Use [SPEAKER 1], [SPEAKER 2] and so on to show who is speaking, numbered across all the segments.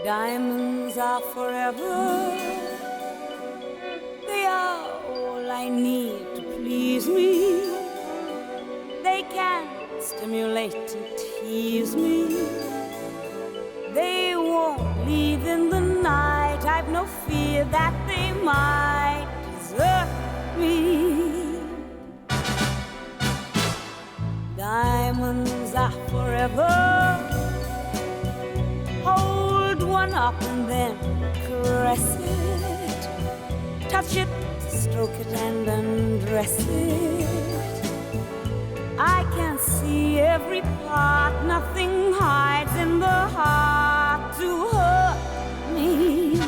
[SPEAKER 1] Diamonds are forever. They are all I need to please me. They can stimulate and tease me. They won't leave in the night. I've no fear that they might desert me. Diamonds are forever. Hold one up and then caress it. Touch it, stroke it and undress it. I can see every part. Nothing hides in the heart to hurt me.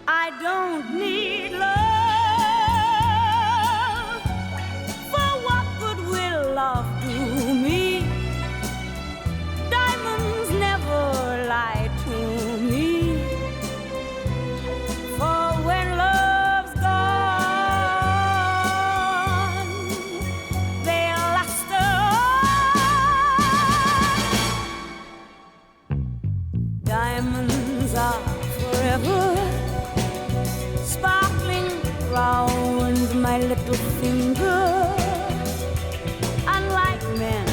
[SPEAKER 1] I don't need love. For what good will love do me? Diamonds never lie to me. For when love's gone, they'll last on. Diamonds are forever, sparkling round my little finger. Unlike men,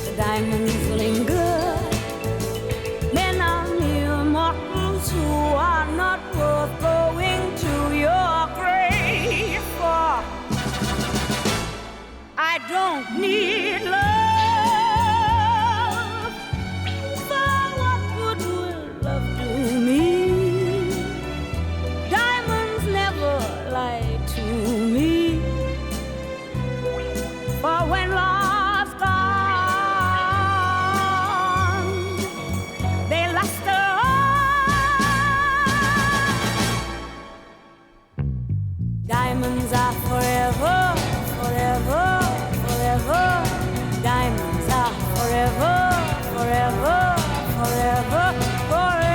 [SPEAKER 1] the diamonds linger. Men are mere mortals who are not worth going to your grave for. I don't need love. For what good will love do me? Diamonds never lie to me. For when love's gone, they last on. Diamonds are forever, forever, forever. Diamonds are forever, forever, forever, forever.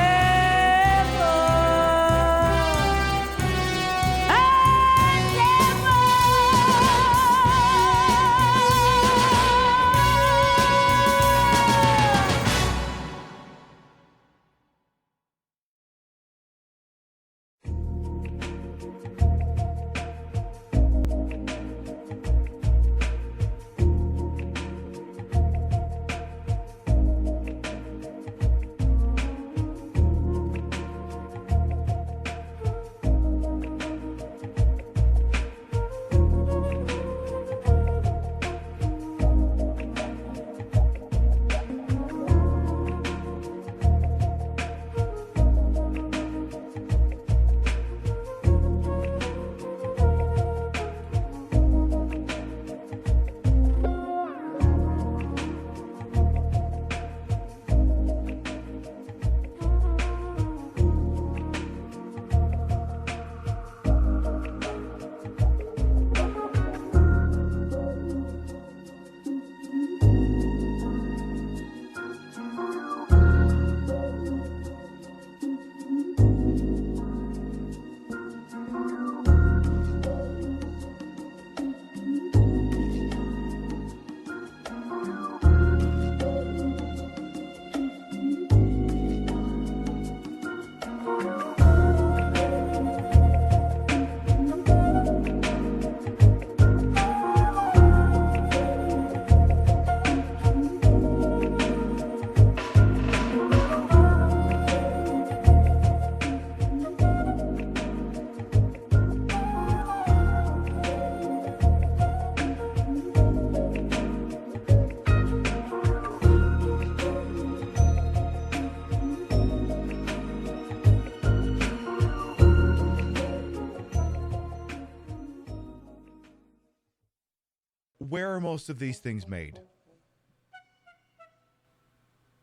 [SPEAKER 2] Where are most of these things made?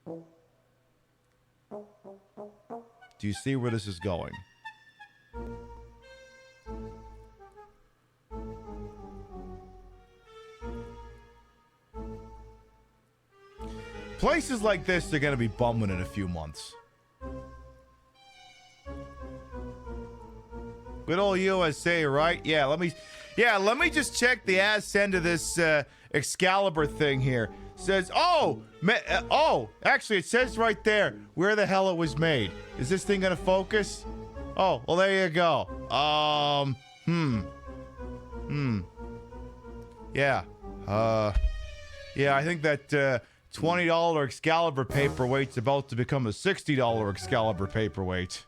[SPEAKER 2] Do you see where this is going? Places like this are going to be bumming in a few months. Good old USA, right? Yeah, let me Yeah, let me just check the ass end of this Excalibur thing here. Says, actually, it says right there where the hell it was made. Is this thing gonna focus? Oh, well, there you go. Yeah. Yeah, I think that $20 Excalibur paperweight's about to become a $60 Excalibur paperweight.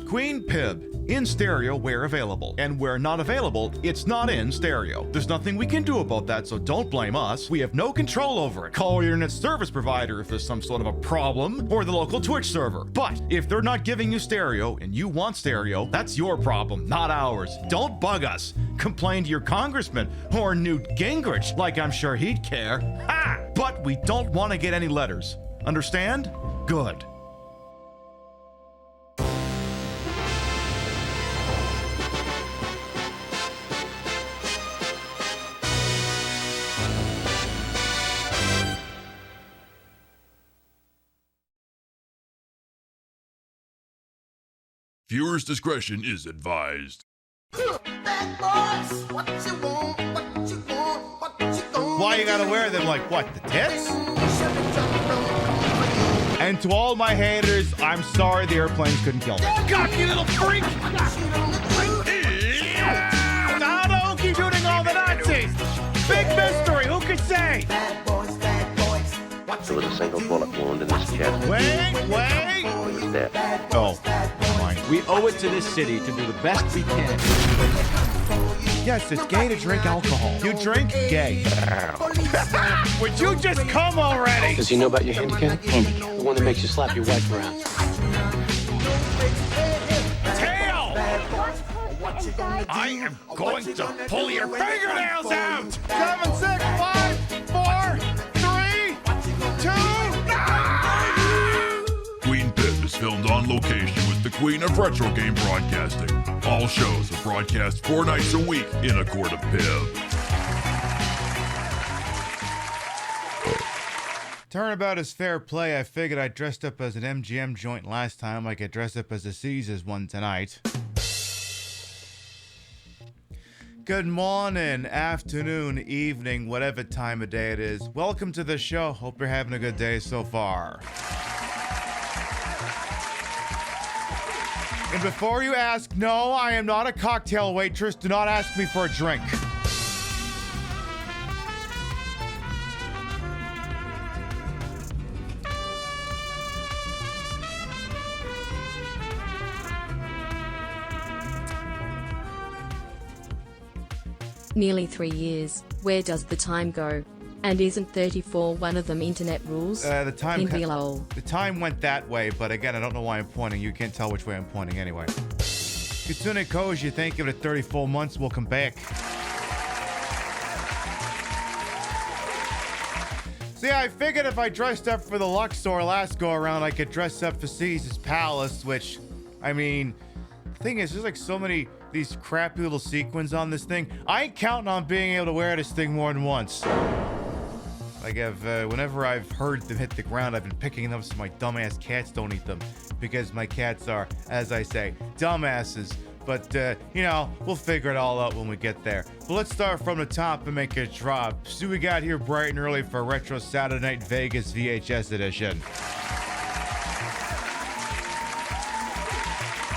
[SPEAKER 3] Queen Pib, in stereo where available, and where not available, it's not in stereo. There's nothing we can do about that, so don't blame us. We have no control over it. Call your internet service provider if there's some sort of a problem, or the local Twitch server. But if they're not giving you stereo and you want stereo, that's your problem, not ours. Don't bug us. Complain to your congressman or Newt Gingrich, like I'm sure he'd care. Ha! But we don't want to get any letters. Understand? Good.
[SPEAKER 4] Viewers' discretion is advised.
[SPEAKER 2] Why you gotta wear them like what, the tits? And to all my haters, I'm sorry the airplanes couldn't kill me.
[SPEAKER 3] Cocky little freak!
[SPEAKER 2] How do keep shooting all the Nazis? Big mystery, who could say?
[SPEAKER 5] There was a single bullet wound in this chest.
[SPEAKER 2] Wait!
[SPEAKER 5] He was dead.
[SPEAKER 2] Oh, never mind.
[SPEAKER 6] We owe it to this city to do the best we can.
[SPEAKER 2] Yes, it's gay to drink alcohol. You drink gay. Would you just come already?
[SPEAKER 7] Does he know about your handicap? The one that makes you slap your wife around.
[SPEAKER 2] Tail! I am going to pull your fingernails out! 7, 6, 5, 4, 3, 2.
[SPEAKER 4] Queen Pib is filmed on location with the Queen of Retro Game Broadcasting. All shows are broadcast 4 nights a week in a court of Pib.
[SPEAKER 2] Turnabout is fair play. I figured I dressed up as an MGM joint last time. I could dress up as a Caesars one tonight. Good morning, afternoon, evening, whatever time of day it is. Welcome to the show. Hope you're having a good day so far. And before you ask, no, I am not a cocktail waitress. Do not ask me for a drink.
[SPEAKER 8] Nearly 3 years. Where does the time go? And isn't 34 one of them internet rules?
[SPEAKER 2] The time went that way, but again, I don't know why I'm pointing. You can't tell which way I'm pointing anyway. Kitsune Koji, thank you for the 34 months. Welcome back. See, I figured if I dressed up for the Luxor last go around, I could dress up for Caesar's Palace, which, I mean, the thing is, there's like so many these crappy little sequins on this thing. I ain't counting on being able to wear this thing more than once. Like, whenever I've heard them hit the ground, I've been picking them up so my dumbass cats don't eat them. Because my cats are, as I say, dumbasses. But, you know, we'll figure it all out when we get there. But let's start from the top and make it drop. So we got here bright and early for Retro Saturday Night Vegas VHS edition.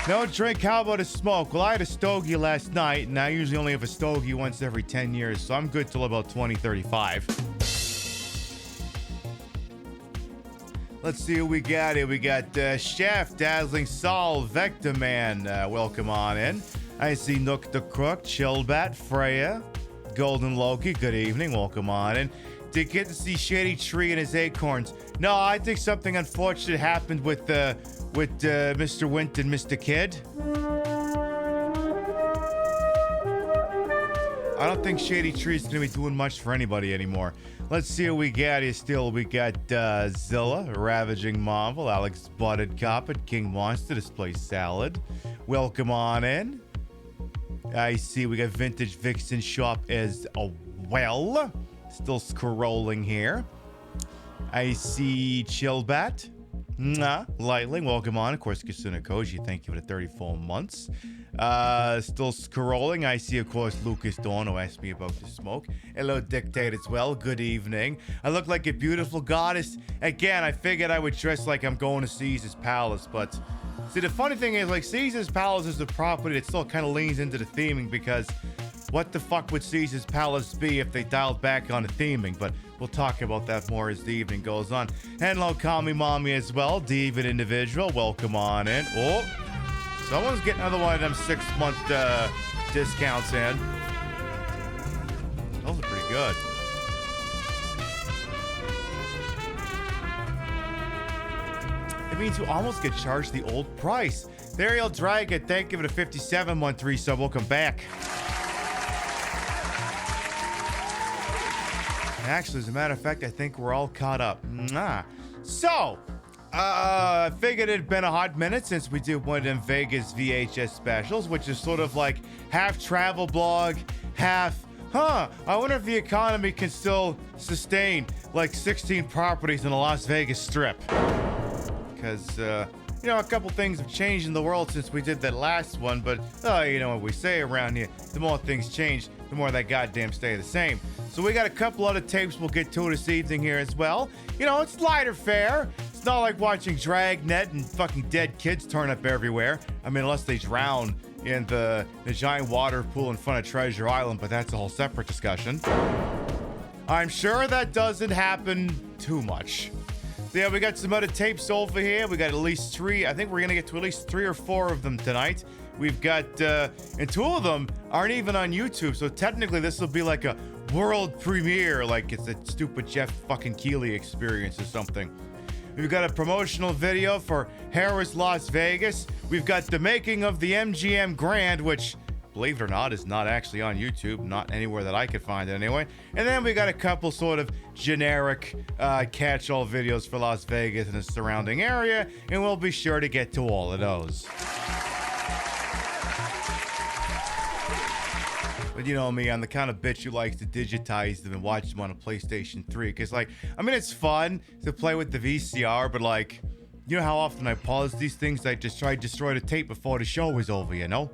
[SPEAKER 2] No drink, how about a smoke? Well, I had a stogie last night, and I usually only have a stogie once every 10 years, so I'm good till about 2035. Let's see who we got here. We got Chef, Dazzling Sol, Vector Man. Welcome on in. I see Nook the Crook, Chillbat, Freya, Golden Loki. Good evening. Welcome on in. Did get to see Shady Tree and his acorns? No, I think something unfortunate happened with Mr. Wint and Mr. Kid. I don't think Shady Tree's gonna be doing much for anybody anymore. Let's see what we got here still. We got Zilla, Ravaging Marvel, Alex Butted Coppet, King Monster, Display Salad. Welcome on in. I see we got Vintage Vixen Shop as well. Still scrolling here. I see Chillbat. Lightling, welcome on. Of course, Kasuna Koji, thank you for the 34 months. Still scrolling. I see, of course, Lucas Dorno asked me about the smoke. Hello, Dictate as well. Good evening. I look like a beautiful goddess. Again, I figured I would dress like I'm going to Caesar's Palace, but see, the funny thing is, like, Caesar's Palace is a property that still kind of leans into the theming, because what the fuck would Caesar's Palace be if they dialed back on the theming? But we'll talk about that more as the evening goes on. Hello, Kami Mommy as well. David individual, welcome on in. Oh, someone's getting another one of them 6-month discounts in. Those are pretty good. It means you almost get charged the old price. There you'll drag it. Thank you for the 57-month resub. Welcome back. Actually, as a matter of fact, I think we're all caught up. So, I figured it'd been a hot minute since we did one of them Vegas VHS specials, which is sort of like half travel blog, half, I wonder if the economy can still sustain like 16 properties in the Las Vegas Strip. Because, you know, a couple things have changed in the world since we did that last one, but, you know what we say around here, the more things change, the more that goddamn stay the same. So we got a couple other tapes we'll get to this evening here as well. You know, it's lighter fare. It's not like watching Dragnet and fucking dead kids turn up everywhere. I mean, unless they drown in the giant water pool in front of Treasure Island, but that's a whole separate discussion. I'm sure that doesn't happen too much. Yeah, we got some other tapes over here. We got at least 3. I think we're gonna get to at least 3 or 4 of them tonight. We've got, and 2 of them aren't even on YouTube, so technically this will be like a world premiere, like it's a stupid Jeff fucking Keighley experience or something. We've got a promotional video for Harrah's Las Vegas. We've got the making of the MGM Grand, which, believe it or not, is not actually on YouTube, not anywhere that I could find it anyway. And then we got a couple sort of generic catch-all videos for Las Vegas and the surrounding area, and we'll be sure to get to all of those. But you know me, I'm the kind of bitch who likes to digitize them and watch them on a PlayStation 3. Because, like, I mean, it's fun to play with the VCR, but, like, you know how often I pause these things? I just try to destroy the tape before the show is over, you know?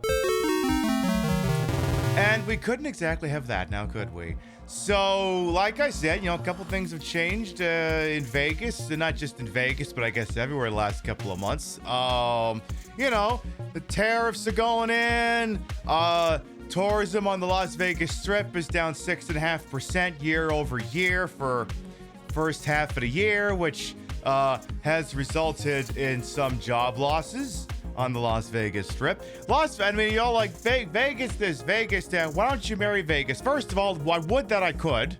[SPEAKER 2] And we couldn't exactly have that now, could we? So, like I said, you know, a couple things have changed in Vegas. And not just in Vegas, but I guess everywhere the last couple of months. You know, the tariffs are going in. Tourism on the Las Vegas Strip is down 6.5% year over year for first half of the year, which has resulted in some job losses on the Las Vegas Strip. I mean, y'all like Vegas this, Vegas that. Why don't you marry Vegas? First of all, I would that I could.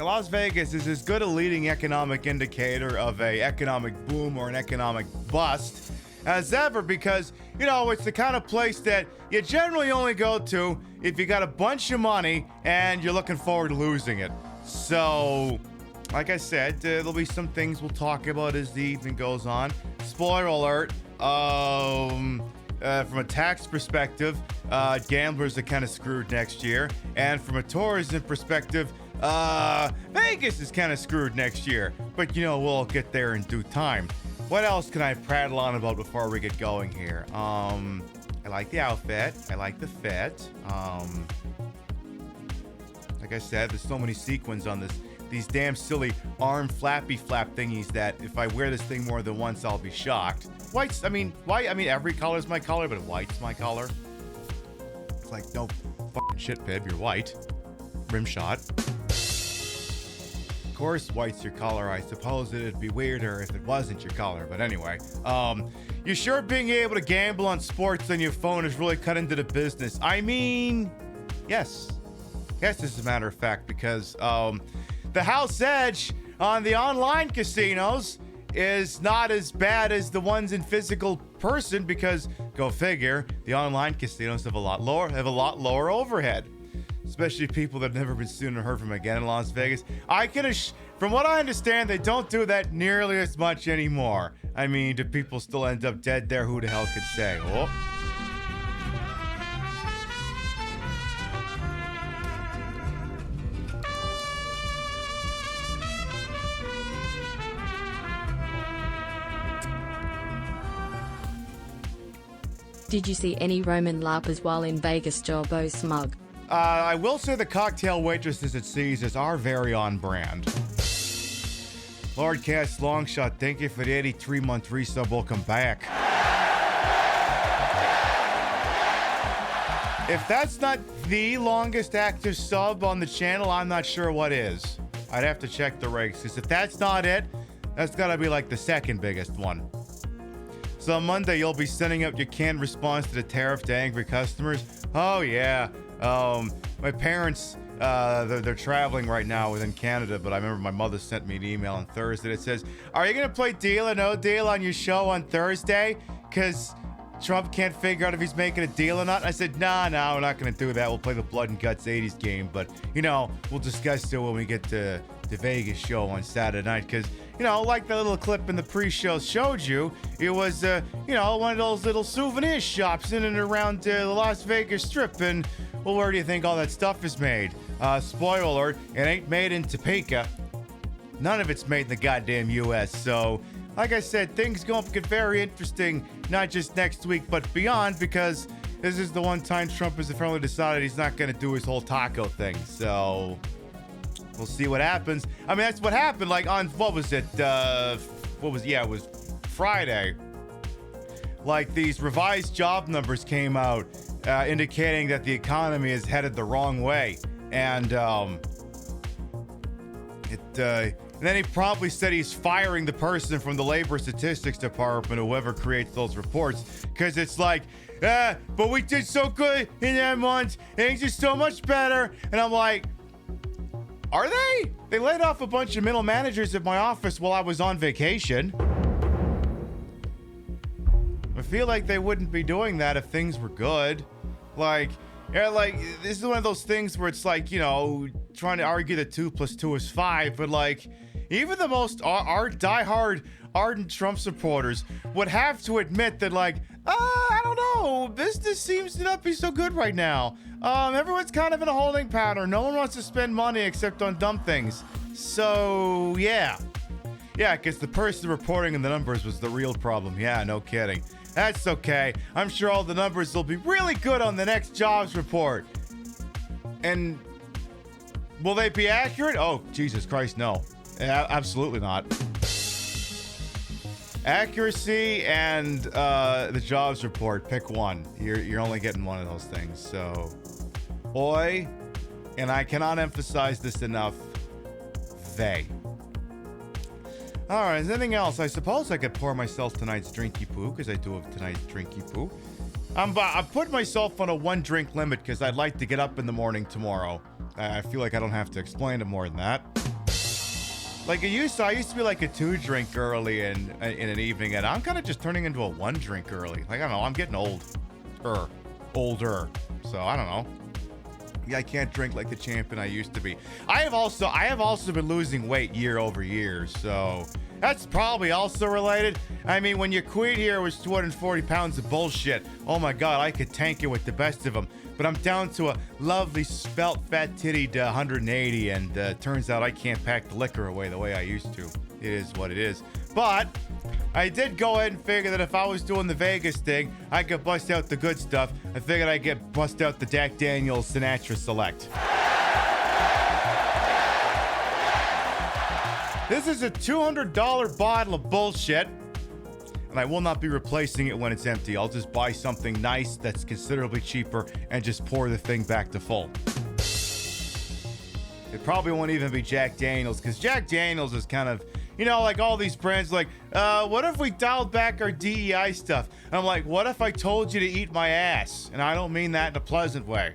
[SPEAKER 2] Las Vegas is as good a leading economic indicator of a economic boom or an economic bust as ever, because, you know, it's the kind of place that you generally only go to if you got a bunch of money and you're looking forward to losing it. So, like I said, there'll be some things we'll talk about as the evening goes on. Spoiler alert, from a tax perspective, gamblers are kind of screwed next year. And from a tourism perspective, Vegas is kind of screwed next year. But, you know, we'll get there in due time. What else can I prattle on about before we get going here? I like the outfit. I like the fit. Like I said, there's so many sequins on these damn silly arm flappy flap thingies that if I wear this thing more than once, I'll be shocked. White's, I mean, white, I mean, every color's my color, but white's my color. It's like, no fucking shit, Pib, you're white. Rim shot. Of course, white's your color. I suppose it'd be weirder if it wasn't your color, but anyway. You sure being able to gamble on sports on your phone has really cut into the business? I mean, yes. Yes, as a matter of fact, because the house edge on the online casinos is not as bad as the ones in physical person, because go figure, the online casinos have a lot lower overhead, especially people that have never been seen or heard from again in Las Vegas. From what I understand, they don't do that nearly as much anymore. I mean, do people still end up dead there? Who the hell could say? Oh.
[SPEAKER 8] Did you see any Roman larpers while in Vegas, Jobo Smug?
[SPEAKER 2] I will say the cocktail waitresses at Caesars are very on brand. Lord Cast Longshot, thank you for the 83-month resub. Welcome back. If that's not the longest active sub on the channel, I'm not sure what is. I'd have to check the regs, because if that's not it, that's got to be like the second biggest one. So on Monday, you'll be sending out your canned response to the tariff to angry customers. Oh, yeah. My parents, they're traveling right now within Canada, but I remember my mother sent me an email on Thursday that says, are you going to play Deal or No Deal on your show on Thursday? Because Trump can't figure out if he's making a deal or not. And I said, nah, we're not going to do that. We'll play the Blood and Guts 80s game, but, we'll discuss it when we get to the Vegas show on Saturday night, because, like the little clip in the pre-show showed you, it was, one of those little souvenir shops in and around the Las Vegas Strip, and, well, where do you think all that stuff is made? Spoiler alert, it ain't made in Topeka. None of it's made in the goddamn U.S., so, like I said, things going to get very interesting, not just next week, but beyond, because this is the one time Trump has finally decided he's not going to do his whole taco thing, so we'll see what happens. I mean, that's what happened, like, on, what was it, it was Friday. Like, these revised job numbers came out, indicating that the economy is headed the wrong way, and then he promptly said he's firing the person from the Labor Statistics Department, whoever creates those reports, because it's like, but we did so good in that month, and it's just so much better. And I'm like, are they? They laid off a bunch of middle managers at my office while I was on vacation. I feel like they wouldn't be doing that if things were good. Like, this is one of those things where it's like, trying to argue that 2 + 2 is 5, but like, even the most diehard ardent Trump supporters would have to admit that, like, I don't know, business seems to not be so good right now. Everyone's kind of in a holding pattern. No one wants to spend money except on dumb things. So, yeah. Yeah, because the person reporting in the numbers was the real problem. Yeah, no kidding. That's okay. I'm sure all the numbers will be really good on the next jobs report. And will they be accurate? Oh, Jesus Christ, no. Absolutely not. Accuracy and the jobs report, pick one. You're only getting one of those things. So, boy, and I cannot emphasize this enough, they. All right, is anything else? I suppose I could pour myself tonight's drinky poo, because I do have tonight's drinky poo. I'm putting myself on a 1-drink limit because I'd like to get up in the morning tomorrow. I feel like I don't have to explain it more than that. Like I used to be like a 2-drink early in an evening, and I'm kind of just turning into a 1-drink early. Like, I don't know, I'm getting older. So I don't know. Yeah, I can't drink like the champion I used to be. I have also been losing weight year over year, so that's probably also related. I mean, when your queen here was 240 pounds of bullshit, oh my god, I could tank it with the best of them. But I'm down to a lovely, svelte, fat-tittied 180, and turns out I can't pack the liquor away the way I used to. It is what it is. But I did go ahead and figure that if I was doing the Vegas thing, I could bust out the good stuff. I figured I'd bust out the Jack Daniel's Sinatra Select. This is a $200 bottle of bullshit, and I will not be replacing it when it's empty. I'll just buy something nice that's considerably cheaper and just pour the thing back to full. It probably won't even be Jack Daniel's, because Jack Daniel's is kind of, like all these brands, like, what if we dialed back our DEI stuff? And I'm like, what if I told you to eat my ass? And I don't mean that in a pleasant way.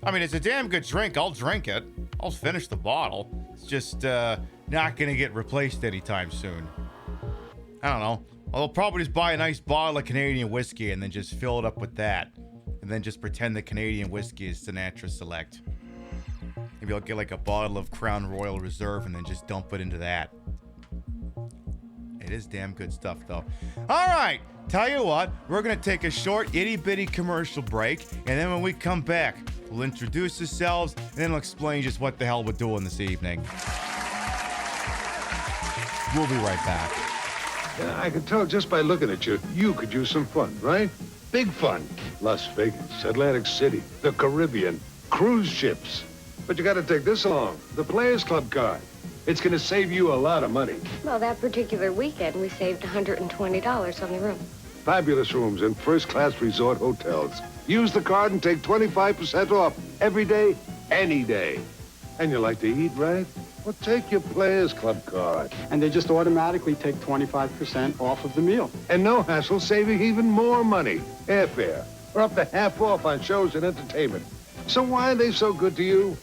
[SPEAKER 2] I mean, it's a damn good drink. I'll drink it. I'll finish the bottle. It's just not going to get replaced anytime soon. I don't know. I'll probably just buy a nice bottle of Canadian whiskey and then just fill it up with that. And then just pretend the Canadian whiskey is Sinatra Select. Maybe I'll get like a bottle of Crown Royal Reserve and then just dump it into that. It is damn good stuff, though. All right. Tell you what, we're going to take a short itty-bitty commercial break. And then when we come back, we'll introduce ourselves and then we'll explain just what the hell we're doing this evening. We'll be right back.
[SPEAKER 9] Yeah, I can tell just by looking at you, you could use some fun, right? Big fun. Las Vegas, Atlantic City, the Caribbean, cruise ships. But you got to take this along, the Players Club card. It's going to save you a lot of money.
[SPEAKER 10] Well, that particular weekend, we saved $120 on the room.
[SPEAKER 9] Fabulous rooms in first-class resort hotels. Use the card and take 25% off every day, any day. And you like to eat, right? Well, take your Players Club card.
[SPEAKER 11] And they just automatically take 25% off of the meal.
[SPEAKER 9] And no hassle, saving even more money. Airfare, or up to half off on shows and entertainment. So why are they so good to you?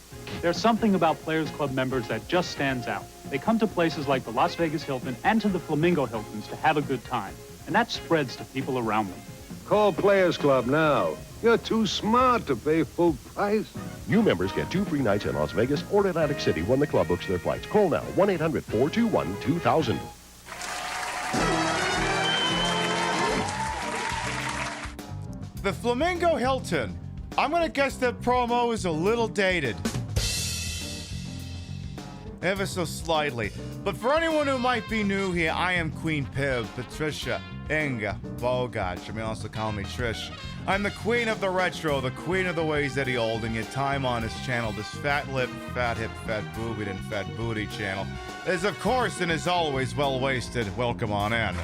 [SPEAKER 12] There's something about Players Club members that just stands out. They come to places like the Las Vegas Hilton and to the Flamingo Hiltons to have a good time. And that spreads to people around them.
[SPEAKER 9] Call Players Club now. You're too smart to pay full price.
[SPEAKER 13] New members get 2 free nights in Las Vegas or Atlantic City when the club books their flights. Call now, 1-800-421-2000.
[SPEAKER 2] The Flamingo Hilton. I'm going to guess that promo is a little dated. Ever so slightly. But for anyone who might be new here, I am Queen Pib, Patricia Inga Bogart. You may also call me Trish. I'm the queen of the retro, the queen of the ways that he holding it. Time on his channel, this fat lip, fat hip, fat boobied, and fat booty channel is, of course, and is always well-wasted. Welcome on in.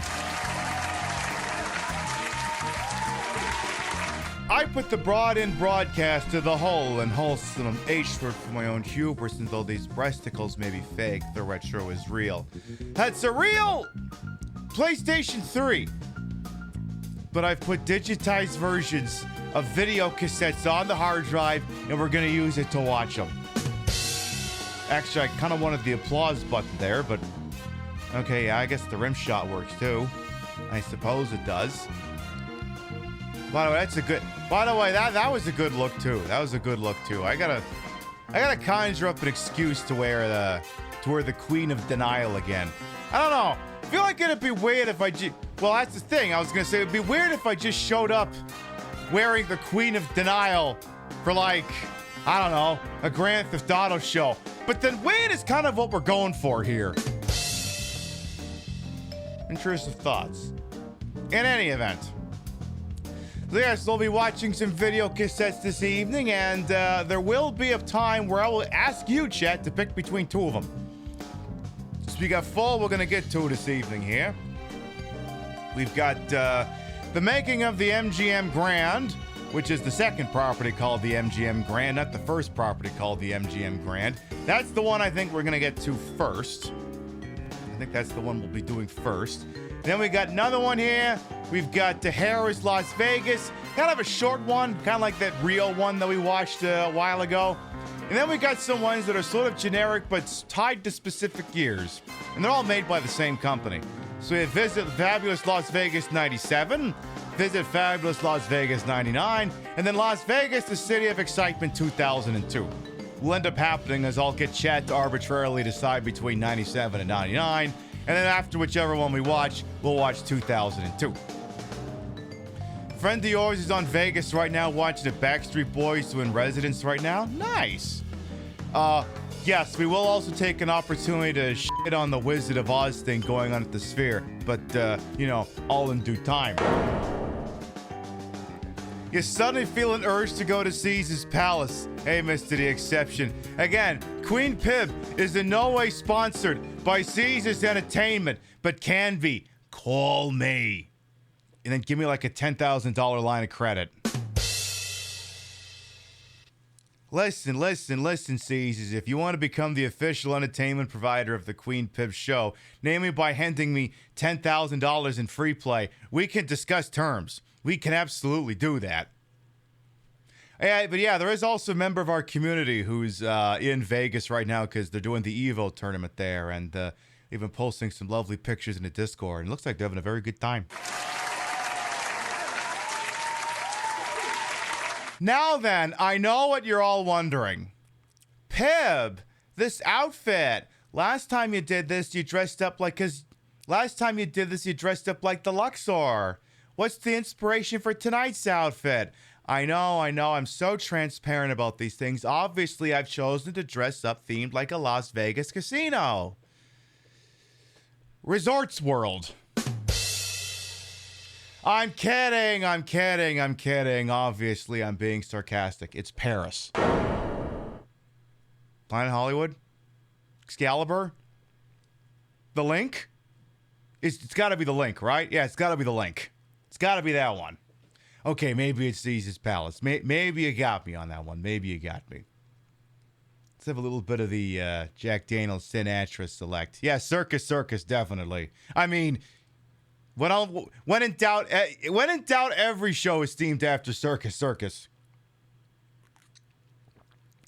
[SPEAKER 2] I put the broad in broadcast to the whole and wholesome H-word for my own hubris, and though these breasticles may be fake, the retro is real. That's a real PlayStation 3. But I've put digitized versions of video cassettes on the hard drive, and we're going to use it to watch them. Actually, I kind of wanted the applause button there, but okay, yeah, I guess the rim shot works too. I suppose it does. By the way, that's a good. By the way, that was a good look too. That was a good look too. I gotta conjure up an excuse to wear the Queen of Denial again. I don't know. I feel like it'd be weird if I just. Well, that's the thing. I was gonna say it'd be weird if I just showed up wearing the Queen of Denial for like, I don't know, a Grand Theft Auto show. But then weird is kind of what we're going for here. Intrusive thoughts. In any event. So yes, we'll be watching some video cassettes this evening, and there will be a time where I will ask you, chat, to pick between two of them. So we got 4 we're going to get to this evening here. We've got the making of the MGM Grand, which is the second property called the MGM Grand, not the first property called the MGM Grand. That's the one I think we're going to get to first. I think that's the one we'll be doing first. Then we got another one here. We've got the Harrah's Las Vegas. Kind of a short one, kind of like that Rio one that we watched a while ago. And then we got some ones that are sort of generic but tied to specific years. And they're all made by the same company. So we visit Fabulous Las Vegas 97, visit Fabulous Las Vegas 99, and then Las Vegas, the City of Excitement 2002. Will end up happening as I'll get chat to arbitrarily decide between 97 and 99. And then after whichever one we watch, we'll watch 2002. Friend of yours is on Vegas right now watching the Backstreet Boys in residence right now. Nice. Yes, we will also take an opportunity to shit on the Wizard of Oz thing going on at the Sphere. But, you know, all in due time. You suddenly feel an urge to go to Caesar's Palace. Hey, Mr. The Exception. Again, Queen Pib is in no way sponsored by Caesar's Entertainment, but can be. Call me. And then give me like a $10,000 line of credit. Listen, Caesars. If you want to become the official entertainment provider of the Queen Pib show, namely by handing me $10,000 in free play, we can discuss terms. We can absolutely do that. Yeah, but yeah, there is also a member of our community who's in Vegas right now because they're doing the Evo tournament there, and they've been posting some lovely pictures in the Discord, and it looks like they're having a very good time. Now then, I know what you're all wondering. Pib, this outfit. Last time you did this, you dressed up like the Luxor. What's the inspiration for tonight's outfit? I know, I'm so transparent about these things. Obviously, I've chosen to dress up themed like a Las Vegas casino. Resorts World. I'm kidding. Obviously, I'm being sarcastic. It's Paris. Planet Hollywood? Excalibur? The Link? It's got to be the Link, right? Yeah, it's got to be the Link. It's got to be that one. Okay, maybe it's Caesar's Palace. Maybe you got me on that one. Maybe you got me. Let's have a little bit of the Jack Daniels Sinatra select. Yeah, Circus, definitely. I mean, when in doubt, every show is themed after Circus.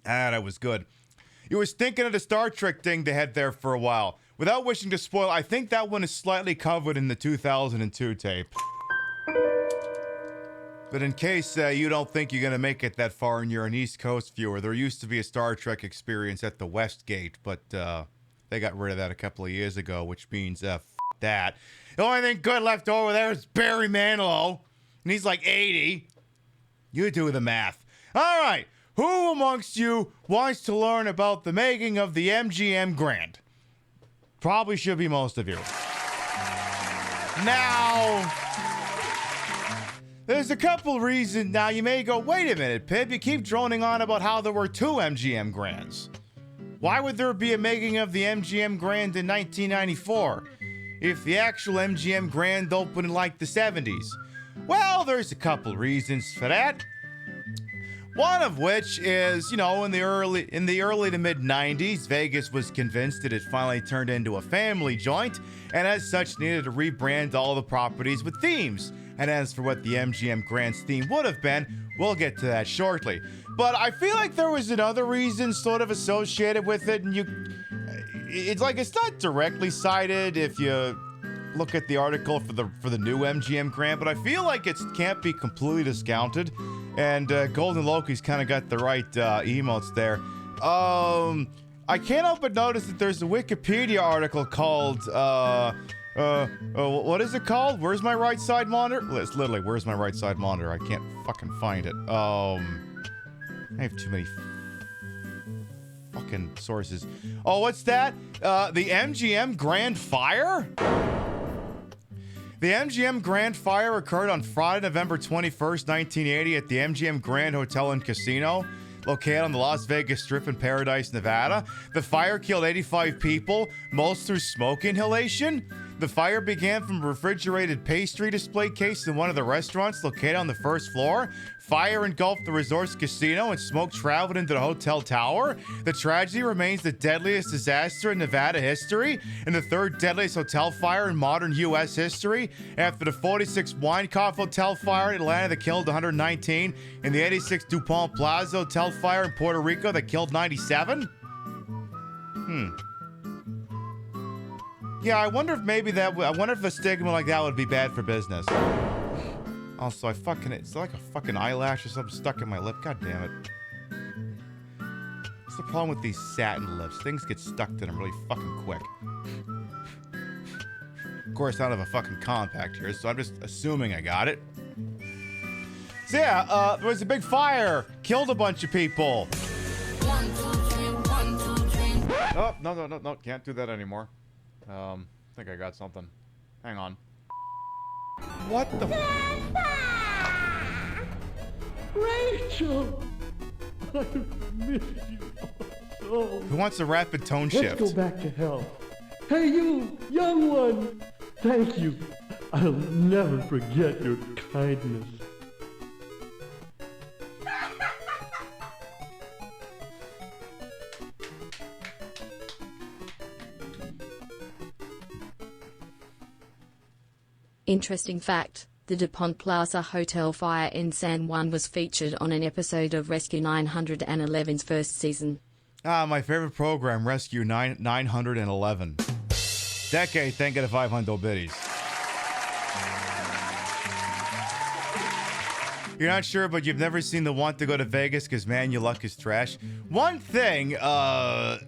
[SPEAKER 2] Ah, that was good. You was thinking of the Star Trek thing they had there for a while. Without wishing to spoil, I think that one is slightly covered in the 2002 tape. But in case you don't think you're going to make it that far and you're an East Coast viewer, there used to be a Star Trek experience at the Westgate, but they got rid of that a couple of years ago, which means that. The only thing good left over there is Barry Manilow, and he's like 80. You do the math. All right, who amongst you wants to learn about the making of the MGM Grand? Probably should be most of you. Now, there's a couple reasons. Now, you may go, wait a minute, Pib, you keep droning on about how there were 2 MGM Grands. Why would there be a making of the MGM Grand in 1994 if the actual MGM Grand opened in like the 70s? Well, there's a couple reasons for that. One of which is, in the early to mid 90s, Vegas was convinced that it finally turned into a family joint, and as such needed to rebrand all the properties with themes. And as for what the MGM Grand's theme would have been, we'll get to that shortly. But I feel like there was another reason sort of associated with it, and it's not directly cited if you look at the article for the new MGM Grand, but I feel like it can't be completely discounted. And Golden Loki's kind of got the right emotes there. I can't help but notice that there's a Wikipedia article called, what is it called? Where's my right side monitor? It's literally, where's my right side monitor? I can't fucking find it. I have too many fucking sources. Oh, what's that? The MGM Grand Fire? The MGM Grand Fire occurred on Friday, November 21st, 1980 at the MGM Grand Hotel and Casino, located on the Las Vegas Strip in Paradise, Nevada. The fire killed 85 people, most through smoke inhalation. The fire began from a refrigerated pastry display case in one of the restaurants located on the first floor. Fire engulfed the resort's casino and smoke traveled into the hotel tower. The tragedy remains the deadliest disaster in Nevada history and the third deadliest hotel fire in modern U.S. history, after the 46 Winecoff Hotel fire in Atlanta that killed 119 and the 86 DuPont Plaza Hotel fire in Puerto Rico that killed 97. Yeah, I wonder if a stigma like that would be bad for business. Also, it's like a fucking eyelash or something stuck in my lip. God damn it. What's the problem with these satin lips? Things get stuck to them really fucking quick. Of course, I don't have a fucking compact here, so I'm just assuming I got it. So yeah, there was a big fire. Killed a bunch of people.
[SPEAKER 1] 1, 2, 3, 1, 2, 3.
[SPEAKER 2] Oh, no. Can't do that anymore. I think I got something. Hang on. What the
[SPEAKER 14] Rachel! I miss you so.
[SPEAKER 2] Who wants a rapid tone shift?
[SPEAKER 14] Let's go back to hell. Hey, you, young one! Thank you. I'll never forget your kindness.
[SPEAKER 8] Interesting fact, the DuPont Plaza Hotel fire in San Juan was featured on an episode of Rescue 911's first season.
[SPEAKER 2] My favorite program, Rescue 911. Decade thinking of 500 biddies. You're not sure, but you've never seen the Want to Go to Vegas because, man, your luck is trash. One thing I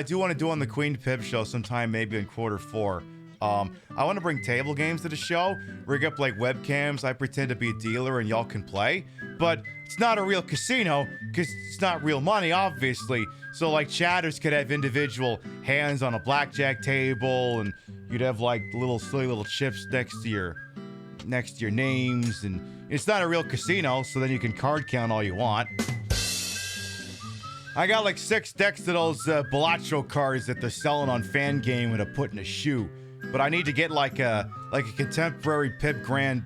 [SPEAKER 2] do want to do on the Queen Pib show sometime, maybe in Q4. I want to bring table games to the show, rig up like webcams, I pretend to be a dealer and y'all can play, but it's not a real casino because it's not real money, obviously. So like chatters could have individual hands on a blackjack table and you'd have like silly little chips next to your next to your names, and it's not a real casino, so then you can card count all you want. I got like 6 decks of those Bellaccio cards that they're selling on Fan Game and to put in a shoe. But I need to get like a contemporary Pib Grand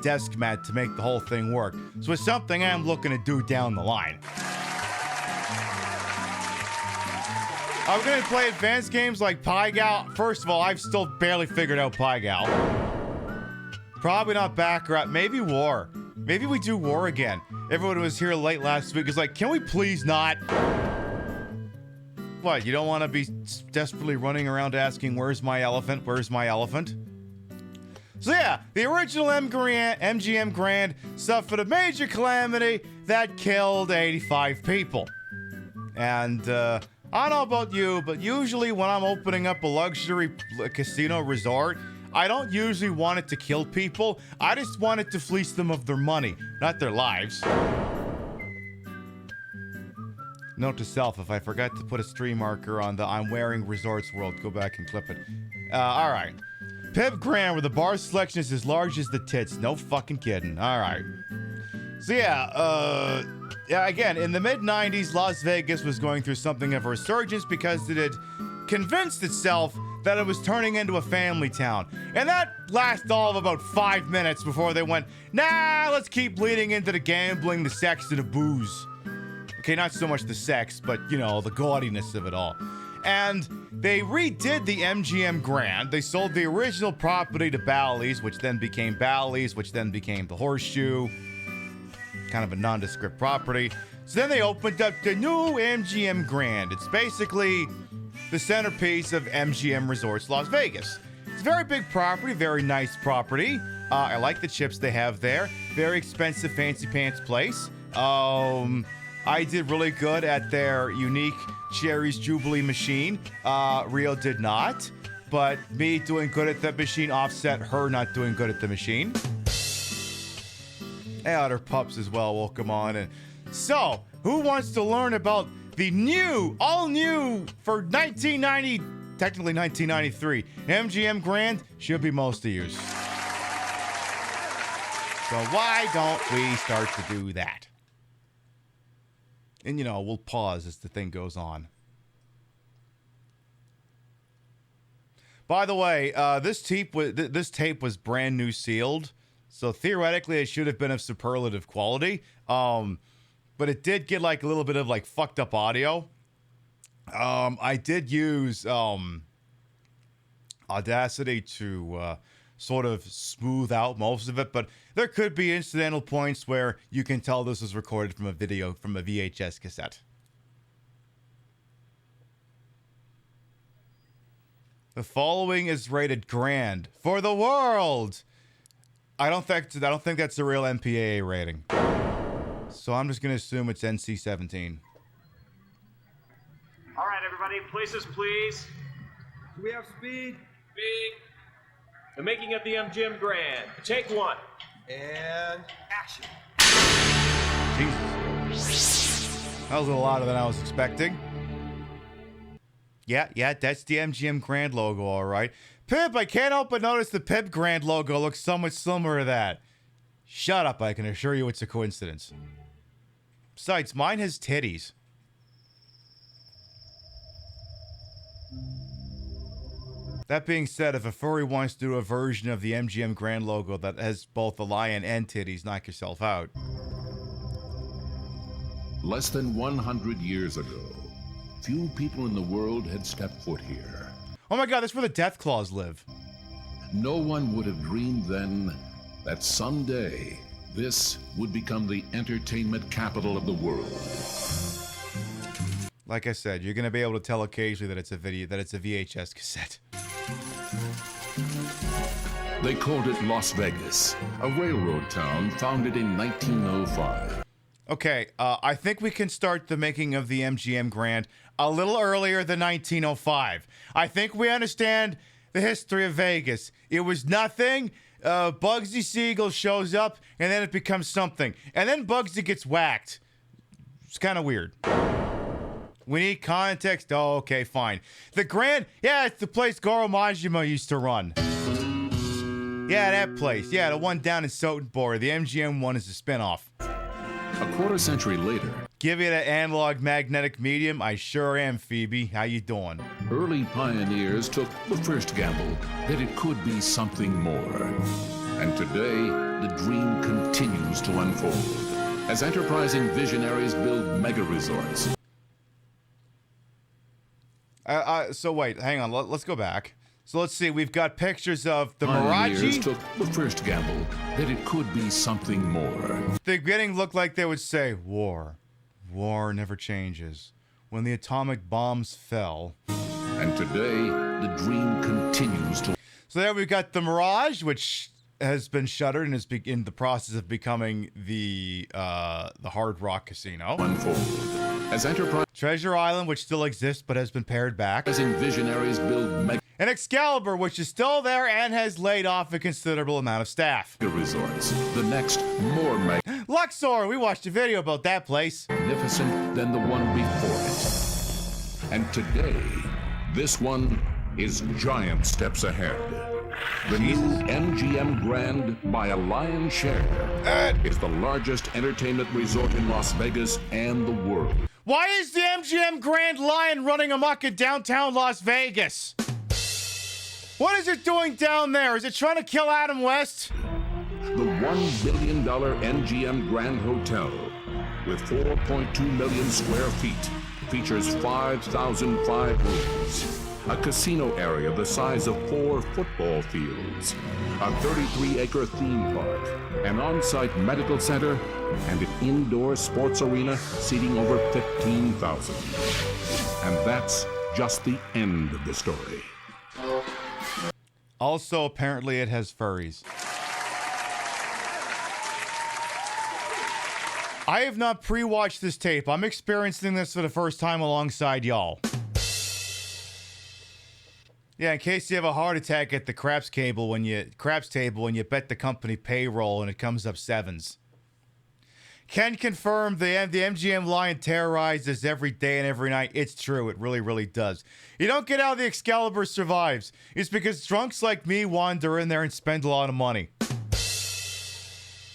[SPEAKER 2] desk mat to make the whole thing work. So it's something I'm looking to do down the line. I'm going to play advanced games like PiGal. First of all, I've still barely figured out PiGal. Probably not Baccarat. Maybe War. Maybe we do War again. Everyone who was here late last week is like, can we please not? What, you don't want to be desperately running around asking, where's my elephant? Where's my elephant? So yeah, the original MGM Grand suffered a major calamity that killed 85 people. And I don't know about you, but usually when I'm opening up a luxury casino resort, I don't usually want it to kill people. I just want it to fleece them of their money, not their lives. Note to self, if I forgot to put a stream marker on the I'm wearing Resorts World, go back and clip it. Alright. Pib Grand, where the bar selection is as large as the tits. No fucking kidding. Alright. So yeah, again, in the mid-90s, Las Vegas was going through something of a resurgence because it had convinced itself that it was turning into a family town. And that lasted all of about 5 minutes before they went, nah, let's keep leading into the gambling, the sex, and the booze. Okay, not so much the sex, but, you know, the gaudiness of it all. And they redid the MGM Grand. They sold the original property to Bally's, which then became Bally's, which then became the Horseshoe. Kind of a nondescript property. So then they opened up the new MGM Grand. It's basically the centerpiece of MGM Resorts Las Vegas. It's a very big property, very nice property. I like the chips they have there. Very expensive fancy pants place. I did really good at their unique Cherries Jubilee machine. Rio did not, but me doing good at that machine offset her not doing good at the machine. And her pups as well will come on. And so, who wants to learn about the new, all new for 1990, technically 1993, MGM Grand? Should be most of you. So why don't we start to do that? And, you know, we'll pause as the thing goes on. By the way, this tape was brand new sealed, so theoretically it should have been of superlative quality. But it did get like a little bit of like fucked up audio. I did use Audacity to sort of smooth out most of it, but there could be incidental points where you can tell this was recorded from a VHS cassette. The following is rated grand for the world. I don't think that's the real MPAA rating. So I'm just gonna assume it's NC-17.
[SPEAKER 15] All right, everybody, places, please.
[SPEAKER 16] Do we have speed?
[SPEAKER 15] Speed. The making of the MGM Grand. Take one.
[SPEAKER 16] And action.
[SPEAKER 2] Jesus. That was a little louder than I was expecting. Yeah, that's the MGM Grand logo, all right. Pib, I can't help but notice the Pib Grand logo looks somewhat similar to that. Shut up, I can assure you it's a coincidence. Besides, mine has titties. That being said, if a furry wants to do a version of the MGM Grand logo that has both a lion and titties, knock yourself out.
[SPEAKER 17] Less than 100 years ago, few people in the world had stepped foot here.
[SPEAKER 2] Oh my god, that's where the Death Claws live.
[SPEAKER 17] No one would have dreamed then that someday this would become the entertainment capital of the world.
[SPEAKER 2] Like I said, you're gonna be able to tell occasionally that it's a VHS cassette.
[SPEAKER 17] They called it Las Vegas, a railroad town founded in 1905.
[SPEAKER 2] Okay, I think we can start the making of the MGM Grand a little earlier than 1905. I think we understand the history of Vegas. It was nothing. Bugsy Siegel shows up, and then it becomes something. And then Bugsy gets whacked. It's kind of weird. We need context. Oh, okay, fine. The Grand, yeah, it's the place Goro Majima used to run. Yeah, that place. Yeah, the one down in Sotenborg. The MGM one is a spinoff.
[SPEAKER 17] A quarter century later,
[SPEAKER 2] Give you the analog magnetic medium? I sure am, Phoebe. How you doing?
[SPEAKER 17] early pioneers took the first gamble that it could be something more. And today, the dream continues to unfold as enterprising visionaries build mega resorts.
[SPEAKER 2] So wait, hang on. Let's go back. So let's see. We've got pictures of the
[SPEAKER 17] Pioneers
[SPEAKER 2] Mirage.
[SPEAKER 17] took the first gamble that it could be something more.
[SPEAKER 2] The beginning looked like they would say, war. War never changes. When the atomic bombs fell.
[SPEAKER 17] And today, the dream continues to.
[SPEAKER 2] So there we've got the Mirage, which has been shuttered and is in the process of becoming the Hard Rock Casino.
[SPEAKER 17] Unfold as enterprise.
[SPEAKER 2] Treasure Island, which still exists but has been pared back.
[SPEAKER 17] As visionaries build mega
[SPEAKER 2] and Excalibur, which is still there and has laid off a considerable amount of staff.
[SPEAKER 17] resorts. The next, more
[SPEAKER 2] Luxor, we watched a video about that place.
[SPEAKER 17] magnificent than the one before it. And today, this one is giant steps ahead. The new MGM Grand, by a lion's share, is the largest entertainment resort in Las Vegas and the world.
[SPEAKER 2] Why is the MGM Grand Lion running amok in downtown Las Vegas? What is it doing down there? Is it trying to kill Adam West?
[SPEAKER 17] The $1 billion MGM Grand Hotel, with 4.2 million square feet, features 5,005 rooms, a casino area the size of 4 football fields, a 33-acre theme park, an on-site medical center, and an indoor sports arena seating over 15,000. And that's just the end of the story.
[SPEAKER 2] Also, apparently it has furries. I have not pre-watched this tape. I'm experiencing this for the first time alongside y'all. Yeah, in case you have a heart attack at the craps table when you bet the company payroll and it comes up sevens. Can confirm the MGM Lion terrorizes every day and every night. It's true. It really, really does. You don't get how the Excalibur survives. It's because drunks like me wander in there and spend a lot of money.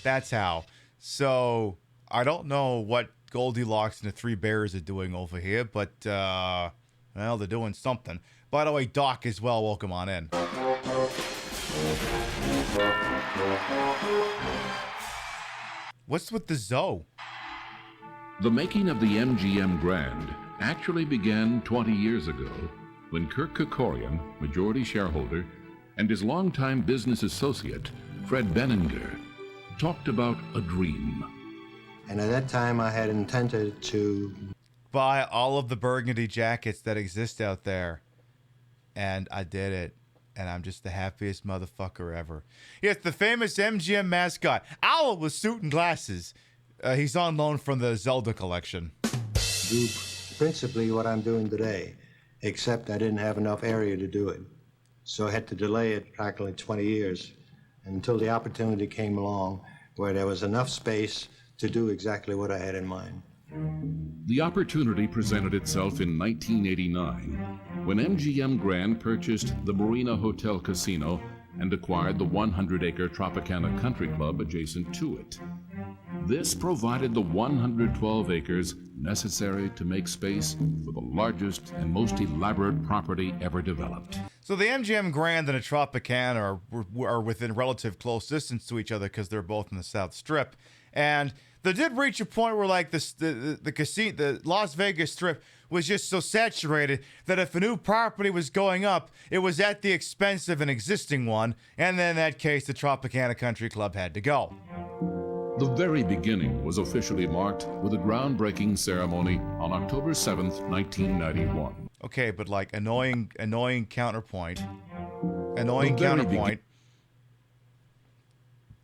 [SPEAKER 2] That's how. So, I don't know what Goldilocks and the Three Bears are doing over here, but, well, they're doing something. By the way, Doc as well. Welcome on in. What's with the Zoe?
[SPEAKER 17] The making of the MGM Grand actually began 20 years ago when Kirk Kerkorian, majority shareholder, and his longtime business associate, Fred Benninger, talked about a dream.
[SPEAKER 18] And at that time, I had intended to
[SPEAKER 2] buy all of the burgundy jackets that exist out there. And I did it. And I'm just the happiest motherfucker ever. Yes, the famous MGM mascot, Owl with suit and glasses. He's on loan from the Zelda collection.
[SPEAKER 18] do principally what I'm doing today, except I didn't have enough area to do it. So I had to delay it practically 20 years until the opportunity came along where there was enough space to do exactly what I had in mind.
[SPEAKER 17] The opportunity presented itself in 1989 when MGM Grand purchased the Marina Hotel Casino and acquired the 100-acre Tropicana Country Club adjacent to it. This provided the 112 acres necessary to make space for the largest and most elaborate property ever developed.
[SPEAKER 2] So the MGM Grand and the Tropicana are within relative close distance to each other because they're both in the South Strip. And they did reach a point where, like, the casino, the Las Vegas Strip was just so saturated that if a new property was going up, it was at the expense of an existing one, and then in that case, the Tropicana Country Club had to go.
[SPEAKER 17] The very beginning was officially marked with a groundbreaking ceremony on October 7th, 1991.
[SPEAKER 2] Okay, but like annoying counterpoint. Annoying counterpoint.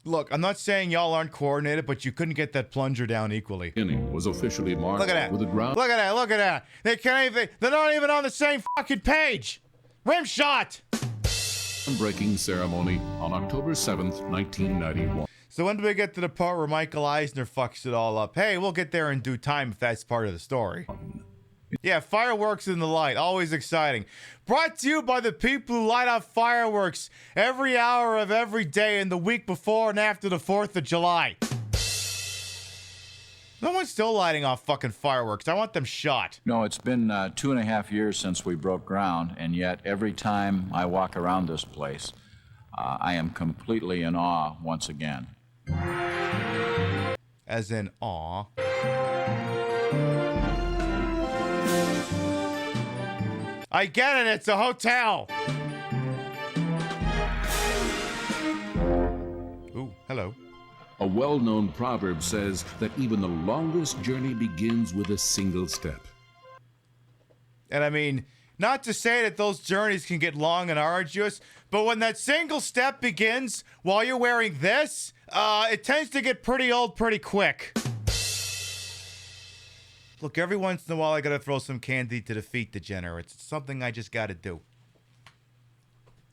[SPEAKER 2] Look, I'm not saying y'all aren't coordinated, but you couldn't get that plunger down equally.
[SPEAKER 17] Beginning was officially marked
[SPEAKER 2] Look at that.
[SPEAKER 17] with a ground.
[SPEAKER 2] Look at that. Look at that. They can't even. They're not even on the same fucking page. Rim shot.
[SPEAKER 17] Groundbreaking ceremony on October 7th, 1991.
[SPEAKER 2] So when do we get to the part where Michael Eisner fucks it all up? Hey, we'll get there in due time if that's part of the story. Yeah, fireworks in the light, always exciting. Brought to you by the people who light up fireworks every hour of every day in the week before and after the 4th of July. No one's still lighting off fucking fireworks. I want them shot.
[SPEAKER 19] No, it's been 2.5 years since we broke ground, and yet every time I walk around this place, I am completely in awe once again.
[SPEAKER 2] As in awe. I get it, it's a hotel. Ooh, hello.
[SPEAKER 17] A well-known proverb says that even the longest journey begins with a single step.
[SPEAKER 2] And I mean, not to say that those journeys can get long and arduous, but when that single step begins while you're wearing this, it tends to get pretty old pretty quick. Look, every once in a while I gotta throw some candy to defeat degenerates. It's something I just gotta do.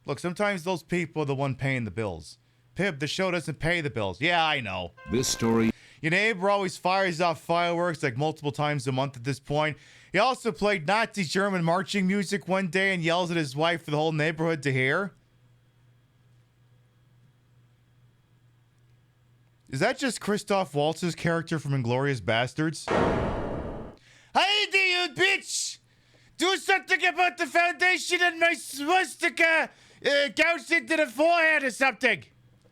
[SPEAKER 2] Look, sometimes those people are the one paying the bills. Pib, the show doesn't pay the bills. Yeah, I know.
[SPEAKER 17] This story...
[SPEAKER 2] Your neighbor always fires off fireworks like multiple times a month at this point. He also played Nazi German marching music one day and yells at his wife for the whole neighborhood to hear. Is that just Christoph Waltz's character from Inglourious Bastards? Heidi, you bitch! Do something about the foundation and my swastika gouged into the forehead or something!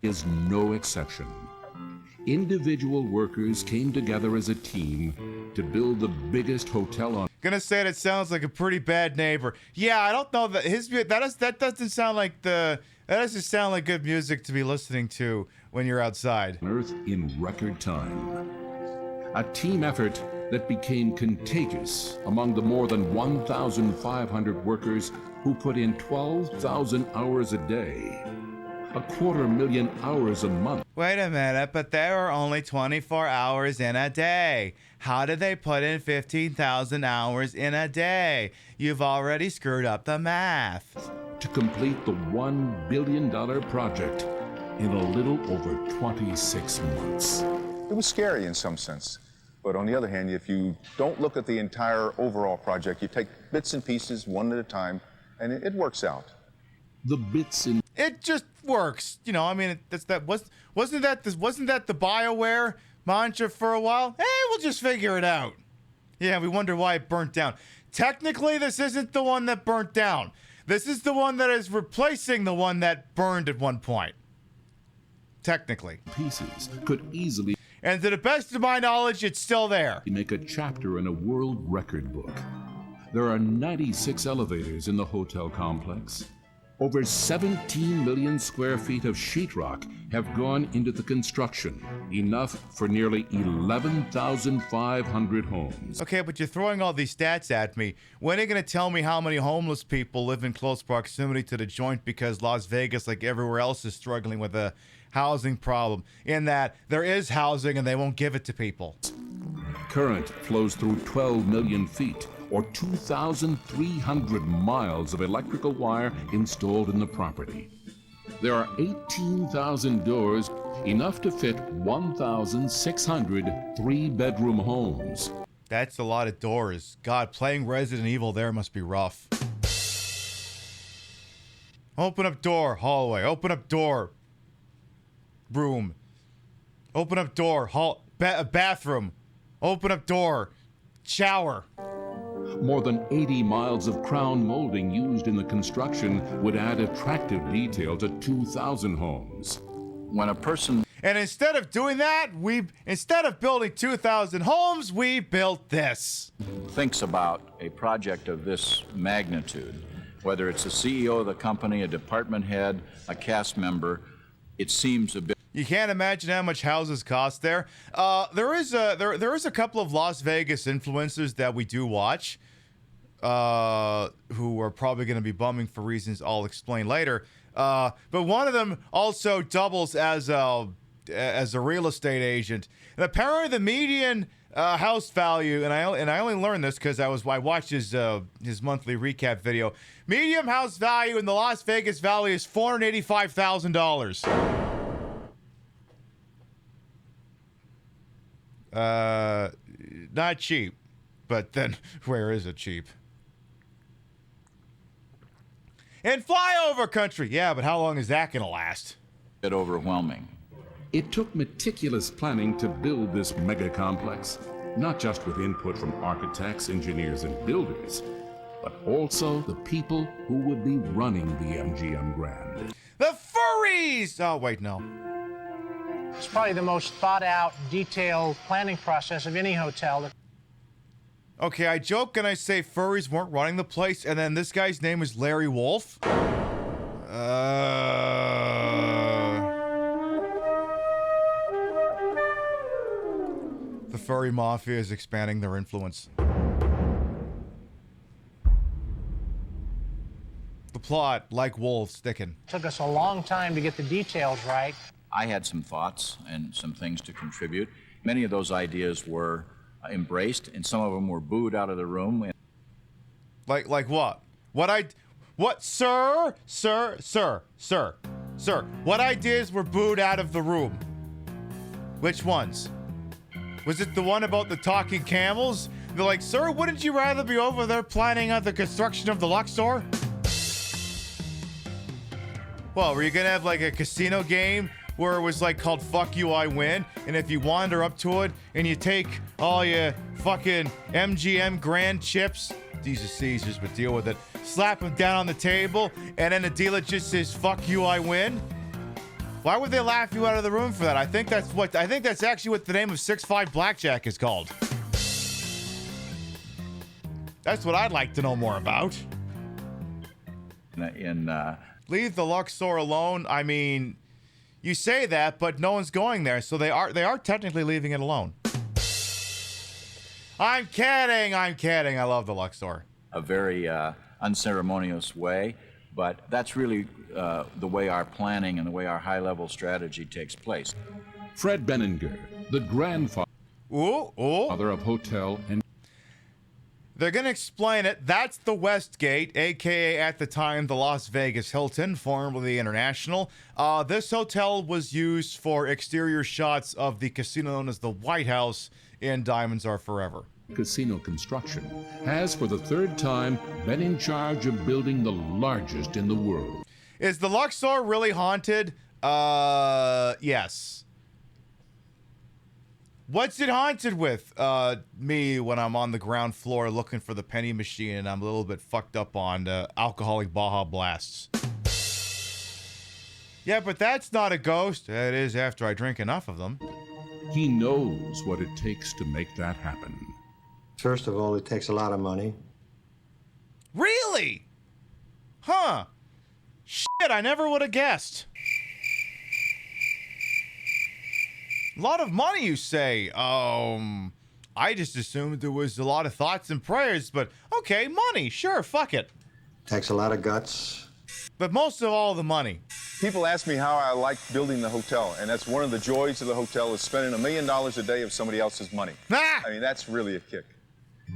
[SPEAKER 17] Is no exception. Individual workers came together as a team to build the biggest hotel on...
[SPEAKER 2] Gonna say that sounds like a pretty bad neighbor. Yeah, I don't know that that doesn't sound like that doesn't sound like good music to be listening to when you're outside.
[SPEAKER 17] Earth in record time. A team effort that became contagious among the more than 1,500 workers who put in 12,000 hours a day. 250,000 hours a month.
[SPEAKER 2] Wait a minute, but there are only 24 hours in a day. How did they put in 15,000 hours in a day? You've already screwed up the math.
[SPEAKER 17] To complete the $1 billion project in a little over 26 months.
[SPEAKER 20] It was scary in some sense. But on the other hand, if you don't look at the entire overall project, you take bits and pieces one at a time, and it works out.
[SPEAKER 17] The bits and...
[SPEAKER 2] It just works. You know, I mean, wasn't that the BioWare mantra for a while? Hey, we'll just figure it out. Yeah, we wonder why it burnt down. Technically, this isn't the one that burnt down. This is the one that is replacing the one that burned at one point. Technically.
[SPEAKER 17] Pieces could easily...
[SPEAKER 2] And to the best of my knowledge, it's still there.
[SPEAKER 17] Make a chapter in a world record book. There are 96 elevators in the hotel complex. Over 17 million square feet of sheetrock have gone into the construction, enough for nearly 11,500 homes.
[SPEAKER 2] Okay, but you're throwing all these stats at me. When are you going to tell me how many homeless people live in close proximity to the joint because Las Vegas, like everywhere else, is struggling with a housing problem, in that there is housing and they won't give it to people?
[SPEAKER 17] Current flows through 12 million feet, or 2,300 miles of electrical wire installed in the property. There are 18,000 doors, enough to fit 1,600 three-bedroom homes.
[SPEAKER 2] That's a lot of doors. God, playing Resident Evil there must be rough. Open up door, hallway. Open up door, room. Open up door, bathroom. Open up door, shower.
[SPEAKER 17] More than 80 miles of crown molding used in the construction would add attractive detail to 2,000 homes.
[SPEAKER 19] When a person...
[SPEAKER 2] And instead of doing that, instead of building 2,000 homes, we built this.
[SPEAKER 19] Thinks about a project of this magnitude, whether it's the CEO of the company, a department head, a cast member, it seems a bit...
[SPEAKER 2] You can't imagine how much houses cost there. There is a couple of Las Vegas influencers that we do watch, who are probably going to be bumming for reasons I'll explain later. But one of them also doubles as a real estate agent. And apparently, the median house value, and I only learned this because I watched his monthly recap video. Median house value in the Las Vegas Valley is $485,000. Not cheap, but then where is it cheap? In flyover country. Yeah, but how long is that going to last?
[SPEAKER 19] Bit overwhelming.
[SPEAKER 17] It took meticulous planning to build this mega complex, not just with input from architects, engineers, and builders, but also the people who would be running the MGM Grand.
[SPEAKER 2] The furries! Oh, wait, no.
[SPEAKER 21] It's probably the most thought out, detailed planning process of any hotel.
[SPEAKER 2] Okay, I joke and I say furries weren't running the place, and then this guy's name is Larry Wolf. The furry mafia is expanding their influence. The plot, like wolves, sticking.
[SPEAKER 21] Took us a long time to get the details right.
[SPEAKER 19] I had some thoughts and some things to contribute. Many of those ideas were embraced, and some of them were booed out of the room.
[SPEAKER 2] Like what? What, sir? What ideas were booed out of the room? Which ones? Was it the one about the talking camels? They're like, sir, wouldn't you rather be over there planning out the construction of the Luxor? Well, were you gonna have like a casino game where it was like called Fuck You, I Win, and if you wander up to it and you take all your fucking MGM Grand chips, these are Caesars, but deal with it, slap them down on the table, and then the dealer just says, fuck you, I win? Why would they laugh you out of the room for that? I think that's actually what the name of 6-5 Blackjack is called. That's what I'd like to know more about. Leave the Luxor alone. I mean, you say that, but no one's going there, so they are technically leaving it alone. I'm kidding. I love the Luxor.
[SPEAKER 19] A very unceremonious way, but that's really the way our planning and the way our high-level strategy takes place.
[SPEAKER 17] Fred Benninger, the grandfather of hotel and...
[SPEAKER 2] They're going to explain it. That's the Westgate, a.k.a. at the time the Las Vegas Hilton, formerly the International. This hotel was used for exterior shots of the casino known as the White House in Diamonds Are Forever.
[SPEAKER 17] Casino construction has, for the third time, been in charge of building the largest in the world.
[SPEAKER 2] Is the Luxor really haunted? Yes. What's it haunted with? Me when I'm on the ground floor looking for the penny machine and I'm a little bit fucked up on alcoholic Baja Blasts. Yeah, but that's not a ghost. It is after I drink enough of them.
[SPEAKER 17] He knows what it takes to make that happen.
[SPEAKER 18] First of all, it takes a lot of money.
[SPEAKER 2] Really? Huh. Shit, I never would have guessed. A lot of money, you say? I just assumed there was a lot of thoughts and prayers, but okay, money, sure, fuck it.
[SPEAKER 18] Takes a lot of guts.
[SPEAKER 2] But most of all, the money.
[SPEAKER 20] People ask me how I like building the hotel, and that's one of the joys of the hotel is spending $1 million a day of somebody else's money.
[SPEAKER 2] Ah!
[SPEAKER 20] I mean, that's really a kick.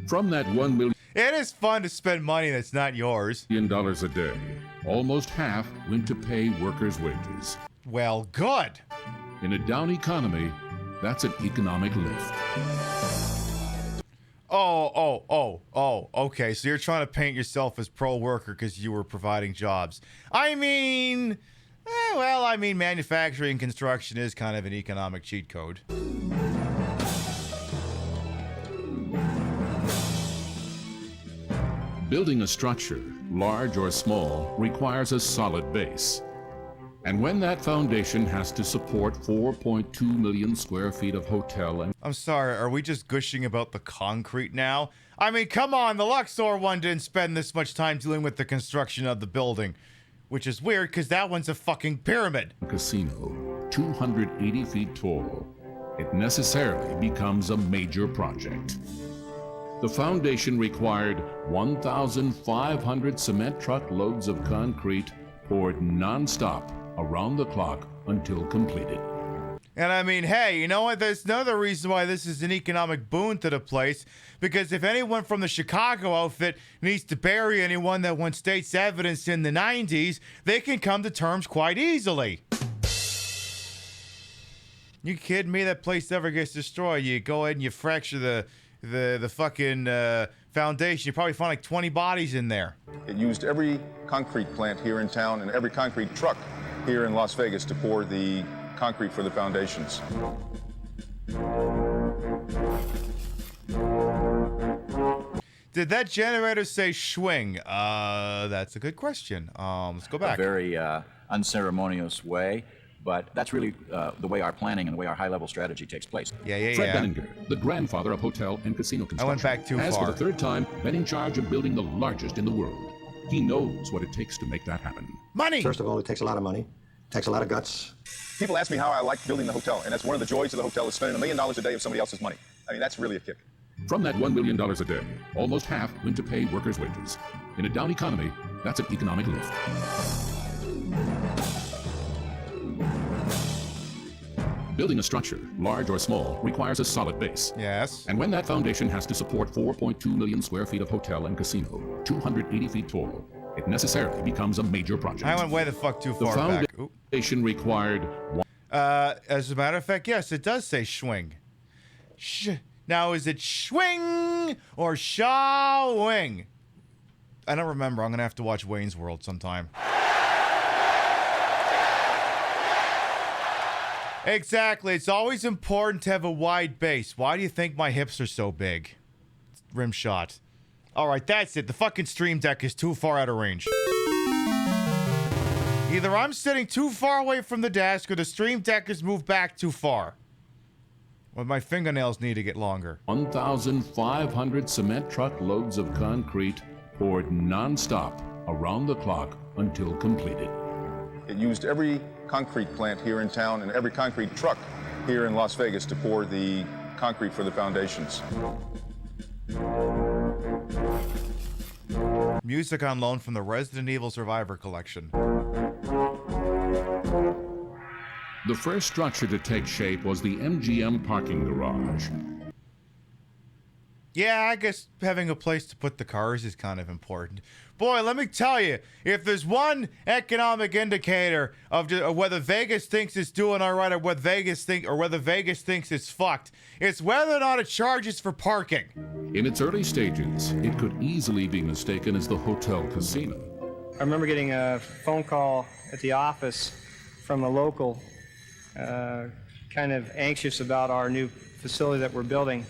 [SPEAKER 17] From that $1 million...
[SPEAKER 2] It is fun to spend money that's not yours.
[SPEAKER 17] $1 a day. Almost half went to pay workers' wages.
[SPEAKER 2] Well, good.
[SPEAKER 17] In a down economy, that's an economic lift.
[SPEAKER 2] Okay, so you're trying to paint yourself as pro-worker because you were providing jobs. I mean, manufacturing and construction is kind of an economic cheat code.
[SPEAKER 17] Building a structure, large or small, requires a solid base. And when that foundation has to support 4.2 million square feet of hotel and...
[SPEAKER 2] I'm sorry, are we just gushing about the concrete now? I mean, come on, the Luxor one didn't spend this much time dealing with the construction of the building. Which is weird, because that one's a fucking pyramid.
[SPEAKER 17] Casino, 280 feet tall. It necessarily becomes a major project. The foundation required 1,500 cement truckloads of concrete poured non-stop around the clock until completed.
[SPEAKER 2] And I mean, hey, you know what? There's another reason why this is an economic boon to the place. Because if anyone from the Chicago outfit needs to bury anyone that won state's evidence in the 90s, they can come to terms quite easily. You kidding me? That place never gets destroyed. You go ahead and you fracture the fucking foundation, you probably find like 20 bodies in there.
[SPEAKER 20] It used every concrete plant here in town and every concrete truck here in Las Vegas to pour the concrete for the foundations.
[SPEAKER 2] Did that generator say swing? That's a good question. Let's go back.
[SPEAKER 19] A very unceremonious way, but that's really the way our planning and the way our high-level strategy takes place.
[SPEAKER 2] Yeah.
[SPEAKER 17] Fred Benninger, the grandfather of hotel and casino construction,
[SPEAKER 2] I went back too
[SPEAKER 17] has
[SPEAKER 2] far.
[SPEAKER 17] for the third time been in charge of building the largest in the world. He knows what it takes to make that happen.
[SPEAKER 2] Money!
[SPEAKER 18] First of all, it takes a lot of money. It takes a lot of guts.
[SPEAKER 20] People ask me how I like building the hotel, and that's one of the joys of the hotel is spending $1 million a day of somebody else's money. I mean, that's really a kick.
[SPEAKER 17] From that $1 million a day, almost half went to pay workers' wages. In a down economy, that's an economic lift. Building a structure, large or small, requires a solid base.
[SPEAKER 2] Yes.
[SPEAKER 17] And when that foundation has to support 4.2 million square feet of hotel and casino, 280 feet tall, it necessarily becomes a major project.
[SPEAKER 2] I went way the fuck too
[SPEAKER 17] The
[SPEAKER 2] far back.
[SPEAKER 17] foundation required...
[SPEAKER 2] As a matter of fact, yes, it does say swing. Now, is it swing or shawing? I don't remember. I'm going to have to watch Wayne's World sometime. Exactly. It's always important to have a wide base. Why do you think my hips are so big? Rim shot. All right, that's it. The fucking stream deck is too far out of range. Either I'm sitting too far away from the desk or the stream deck has moved back too far. Well, my fingernails need to get longer.
[SPEAKER 17] 1,500 cement truck loads of concrete poured non-stop around the clock until completed.
[SPEAKER 20] It used every concrete plant here in town and every concrete truck here in Las Vegas to pour the concrete for the foundations.
[SPEAKER 2] Music on loan from the Resident Evil Survivor collection.
[SPEAKER 17] The first structure to take shape was the MGM parking garage.
[SPEAKER 2] Yeah, I guess having a place to put the cars is kind of important. Boy, let me tell you, if there's one economic indicator of whether Vegas thinks it's doing all right or whether Vegas thinks it's fucked, it's whether or not it charges for parking.
[SPEAKER 17] In its early stages, it could easily be mistaken as the hotel casino.
[SPEAKER 3] I remember getting a phone call at the office from a local, kind of anxious about our new facility that we're building,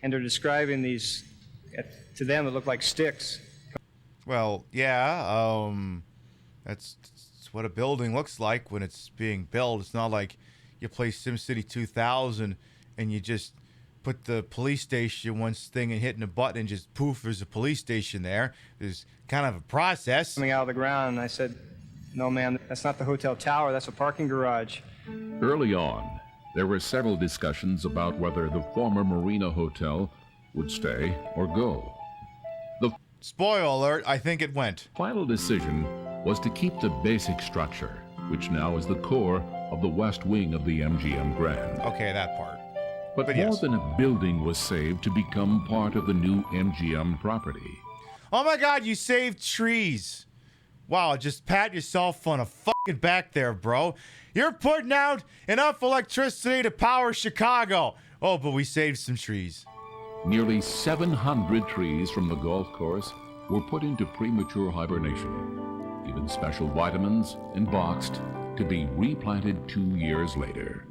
[SPEAKER 3] and they're describing these, to them it looked like sticks.
[SPEAKER 2] Well, yeah, that's what a building looks like when it's being built. It's not like you play SimCity 2000 and you just put the police station one thing and hitting a button and just poof, there's a police station there. There's kind of a process.
[SPEAKER 3] Coming out of the ground, and I said, no, man, that's not the hotel tower, that's a parking garage.
[SPEAKER 17] Early on, there were several discussions about whether the former Marina Hotel would stay or go. The
[SPEAKER 2] spoiler alert, I think it went.
[SPEAKER 17] Final decision was to keep the basic structure, which now is the core of the west wing of the MGM Grand.
[SPEAKER 2] Okay, that part.
[SPEAKER 17] But more
[SPEAKER 2] yes.
[SPEAKER 17] than a building was saved to become part of the new MGM property.
[SPEAKER 2] Oh my God, you saved trees. Wow, just pat yourself on a fucking back there, bro. You're putting out enough electricity to power Chicago. Oh, but we saved some trees.
[SPEAKER 17] Nearly 700 trees from the golf course were put into premature hibernation, given special vitamins and boxed to be replanted 2 years later.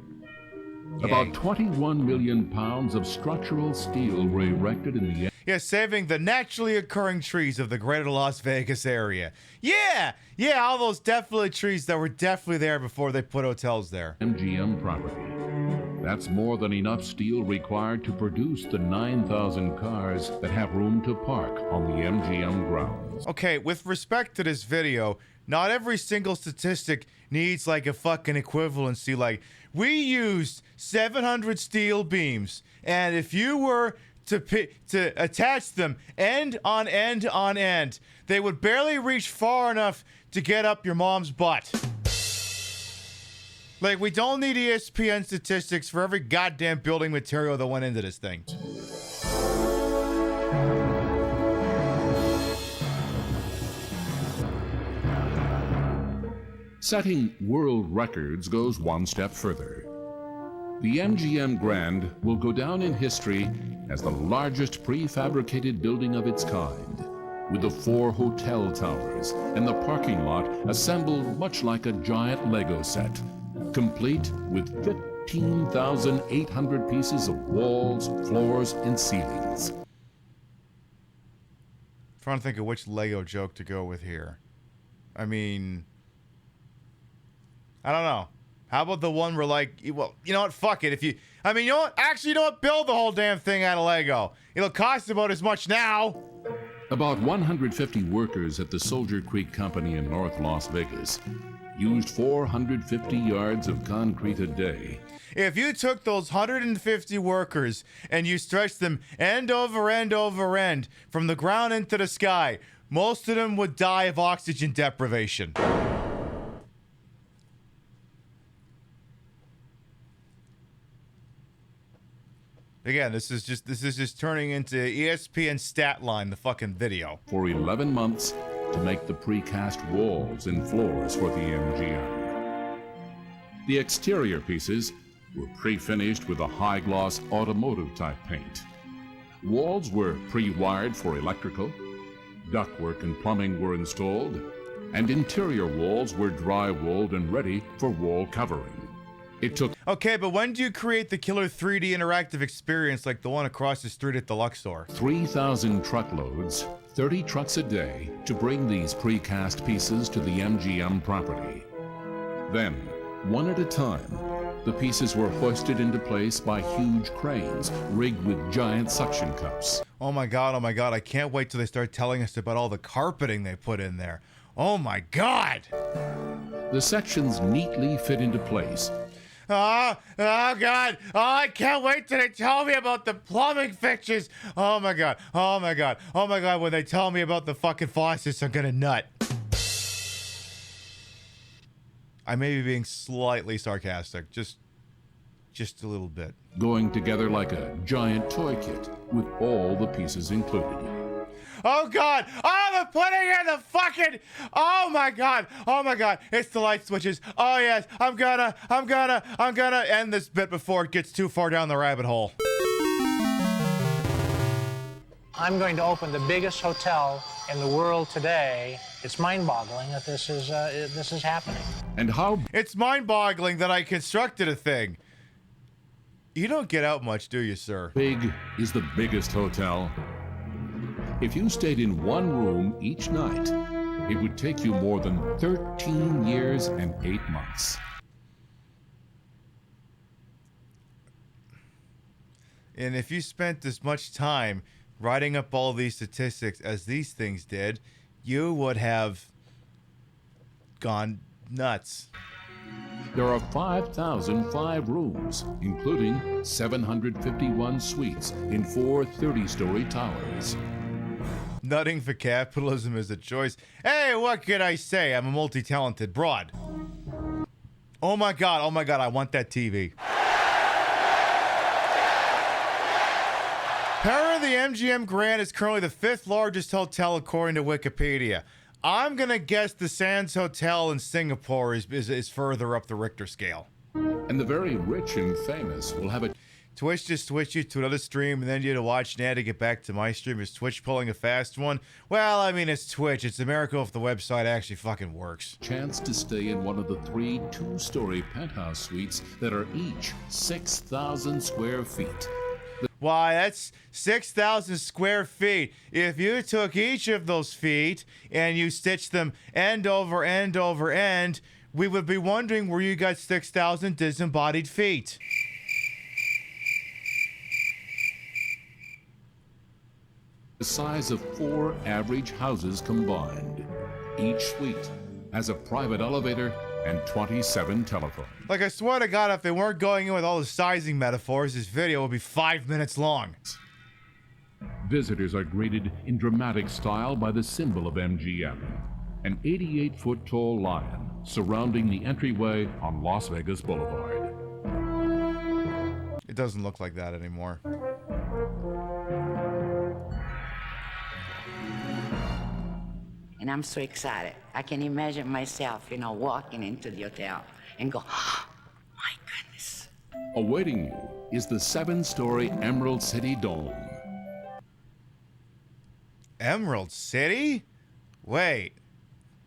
[SPEAKER 2] Yay.
[SPEAKER 17] About 21 million pounds of structural steel were erected in the...
[SPEAKER 2] Yeah, saving the naturally occurring trees of the greater Las Vegas area. Yeah, all those definitely trees that were definitely there before they put hotels there.
[SPEAKER 17] MGM property. That's more than enough steel required to produce the 9,000 cars that have room to park on the MGM grounds.
[SPEAKER 2] Okay, with respect to this video, not every single statistic needs like a fucking equivalency. Like, we used 700 steel beams, and if you were to attach them end on end on end, they would barely reach far enough to get up your mom's butt. Like, we don't need ESPN statistics for every goddamn building material that went into this thing.
[SPEAKER 17] Setting world records goes one step further. The MGM Grand will go down in history as the largest prefabricated building of its kind, with the 4 hotel towers and the parking lot assembled much like a giant Lego set, complete with 15,800 pieces of walls, floors, and ceilings.
[SPEAKER 2] Trying to think of which Lego joke to go with here. I mean, I don't know. How about the one where, like, well, you know what? Fuck it. You know what? Actually, you know what? Build the whole damn thing out of Lego. It'll cost about as much now.
[SPEAKER 17] About 150 workers at the Soldier Creek Company in North Las Vegas used 450 yards of concrete a day.
[SPEAKER 2] If you took those 150 workers and you stretched them end over end over end from the ground into the sky, most of them would die of oxygen deprivation. Again, this is just turning into ESPN Statline, the fucking video.
[SPEAKER 17] For 11 months to make the precast walls and floors for the MGM. The exterior pieces were pre-finished with a high-gloss automotive-type paint. Walls were pre-wired for electrical, ductwork and plumbing were installed, and interior walls were drywalled and ready for wall covering. It took...
[SPEAKER 2] Okay, but when do you create the killer 3D interactive experience like the one across the street at the Luxor?
[SPEAKER 17] 3,000 truckloads, 30 trucks a day to bring these precast pieces to the MGM property. Then, one at a time, the pieces were hoisted into place by huge cranes rigged with giant suction cups.
[SPEAKER 2] Oh my god, I can't wait till they start telling us about all the carpeting they put in there. Oh my god!
[SPEAKER 17] The sections neatly fit into place.
[SPEAKER 2] Oh god! Oh, I can't wait till they tell me about the plumbing fixtures! Oh my god, when they tell me about the fucking faucets, I'm gonna nut. I may be being slightly sarcastic, just a little bit.
[SPEAKER 17] Going together like a giant toy kit with all the pieces included.
[SPEAKER 2] Oh god! Oh, they're putting in the fucking... Oh my god! It's the light switches. Oh yes, I'm gonna end this bit before it gets too far down the rabbit hole.
[SPEAKER 21] I'm going to open the biggest hotel in the world today. It's mind-boggling that this is happening.
[SPEAKER 17] And how...
[SPEAKER 2] It's mind-boggling that I constructed a thing. You don't get out much, do you, sir?
[SPEAKER 17] Big is the biggest hotel. If you stayed in one room each night, it would take you more than 13 years and 8 months.
[SPEAKER 2] And if you spent as much time writing up all these statistics as these things did, you would have gone nuts.
[SPEAKER 17] There are 5,005 rooms, including 751 suites in 4 30-story towers.
[SPEAKER 2] Nutting for capitalism is a choice. Hey, what can I say? I'm a multi-talented broad. Oh my god, I want that TV. Apparently, the MGM Grand is currently the 5th largest hotel according to Wikipedia. I'm gonna guess the Sands Hotel in Singapore is further up the Richter scale.
[SPEAKER 17] And the very rich and famous will have a...
[SPEAKER 2] Twitch just switched you to another stream and then you had to watch Nad to get back to my stream. Is Twitch pulling a fast one? Well, I mean, it's Twitch. It's a miracle if the website actually fucking works.
[SPEAKER 17] Chance to stay in one of the 3 2-story penthouse suites that are each 6,000 square feet.
[SPEAKER 2] Why, that's 6,000 square feet. If you took each of those feet and you stitched them end over end over end, we would be wondering where you got 6,000 disembodied feet.
[SPEAKER 17] The size of 4 average houses combined. Each suite has a private elevator and 27 telephones.
[SPEAKER 2] Like, I swear to God, if they weren't going in with all the sizing metaphors, this video would be 5 minutes long.
[SPEAKER 17] Visitors are greeted in dramatic style by the symbol of MGM, an 88-foot tall lion surrounding the entryway on Las Vegas Boulevard.
[SPEAKER 2] It doesn't look like that anymore.
[SPEAKER 5] And I'm so excited. I can imagine myself, walking into the hotel and go, oh, my goodness,
[SPEAKER 17] Awaiting you is the 7-story Emerald City Dome.
[SPEAKER 2] Emerald City? Wait.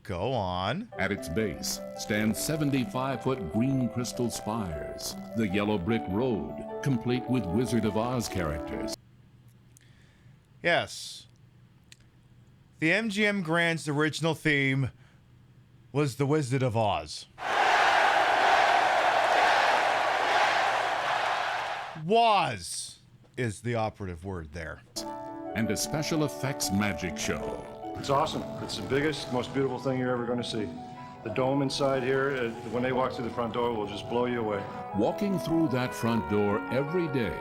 [SPEAKER 2] Go on.
[SPEAKER 17] At its base stand 75-foot green crystal spires, the yellow brick road, complete with Wizard of Oz characters.
[SPEAKER 2] Yes. The MGM Grand's original theme was the Wizard of Oz. Was is the operative word there.
[SPEAKER 17] And a special effects magic show.
[SPEAKER 6] It's awesome. It's the biggest, most beautiful thing you're ever going to see. The dome inside here, when they walk through the front door, will just blow you away.
[SPEAKER 17] Walking through that front door every day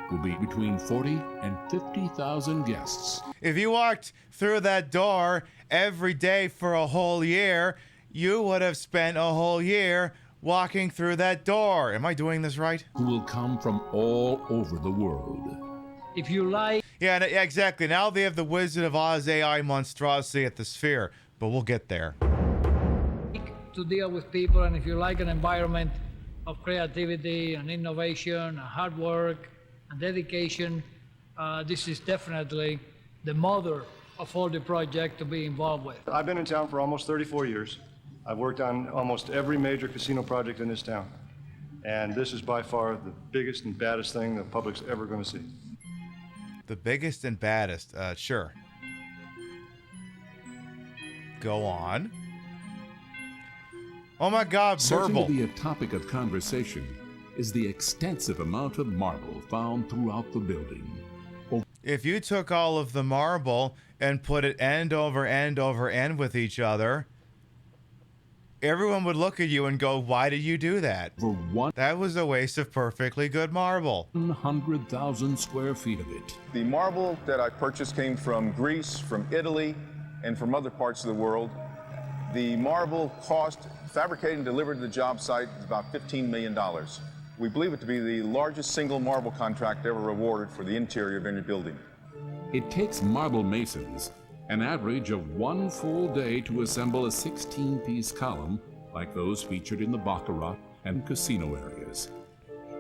[SPEAKER 17] will be between 40 and 50,000 guests.
[SPEAKER 2] If you walked through that door every day for a whole year, you would have spent a whole year walking through that door. Am I doing this right?
[SPEAKER 17] Who will come from all over the world.
[SPEAKER 22] If you like...
[SPEAKER 2] Yeah, exactly. Now they have the Wizard of Oz AI monstrosity at the Sphere, but we'll get there.
[SPEAKER 22] To deal with people, and if you like an environment of creativity and innovation and hard work and dedication, this is definitely the mother of all the project to be involved with.
[SPEAKER 6] I've been in town for almost 34 years. I've worked on almost every major casino project in this town. And this is by far the biggest and baddest thing the public's ever going to see.
[SPEAKER 2] The biggest and baddest, sure. Go on. Oh my God,
[SPEAKER 17] Certain
[SPEAKER 2] Burble.
[SPEAKER 17] to be a topic of conversation is the extensive amount of marble found throughout the building.
[SPEAKER 2] If you took all of the marble and put it end over end over end with each other, everyone would look at you and go, why did you do that? That was a waste of perfectly good marble.
[SPEAKER 17] 100,000 square feet of it.
[SPEAKER 20] The marble that I purchased came from Greece, from Italy, and from other parts of the world. The marble cost, fabricated and delivered to the job site, is about $15 million. We believe it to be the largest single marble contract ever awarded for the interior of any building.
[SPEAKER 17] It takes marble masons an average of 1 full day to assemble a 16-piece column like those featured in the Baccarat and casino areas.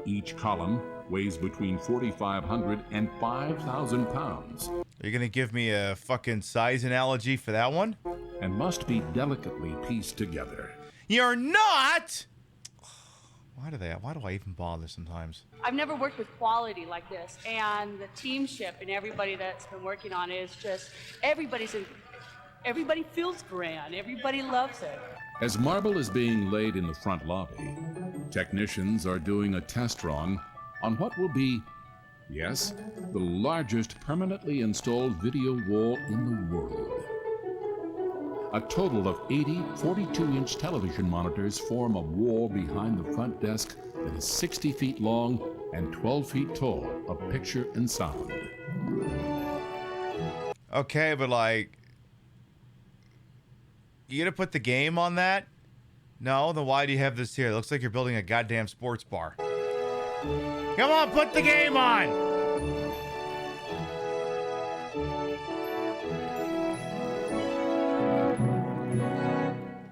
[SPEAKER 17] Each column weighs between 4,500 and 5,000 pounds.
[SPEAKER 2] Are you going to give me a fucking size analogy for that one?
[SPEAKER 17] And must be delicately pieced together.
[SPEAKER 2] You're not! Why do I even bother sometimes?
[SPEAKER 23] I've never worked with quality like this, and the teamship and everybody that's been working on it is just, everybody feels grand, everybody loves it.
[SPEAKER 17] As marble is being laid in the front lobby, technicians are doing a test run on what will be, yes, the largest permanently installed video wall in the world. A total of 80 42-inch television monitors form a wall behind the front desk that is 60 feet long and 12 feet tall of picture and sound.
[SPEAKER 2] Okay, but like, you gonna put the game on that? No? Then why do you have this here? It looks like you're building a goddamn sports bar. Come on, put the game on!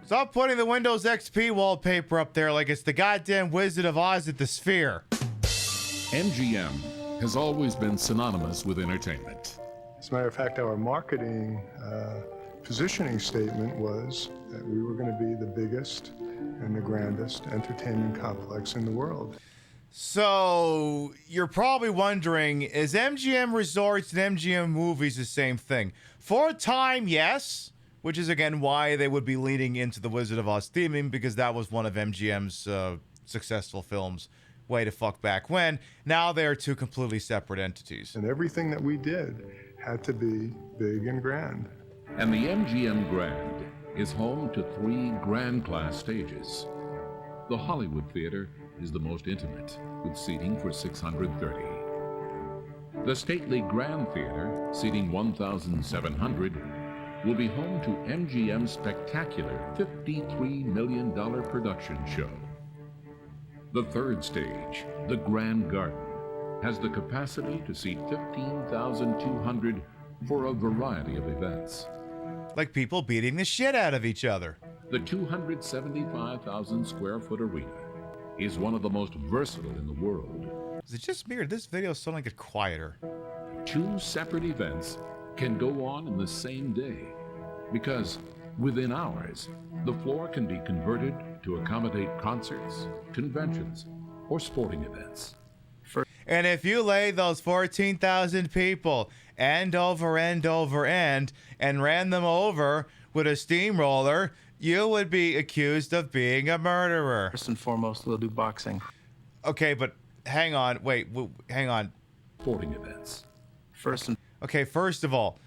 [SPEAKER 2] Stop putting the Windows XP wallpaper up there like it's the goddamn Wizard of Oz at the Sphere.
[SPEAKER 17] MGM has always been synonymous with entertainment.
[SPEAKER 24] As a matter of fact, our marketing positioning statement was that we were going to be the biggest and the grandest entertainment complex in the world.
[SPEAKER 2] So, you're probably wondering, is MGM Resorts and MGM Movies the same thing? For a time, yes. Which is, again, why they would be leaning into the Wizard of Oz theming, because that was one of MGM's successful films way to fuck back when. Now they're two completely separate entities.
[SPEAKER 24] And everything that we did had to be big and grand.
[SPEAKER 17] And the MGM Grand is home to 3 Grand Class stages. The Hollywood Theater is the most intimate, with seating for 630. The stately Grand Theater, seating 1,700, will be home to MGM's spectacular $53 million production show. The 3rd stage, the Grand Garden, has the capacity to seat 15,200 for a variety of events.
[SPEAKER 2] Like people beating the shit out of each other.
[SPEAKER 17] The 275,000 square foot arena is one of the most versatile in the world.
[SPEAKER 2] Is it just me or this video sounding like it quieter?
[SPEAKER 17] 2 separate events can go on in the same day because within hours, the floor can be converted to accommodate concerts, conventions, or sporting events.
[SPEAKER 2] And if you lay those 14,000 people end over end over end and ran them over with a steamroller, you would be accused of being a murderer.
[SPEAKER 3] First and foremost, we'll do boxing.
[SPEAKER 2] Okay, but hang on. Wait, hang on.
[SPEAKER 17] Sporting events.
[SPEAKER 2] Okay, first of all,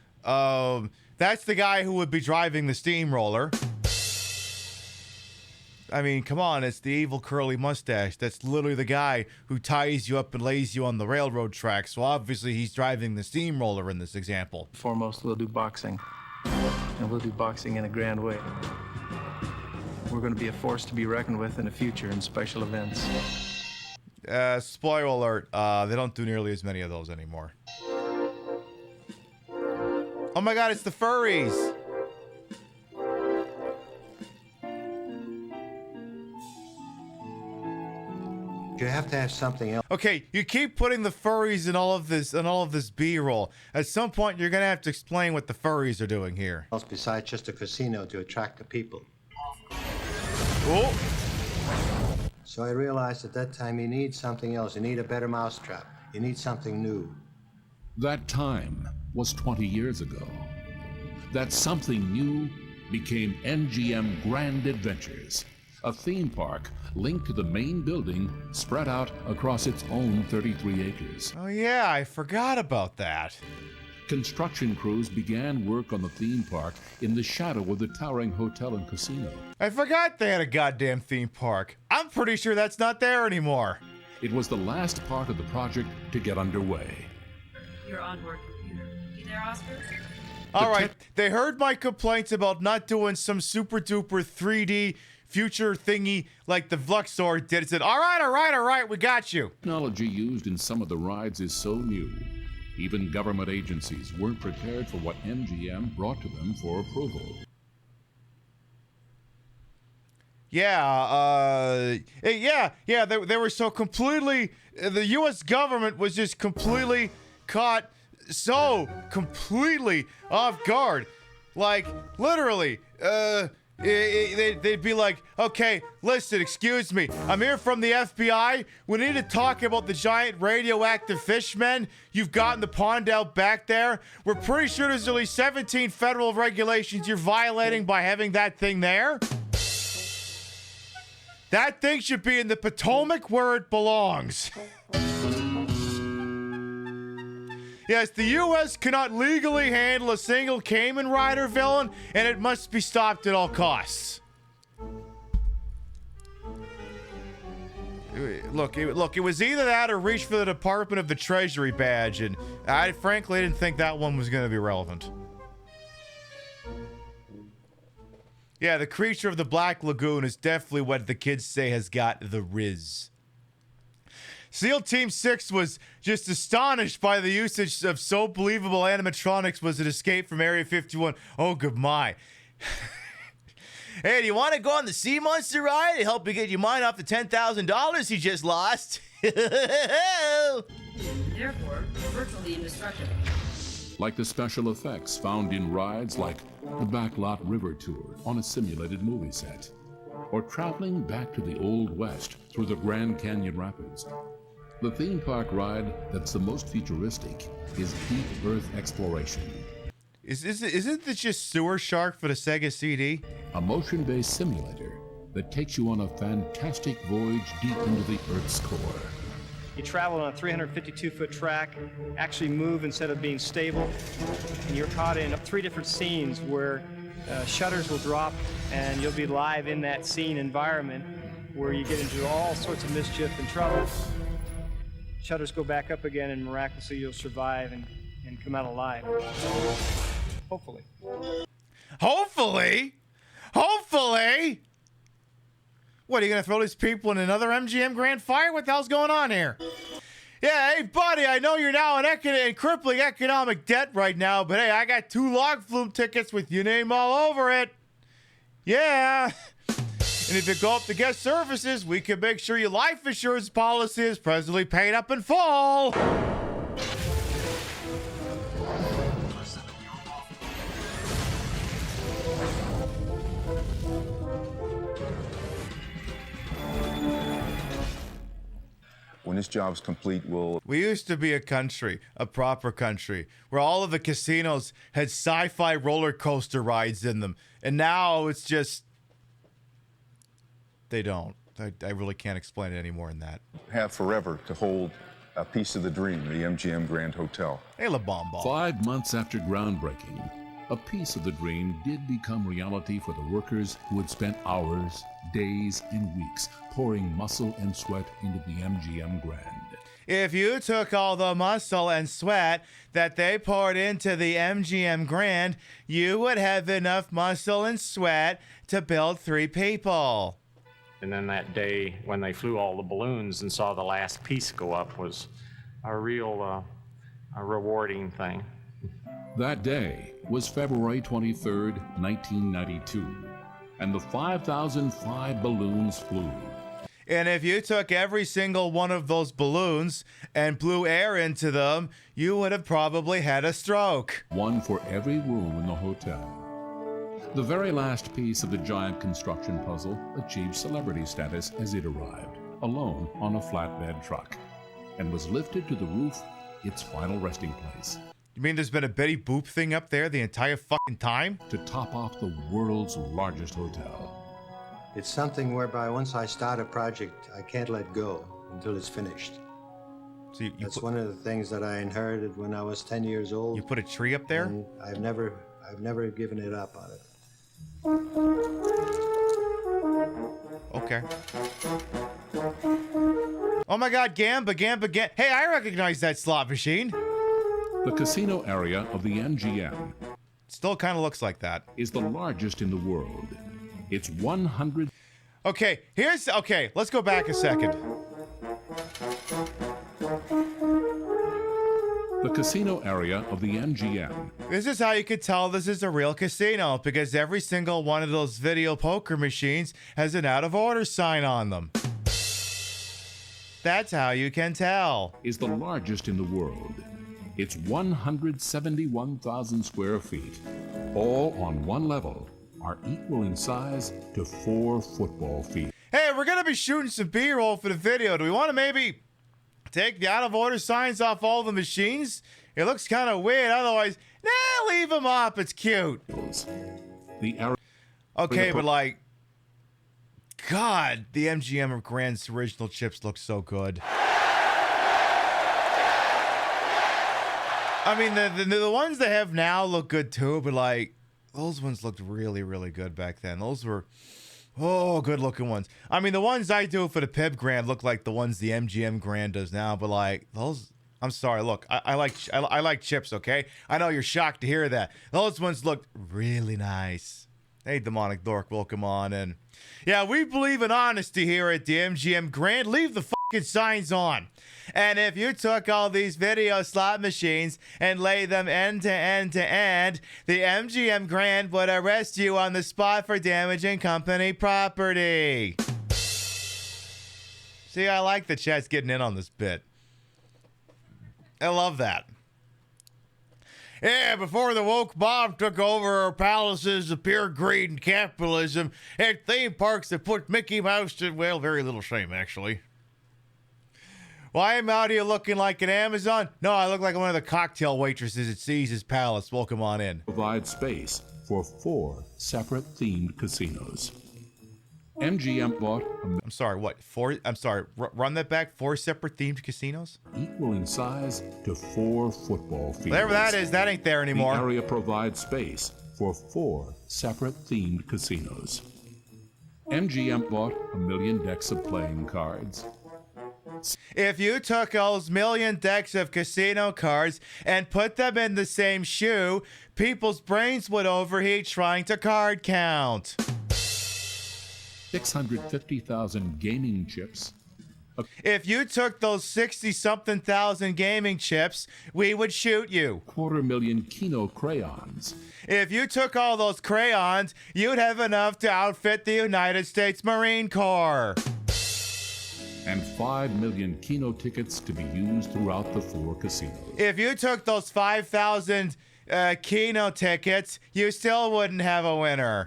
[SPEAKER 2] that's the guy who would be driving the steamroller. I mean, come on, it's the evil curly mustache. That's literally the guy who ties you up and lays you on the railroad tracks. So obviously he's driving the steamroller in this example.
[SPEAKER 3] Foremost, we'll do boxing. And we'll do boxing in a grand way. We're going to be a force to be reckoned with in the future in special events.
[SPEAKER 2] Spoiler alert, they don't do nearly as many of those anymore. Oh my god, it's the furries!
[SPEAKER 18] You have to have something else.
[SPEAKER 2] Okay, you keep putting the furries in all of this B-roll. At some point, you're gonna have to explain what the furries are doing here.
[SPEAKER 18] Else besides just a casino to attract the people.
[SPEAKER 2] Oh.
[SPEAKER 18] So I realized at that time you need something else. You need a better mousetrap. You need something new.
[SPEAKER 17] That time was 20 years ago. That something new became MGM Grand Adventures, a theme park linked to the main building spread out across its own 33 acres.
[SPEAKER 2] Oh yeah, I forgot about that.
[SPEAKER 17] Construction crews began work on the theme park in the shadow of the towering hotel and casino.
[SPEAKER 2] I forgot they had a goddamn theme park. I'm pretty sure that's not there anymore.
[SPEAKER 17] It was the last part of the project to get underway.
[SPEAKER 4] Your onboard computer. You there, Oscar?
[SPEAKER 2] All right, they heard my complaints about not doing some super duper 3D future thingy like the Vluxor did. It said, all right, we got you.
[SPEAKER 17] Technology used in some of the rides is so new, even government agencies weren't prepared for what MGM brought to them for approval.
[SPEAKER 2] Yeah, they were so completely, the U.S. government was just completely caught so completely off guard. Like, literally, they'd be like, okay, listen, excuse me, I'm here from the FBI. We need to talk about the giant radioactive fishmen you've got in the pond out back there. We're pretty sure there's at least 17 federal regulations you're violating by having that thing there. That thing should be in the Potomac where it belongs. Yes, the U.S. cannot legally handle a single Kamen Rider villain, and it must be stopped at all costs. Look, it was either that or reach for the Department of the Treasury badge, and I frankly didn't think that one was going to be relevant. Yeah, the creature of the Black Lagoon is definitely what the kids say has got the Riz. SEAL Team 6 was just astonished by the usage of so believable animatronics was an escape from Area 51. Oh, good my. Hey, do you want to go on the Sea Monster ride to help you get your mind off the $10,000 you just lost?
[SPEAKER 4] Therefore, virtually indestructible.
[SPEAKER 17] Like the special effects found in rides like the Backlot River Tour on a simulated movie set, or traveling back to the Old West through the Grand Canyon Rapids. The theme park ride that's the most futuristic is Deep Earth Exploration.
[SPEAKER 2] Isn't this just Sewer Shark for the Sega CD?
[SPEAKER 17] A motion-based simulator that takes you on a fantastic voyage deep into the Earth's core.
[SPEAKER 3] You travel on a 352-foot track, actually move instead of being stable, and you're caught in 3 different scenes where shutters will drop and you'll be live in that scene environment where you get into all sorts of mischief and trouble. Shutters go back up again and miraculously you'll survive and come out alive. Hopefully.
[SPEAKER 2] Hopefully? Hopefully? What, are you going to throw these people in another MGM Grand Fire? What the hell's going on here? Yeah, hey, buddy, I know you're now in crippling economic debt right now, but hey, I got 2 log flume tickets with your name all over it. Yeah. And if you go up to guest services, we can make sure your life insurance policy is presently paid up in full.
[SPEAKER 20] When this job's complete,
[SPEAKER 2] We used to be a country, a proper country, where all of the casinos had sci-fi roller coaster rides in them. And now it's just... They don't. I really can't explain it any more than that.
[SPEAKER 20] have forever to hold a piece of the dream, the MGM Grand Hotel.
[SPEAKER 2] Hey, La Bomba.
[SPEAKER 17] 5 months after groundbreaking, a piece of the dream did become reality for the workers who had spent hours, days, and weeks pouring muscle and sweat into the MGM Grand.
[SPEAKER 2] If you took all the muscle and sweat that they poured into the MGM Grand, you would have enough muscle and sweat to build 3 people.
[SPEAKER 7] And then that day when they flew all the balloons and saw the last piece go up was a real a rewarding thing.
[SPEAKER 17] That day was February 23rd, 1992, and the 5,005 balloons flew.
[SPEAKER 2] And if you took every single one of those balloons and blew air into them, you would have probably had a stroke.
[SPEAKER 17] One for every room in the hotel. The very last piece of the giant construction puzzle achieved celebrity status as it arrived, alone on a flatbed truck, and was lifted to the roof, its final resting place.
[SPEAKER 2] You mean there's been a Betty Boop thing up there the entire fucking time?
[SPEAKER 17] To top off the world's largest hotel.
[SPEAKER 18] It's something whereby once I start a project, I can't let go until it's finished.
[SPEAKER 2] So
[SPEAKER 18] That's one of the things that I inherited when I was 10 years old.
[SPEAKER 2] You put a tree up there?
[SPEAKER 18] And I've never given it up on it.
[SPEAKER 2] Okay. Oh my God, Gamba. Hey, I recognize that slot machine.
[SPEAKER 17] The casino area of the MGM
[SPEAKER 2] still kind of looks like that.
[SPEAKER 17] Is the largest in the world. It's 100.
[SPEAKER 2] Okay, let's go back a second.
[SPEAKER 17] The casino area of the MGM.
[SPEAKER 2] This is how you could tell this is a real casino, because every single one of those video poker machines has an out of order sign on them. That's how you can tell.
[SPEAKER 17] Is the largest in the world. It's 171,000 square feet. All on one level are equal in size to 4 football fields.
[SPEAKER 2] Hey, we're going to be shooting some B-roll for the video. Do we want to maybe take the out of order signs off all the machines? It looks kind of weird. Otherwise, leave them up. It's cute.
[SPEAKER 17] The area.
[SPEAKER 2] Okay, but like, God, the MGM Grand's original chips look so good. I mean, the ones they have now look good too, but like, those ones looked really, really good back then. Those were, good looking ones. I mean, the ones I do for the PiB Grand look like the ones the MGM Grand does now, but like, those, I'm sorry, look, I like chips, okay? I know you're shocked to hear that. Those ones looked really nice. Hey, Demonic Dork, welcome on in. Yeah, we believe in honesty here at the MGM Grand. Leave the fucking signs on. And if you took all these video slot machines and lay them end to end to end, the MGM Grand would arrest you on the spot for damaging company property. See, I like the chat's getting in on this bit. I love that. Yeah, before the woke mob took over our palaces of pure greed and capitalism and theme parks that put Mickey Mouse to, well, very little shame, actually. Why am I out here looking like an Amazon? No, I look like one of the cocktail waitresses at Caesar's Palace. Welcome on in.
[SPEAKER 17] Provide space for 4 separate themed casinos. MGM bought.
[SPEAKER 2] I'm sorry, what? 4? I'm sorry, run that back. 4 separate themed casinos?
[SPEAKER 17] Equal in size to 4 football fields.
[SPEAKER 2] Whatever that is, that ain't there anymore.
[SPEAKER 17] The area provides space for 4 separate themed casinos. MGM bought 1 million decks of playing cards.
[SPEAKER 2] If you took those 1 million decks of casino cards and put them in the same shoe, people's brains would overheat trying to card count.
[SPEAKER 17] 650,000 gaming chips.
[SPEAKER 2] If you took those 60-something thousand gaming chips, we would shoot you.
[SPEAKER 17] 250,000 Kino crayons.
[SPEAKER 2] If you took all those crayons, you'd have enough to outfit the United States Marine Corps.
[SPEAKER 17] And 5 million Kino tickets to be used throughout the 4 casinos.
[SPEAKER 2] If you took those 5,000 Kino tickets, you still wouldn't have a winner.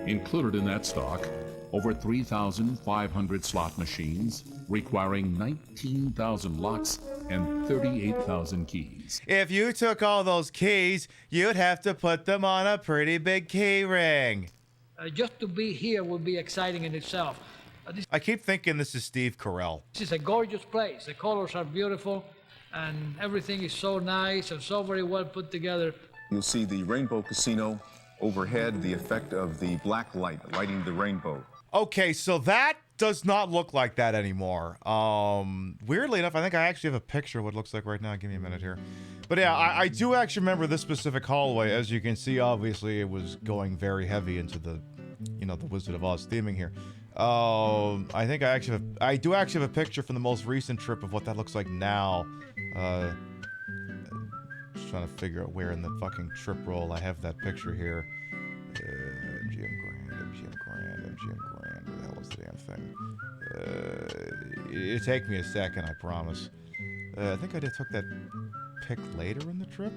[SPEAKER 17] Included in that stock, over 3,500 slot machines requiring 19,000 locks and 38,000 keys.
[SPEAKER 2] If you took all those keys, you'd have to put them on a pretty big key ring.
[SPEAKER 22] Just to be here would be exciting in itself.
[SPEAKER 2] I keep thinking this is Steve Carell.
[SPEAKER 22] This is a gorgeous place. The colors are beautiful, and everything is so nice and so very well put together.
[SPEAKER 20] You'll see the Rainbow Casino overhead, the effect of the black light lighting the rainbow.
[SPEAKER 2] Okay, so that does not look like that anymore. Weirdly enough, I think I actually have a picture of what it looks like right now. Give me a minute here. But yeah, I do actually remember this specific hallway. As you can see, obviously, it was going very heavy into the, the Wizard of Oz theming here. I think I do actually have a picture from the most recent trip of what that looks like now. Just trying to figure out where in the fucking trip roll I have that picture here. MGM Grand. Where the hell is the damn thing? It'll take me a second, I promise. I think I took that pic later in the trip.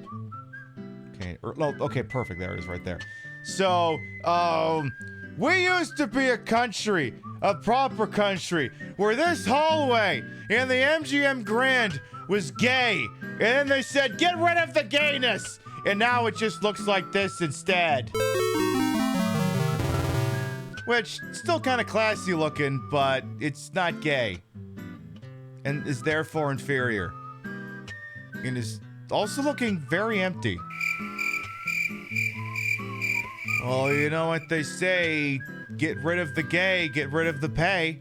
[SPEAKER 2] Okay, perfect. There it is right there. So, we used to be a country, a proper country, where this hallway in the MGM Grand was gay. And then they said, get rid of the gayness. And now it just looks like this instead. Which, still kind of classy looking, but it's not gay. And is therefore inferior. And is also looking very empty. Well, you know what they say, get rid of the gay, get rid of the pay.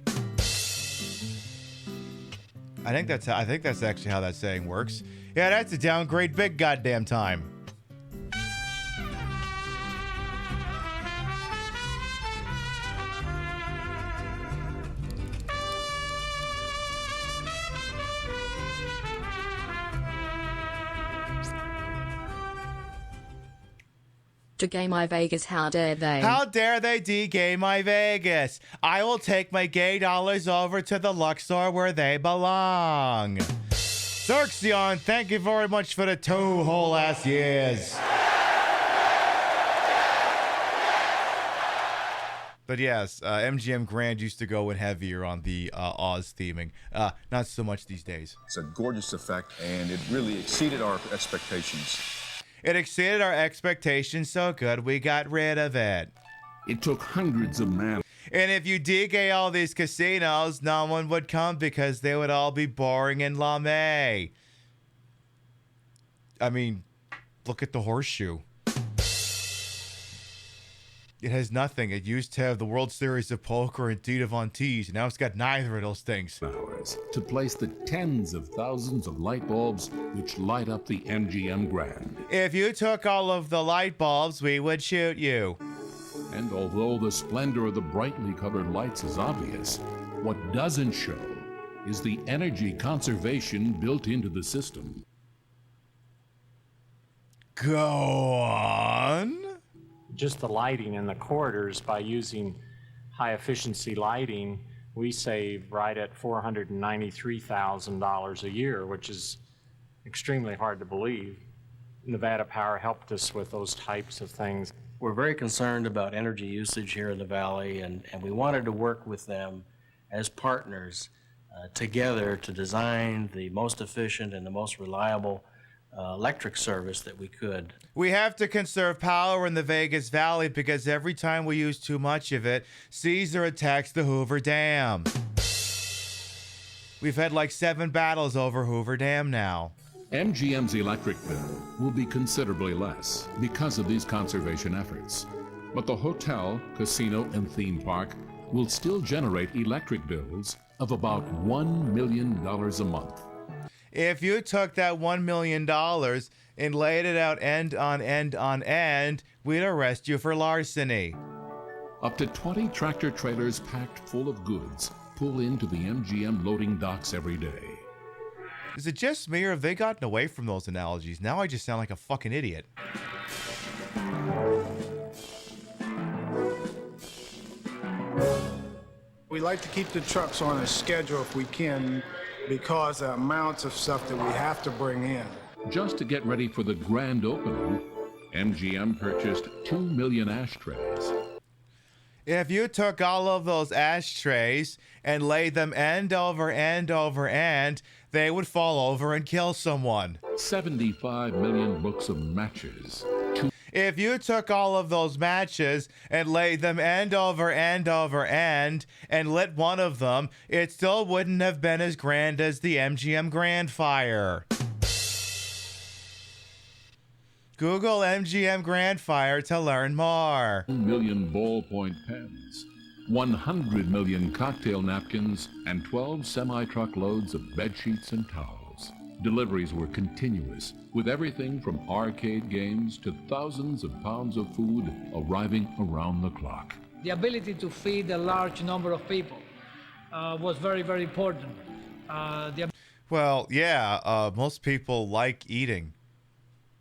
[SPEAKER 2] I think that's actually how that saying works. Yeah, that's a downgrade big goddamn time.
[SPEAKER 8] To gay my Vegas, how dare they?
[SPEAKER 2] How dare they de-gay my Vegas? I will take my gay dollars over to the Luxor where they belong. Xerxion, thank you very much for the 2 whole ass years. But yes, MGM Grand used to go in heavier on the Oz theming. Not so much these days.
[SPEAKER 20] It's a gorgeous effect, and it really exceeded our expectations.
[SPEAKER 2] It exceeded our expectations so good, we got rid of it.
[SPEAKER 17] It took hundreds of man.
[SPEAKER 2] And if you de-gay all these casinos, no one would come because they would all be boring and lame. I mean, look at the Horseshoe. It has nothing. It used to have the World Series of Poker and Dita Von Teese, and now it's got neither of those things.
[SPEAKER 17] Hours to place the tens of thousands of light bulbs which light up the MGM Grand.
[SPEAKER 2] If you took all of the light bulbs, we would shoot you.
[SPEAKER 17] And although the splendor of the brightly colored lights is obvious, what doesn't show is the energy conservation built into the system.
[SPEAKER 2] Go on.
[SPEAKER 7] Just the lighting in the corridors, by using high efficiency lighting, we save right at $493,000 a year, which is extremely hard to believe. Nevada Power helped us with those types of things.
[SPEAKER 9] We're very concerned about energy usage here in the valley, and we wanted to work with them as partners together to design the most efficient and the most reliable electric service that we could.
[SPEAKER 2] We have to conserve power in the Vegas Valley because every time we use too much of it, Caesar attacks the Hoover Dam. We've had like 7 battles over Hoover Dam now.
[SPEAKER 17] MGM's electric bill will be considerably less because of these conservation efforts. But the hotel, casino, and theme park will still generate electric bills of about $1 million a month.
[SPEAKER 2] If you took that $1 million and laid it out end on end on end, we'd arrest you for larceny.
[SPEAKER 17] Up to 20 tractor trailers packed full of goods pull into the MGM loading docks every day.
[SPEAKER 2] Is it just me or have they gotten away from those analogies? Now I just sound like a fucking idiot.
[SPEAKER 10] We like to keep the trucks on a schedule if we can because the amounts of stuff that we have to bring in.
[SPEAKER 17] Just to get ready for the grand opening, MGM purchased 2 million ashtrays.
[SPEAKER 2] If you took all of those ashtrays and laid them end over end over end, they would fall over and kill someone.
[SPEAKER 17] 75 million books of matches.
[SPEAKER 2] If you took all of those matches and laid them end over end over end and lit one of them, it still wouldn't have been as grand as the MGM Grand Fire. Google MGM Grand Fire to learn more.
[SPEAKER 17] 1 million ballpoint pens, 100 million cocktail napkins, and 12 semi-truck loads of bed sheets and towels. Deliveries were continuous, with everything from arcade games to thousands of pounds of food arriving around the clock.
[SPEAKER 22] The ability to feed a large number of people was very, very important.
[SPEAKER 2] Well, yeah, most people like eating,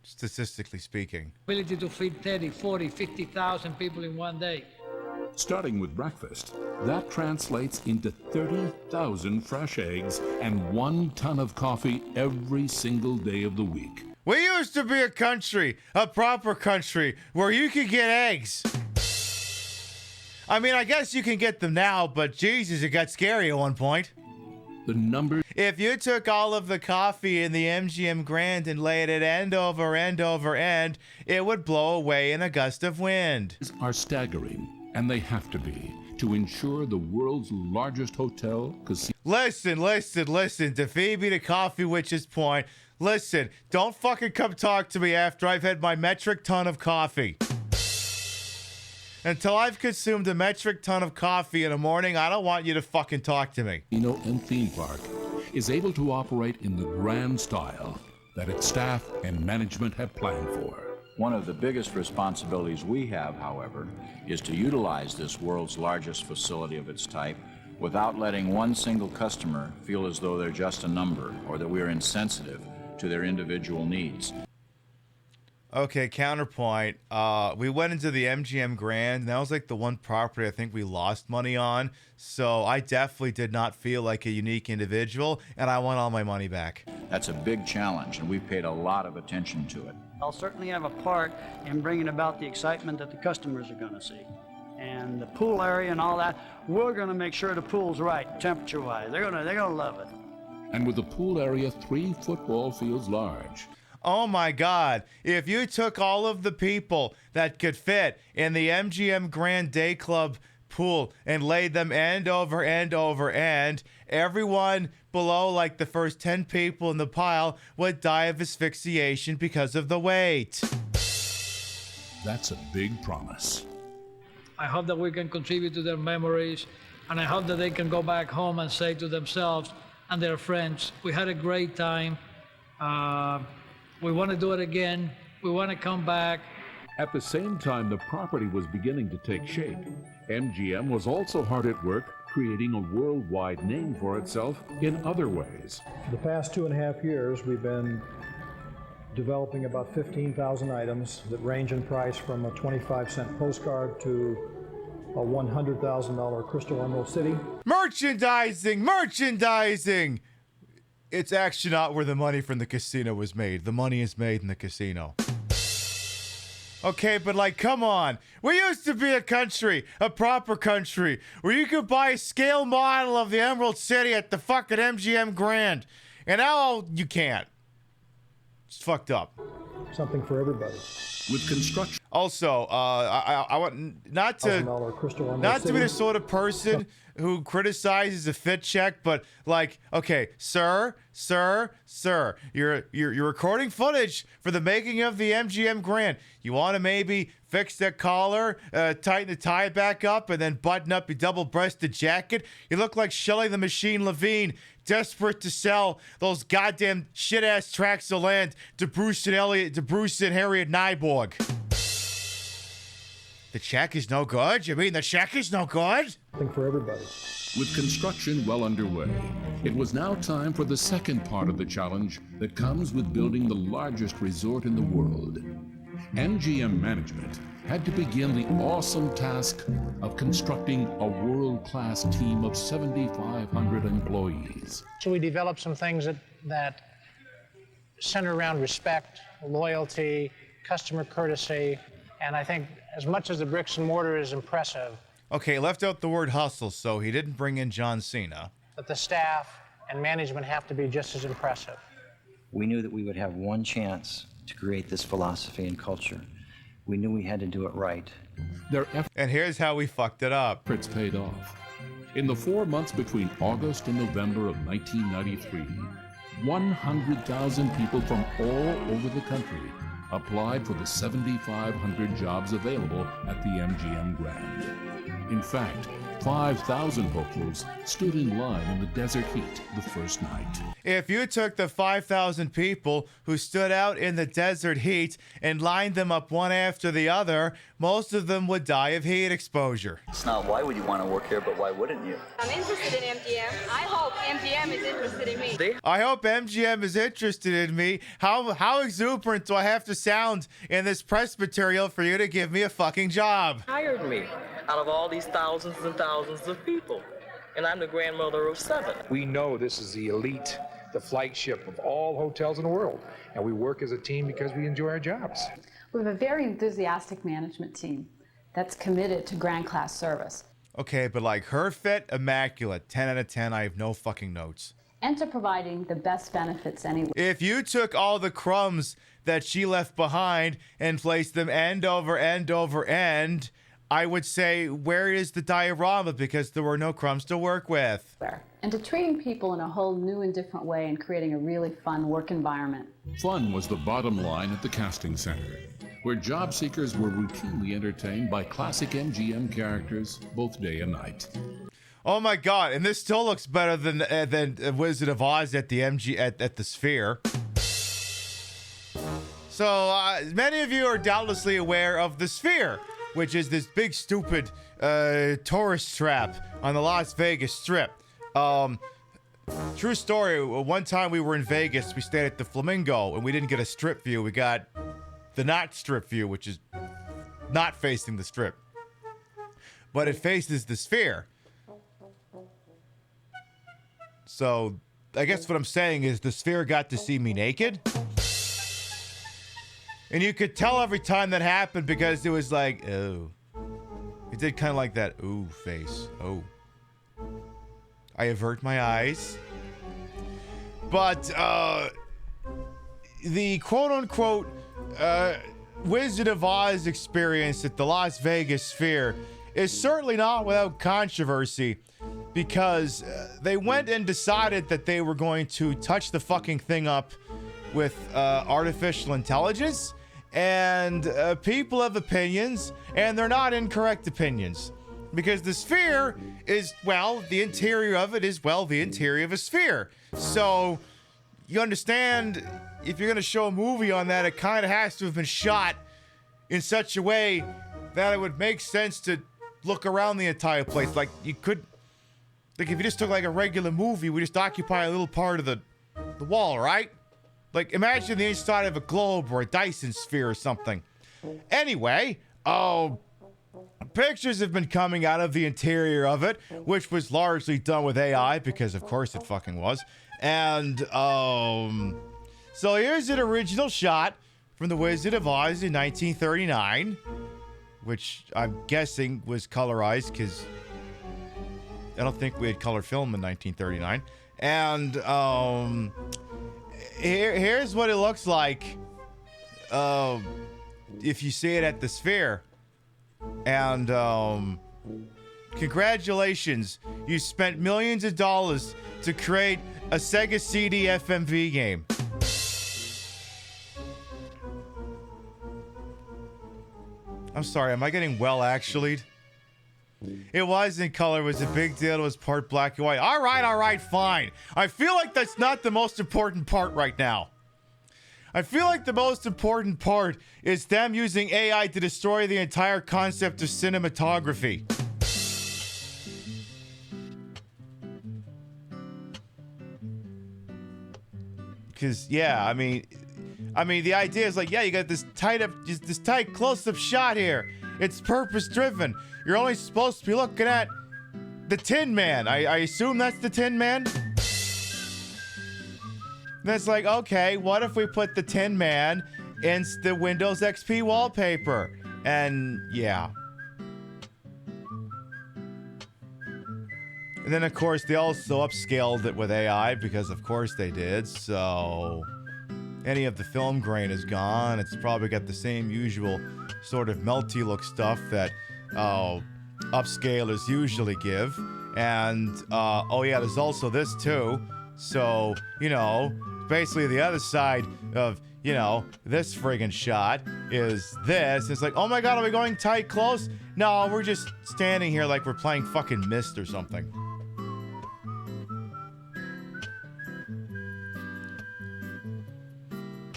[SPEAKER 2] statistically speaking.
[SPEAKER 22] Ability to feed 30, 40, 50,000 people in one day.
[SPEAKER 17] Starting with breakfast, that translates into 30,000 fresh eggs and 1 ton of coffee every single day of the week.
[SPEAKER 2] We used to be a country, a proper country, where you could get eggs. I mean, I guess you can get them now, but Jesus, it got scary at one point.
[SPEAKER 17] The number.
[SPEAKER 2] If you took all of the coffee in the MGM Grand and laid it end over end over end, it would blow away in a gust of wind.
[SPEAKER 17] Are staggering, and they have to be, to ensure the world's largest hotel casino.
[SPEAKER 2] Listen, to Phoebe the Coffee Witch's point, listen, don't fucking come talk to me after I've had my metric ton of coffee. Until I've consumed a metric ton of coffee in the morning, I don't want you to fucking talk to me.
[SPEAKER 17] Casino and theme park is able to operate in the grand style that its staff and management have planned for.
[SPEAKER 19] One of the biggest responsibilities we have, however, is to utilize this world's largest facility of its type without letting one single customer feel as though they're just a number or that we are insensitive to their individual needs.
[SPEAKER 2] Okay, counterpoint. We went into the MGM Grand, and that was like the one property I think we lost money on. So I definitely did not feel like a unique individual, and I want all my money back.
[SPEAKER 19] That's a big challenge, and we've paid a lot of attention to it.
[SPEAKER 11] I'll certainly have a part in bringing about the excitement that the customers are going to see. And the pool area and all that, we're going to make sure the pool's right, temperature-wise. They're gonna love it.
[SPEAKER 17] And with the pool area 3 football fields large.
[SPEAKER 2] Oh my God, if you took all of the people that could fit in the MGM Grand Day Club pool and laid them end over end over end, everyone below like the first 10 people in the pile would die of asphyxiation because of the weight.
[SPEAKER 17] That's a big promise.
[SPEAKER 22] I hope that we can contribute to their memories, and I hope that they can go back home and say to themselves and their friends, we had a great time. We want to do it again. We want to come back.
[SPEAKER 17] At the same time the property was beginning to take shape, MGM was also hard at work creating a worldwide name for itself in other ways.
[SPEAKER 12] For the past 2.5 years, we've been developing about 15,000 items that range in price from a 25-cent postcard to a $100,000 Crystal Emerald City.
[SPEAKER 2] Merchandising! It's actually not where the money from the casino was made. The money is made in the casino. Okay, but like, come on. We used to be a country, a proper country, where you could buy a scale model of the Emerald City at the fucking MGM Grand. And now you can't. It's fucked up.
[SPEAKER 12] Something for everybody.
[SPEAKER 17] With construction.
[SPEAKER 2] Also, I want not to be the sort of person who criticizes a fit check, but like, okay, sir, you're recording footage for the making of the MGM Grand. You want to maybe fix that collar, tighten the tie back up, and then button up your double-breasted jacket? You look like Shelley the Machine Levine, desperate to sell those goddamn shit-ass tracts of land to Bruce and Harriet Nyborg. The check is no good? You mean the check is no good?
[SPEAKER 12] for everybody.
[SPEAKER 17] With construction well underway, it was now time for the second part of the challenge that comes with building the largest resort in the world. MGM management had to begin the awesome task of constructing a world-class team of 7,500 employees.
[SPEAKER 21] So we developed some things that center around respect, loyalty, customer courtesy, and I think as much as the bricks and mortar is impressive,
[SPEAKER 2] Okay, left out the word hustle, so he didn't bring in John Cena.
[SPEAKER 21] but the staff and management have to be just as impressive.
[SPEAKER 1] We knew that we would have one chance to create this philosophy and culture. We knew we had to do it right.
[SPEAKER 2] And here's how we fucked it up.
[SPEAKER 17] Efforts paid off. In the 4 months between August and November of 1993, 100,000 people from all over the country applied for the 7,500 jobs available at the MGM Grand. In fact, 5,000 hopefuls stood in line in the desert heat the first night.
[SPEAKER 2] If you took the 5,000 people who stood out in the desert heat and lined them up one after the other, most of them would die of heat exposure.
[SPEAKER 13] It's not why would you want to work here, but why wouldn't you?
[SPEAKER 14] I'm interested in MGM. I hope MGM is interested in me.
[SPEAKER 2] I hope MGM is interested in me. How exuberant do I have to sound in this press material for you to give me a fucking job?
[SPEAKER 15] Hired me out of all these thousands and thousands of people, and I'm the grandmother of 7.
[SPEAKER 25] We know this is the elite, the flagship of all hotels in the world, and we work as a team because we enjoy our jobs.
[SPEAKER 26] We have a very enthusiastic management team that's committed to grand class service
[SPEAKER 2] Okay, but like her fit, immaculate. 10 out of 10, I have no fucking notes.
[SPEAKER 26] and to providing the best benefits anywhere.
[SPEAKER 2] If you took all the crumbs that she left behind and placed them end over end over end, I would say, where is the diorama? Because there were no crumbs to work with.
[SPEAKER 26] And to treating people in a whole new and different way and creating a really fun work environment.
[SPEAKER 17] Fun was the bottom line at the casting center, where job seekers were routinely entertained by classic MGM characters both day and night.
[SPEAKER 2] Oh my god, and this still looks better than Wizard of Oz at the at the Sphere. So many of you are doubtlessly aware of the Sphere, which is this big stupid tourist trap on the Las Vegas Strip. True story, one time we were in Vegas, we stayed at the Flamingo, and we didn't get a strip view, we got the not strip view, which is not facing the strip. But it faces the Sphere. So, I guess what I'm saying is the Sphere got to see me naked. And you could tell every time that happened because it was like, oh. It did kind of like that, ooh, face. Oh. I avert my eyes. But, the quote-unquote Wizard of Oz experience at the Las Vegas Sphere is certainly not without controversy, because they went and decided that they were going to touch the fucking thing up with artificial intelligence, and people have opinions, and they're not incorrect opinions, because the Sphere is, well, the interior of it is, well, the interior of a sphere. So you understand, if you're going to show a movie on that, it kind of has to have been shot in such a way that it would make sense to look around the entire place. Like, you could, like, if you just took like a regular movie, we just occupy a little part of the wall, right? Like, imagine the inside of a globe or a Dyson sphere or something. Anyway, pictures have been coming out of the interior of it, which was largely done with AI, because of course it fucking was. And, so here's an original shot from The Wizard of Oz in 1939, which I'm guessing was colorized, because I don't think we had color film in 1939. And, here's what it looks like, if you see it at the Sphere. And, congratulations, you spent millions of dollars to create a Sega CD FMV game. I'm sorry, am I getting well actually'd? It was in color, it was a big deal, it was part black and white. All right, fine. I feel like that's not the most important part right now. I feel like the most important part is them using AI to destroy the entire concept of cinematography. Because yeah, I mean, the idea is like, yeah, you got this tight close-up shot here. It's purpose-driven. You're only supposed to be looking at the Tin Man. I assume that's the Tin Man. That's like, okay, what if we put the Tin Man in the Windows XP wallpaper? And yeah. And then, of course, they also upscaled it with AI because, of course, they did. So any of the film grain is gone. It's probably got the same usual sort of melty look stuff that upscalers usually give. And, oh yeah, there's also this too. So, you know, basically the other side of, you know, this friggin' shot is this. It's like, oh my god, are we going tight close? No, we're just standing here like we're playing fucking Myst or something.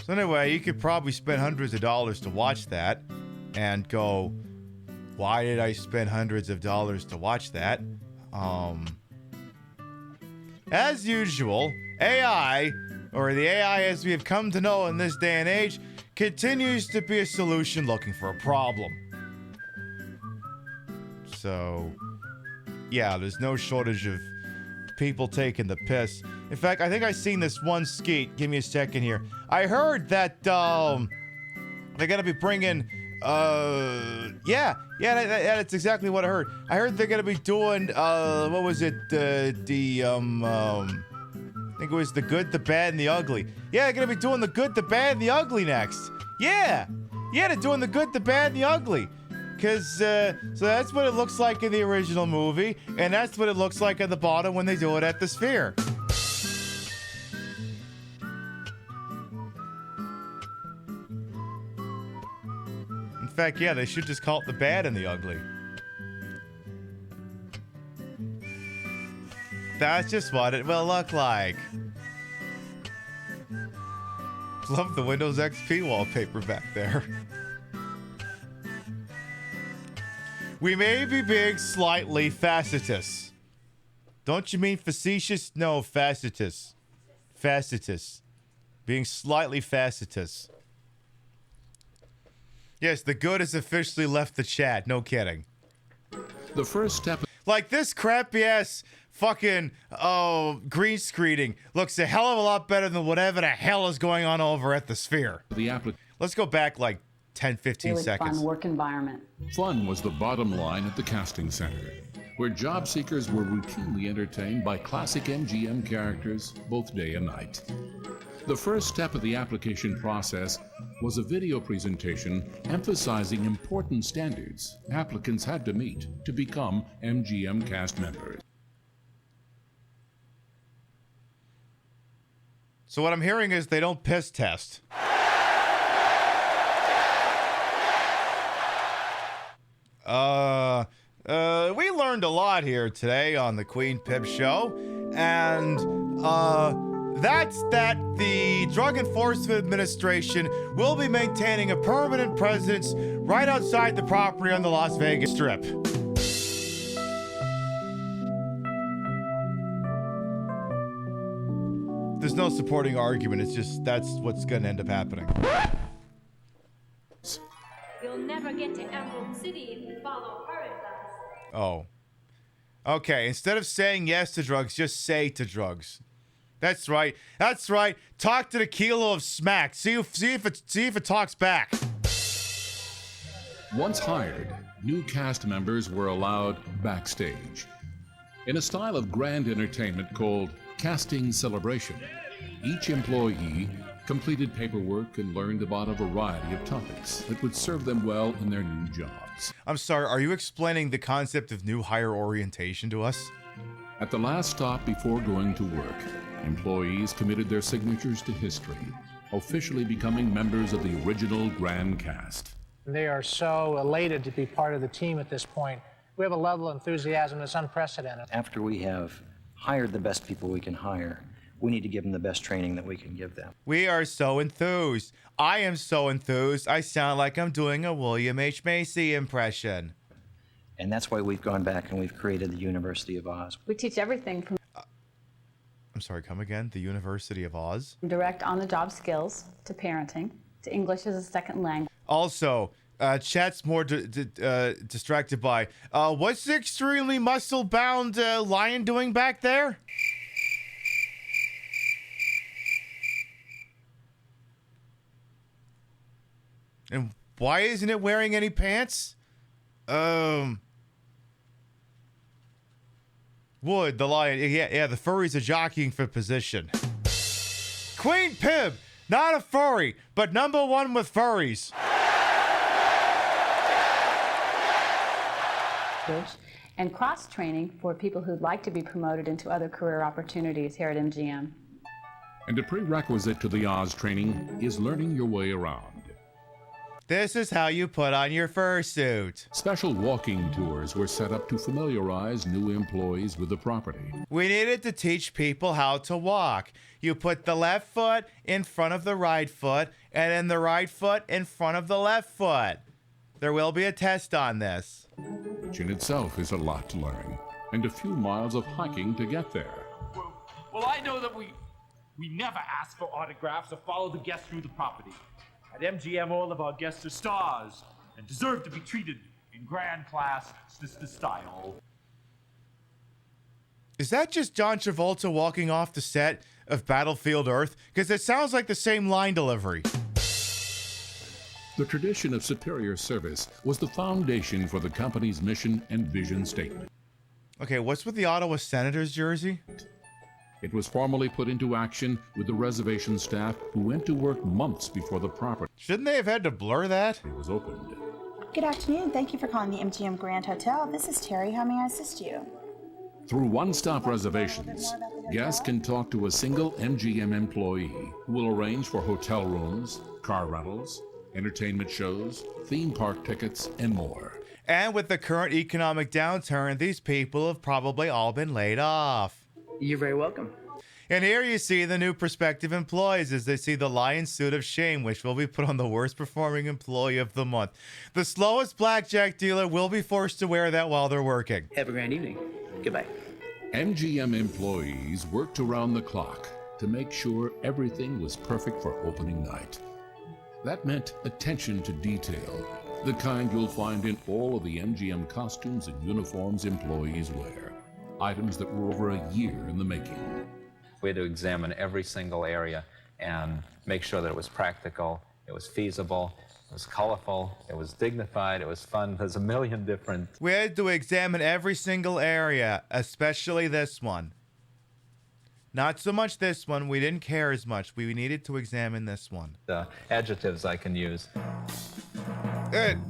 [SPEAKER 2] So anyway, you could probably spend hundreds of dollars to watch that and go, why did I spend hundreds of dollars to watch that? As usual, AI, or the AI as we have come to know in this day and age, continues to be a solution looking for a problem. So, yeah, there's no shortage of people taking the piss. In fact, I think I seen this one skeet. Give me a second here. I heard that they're gonna be bringing that's exactly what I heard. I heard they're gonna be doing what was it? I think it was The Good, the Bad, and the Ugly. Yeah, they're gonna be doing The Good, the Bad, and the Ugly next. Yeah, they're doing The Good, the Bad, and the Ugly. Cause so that's what it looks like in the original movie, and that's what it looks like at the bottom when they do it at the Sphere. In fact, yeah, they should just call it The Bad and the Ugly. That's just what it will look like. Love the Windows XP wallpaper back there. We may be being slightly facetious. Don't you mean facetious? No, facetious. Facetious. Being slightly facetious. Yes, the good has officially left the chat. No kidding.
[SPEAKER 17] The first step...
[SPEAKER 2] Like this crappy ass fucking green screening looks a hell of a lot better than whatever the hell is going on over at the Sphere. Let's go back like 10, 15
[SPEAKER 26] really
[SPEAKER 2] seconds.
[SPEAKER 26] Fun work environment.
[SPEAKER 17] Fun was the bottom line at the casting center, where job seekers were routinely entertained by classic MGM characters both day and night. The first step of the application process was a video presentation emphasizing important standards applicants had to meet to become MGM cast members.
[SPEAKER 2] So what I'm hearing is they don't piss test. We learned a lot here today on the Queen Pib Show, and that's that the Drug Enforcement Administration will be maintaining a permanent presence right outside the property on the Las Vegas Strip. There's no supporting argument, it's just that's what's gonna end up happening.
[SPEAKER 4] You'll never get to Emerald City if you follow her advice.
[SPEAKER 2] Oh. Okay, instead of saying yes to drugs, just say to drugs. That's right. That's right. Talk to the kilo of smack. See if it talks back.
[SPEAKER 17] Once hired, new cast members were allowed backstage. In a style of grand entertainment called Casting Celebration, each employee completed paperwork and learned about a variety of topics that would serve them well in their new jobs.
[SPEAKER 2] I'm sorry, are you explaining the concept of new hire orientation to us?
[SPEAKER 17] At the last stop before going to work, employees committed their signatures to history, officially becoming members of the original Grand Cast.
[SPEAKER 21] They are so elated to be part of the team at this point. We have a level of enthusiasm that's unprecedented.
[SPEAKER 1] After we have hired the best people we can hire, we need to give them the best training that we can give them.
[SPEAKER 2] We are so enthused. I am so enthused. I sound like I'm doing a William H. Macy impression.
[SPEAKER 1] And that's why we've gone back and we've created the University of Oz.
[SPEAKER 26] We teach everything from...
[SPEAKER 2] I'm sorry, come again. The University of Oz.
[SPEAKER 26] Direct on-the-job skills to parenting, to English as a second language.
[SPEAKER 2] Also, chat's more distracted by, what's the extremely muscle-bound lion doing back there? And why isn't it wearing any pants? Wood, the lion. Yeah, the furries are jockeying for position. Queen Pib, not a furry, but #1 with furries.
[SPEAKER 26] And cross-training for people who'd like to be promoted into other career opportunities here at MGM.
[SPEAKER 17] And a prerequisite to the Oz training is learning your way around.
[SPEAKER 2] This is how you put on your fursuit.
[SPEAKER 17] Special walking tours were set up to familiarize new employees with the property.
[SPEAKER 2] We needed to teach people how to walk. You put the left foot in front of the right foot, and then the right foot in front of the left foot. There will be a test on this.
[SPEAKER 17] Which in itself is a lot to learn, and a few miles of hiking to get there.
[SPEAKER 3] Well, I know that we never ask for autographs or follow the guests through the property. At MGM, all of our guests are stars and deserve to be treated in grand class style.
[SPEAKER 2] Is that just John Travolta walking off the set of Battlefield Earth? Because it sounds like the same line delivery.
[SPEAKER 17] The tradition of superior service was the foundation for the company's mission and vision statement.
[SPEAKER 2] Okay, what's with the Ottawa Senators jersey?
[SPEAKER 17] It was formally put into action with the reservation staff who went to work months before the property.
[SPEAKER 2] Shouldn't they have had to blur that?
[SPEAKER 17] It was opened.
[SPEAKER 5] Good afternoon. Thank you for calling the MGM Grand Hotel. This is Terry. How may I assist you?
[SPEAKER 17] Through one-stop reservations, guests can talk to a single MGM employee who will arrange for hotel rooms, car rentals, entertainment shows, theme park tickets, and more.
[SPEAKER 2] And with the current economic downturn, these people have probably all been laid off.
[SPEAKER 6] You're very welcome.
[SPEAKER 2] And here you see the new prospective employees as they see the lion suit of shame, which will be put on the worst performing employee of the month. The slowest blackjack dealer will be forced to wear that while they're working.
[SPEAKER 6] Have a grand evening. Goodbye.
[SPEAKER 17] MGM employees worked around the clock to make sure everything was perfect for opening night. That meant attention to detail, the kind you'll find in all of the MGM costumes and uniforms employees wear. Items that were over a year in the making.
[SPEAKER 16] We had to examine every single area and make sure that it was practical, it was feasible, it was colorful, it was dignified, it was fun. There's a million different...
[SPEAKER 2] We had to examine every single area, especially this one. Not so much this one. We didn't care as much. We needed to examine this one.
[SPEAKER 16] The adjectives I can use.
[SPEAKER 2] Good.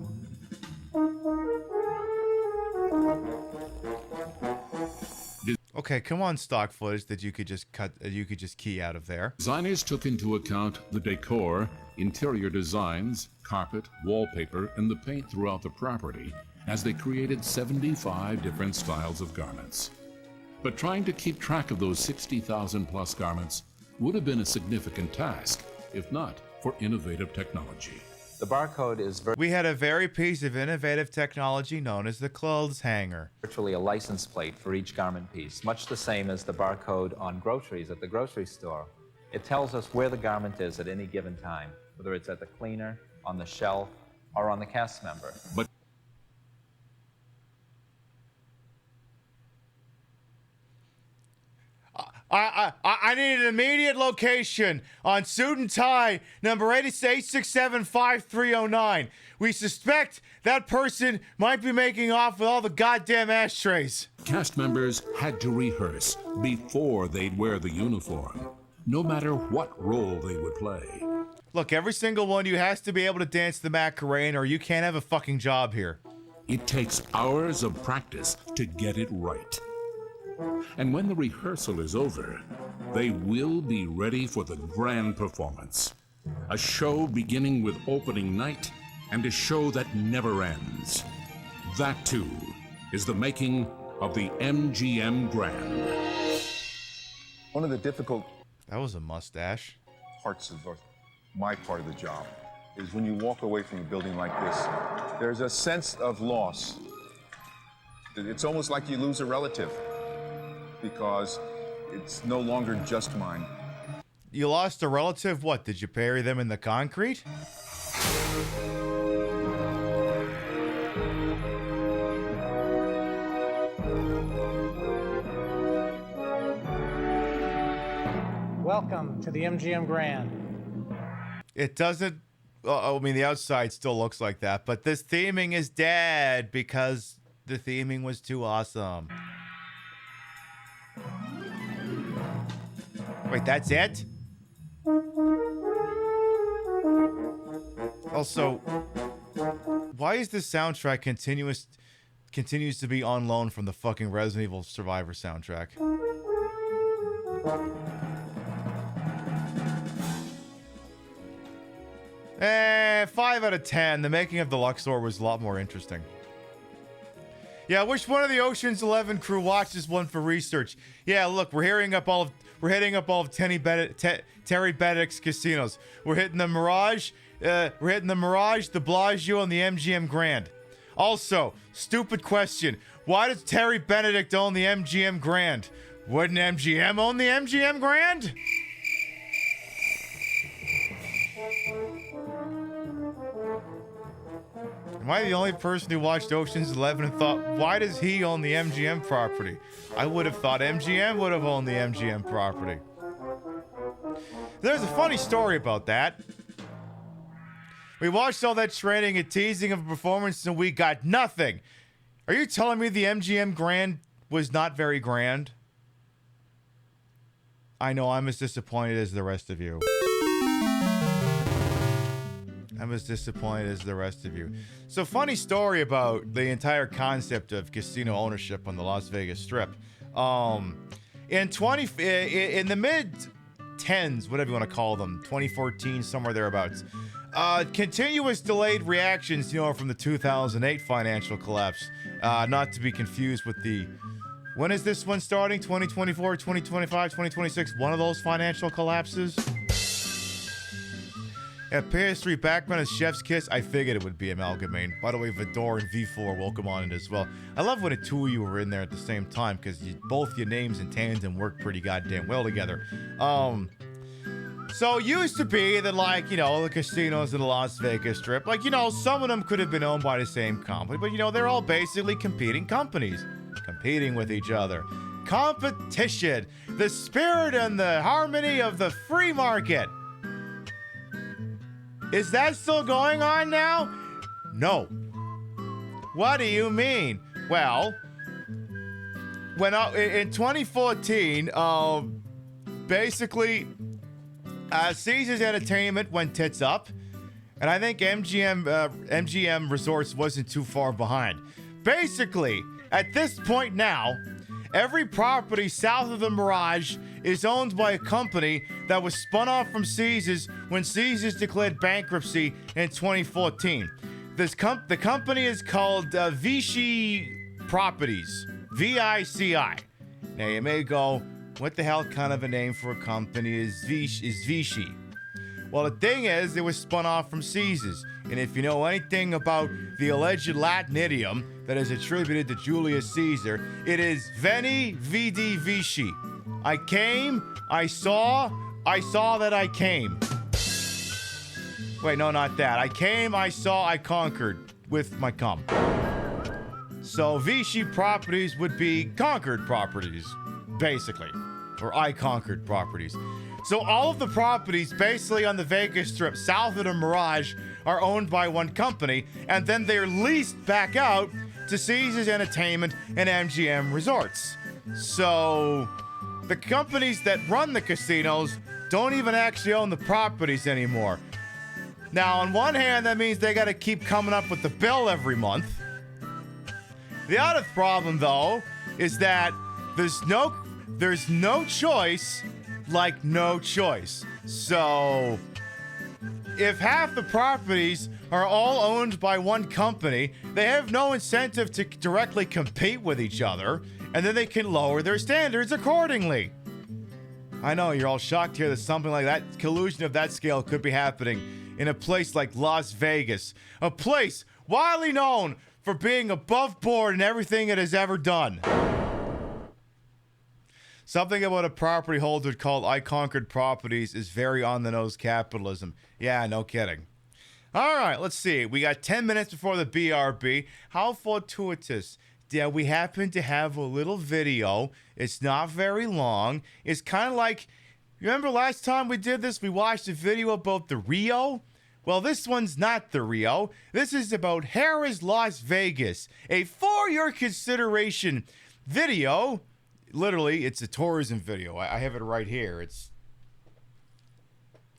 [SPEAKER 2] Okay, come on, stock footage that you could just cut, you could just key out of there.
[SPEAKER 17] Designers took into account the decor, interior designs, carpet, wallpaper, and the paint throughout the property as they created 75 different styles of garments. But trying to keep track of those 60,000 plus garments would have been a significant task, if not for innovative technology.
[SPEAKER 16] The barcode is
[SPEAKER 2] we had a very piece of innovative technology known as the clothes hanger.
[SPEAKER 16] Virtually a license plate for each garment piece, much the same as the barcode on groceries at the grocery store. It tells us where the garment is at any given time, whether it's at the cleaner, on the shelf, or on the cast member.
[SPEAKER 17] But
[SPEAKER 2] I need an immediate location on suit and tie number 8675309. We suspect that person might be making off with all the goddamn ashtrays.
[SPEAKER 17] Cast members had to rehearse before they'd wear the uniform, no matter what role they would play.
[SPEAKER 2] Look, every single one of you has to be able to dance the Macarena or you can't have a fucking job here.
[SPEAKER 17] It takes hours of practice to get it right. And when the rehearsal is over, they will be ready for the grand performance. A show beginning with opening night and a show that never ends. That, too, is the making of the MGM Grand.
[SPEAKER 20] One of the difficult...
[SPEAKER 2] That was a mustache.
[SPEAKER 20] ...parts of my part of the job is when you walk away from a building like this, there's a sense of loss. It's almost like you lose a relative, because It's no longer just mine.
[SPEAKER 2] You lost a relative? What, did you bury them in the concrete?
[SPEAKER 21] Welcome to the MGM Grand.
[SPEAKER 2] It doesn't... I mean, the outside still looks like that, but this theming is dead because the theming was too awesome. Wait, that's it? Also, why is this soundtrack continues to be on loan from the fucking Resident Evil Survivor soundtrack? 5 out of 10. The making of the Luxor was a lot more interesting. Yeah, I wish one of the Ocean's 11 crew watched this one for research. Yeah, look, we're hitting up all of Terry Benedict's casinos. We're hitting the Mirage, the Bellagio, and the MGM Grand. Also, stupid question. Why does Terry Benedict own the MGM Grand? Wouldn't MGM own the MGM Grand? Am I the only person who watched Ocean's 11 and thought, why does he own the MGM property? I would have thought MGM would have owned the MGM property. There's a funny story about that. We watched all that training and teasing of a performance and we got nothing. Are you telling me the MGM Grand was not very grand? I know, I'm as disappointed as the rest of you. I'm as disappointed as the rest of you. So, funny story about the entire concept of casino ownership on the Las Vegas Strip. In the mid 10s, whatever you want to call them, 2014, somewhere thereabouts. Continuous delayed reactions, from the 2008 financial collapse. Not to be confused with the... When is this one starting? 2024, 2025, 2026? One of those financial collapses? Yeah, PS3 background is Chef's Kiss. I figured it would be Amalgamate. By the way, Vidor and V4, welcome on it as well. I love when the two of you were in there at the same time because both your names in tandem work pretty goddamn well together. So it used to be that, the casinos in the Las Vegas Strip, some of them could have been owned by the same company, but, they're all basically competing companies. Competing with each other. Competition. The spirit and the harmony of the free market. Is that still going on now? No. What do you mean? Well, when in 2014, basically, Caesars Entertainment went tits up, and I think MGM Resorts wasn't too far behind. Basically, at this point now, every property south of the Mirage is owned by a company that was spun off from Caesars when Caesars declared bankruptcy in 2014. The company is called Vici Properties, V-I-C-I. Now you may go, what the hell kind of a name for a company is Vici? Well, the thing is, it was spun off from Caesars. And if you know anything about the alleged Latin idiom that is attributed to Julius Caesar, it is Veni, Vidi, Vici. I came, I saw that I came. Wait, no, not that. I came, I saw, I conquered with my cum. So Vici Properties would be conquered properties, basically. Or I conquered properties. So all of the properties basically on the Vegas Strip south of the Mirage are owned by one company, and then they're leased back out to Caesars Entertainment and MGM Resorts. So the companies that run the casinos don't even actually own the properties anymore. Now, on one hand, that means they got to keep coming up with the bill every month. The other problem, though, is that there's no choice like no choice. So if half the properties are all owned by one company, they have no incentive to directly compete with each other, and then they can lower their standards accordingly. I know you're all shocked to hear that something like that, collusion of that scale, could be happening in a place like Las Vegas, a place widely known for being above board in everything it has ever done. Something about a property holder called I Conquered Properties is very on-the-nose capitalism. Yeah, no kidding. All right, let's see. We got 10 minutes before the BRB. How fortuitous. Yeah, we happen to have a little video. It's not very long. It's kind of like, remember last time we did this? We watched a video about the Rio. Well, this one's not the Rio. This is about Harrah's Las Vegas. A for your consideration video. Literally, it's a tourism video. I have it right here. It's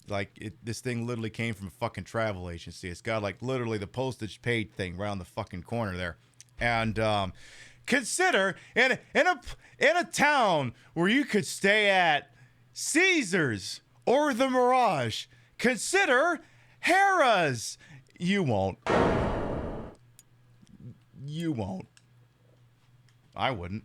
[SPEAKER 2] like this thing literally came from a fucking travel agency. It's got like literally the postage paid thing right on the fucking corner there. And consider in a town where you could stay at Caesars or the Mirage, consider Harrah's. You won't. You won't. I wouldn't.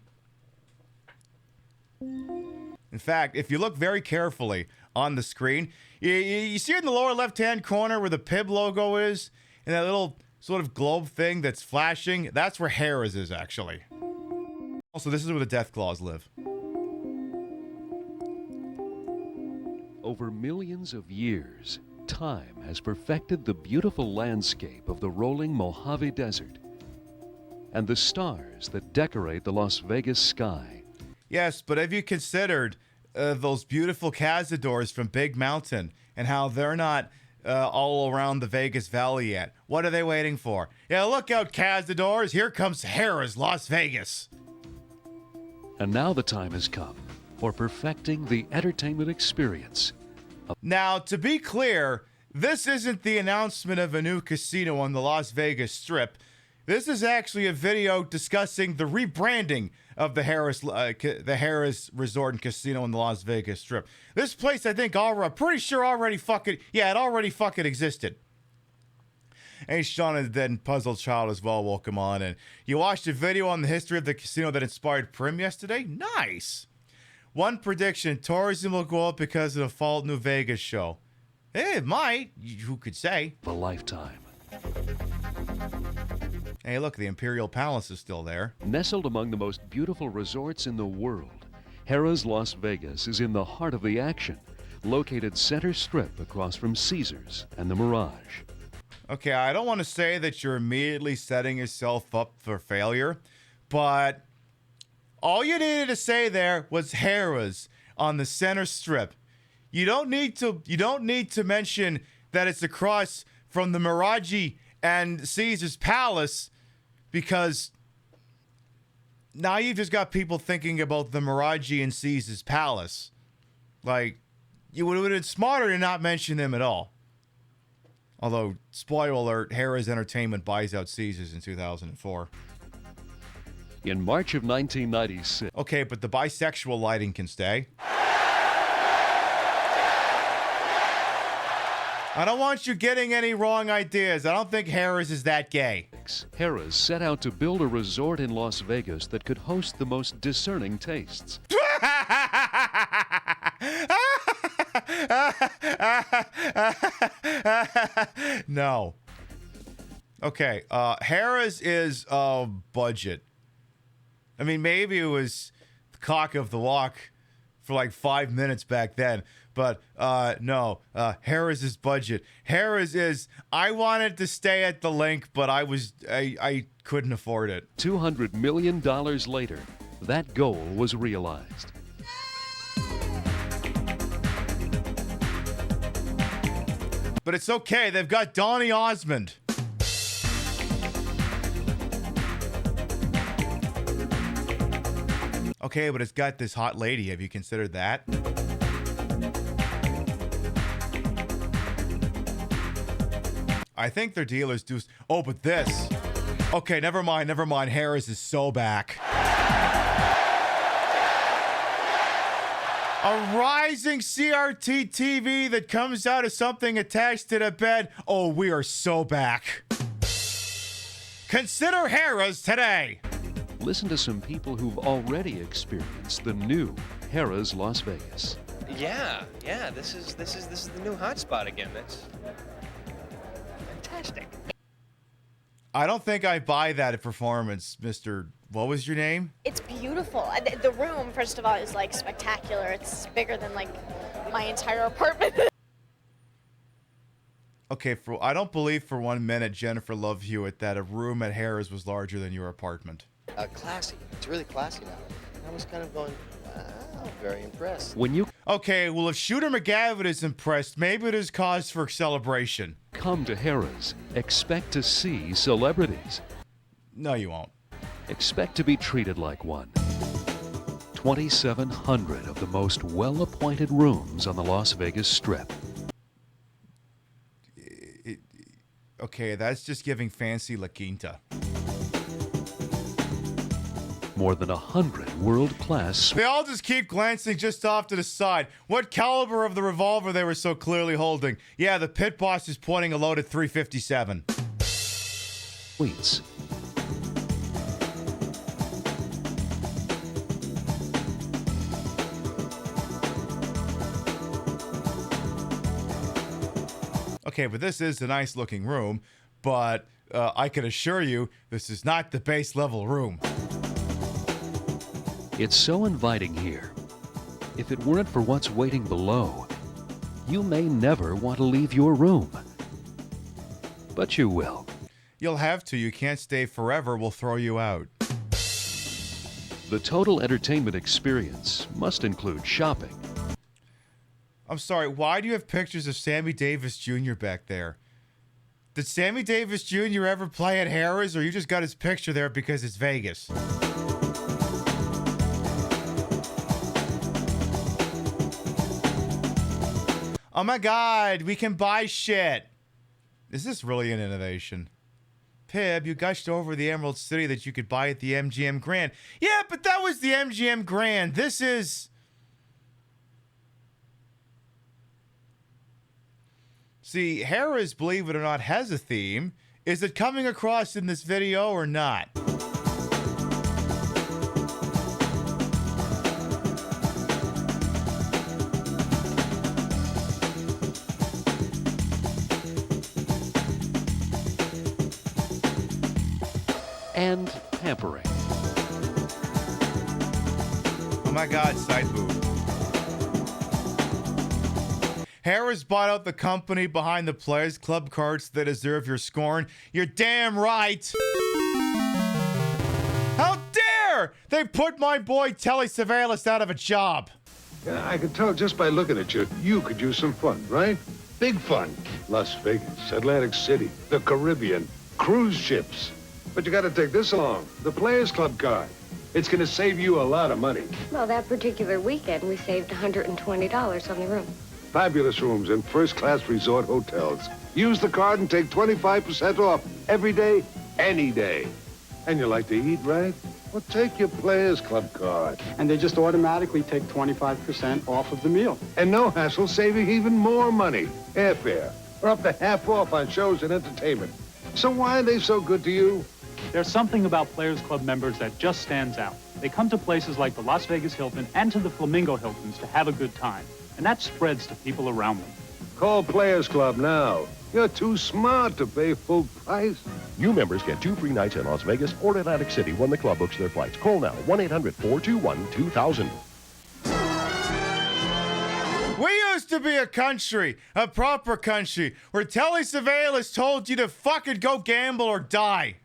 [SPEAKER 2] In fact, if you look very carefully on the screen, you see in the lower left-hand corner where the PIB logo is, and that little sort of globe thing that's flashing, that's where Harrah's is, actually. Also, this is where the Death Claws live.
[SPEAKER 7] Over millions of years, time has perfected the beautiful landscape of the rolling Mojave Desert and the stars that decorate the Las Vegas sky.
[SPEAKER 2] Yes, but have you considered those beautiful cazadores from Big Mountain and how they're not all around the Vegas Valley yet? What are they waiting for? Yeah, look out, cazadores. Here comes Harrah's Las Vegas.
[SPEAKER 7] And now the time has come for perfecting the entertainment experience.
[SPEAKER 2] Now, to be clear, this isn't the announcement of a new casino on the Las Vegas Strip. This is actually a video discussing the rebranding of the Harrah's Resort and Casino in the Las Vegas Strip. This place, I think, pretty sure already fucking, yeah, it already fucking existed. Hey, Sean and the Dead Puzzled Child as well, welcome on. And you watched a video on the history of the casino that inspired Prim yesterday? Nice. One prediction, tourism will go up because of the Fall New Vegas show. It might, who could say?
[SPEAKER 7] A lifetime.
[SPEAKER 2] Hey, look, the Imperial Palace is still there.
[SPEAKER 7] Nestled among the most beautiful resorts in the world, Harrah's Las Vegas is in the heart of the action, located center strip across from Caesars and the Mirage.
[SPEAKER 2] Okay, I don't want to say that you're immediately setting yourself up for failure, but all you needed to say there was Harrah's on the center strip. You don't need to mention that it's across from the Mirage and Caesar's Palace, because now you've just got people thinking about the Mirage and Caesar's Palace. Like, you would have been smarter to not mention them at all. Although, spoiler alert, Harrah's Entertainment buys out Caesars in 2004.
[SPEAKER 7] In March of 1996.
[SPEAKER 2] Okay, but the bisexual lighting can stay. I don't want you getting any wrong ideas. I don't think Harrah's is that gay.
[SPEAKER 7] Harrah's set out to build a resort in Las Vegas that could host the most discerning tastes.
[SPEAKER 2] No. Okay, Harrah's is budget. I mean, maybe it was the cock of the walk for like 5 minutes back then. But no, Harrah's is budget. Harrah's is, I wanted to stay at the Link, but I couldn't afford it.
[SPEAKER 7] $200 million later, that goal was realized.
[SPEAKER 2] But it's okay, they've got Donny Osmond. Okay, but it's got this hot lady. Have you considered that? I think their dealers do. Oh, but this. Okay, never mind. Harrah's is so back. A rising CRT TV that comes out of something attached to the bed. Oh, we are so back. Consider Harrah's today.
[SPEAKER 7] Listen to some people who've already experienced the new Harrah's Las Vegas.
[SPEAKER 8] Yeah, this is the new hotspot again. That's fantastic.
[SPEAKER 2] I don't think I buy that performance, Mr. What was your name?
[SPEAKER 9] It's beautiful. The room, first of all, is like spectacular. It's bigger than like my entire apartment.
[SPEAKER 2] Okay, I don't believe for 1 minute, Jennifer Love Hewitt, that a room at Harrah's was larger than your apartment.
[SPEAKER 10] Classy. It's really classy now. I was kind of going, wow, very impressed.
[SPEAKER 2] Okay, well, if Shooter McGavin is impressed, maybe it is cause for celebration.
[SPEAKER 7] Come to Harrah's. Expect to see celebrities.
[SPEAKER 2] No, you won't.
[SPEAKER 7] Expect to be treated like one. 2,700 of the most well-appointed rooms on the Las Vegas Strip.
[SPEAKER 2] Okay, that's just giving fancy La Quinta.
[SPEAKER 7] More than 100 world-class...
[SPEAKER 2] They all just keep glancing just off to the side. What caliber of the revolver they were so clearly holding? Yeah, the pit boss is pointing a loaded .357.
[SPEAKER 7] Suites.
[SPEAKER 2] Okay, but this is a nice looking room, but I can assure you this is not the base level room.
[SPEAKER 7] It's so inviting here. If it weren't for what's waiting below, you may never want to leave your room. But you will.
[SPEAKER 2] You'll have to. You can't stay forever. We'll throw you out.
[SPEAKER 7] The total entertainment experience must include shopping.
[SPEAKER 2] I'm sorry, why do you have pictures of Sammy Davis Jr. back there? Did Sammy Davis Jr. ever play at Harrah's, or you just got his picture there because it's Vegas? Oh my God, we can buy shit. Is this really an innovation? Pib, you gushed over the Emerald City that you could buy at the MGM Grand. Yeah, but that was the MGM Grand. This is... See, Harrah's, believe it or not, has a theme. Is it coming across in this video or not?
[SPEAKER 7] And pampering.
[SPEAKER 2] Oh my God, side boob. Harrah's bought out the company behind the Players Club cards that deserve your scorn. You're damn right. How dare they put my boy Telly Savalas out of a job?
[SPEAKER 18] Yeah, I could tell just by looking at you, you could use some fun, right? Big fun. Las Vegas, Atlantic City, the Caribbean, cruise ships. But you gotta take this along, the Players Club card. It's gonna save you a lot of money.
[SPEAKER 19] Well, that particular weekend, we saved $120 on the room.
[SPEAKER 18] Fabulous rooms in first-class resort hotels. Use the card and take 25% off every day, any day. And you like to eat, right? Well, take your Players Club card.
[SPEAKER 23] And they just automatically take 25% off of the meal.
[SPEAKER 18] And no hassle, saving even more money. Airfare, or up to half off on shows and entertainment. So why are they so good to you?
[SPEAKER 24] There's something about Players Club members that just stands out. They come to places like the Las Vegas Hilton and to the Flamingo Hiltons to have a good time. And that spreads to people around them.
[SPEAKER 18] Call Players Club now. You're too smart to pay full price.
[SPEAKER 27] New members get 2 free nights in Las Vegas or Atlantic City when the club books their flights. Call now, 1-800-421-2000.
[SPEAKER 2] We used to be a country, a proper country, where Telly Savalas told you to fucking go gamble or die.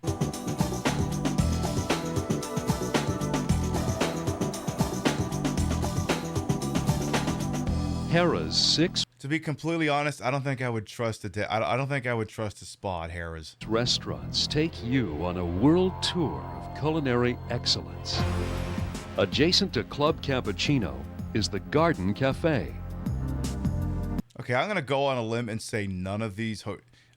[SPEAKER 7] Harrah's 6
[SPEAKER 2] To be completely honest, I don't think I would trust I don't think I would trust a spa at Harrah's.
[SPEAKER 7] restaurants take you on a world tour of culinary excellence. Adjacent to Club Cappuccino is the Garden Cafe.
[SPEAKER 2] Okay, I'm going to go on a limb and say none of these...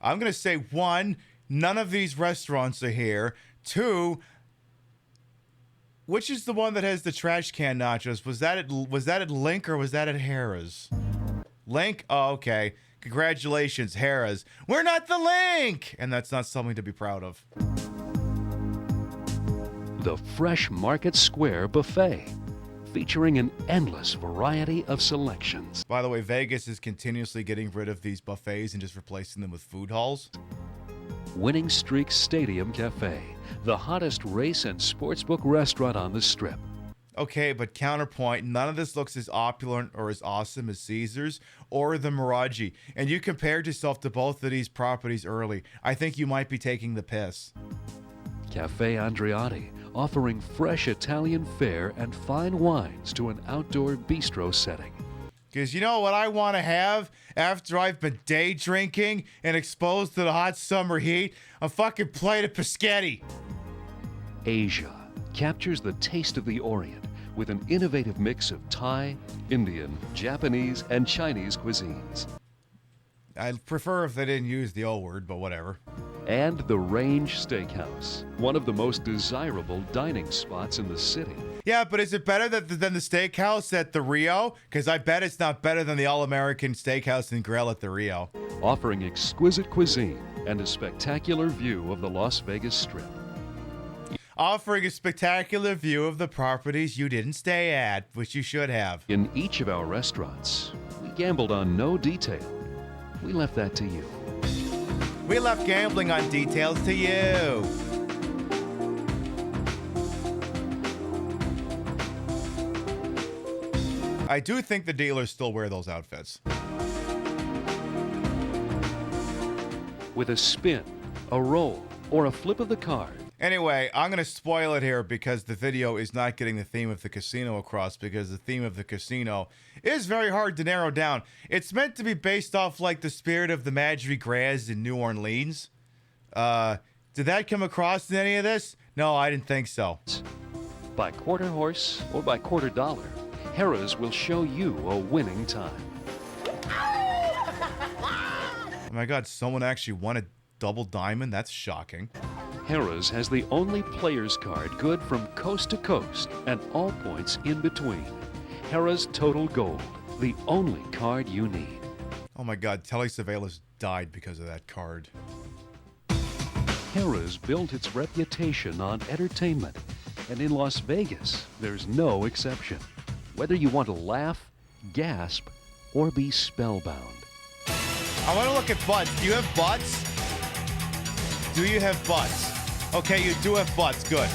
[SPEAKER 2] I'm going to say, 1, none of these restaurants are here. 2, which is the one that has the trash can nachos? Was that at Link or was that at Harrah's? Link? Oh, okay. Congratulations, Harrah's. We're not the Link! And that's not something to be proud of.
[SPEAKER 7] The Fresh Market Square Buffet, featuring an endless variety of selections.
[SPEAKER 2] By the way, Vegas is continuously getting rid of these buffets and just replacing them with food halls.
[SPEAKER 7] Winning Streak Stadium Cafe, the hottest race and sportsbook restaurant on the Strip.
[SPEAKER 2] Okay, but counterpoint, none of this looks as opulent or as awesome as Caesars or the Mirage. And you compared yourself to both of these properties early. I think you might be taking the piss.
[SPEAKER 7] Cafe Andreotti, offering fresh Italian fare and fine wines to an outdoor bistro setting.
[SPEAKER 2] Because you know what I want to have after I've been day drinking and exposed to the hot summer heat? A fucking plate of Paschetti.
[SPEAKER 7] Asia captures the taste of the Orient with an innovative mix of Thai, Indian, Japanese, and Chinese cuisines.
[SPEAKER 2] I'd prefer if they didn't use the O word, but whatever.
[SPEAKER 7] And the Range Steakhouse, one of the most desirable dining spots in the city.
[SPEAKER 2] Yeah, but is it better than the steakhouse at the Rio? Because I bet it's not better than the All-American Steakhouse and Grill at the Rio.
[SPEAKER 7] Offering exquisite cuisine and a spectacular view of the Las Vegas Strip.
[SPEAKER 2] Offering a spectacular view of the properties you didn't stay at, which you should have.
[SPEAKER 7] In each of our restaurants, we gambled on no detail. We left that to you.
[SPEAKER 2] We left gambling on details to you. I do think the dealers still wear those outfits.
[SPEAKER 7] With a spin, a roll, or a flip of the card.
[SPEAKER 2] Anyway, I'm going to spoil it here because the video is not getting the theme of the casino across, because the theme of the casino is very hard to narrow down. It's meant to be based off like the spirit of the Mardi Gras in New Orleans. Did that come across in any of this? No, I didn't think so.
[SPEAKER 7] By quarter horse or by quarter dollar, Harrah's will show you a winning time.
[SPEAKER 2] Oh my God, someone actually won a double diamond? That's shocking.
[SPEAKER 7] Harrah's has the only player's card good from coast to coast and all points in between. Harrah's Total Gold, the only card you need.
[SPEAKER 2] Oh my God, Telly Savalas died because of that card.
[SPEAKER 7] Harrah's built its reputation on entertainment, and in Las Vegas, there's no exception. Whether you want to laugh, gasp, or be spellbound.
[SPEAKER 2] I want to look at butts. Do you have butts? Do you have butts? Okay, you do have butts. Good.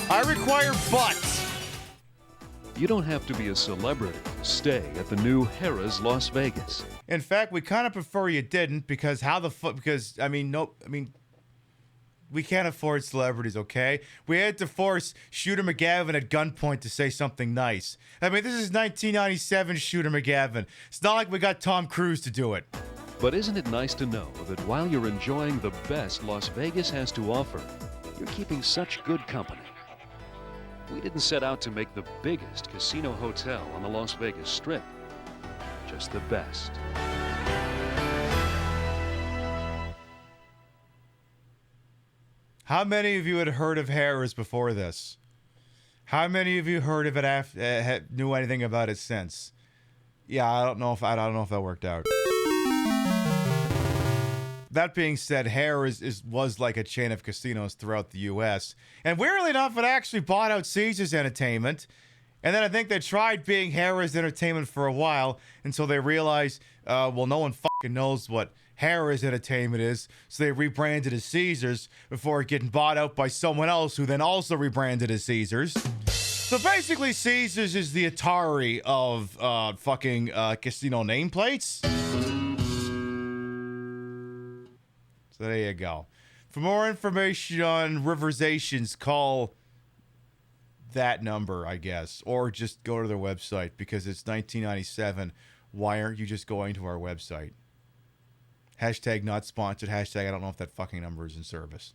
[SPEAKER 2] I require butts.
[SPEAKER 7] You don't have to be a celebrity to stay at the new Harrah's Las Vegas.
[SPEAKER 2] In fact, we kind of prefer you didn't, because how the fuck? Because we can't afford celebrities, okay? We had to force Shooter McGavin at gunpoint to say something nice. I mean, this is 1997 Shooter McGavin. It's not like we got Tom Cruise to do it.
[SPEAKER 7] But isn't it nice to know that while you're enjoying the best Las Vegas has to offer, you're keeping such good company? We didn't set out to make the biggest casino hotel on the Las Vegas Strip, just the best.
[SPEAKER 2] How many of you had heard of Harrah's before this? How many of you heard of it knew anything about it since? Yeah, I don't know if that worked out. That being said, Harrah's was like a chain of casinos throughout the U.S. And weirdly enough, it actually bought out Caesars Entertainment. And then I think they tried being Harrah's Entertainment for a while until they realized, well, no one fucking knows what Harrah's Entertainment is, so they rebranded as Caesars before getting bought out by someone else who then also rebranded as Caesars. So basically, Caesars is the Atari of casino nameplates. So there you go. For more information on Riverizations, call that number, I guess, or just go to their website, because it's 1997. Why aren't you just going to our website? Hashtag not sponsored. Hashtag I don't know if that fucking number is in service.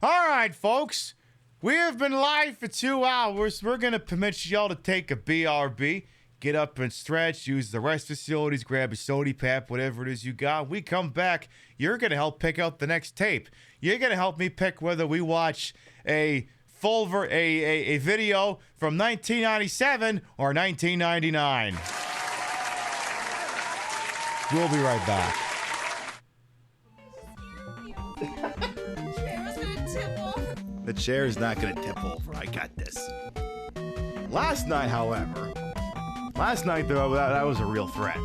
[SPEAKER 2] All right, folks. We have been live for 2 hours. We're going to permit y'all to take a BRB. Get up and stretch. Use the rest facilities. Grab a sody pap, whatever it is you got. We come back. You're going to help pick out the next tape. You're going to help me pick whether we watch a video from 1997 or 1999. We'll be right back. The chair is not going to tip over. I got this. Last night, however, Last night, though, that was a real threat.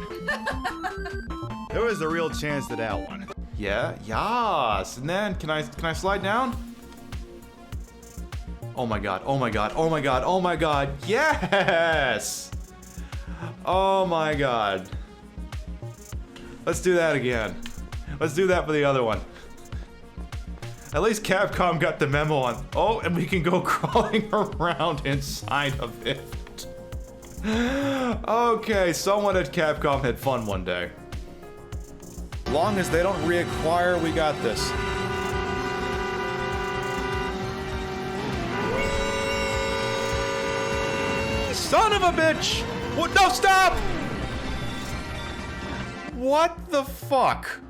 [SPEAKER 2] There was a real chance to that one.
[SPEAKER 11] Yeah, yes. And then, can I slide down? Oh my god, oh my god, oh my god, oh my god, yes! Oh my god. Let's do that again. Let's do that for the other one. At least Capcom got the memo on. Oh, and we can go crawling around inside of it. Okay, someone at Capcom had fun one day.
[SPEAKER 2] Long as they don't reacquire, we got this. Son of a bitch! What? No, stop! What the fuck?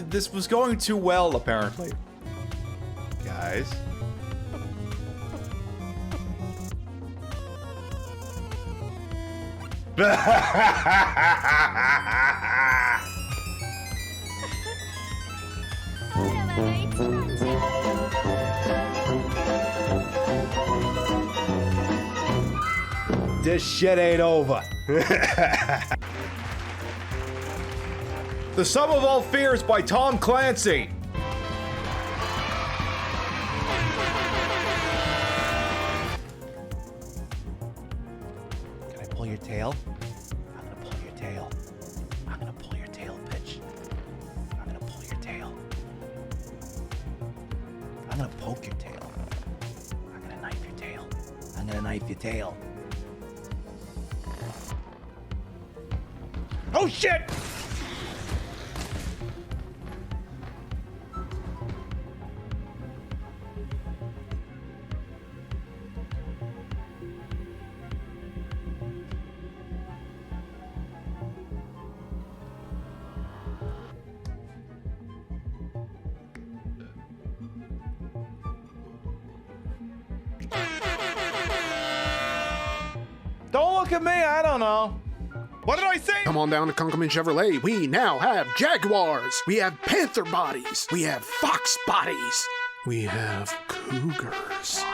[SPEAKER 2] This was going too well, apparently. Guys. This shit ain't over. The Sum of All Fears by Tom Clancy. Can I pull your tail? I'm gonna pull your tail. I'm gonna pull your tail, bitch. I'm gonna pull your tail. I'm gonna poke your tail. I'm gonna knife your tail. I'm gonna knife your tail. Oh shit! Don't look at me, I don't know. What did I say?
[SPEAKER 12] Come on down to Kunkelman Chevrolet. We now have Jaguars. We have Panther bodies. We have Fox bodies. We have Cougars.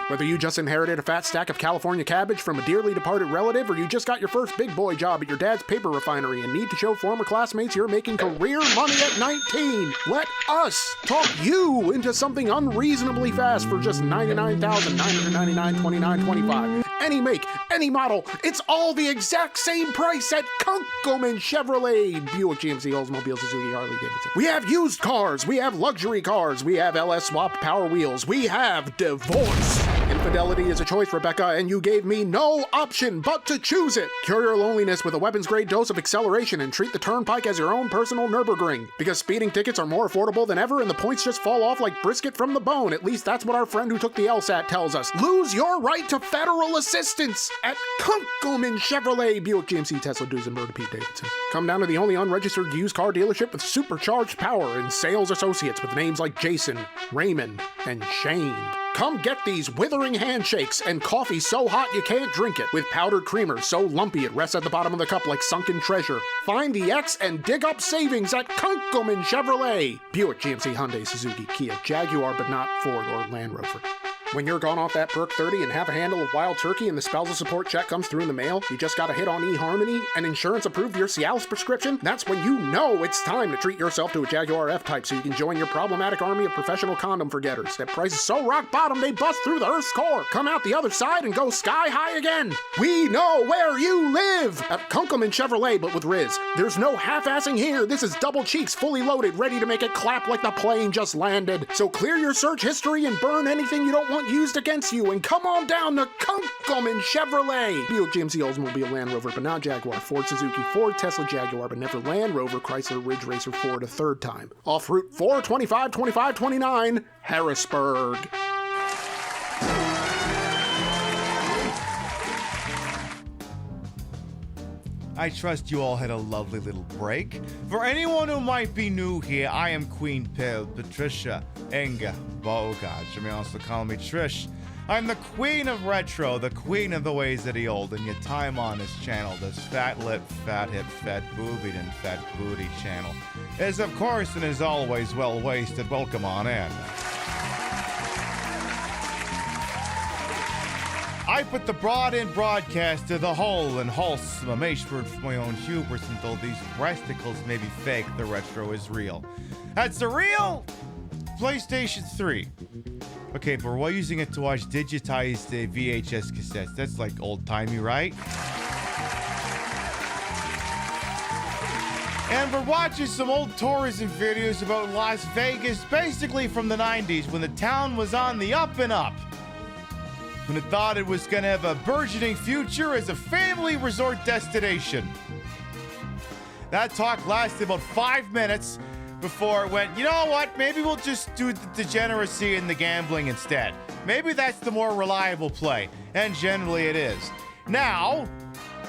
[SPEAKER 12] Whether you just inherited a fat stack of California cabbage from a dearly departed relative, or you just got your first big boy job at your dad's paper refinery and need to show former classmates you're making career money at 19, let us talk you into something unreasonably fast for just $99,999, $29.25. Any make, any model, it's all the exact same price at Kunkelman Chevrolet. Buick, GMC, Oldsmobile, Suzuki, Harley, Davidson. We have used cars, we have luxury cars, we have LS swap power wheels, we have divorce. Infidelity is a choice, Rebecca, and you gave me no option but to choose it. Cure your loneliness with a weapons-grade dose of acceleration and treat the turnpike as your own personal Nürburgring. Because speeding tickets are more affordable than ever and the points just fall off like brisket from the bone. At least that's what our friend who took the LSAT tells us. Lose your right to federal assistance at Kunkelman Chevrolet, Buick, GMC, Tesla, Duesenberg, Pete Davidson. Come down to the only unregistered used car dealership with supercharged power and sales associates with names like Jason, Raymond, and Shane. Come get these withering handshakes and coffee so hot you can't drink it, with powdered creamer so lumpy it rests at the bottom of the cup like sunken treasure. Find the X and dig up savings at Kunkelman Chevrolet. Buick, GMC, Hyundai, Suzuki, Kia, Jaguar, but not Ford or Land Rover. When you're gone off that perk 30 and have a handle of wild turkey and the spousal support check comes through in the mail, you just gotta hit on eHarmony and insurance approved your Cialis prescription, that's when you know it's time to treat yourself to a Jaguar F-Type so you can join your problematic army of professional condom forgetters. That price is so rock bottom they bust through the Earth's core. Come out the other side and go sky high again. We know where you live! At Kunkelman Chevrolet, but with Riz. There's no half-assing here. This is double cheeks, fully loaded, ready to make it clap like the plane just landed. So clear your search history and burn anything you don't want used against you, and come on down to Kunkelman Chevrolet. Buick, GMC, Oldsmobile, Land Rover, but not Jaguar. Ford, Suzuki, Ford, Tesla, Jaguar, but never Land Rover, Chrysler, Ridge Racer, Ford a third time. Off Route 425, 25, 29, Harrisburg.
[SPEAKER 2] I trust you all had a lovely little break. For anyone who might be new here, I am Queen Pill, Patricia Enga Bogart. You may also call me Trish. I'm the queen of retro, the queen of the ways of the old, and your time on this channel, this fat lip, fat hip, fat boobied, and fat booty channel, is, of course, and is always well-wasted. Welcome on in. I put the broad-in broadcast to the whole and wholesome amazement for my own hubris until these breasticles may be fake, the retro is real. That's the real PlayStation 3. Okay, but we're using it to watch digitized VHS cassettes. That's like old-timey, right? And we're watching some old tourism videos about Las Vegas, basically from the 90s, when the town was on the up and up. When it thought it was going to have a burgeoning future as a family resort destination. That talk lasted about 5 minutes before it went, you know what, maybe we'll just do the degeneracy and the gambling instead. Maybe that's the more reliable play, and generally it is. Now,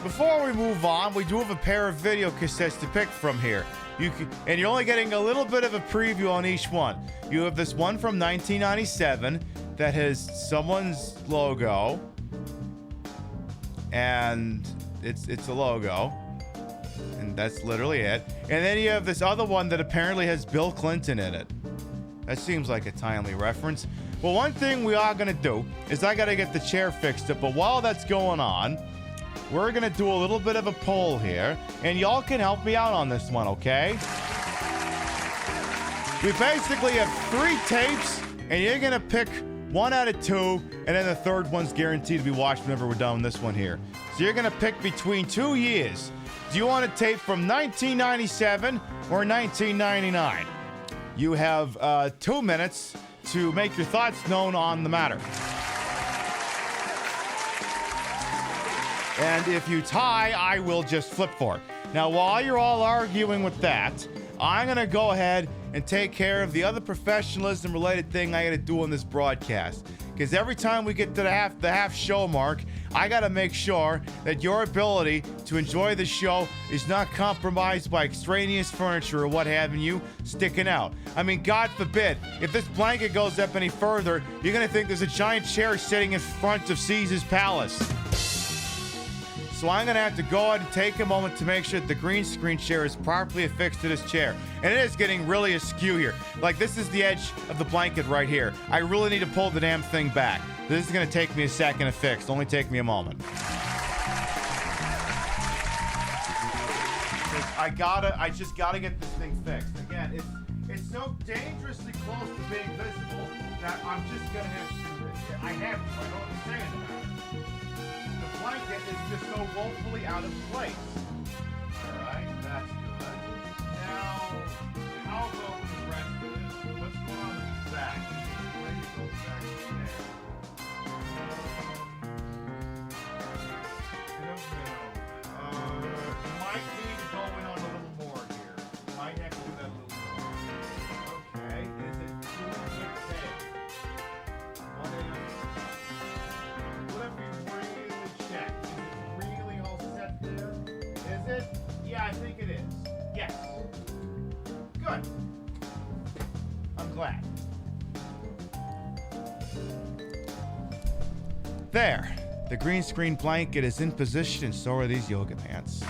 [SPEAKER 2] before we move on, we do have a pair of video cassettes to pick from here. And you're only getting a little bit of a preview on each one. You have this one from 1997 that has someone's logo, and it's a logo, and that's literally it. And then you have this other one that apparently has Bill Clinton in it. That seems like a timely reference. Well, one thing we are gonna do is I gotta get the chair fixed up, but while that's going on, we're gonna do a little bit of a poll here, and y'all can help me out on this one, okay? We basically have 3 tapes, and you're gonna pick 1 out of 2, and then the third one's guaranteed to be watched whenever we're done with this one here. So you're gonna pick between 2 years. Do you want a tape from 1997 or 1999? You have 2 minutes to make your thoughts known on the matter. And if you tie, I will just flip for it. Now, while you're all arguing with that, I'm going to go ahead and take care of the other professionalism-related thing I got to do on this broadcast. Because every time we get to the half show mark, I got to make sure that your ability to enjoy the show is not compromised by extraneous furniture or what have you sticking out. I mean, God forbid, if this blanket goes up any further, you're going to think there's a giant chair sitting in front of Caesar's palace. So I'm going to have to go ahead and take a moment to make sure that the green screen chair is properly affixed to this chair. And it is getting really askew here. Like, this is the edge of the blanket right here. I really need to pull the damn thing back. This is going to take me a second to fix. It'll only take me a moment. I just gotta get this thing fixed. Again, it's so dangerously close to being visible that I'm just going to have to do this. I have to. I know what I'm saying about it. The blanket is just so woefully out of place. Alright, that's good. Now, how about with the rest of this? What's going on with the back? Where do you go back to there? I don't know. Might need to go in on a little more here. Might have to do that a little more. Okay, is it doing its thing? Whatever you really check. Is it really all set there? Is it? Yeah, I think it is. Yes. Good. I'm glad. There. The green screen blanket is in position, and so are these yoga pants.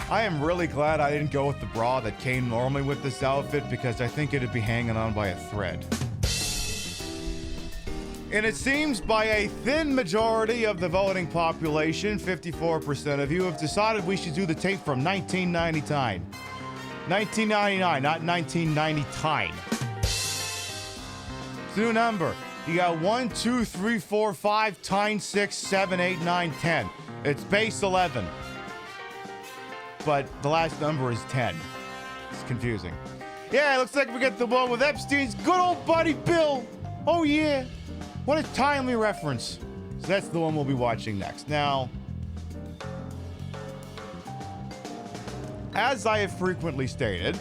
[SPEAKER 2] I am really glad I didn't go with the bra that came normally with this outfit, because I think it'd be hanging on by a thread. And it seems by a thin majority of the voting population, 54% of you, have decided we should do the tape from 1999. 1999, not 1990 time. It's a new number. You got 1, 2, 3, 4, 5, times 6, 7, 8, 9, 10. It's base 11. But the last number is 10. It's confusing. Yeah, it looks like we get the one with Epstein's good old buddy Bill. Oh yeah. What a timely reference. So that's the one we'll be watching next. Now, as I have frequently stated,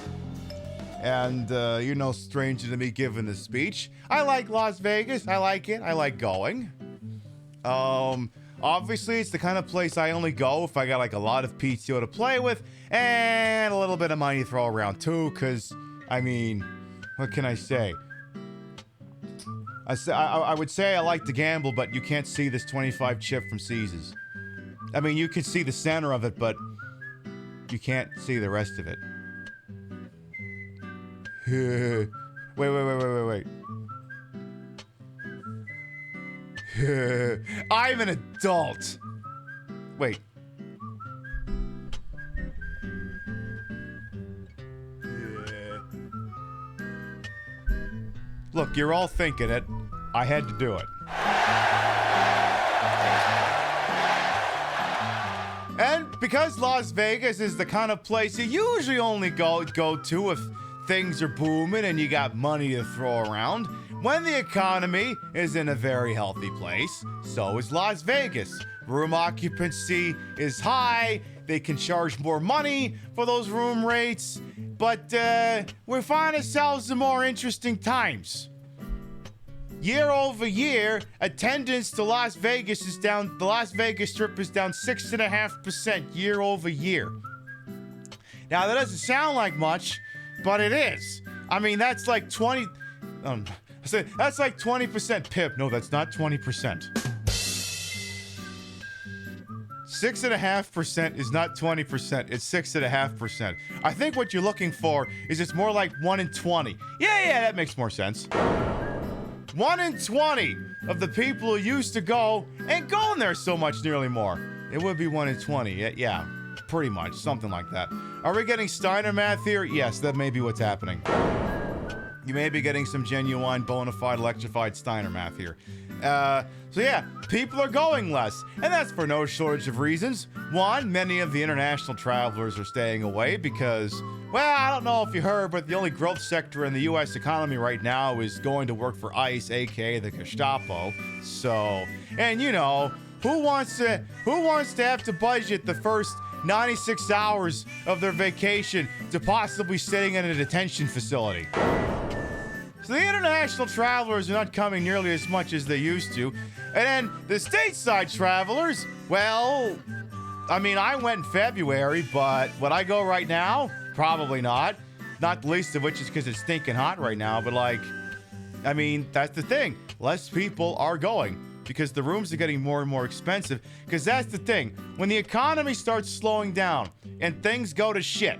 [SPEAKER 2] and you're no stranger to me giving this speech, I like Las Vegas. I like it. I like going. Obviously, it's the kind of place I only go if I got like a lot of PTO to play with and a little bit of money to throw around too, because, I mean, what can I say? I would say I like to gamble, but you can't see this 25 chip from Caesars. I mean, you can see the center of it, but you can't see the rest of it. Wait. I'm an adult. Wait. Look, you're all thinking it. I had to do it. And because Las Vegas is the kind of place you usually only go to if things are booming and you got money to throw around, when the economy is in a very healthy place, so is Las Vegas. Room occupancy is high, they can charge more money for those room rates, but we find ourselves in more interesting times. Year over year, attendance to Las Vegas is down. The Las Vegas Strip is down 6.5% year over year. Now, that doesn't sound like much, but it is. I mean, that's like 20. That's like 20% PIP. No, that's not 20%. 6.5% is not 20%. It's 6.5%. I think what you're looking for is it's more like 1 in 20. Yeah, that makes more sense. 1 in 20 of the people who used to go ain't going there so much nearly more. It would be 1 in 20. Yeah, pretty much. Something like that. Are we getting Steiner math here? Yes, that may be what's happening. You may be getting some genuine, bona fide, electrified Steiner math here. So yeah, people are going less, and that's for no shortage of reasons. One, many of the international travelers are staying away because, well, I don't know if you heard, but the only growth sector in the U.S. economy right now is going to work for ICE, aka the Gestapo. So, and you know, who wants to have to budget the first 96 hours of their vacation to possibly sitting in a detention facility? So the international travelers are not coming nearly as much as they used to. And then the stateside travelers, well, I mean, I went in February, but would I go right now? Probably not. Not the least of which is because it's stinking hot right now. But like, I mean, that's the thing. Less people are going because the rooms are getting more and more expensive. Because that's the thing. When the economy starts slowing down and things go to shit,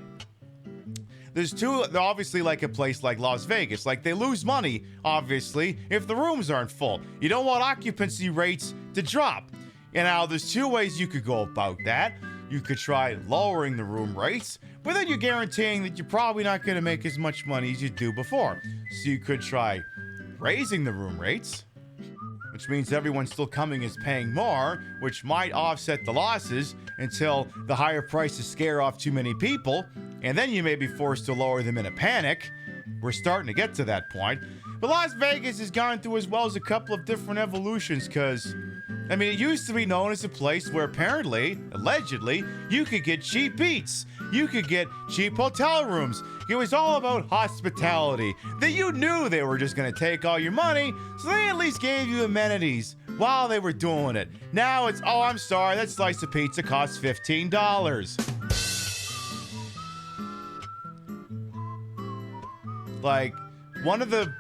[SPEAKER 2] they're obviously like a place like Las Vegas. Like, they lose money, obviously, if the rooms aren't full. You don't want occupancy rates to drop. And now there's two ways you could go about that. You could try lowering the room rates, but then you're guaranteeing that you're probably not going to make as much money as you do before. So you could try raising the room rates, which means everyone still coming is paying more, which might offset the losses until the higher prices scare off too many people, and then you may be forced to lower them in a panic. We're starting to get to that point. But Las Vegas has gone through as well as a couple of different evolutions, because, I mean, it used to be known as a place where apparently, allegedly, you could get cheap eats. You could get cheap hotel rooms. It was all about hospitality. That you knew they were just going to take all your money, so they at least gave you amenities while they were doing it. Now it's, oh, I'm sorry, that slice of pizza costs $15. Like, one of the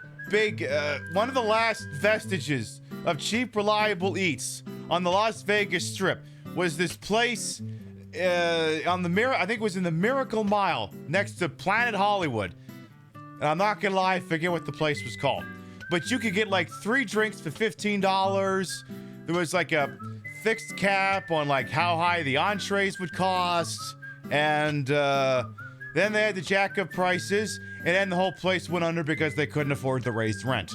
[SPEAKER 2] last vestiges of cheap, reliable eats on the Las Vegas Strip was this place on the I think it was in the Miracle Mile next to Planet Hollywood. And I'm not gonna lie, I forget what the place was called. But you could get like 3 drinks for $15. There was like a fixed cap on like how high the entrees would cost. And then they had to jack up prices. And then the whole place went under because they couldn't afford the raised rent.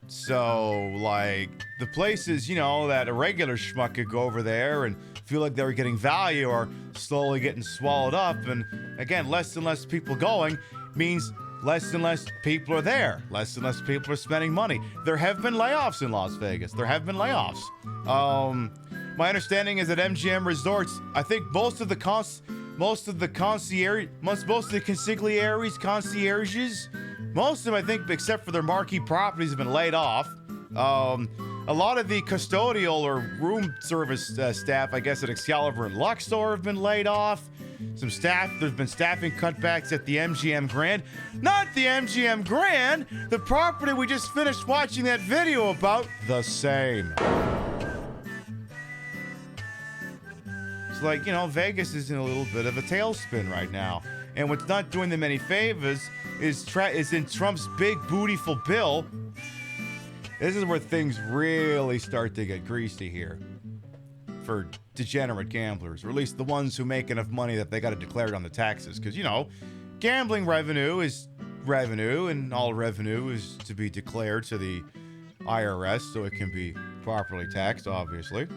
[SPEAKER 2] So, like, the places, you know, that a regular schmuck could go over there and feel like they were getting value are slowly getting swallowed up. And again, less and less people going means less and less people are there. Less and less people are spending money. There have been layoffs in Las Vegas. There have been layoffs. My understanding is that MGM Resorts, I think most of the concierges, most of them, I think, except for their marquee properties, have been laid off. A lot of the custodial or room service staff, I guess, at Excalibur and Luxor have been laid off. There's been staffing cutbacks at the MGM Grand. Not the MGM Grand, the property we just finished watching that video about, the same. It's like, you know, Vegas is in a little bit of a tailspin right now. And what's not doing them any favors is in Trump's big bootyful bill. This is where things really start to get greasy here for degenerate gamblers, or at least the ones who make enough money that they got to declare it on the taxes. Because, you know, gambling revenue is revenue, and all revenue is to be declared to the IRS so it can be properly taxed, obviously.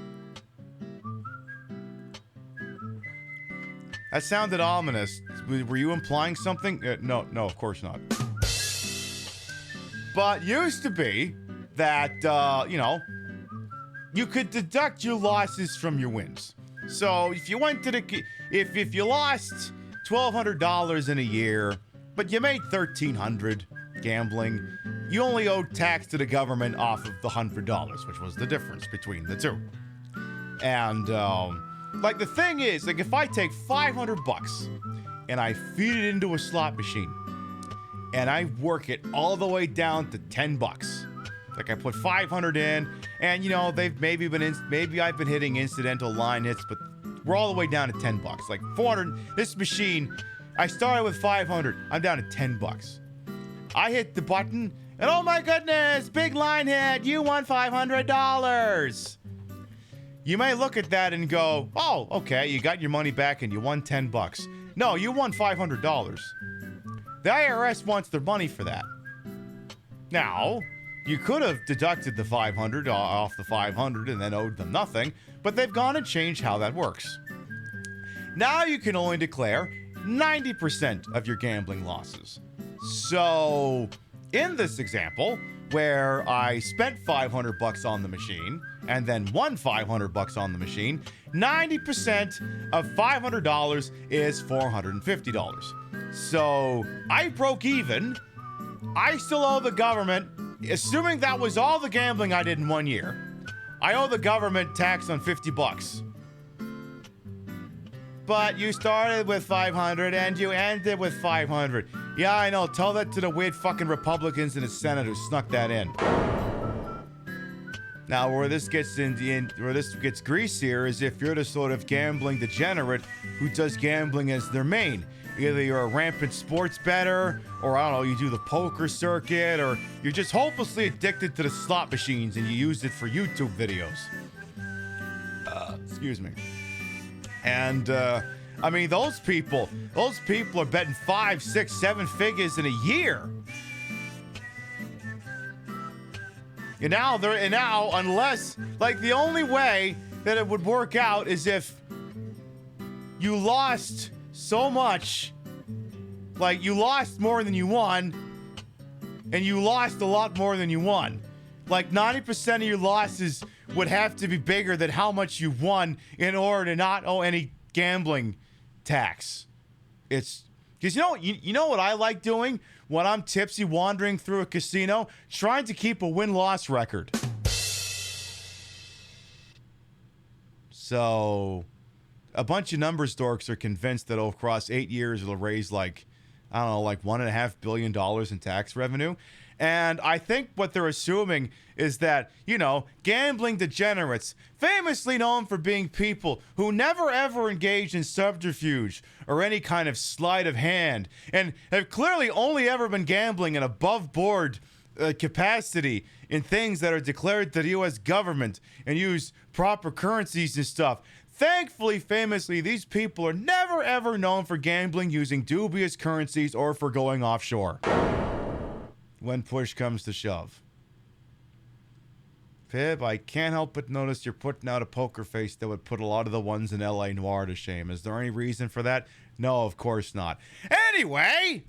[SPEAKER 2] That sounded ominous. Were you implying something? No, of course not. But used to be that, you know, you could deduct your losses from your wins. So if you went to the, if you lost $1,200 in a year, but you made $1,300 gambling, you only owed tax to the government off of the $100, which was the difference between the two. And, like, the thing is, like, if I take $500 and I feed it into a slot machine and I work it all the way down to $10, like I put 500 in, and, you know, they've maybe I've been hitting incidental line hits, but we're all the way down to $10. Like 400, this machine, I started with 500, I'm down to $10. I hit the button, and oh my goodness, big line hit, you won $500. You may look at that and go, oh, okay, you got your money back and you won $10. No, you won $500. The IRS wants their money for that. Now, you could have deducted the $500 off the $500 and then owed them nothing, but they've gone and changed how that works. Now you can only declare 90% of your gambling losses. So, in this example, where I spent $500 on the machine and then won $500 on the machine, 90% of $500 is $450. So I broke even. I still owe the government, assuming that was all the gambling I did in 1 year, I owe the government tax on $50. But you started with 500 and you ended with 500. Yeah, I know. Tell that to the weird fucking Republicans in the Senate who snuck that in. Now, where this gets greasier is if you're the sort of gambling degenerate who does gambling as their main. Either you're a rampant sports bettor, or I don't know, you do the poker circuit, or you're just hopelessly addicted to the slot machines and you use it for YouTube videos. Excuse me. And, I mean, those people are betting 5, 6, 7 figures in a year. And now, unless, like, the only way that it would work out is if you lost so much, like, you lost more than you won, and you lost a lot more than you won. Like, 90% of your losses would have to be bigger than how much you won in order to not owe any gambling tax. It's because you know what I like doing when I'm tipsy wandering through a casino, trying to keep a win-loss record. So a bunch of numbers dorks are convinced that across 8 years it'll raise like, I don't know, like $1.5 billion in tax revenue. And I think what they're assuming is that, you know, gambling degenerates, famously known for being people who never ever engaged in subterfuge or any kind of sleight of hand, and have clearly only ever been gambling in above board capacity in things that are declared to the U.S. government and use proper currencies and stuff. Thankfully, famously, these people are never ever known for gambling using dubious currencies or for going offshore when push comes to shove. Pib, I can't help but notice you're putting out a poker face that would put a lot of the ones in LA Noire to shame. Is there any reason for that? No, of course not. Anyway,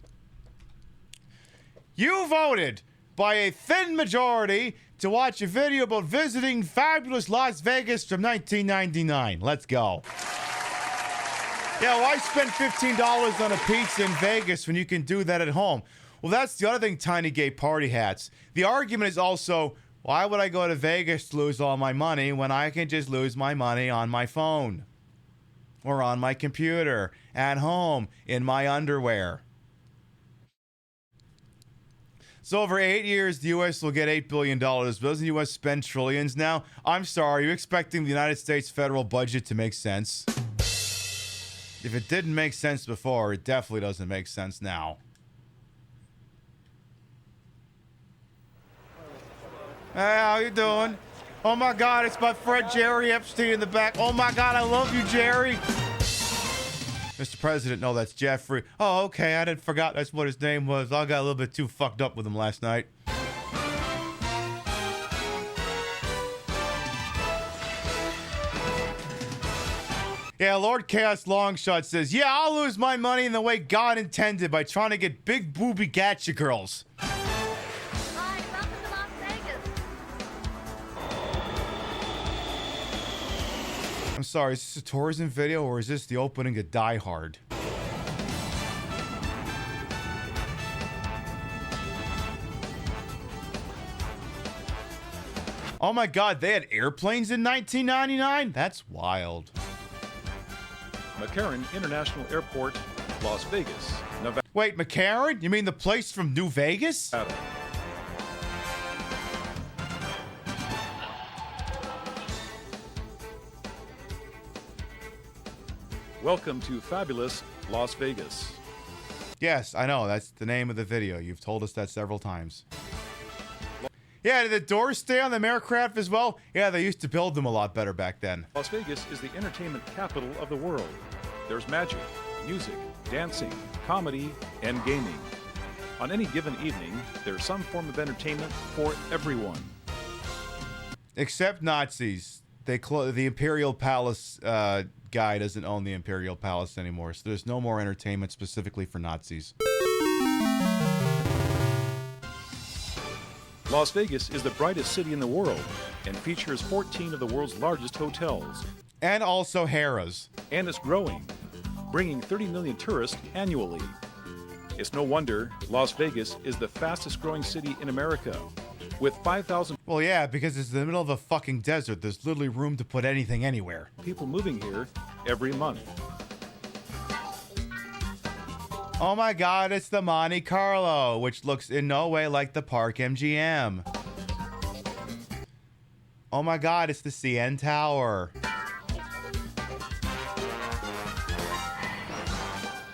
[SPEAKER 2] you voted by a thin majority to watch a video about visiting fabulous Las Vegas from 1999. Let's go. Yeah, why spend $15 on a pizza in Vegas when you can do that at home? Well, that's the other thing, Tiny Gay Party Hats. The argument is also, why would I go to Vegas to lose all my money when I can just lose my money on my phone? Or on my computer, at home, in my underwear. So over 8 years, the U.S. will get $8 billion. Doesn't the U.S. spend trillions now? I'm sorry, are you expecting the United States federal budget to make sense? If it didn't make sense before, it definitely doesn't make sense now. Hey, how you doing? Oh my God, it's my friend Jerry Epstein in the back. Oh my God, I love you, Jerry. Mr. President, no, that's Jeffrey. Oh, okay, I forgot that's what his name was. I got a little bit too fucked up with him last night. Yeah, Lord Chaos Longshot says, yeah, I'll lose my money in the way God intended by trying to get big booby gacha girls.
[SPEAKER 1] Hi, welcome to Las Vegas.
[SPEAKER 2] I'm sorry, is this a tourism video or is this the opening of Die Hard? Oh my God, they had airplanes in 1999? That's wild.
[SPEAKER 4] McCarran International Airport, Las Vegas, Nevada.
[SPEAKER 2] Wait, McCarran? You mean the place from New Vegas?
[SPEAKER 4] Welcome to fabulous Las Vegas.
[SPEAKER 2] Yes, I know. That's the name of the video. You've told us that several times. Yeah, did the doors stay on the aircraft as well? Yeah, they used to build them a lot better back then.
[SPEAKER 4] Las Vegas is the entertainment capital of the world. There's magic, music, dancing, comedy, and gaming. On any given evening, there's some form of entertainment for everyone.
[SPEAKER 2] Except Nazis. The Imperial Palace guy doesn't own the Imperial Palace anymore, so there's no more entertainment specifically for Nazis.
[SPEAKER 4] Las Vegas is the brightest city in the world and features 14 of the world's largest hotels.
[SPEAKER 2] And also Harrah's.
[SPEAKER 4] And it's growing, bringing 30 million tourists annually. It's no wonder Las Vegas is the fastest growing city in America, with 5,000...
[SPEAKER 2] Well, yeah, because it's in the middle of a fucking desert. There's literally room to put anything anywhere.
[SPEAKER 4] People moving here every month.
[SPEAKER 2] Oh my God, it's the Monte Carlo, which looks in no way like the Park MGM. Oh my God, it's the CN Tower.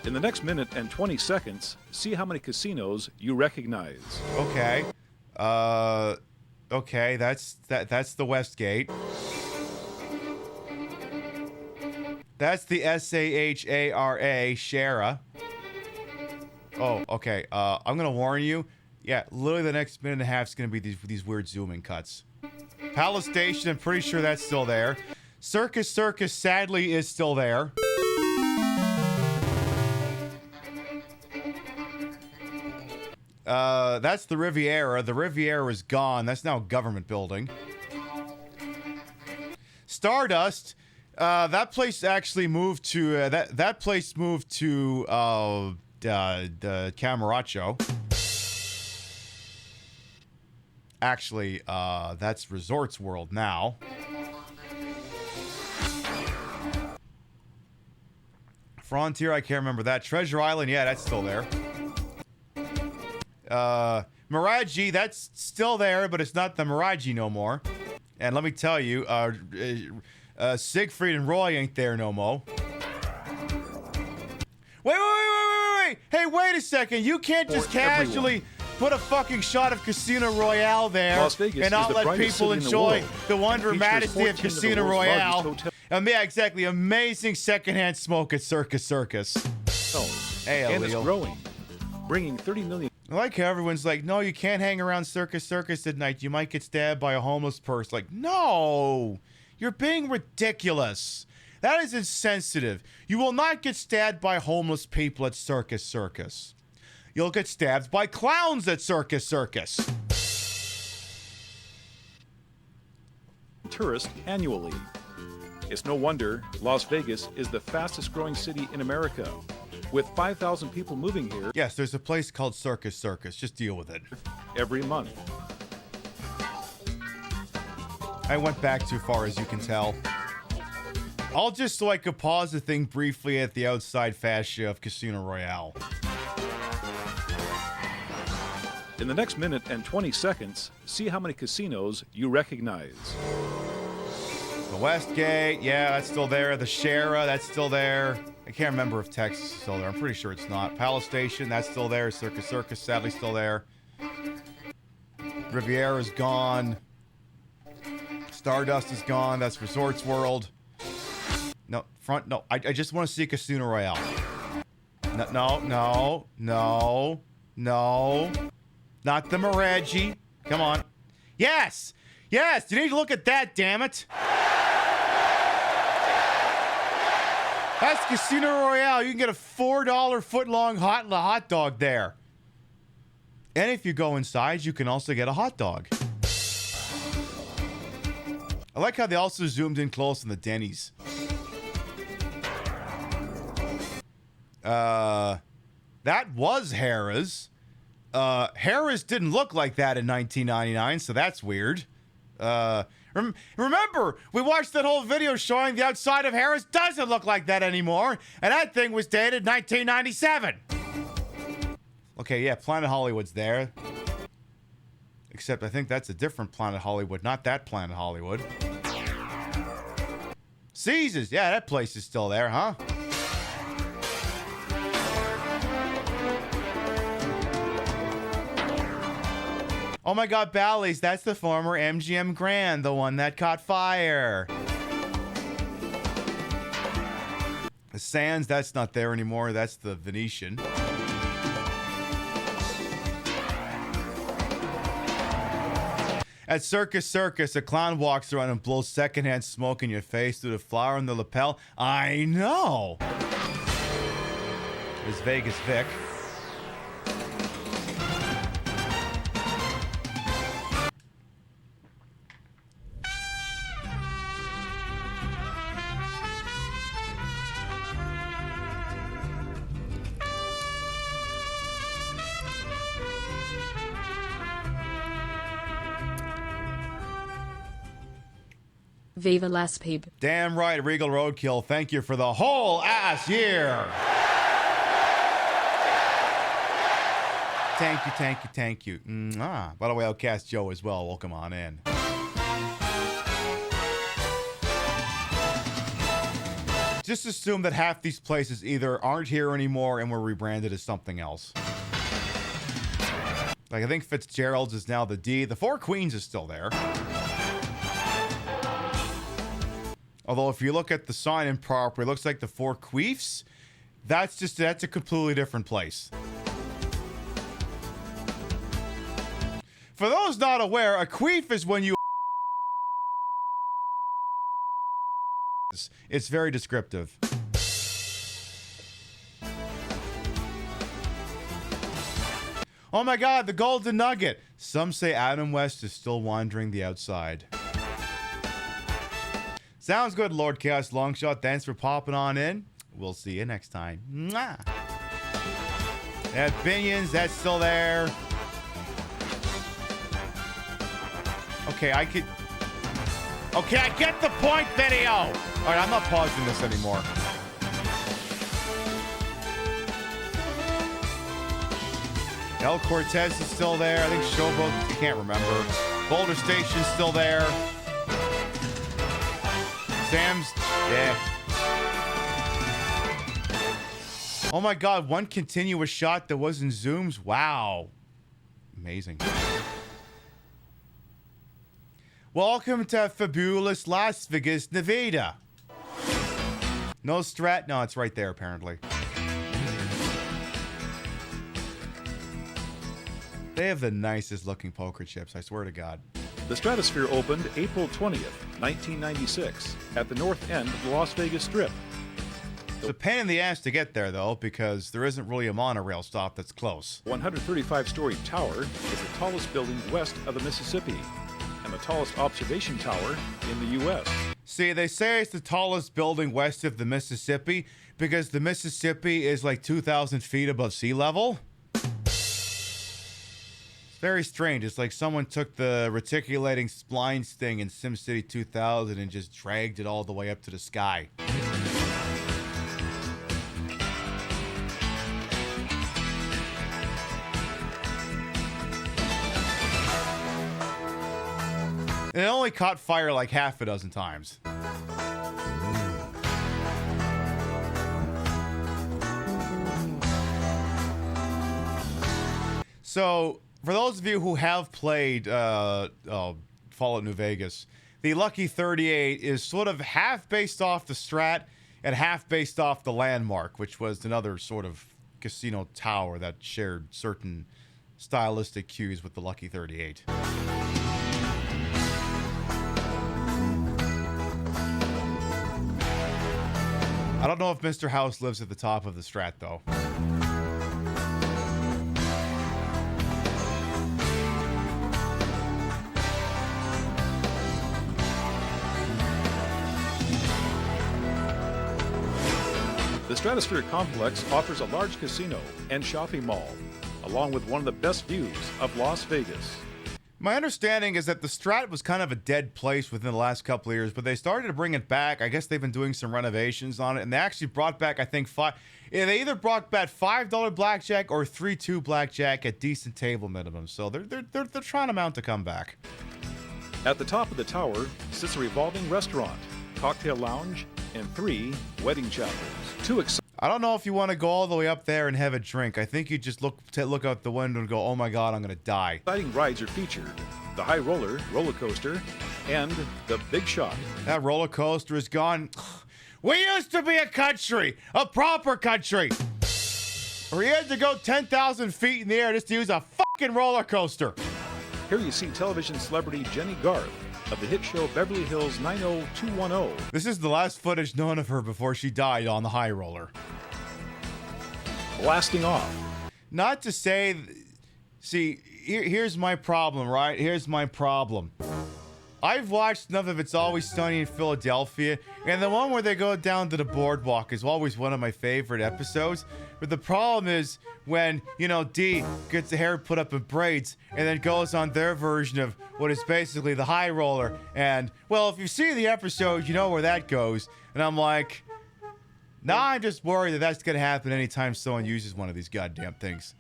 [SPEAKER 4] In the next minute and 20 seconds, see how many casinos you recognize.
[SPEAKER 2] Okay. Okay, that's the Westgate. That's the SAHARA, Shara. Oh, okay. I'm gonna warn you. Yeah, literally the next minute and a half is gonna be these weird zooming cuts. Palace Station, I'm pretty sure that's still there. Circus sadly is still there. That's the Riviera. The Riviera is gone. That's now a government building. Stardust. That place actually moved to that place moved to the Camarocho. Actually, that's Resorts World now. Frontier, I can't remember that. Treasure Island, yeah, that's still there. Mirage, that's still there, but it's not the Mirage no more. And let me tell you, Siegfried and Roy ain't there no more. Wait. Hey, wait a second. You can't just casually put a fucking shot of Casino Royale there and not let people enjoy the wonder and majesty of Casino Royale. Yeah, exactly. Amazing secondhand smoke at Circus. Hey,
[SPEAKER 4] and it's growing, bringing 30 million.
[SPEAKER 2] I like how everyone's like, no, you can't hang around Circus at night. You might get stabbed by a homeless person. Like, no, you're being ridiculous. That is insensitive. You will not get stabbed by homeless people at Circus. You'll get stabbed by clowns at Circus.
[SPEAKER 4] Tourists annually. It's no wonder Las Vegas is the fastest growing city in America, with 5,000 people moving here.
[SPEAKER 2] Yes, there's a place called Circus. Just deal with it.
[SPEAKER 4] Every month.
[SPEAKER 2] I went back too far, as you can tell. I'll just so I could pause the thing briefly at the outside fascia of Casino Royale.
[SPEAKER 4] In the next minute and 20 seconds, see how many casinos you recognize.
[SPEAKER 2] The Westgate, yeah, that's still there. The Shera, that's still there. I can't remember if Texas is still there. I'm pretty sure it's not. Palace Station, that's still there. Circus Circus, sadly, still there. Riviera's gone. Stardust is gone. That's Resorts World. No, no. I just want to see Casino Royale. No. Not the Miraji. Come on. Yes! Yes! You need to look at that, damn it! That's Casino Royale. You can get a $4 foot-long hot dog there. And if you go inside, you can also get a hot dog. I like how they also zoomed in close on the Denny's. That was Harrah's. Harrah's didn't look like that in 1999, so that's weird. Remember, we watched that whole video showing the outside of Harrah's doesn't look like that anymore, and that thing was dated 1997. Okay, yeah, Planet Hollywood's there. Except I think that's a different Planet Hollywood, not that Planet Hollywood. Caesars, yeah, that place is still there, huh? Oh my god, Bally's, that's the former MGM Grand, the one that caught fire. The Sands, that's not there anymore, that's the Venetian. At Circus Circus, a clown walks around and blows secondhand smoke in your face through the flower in the lapel. I know! There's Vegas Vic.
[SPEAKER 3] Viva Las Pib.
[SPEAKER 2] Damn right, Regal Roadkill. Thank you for the whole ass year. Thank you. By the way, Outcast Joe as well. Welcome on in. Just assume that half these places either aren't here anymore and were rebranded as something else. Like, I think Fitzgerald's is now the D. The Four Queens is still there. Although if you look at the sign in proper, it looks like the Four Queefs. That's a completely different place. For those not aware, a queef is when you... It's very descriptive. Oh my god, the Golden Nugget. Some say Adam West is still wandering the outside. Sounds good, Lord Chaos Longshot. Thanks for popping on in. We'll see you next time. Mwah. That Binions, that's still there. Okay, I get the point, video. All right, I'm not pausing this anymore. El Cortez is still there. I think Showboat, I can't remember. Boulder Station's still there. Sam's, yeah. Oh my god, one continuous shot that wasn't zooms. Wow. Amazing. Welcome to fabulous Las Vegas, Nevada. No strat? No, it's right there apparently. They have the nicest looking poker chips, I swear to God.
[SPEAKER 4] The Stratosphere opened April 20th, 1996, at the north end of the Las Vegas Strip.
[SPEAKER 2] It's a pain in the ass to get there, though, because there isn't really a monorail stop that's close.
[SPEAKER 4] 135-story tower is the tallest building west of the Mississippi, and the tallest observation tower in the U.S.
[SPEAKER 2] See, they say it's the tallest building west of the Mississippi because the Mississippi is like 2,000 feet above sea level. Very strange. It's like someone took the reticulating splines thing in SimCity 2000 and just dragged it all the way up to the sky. And it only caught fire like half a dozen times. So, for those of you who have played Fallout New Vegas, the Lucky 38 is sort of half based off the Strat and half based off the Landmark, which was another sort of casino tower that shared certain stylistic cues with the Lucky 38. I don't know if Mr. House lives at the top of the Strat, though.
[SPEAKER 4] The Stratosphere Complex offers a large casino and shopping mall, along with one of the best views of Las Vegas.
[SPEAKER 2] My understanding is that the Strat was kind of a dead place within the last couple of years, but they started to bring it back. I guess they've been doing some renovations on it, and they actually brought back, I think, they either brought back $5 blackjack or 3-2 blackjack at decent table minimum. So they're trying to mount a comeback.
[SPEAKER 4] At the top of the tower sits a revolving restaurant, cocktail lounge, and 3 wedding chapels.
[SPEAKER 2] I don't know if you want to go all the way up there and have a drink. I think you just look out the window and go, oh my God, I'm going to die.
[SPEAKER 4] Exciting rides are featured. The High Roller, roller coaster, and the Big Shot.
[SPEAKER 2] That roller coaster is gone. We used to be a country, a proper country, where you had to go 10,000 feet in the air just to use a fucking roller coaster.
[SPEAKER 4] Here you see television celebrity Jenny Garth of the hit show Beverly Hills 90210.
[SPEAKER 2] This is the last footage known of her before she died on the high roller.
[SPEAKER 4] Blasting off.
[SPEAKER 2] Not to say... See, here's my problem, right? Here's my problem. I've watched enough of It's Always Sunny in Philadelphia, and the one where they go down to the boardwalk is always one of my favorite episodes. But the problem is when, Dee gets the hair put up in braids and then goes on their version of what is basically the high roller. And, well, if you see the episode, you know where that goes. And I'm like, now I'm just worried that that's going to happen anytime someone uses one of these goddamn things.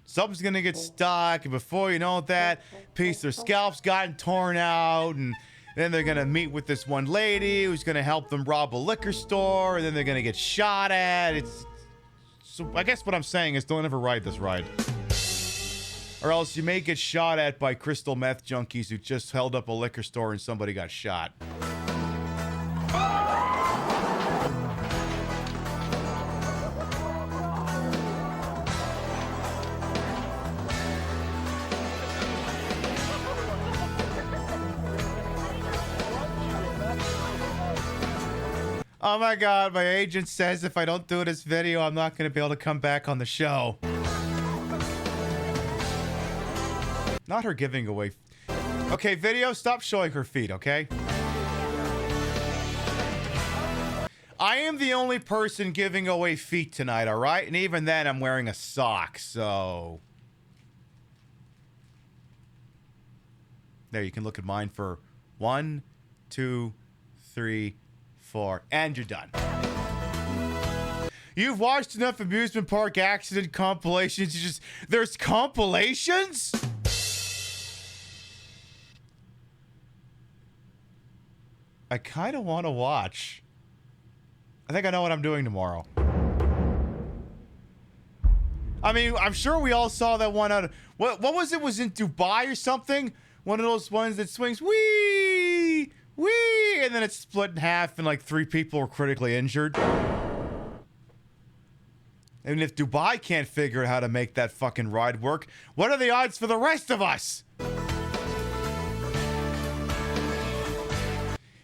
[SPEAKER 2] Something's going to get stuck, and before you know that, their scalp's gotten torn out, and then they're going to meet with this one lady who's going to help them rob a liquor store, and then they're going to get shot at. So I guess what I'm saying is don't ever ride this ride. Or else you may get shot at by crystal meth junkies who just held up a liquor store and somebody got shot. Oh my God, my agent says if I don't do this video, I'm not going to be able to come back on the show. Not her giving away. Okay, video, stop showing her feet, okay? I am the only person giving away feet tonight, all right? And even then, I'm wearing a sock, so... There, you can look at mine for 1, 2, 3, 4, and you're done. You've watched enough amusement park accident compilations. There's compilations? I kind of want to watch. I think I know what I'm doing tomorrow. I mean, I'm sure we all saw that one out of... What was it? Was in Dubai or something? One of those ones that swings, whee! Whee! And then it's split in half and like 3 people were critically injured. And if Dubai can't figure out how to make that fucking ride work, what are the odds for the rest of us?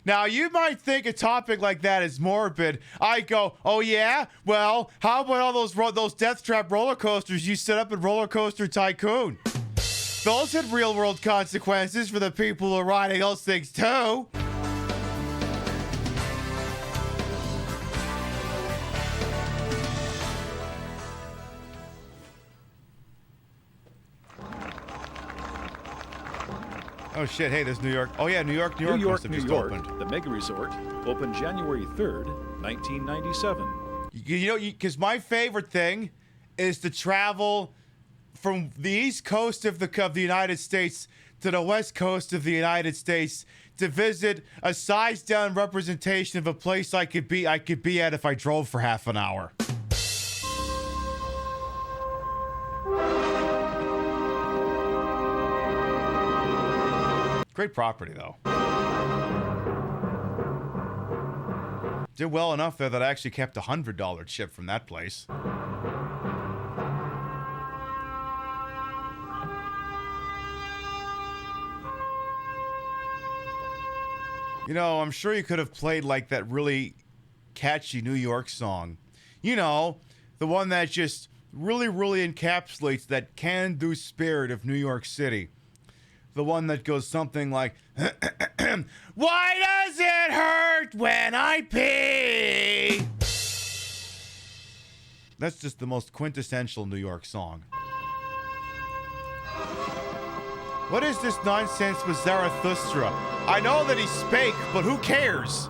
[SPEAKER 2] Now, you might think a topic like that is morbid. I go, oh yeah? Well, how about all those death trap roller coasters you set up at Roller Coaster Tycoon? Those had real world consequences for the people who are riding those things too. Oh shit, hey, there's New York. Oh yeah, New York
[SPEAKER 4] New York,
[SPEAKER 2] opened.
[SPEAKER 4] The Mega Resort opened January 3rd, 1997.
[SPEAKER 2] Because my favorite thing is to travel from the east coast of the United States to the west coast of the United States to visit a sized-down representation of a place I could be at if I drove for half an hour. Great property, though. Did well enough there that I actually kept a $100 chip from that place. You know, I'm sure you could have played like that really catchy New York song. You know, the one that just really, really encapsulates that can-do spirit of New York City. The one that goes something like, why does it hurt when I pee? That's just the most quintessential New York song. What is this nonsense with Zarathustra? I know that he spake, but who cares?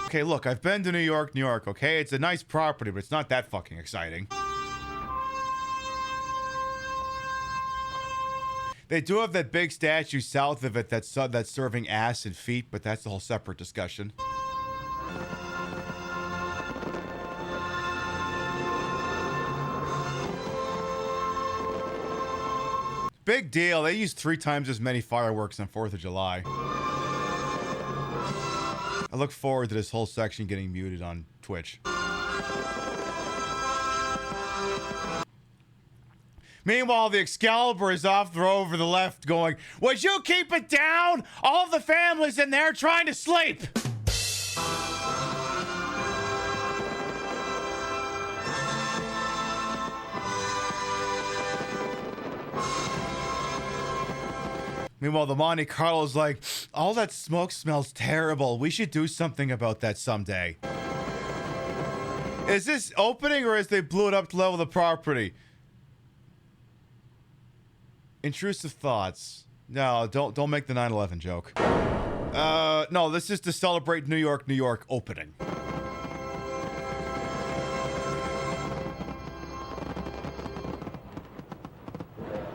[SPEAKER 2] Okay, look, I've been to New York, okay? It's a nice property, but it's not that fucking exciting. They do have that big statue south of it that's serving ass and feet, but that's a whole separate discussion. Big deal. They use 3 times as many fireworks on 4th of July. I look forward to this whole section getting muted on Twitch. Meanwhile, the Excalibur is off the row over the left going, would you keep it down? All of the families in there trying to sleep. Meanwhile, the Monte Carlo's like, all that smoke smells terrible. We should do something about that someday. Is this opening or is they blew it up to level the property? Intrusive thoughts. No, don't make the 9/11 joke. No, this is to celebrate New York opening.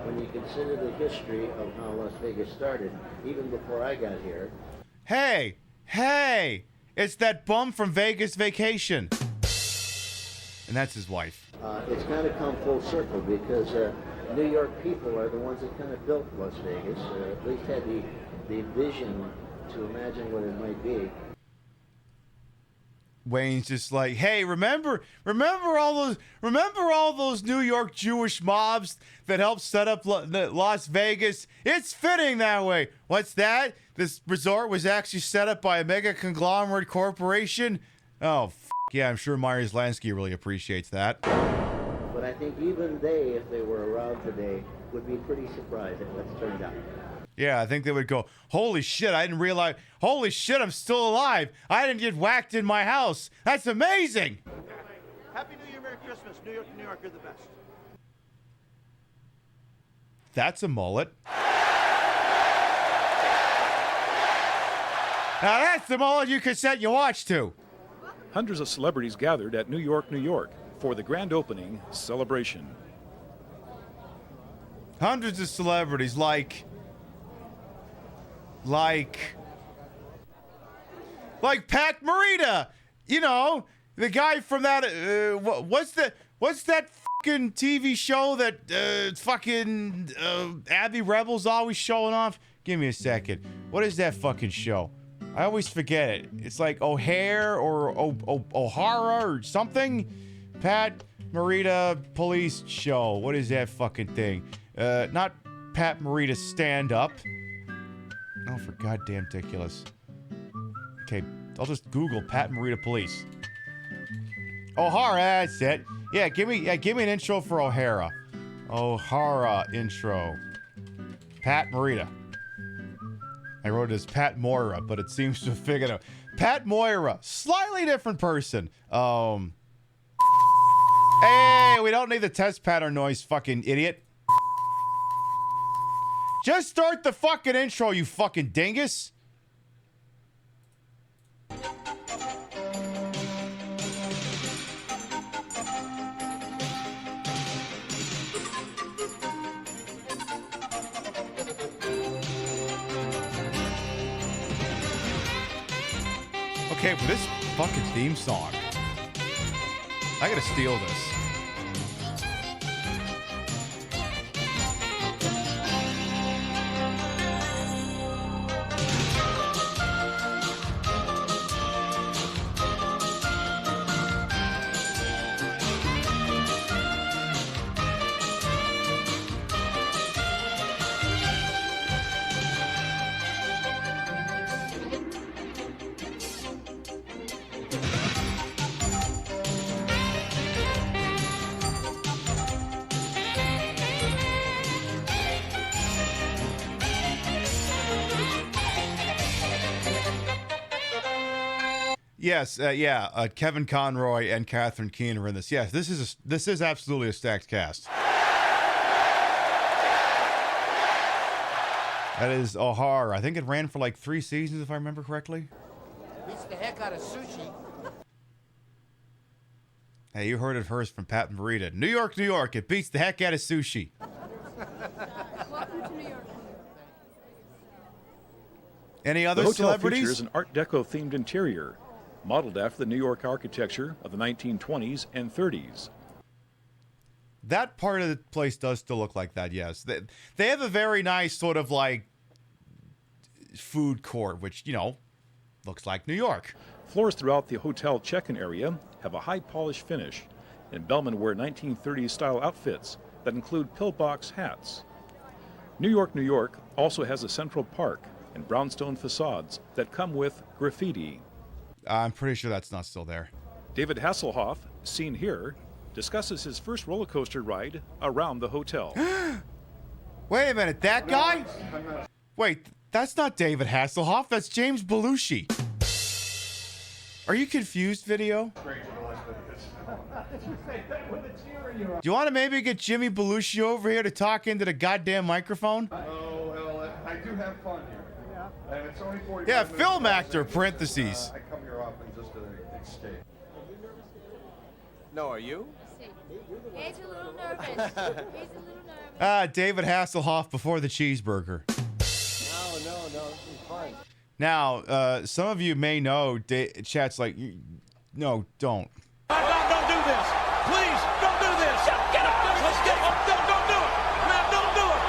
[SPEAKER 5] When you consider the history of how Las Vegas started, even before I got here.
[SPEAKER 2] Hey, it's that bum from Vegas Vacation. And that's his wife.
[SPEAKER 5] It's kind of come full circle because New York people are the ones that kind of built Las Vegas, at least had the vision to imagine what it might be.
[SPEAKER 2] Wayne's just like, hey, remember all those New York Jewish mobs that helped set up Las Vegas? It's fitting that way. What's that? This resort was actually set up by a mega conglomerate corporation? Oh, yeah, I'm sure Myers Lansky really appreciates that.
[SPEAKER 5] But I think even they, if they were around today, would be pretty surprised at what's turned out.
[SPEAKER 2] Yeah, I think they would go, holy shit, I didn't realize, holy shit, I'm still alive. I didn't get whacked in my house. That's amazing.
[SPEAKER 13] Happy New Year, Merry Christmas. New York, you're the best.
[SPEAKER 2] That's a mullet. Now that's the mullet you could set your watch to.
[SPEAKER 4] Hundreds of celebrities gathered at New York for the grand opening celebration.
[SPEAKER 2] Hundreds of celebrities like Pat Morita, you know, the guy from that what's that fucking TV show that fucking Abby Rebel's always showing off? Give me a second. What is that fucking show? I always forget it. It's like O'Hare or O'Hara or something. Pat Morita police show. What is that fucking thing? Not Pat Morita stand up. Oh, for goddamn ridiculous. Okay, I'll just Google Pat Morita police. O'Hara, that's it. Yeah, give me an intro for O'Hara. O'Hara intro. Pat Morita. I wrote it as Pat Moira, but it seems to have figured out. Pat Moira, slightly different person. Hey, we don't need the test pattern noise, fucking idiot. Just start the fucking intro, you fucking dingus. Okay, but this fucking theme song. I gotta steal this. Yes, Kevin Conroy and Catherine Keener are in this. Yes, this is absolutely a stacked cast. That is O'Hara. I think it ran for like 3 seasons, if I remember correctly.
[SPEAKER 6] Beats the heck out of sushi.
[SPEAKER 2] Hey, you heard it first from Pat and Marita. New York, New York. It beats the heck out of sushi.
[SPEAKER 1] Welcome to New York.
[SPEAKER 2] Any other
[SPEAKER 4] the hotel
[SPEAKER 2] celebrities?
[SPEAKER 4] features an Art Deco themed interior, modeled after the New York architecture of the 1920s and 30s.
[SPEAKER 2] That part of the place does still look like that, yes. They have a very nice sort of like food court, which, you know, looks like New York.
[SPEAKER 4] Floors throughout the hotel check-in area have a high polished finish, and bellmen wear 1930s style outfits that include pillbox hats. New York, New York also has a central park and brownstone facades that come with graffiti.
[SPEAKER 2] I'm pretty sure that's not still there.
[SPEAKER 4] David Hasselhoff, seen here, discusses his first roller coaster ride around the hotel.
[SPEAKER 2] Wait a minute, that guy? Wait, that's not David Hasselhoff, that's James Belushi. Are you confused, video? Do you want to maybe get Jimmy Belushi over here to talk into the goddamn microphone?
[SPEAKER 14] Oh, well, I do have fun here. Yeah. And it's only 45
[SPEAKER 2] Yeah,
[SPEAKER 14] minutes
[SPEAKER 2] film
[SPEAKER 14] long,
[SPEAKER 2] actor,
[SPEAKER 14] and,
[SPEAKER 2] parentheses.
[SPEAKER 14] I come here often just to escape.
[SPEAKER 6] No, are you?
[SPEAKER 1] He's a little nervous. He's a little nervous.
[SPEAKER 2] David Hasselhoff before the cheeseburger.
[SPEAKER 6] No, this is fun.
[SPEAKER 2] Now, some of you may know, chat's like, no, don't.
[SPEAKER 6] Don't do this. Please, don't do this. Get up. Let's get up. Don't do it. Man, don't do it.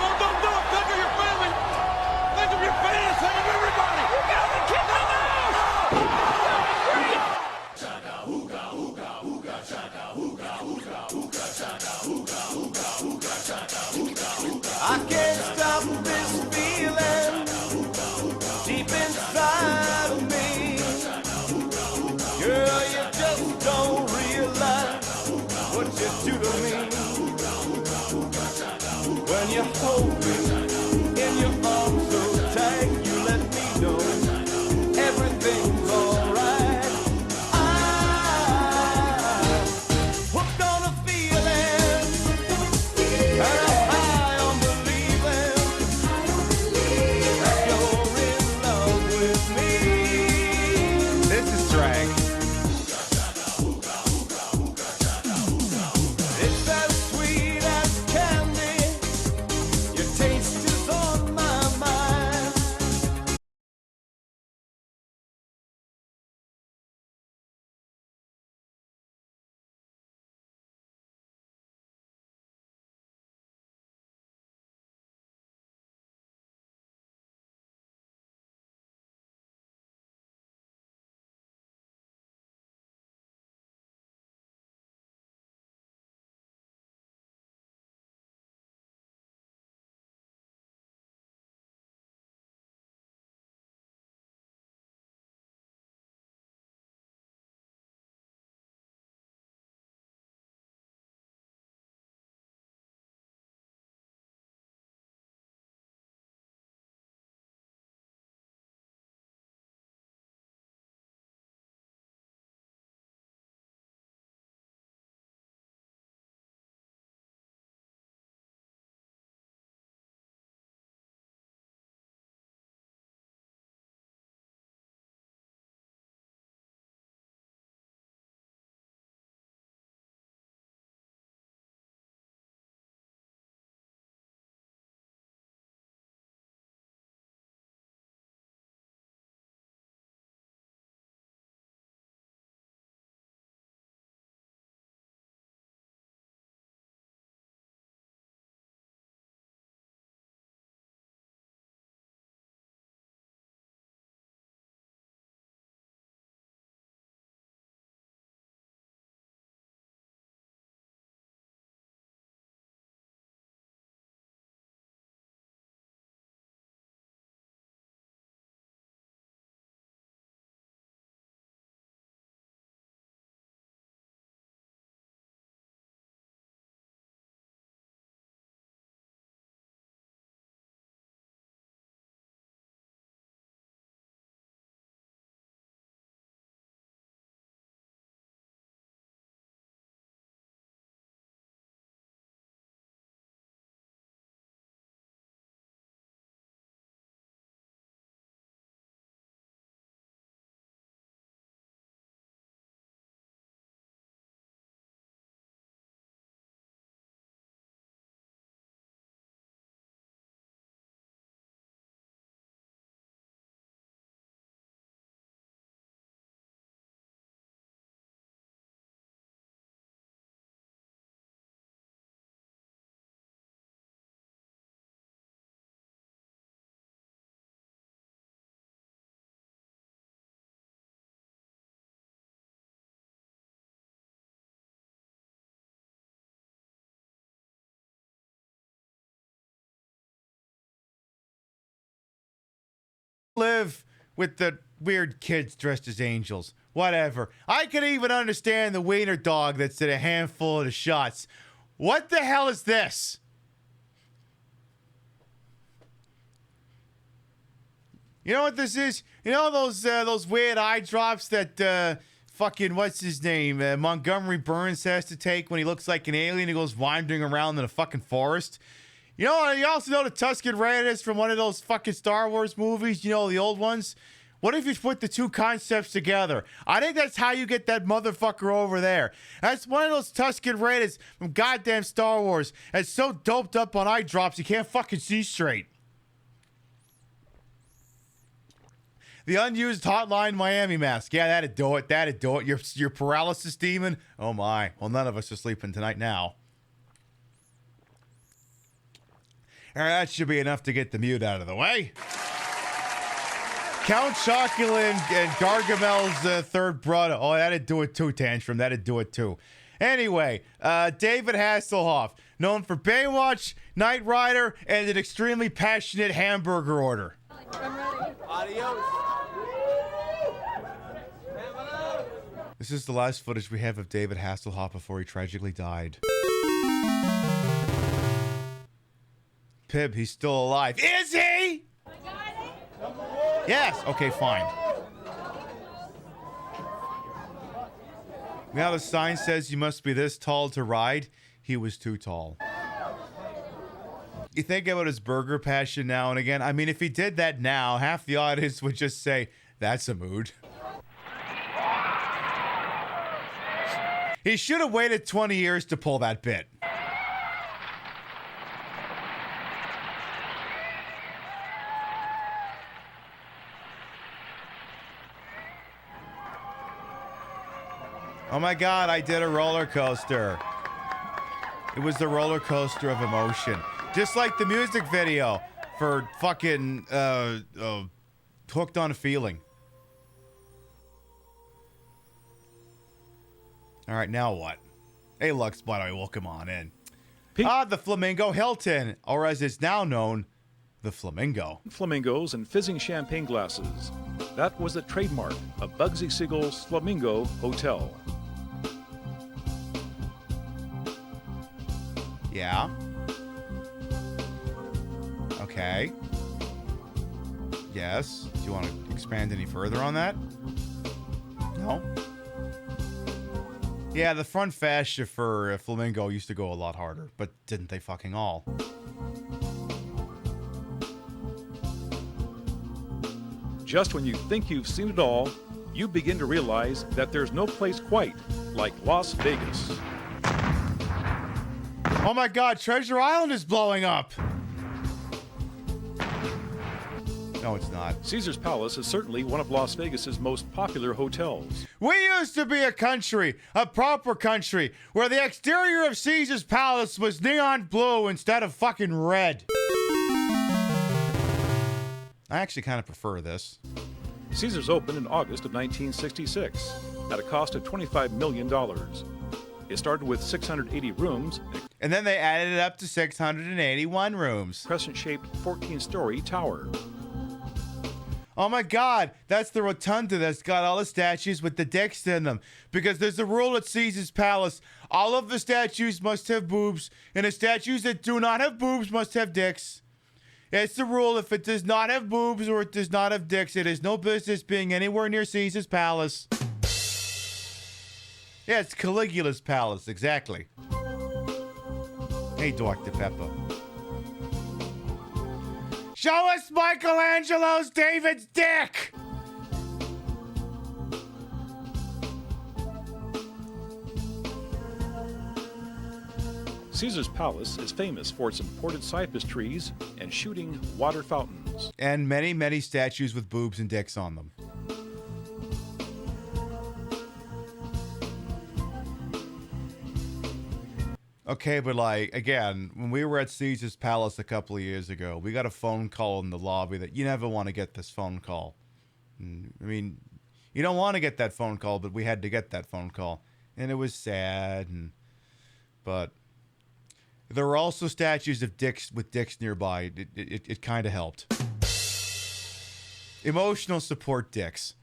[SPEAKER 6] No, don't do it. Think of your family. Think of your fans. Think of everybody. You got the kid in the house. Chaka, hooga, hooga, hooga, chaka, hooga, hooga, hooga, chaka, hooga, hooga, hooga, chaka, hooga, hooga. I can't stop this feeling deep inside of me. Girl, you just don't realize
[SPEAKER 2] live with the weird kids dressed as angels. Whatever. I can even understand the wiener dog that's at a handful of the shots. What the hell is this? You know what this is? You know those weird eye drops that fucking what's his name Montgomery Burns has to take when he looks like an alien who goes wandering around in a fucking forest. You know, you also know the Tusken Raiders from one of those fucking Star Wars movies. You know, the old ones. What if you put the two concepts together? I think that's how you get that motherfucker over there. That's one of those Tusken Raiders from goddamn Star Wars. That's so doped up on eye drops you can't fucking see straight. The unused Hotline Miami mask. Yeah, that'd do it. That'd do it. Your paralysis demon? Oh my. Well, none of us are sleeping tonight now. All right, that should be enough to get the mute out of the way. Count Chocula and Gargamel's third brother. Oh, that'd do it too, Tantrum. That'd do it too. Anyway, David Hasselhoff, known for Baywatch, Knight Rider, and an extremely passionate hamburger order.
[SPEAKER 13] Adios.
[SPEAKER 2] This is the last footage we have of David Hasselhoff before he tragically died. Pib, he's still alive. Is he? Yes. Okay, fine. Now the sign says you must be this tall to ride. He was too tall. You think about his burger passion now and again. I mean, if he did that now, half the audience would just say, that's a mood. He should have waited 20 years to pull that bit. Oh my God, I did a roller coaster. It was the roller coaster of emotion. Just like the music video for fucking Hooked on a Feeling. All right, now what? Hey, Lux, by the way, welcome on in. The Flamingo Hilton, or as it's now known, the Flamingo.
[SPEAKER 4] Flamingos and fizzing champagne glasses. That was the trademark of Bugsy Siegel's Flamingo Hotel.
[SPEAKER 2] Yeah. Okay. Yes. Do you want to expand any further on that? No? Yeah, the front fascia for Flamingo used to go a lot harder, but didn't they fucking all?
[SPEAKER 4] Just when you think you've seen it all, you begin to realize that there's no place quite like Las Vegas.
[SPEAKER 2] Oh my God, Treasure Island is blowing up! No, it's not.
[SPEAKER 4] Caesar's Palace is certainly one of Las Vegas's most popular hotels.
[SPEAKER 2] We used to be a country, a proper country, where the exterior of Caesar's Palace was neon blue instead of fucking red. I actually kind of prefer this.
[SPEAKER 4] Caesar's opened in August of 1966 at a cost of $25 million. It started with 680 rooms.
[SPEAKER 2] And then they added it up to 681 rooms.
[SPEAKER 4] Crescent-shaped 14-story tower.
[SPEAKER 2] Oh my God, that's the rotunda that's got all the statues with the dicks in them. Because there's a rule at Caesar's Palace. All of the statues must have boobs, and the statues that do not have boobs must have dicks. It's the rule. If it does not have boobs or it does not have dicks, it has no business being anywhere near Caesar's Palace. Yeah, it's Caligula's palace, exactly. Hey, Dr. Pepper. Show us Michelangelo's David's dick!
[SPEAKER 4] Caesar's Palace is famous for its imported cypress trees and shooting water fountains.
[SPEAKER 2] And many, many statues with boobs and dicks on them. Okay, but like, again, when we were at Caesar's Palace a couple of years ago, we got a phone call in the lobby that you never want to get this phone call. I mean, you don't want to get that phone call, but we had to get that phone call. And it was sad, but there were also statues of dicks with dicks nearby. It kind of helped. Emotional support dicks.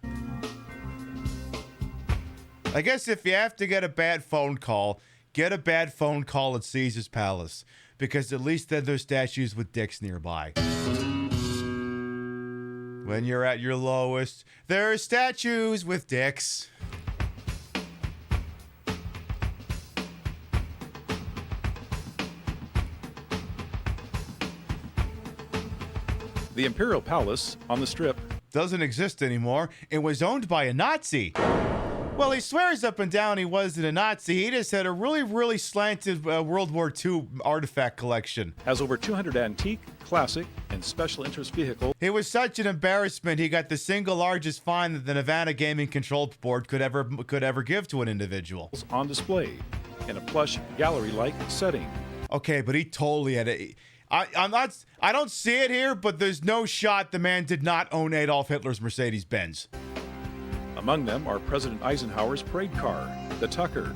[SPEAKER 2] I guess if you have to get a bad phone call, get a bad phone call at Caesar's Palace. Because at least then there's statues with dicks nearby. When you're at your lowest, there are statues with dicks.
[SPEAKER 4] The Imperial Palace on the Strip
[SPEAKER 2] doesn't exist anymore. It was owned by a Nazi. Well, he swears up and down he wasn't a Nazi. He just had a really, really slanted World War II artifact collection.
[SPEAKER 4] Has over 200 antique, classic, and special interest vehicles.
[SPEAKER 2] It was such an embarrassment. He got the single largest fine that the Nevada Gaming Control Board could ever give to an individual.
[SPEAKER 4] On display in a plush gallery-like setting.
[SPEAKER 2] Okay, but he totally had it. I don't see it here, but there's no shot the man did not own Adolf Hitler's Mercedes-Benz.
[SPEAKER 4] Among them are President Eisenhower's parade car, the Tucker,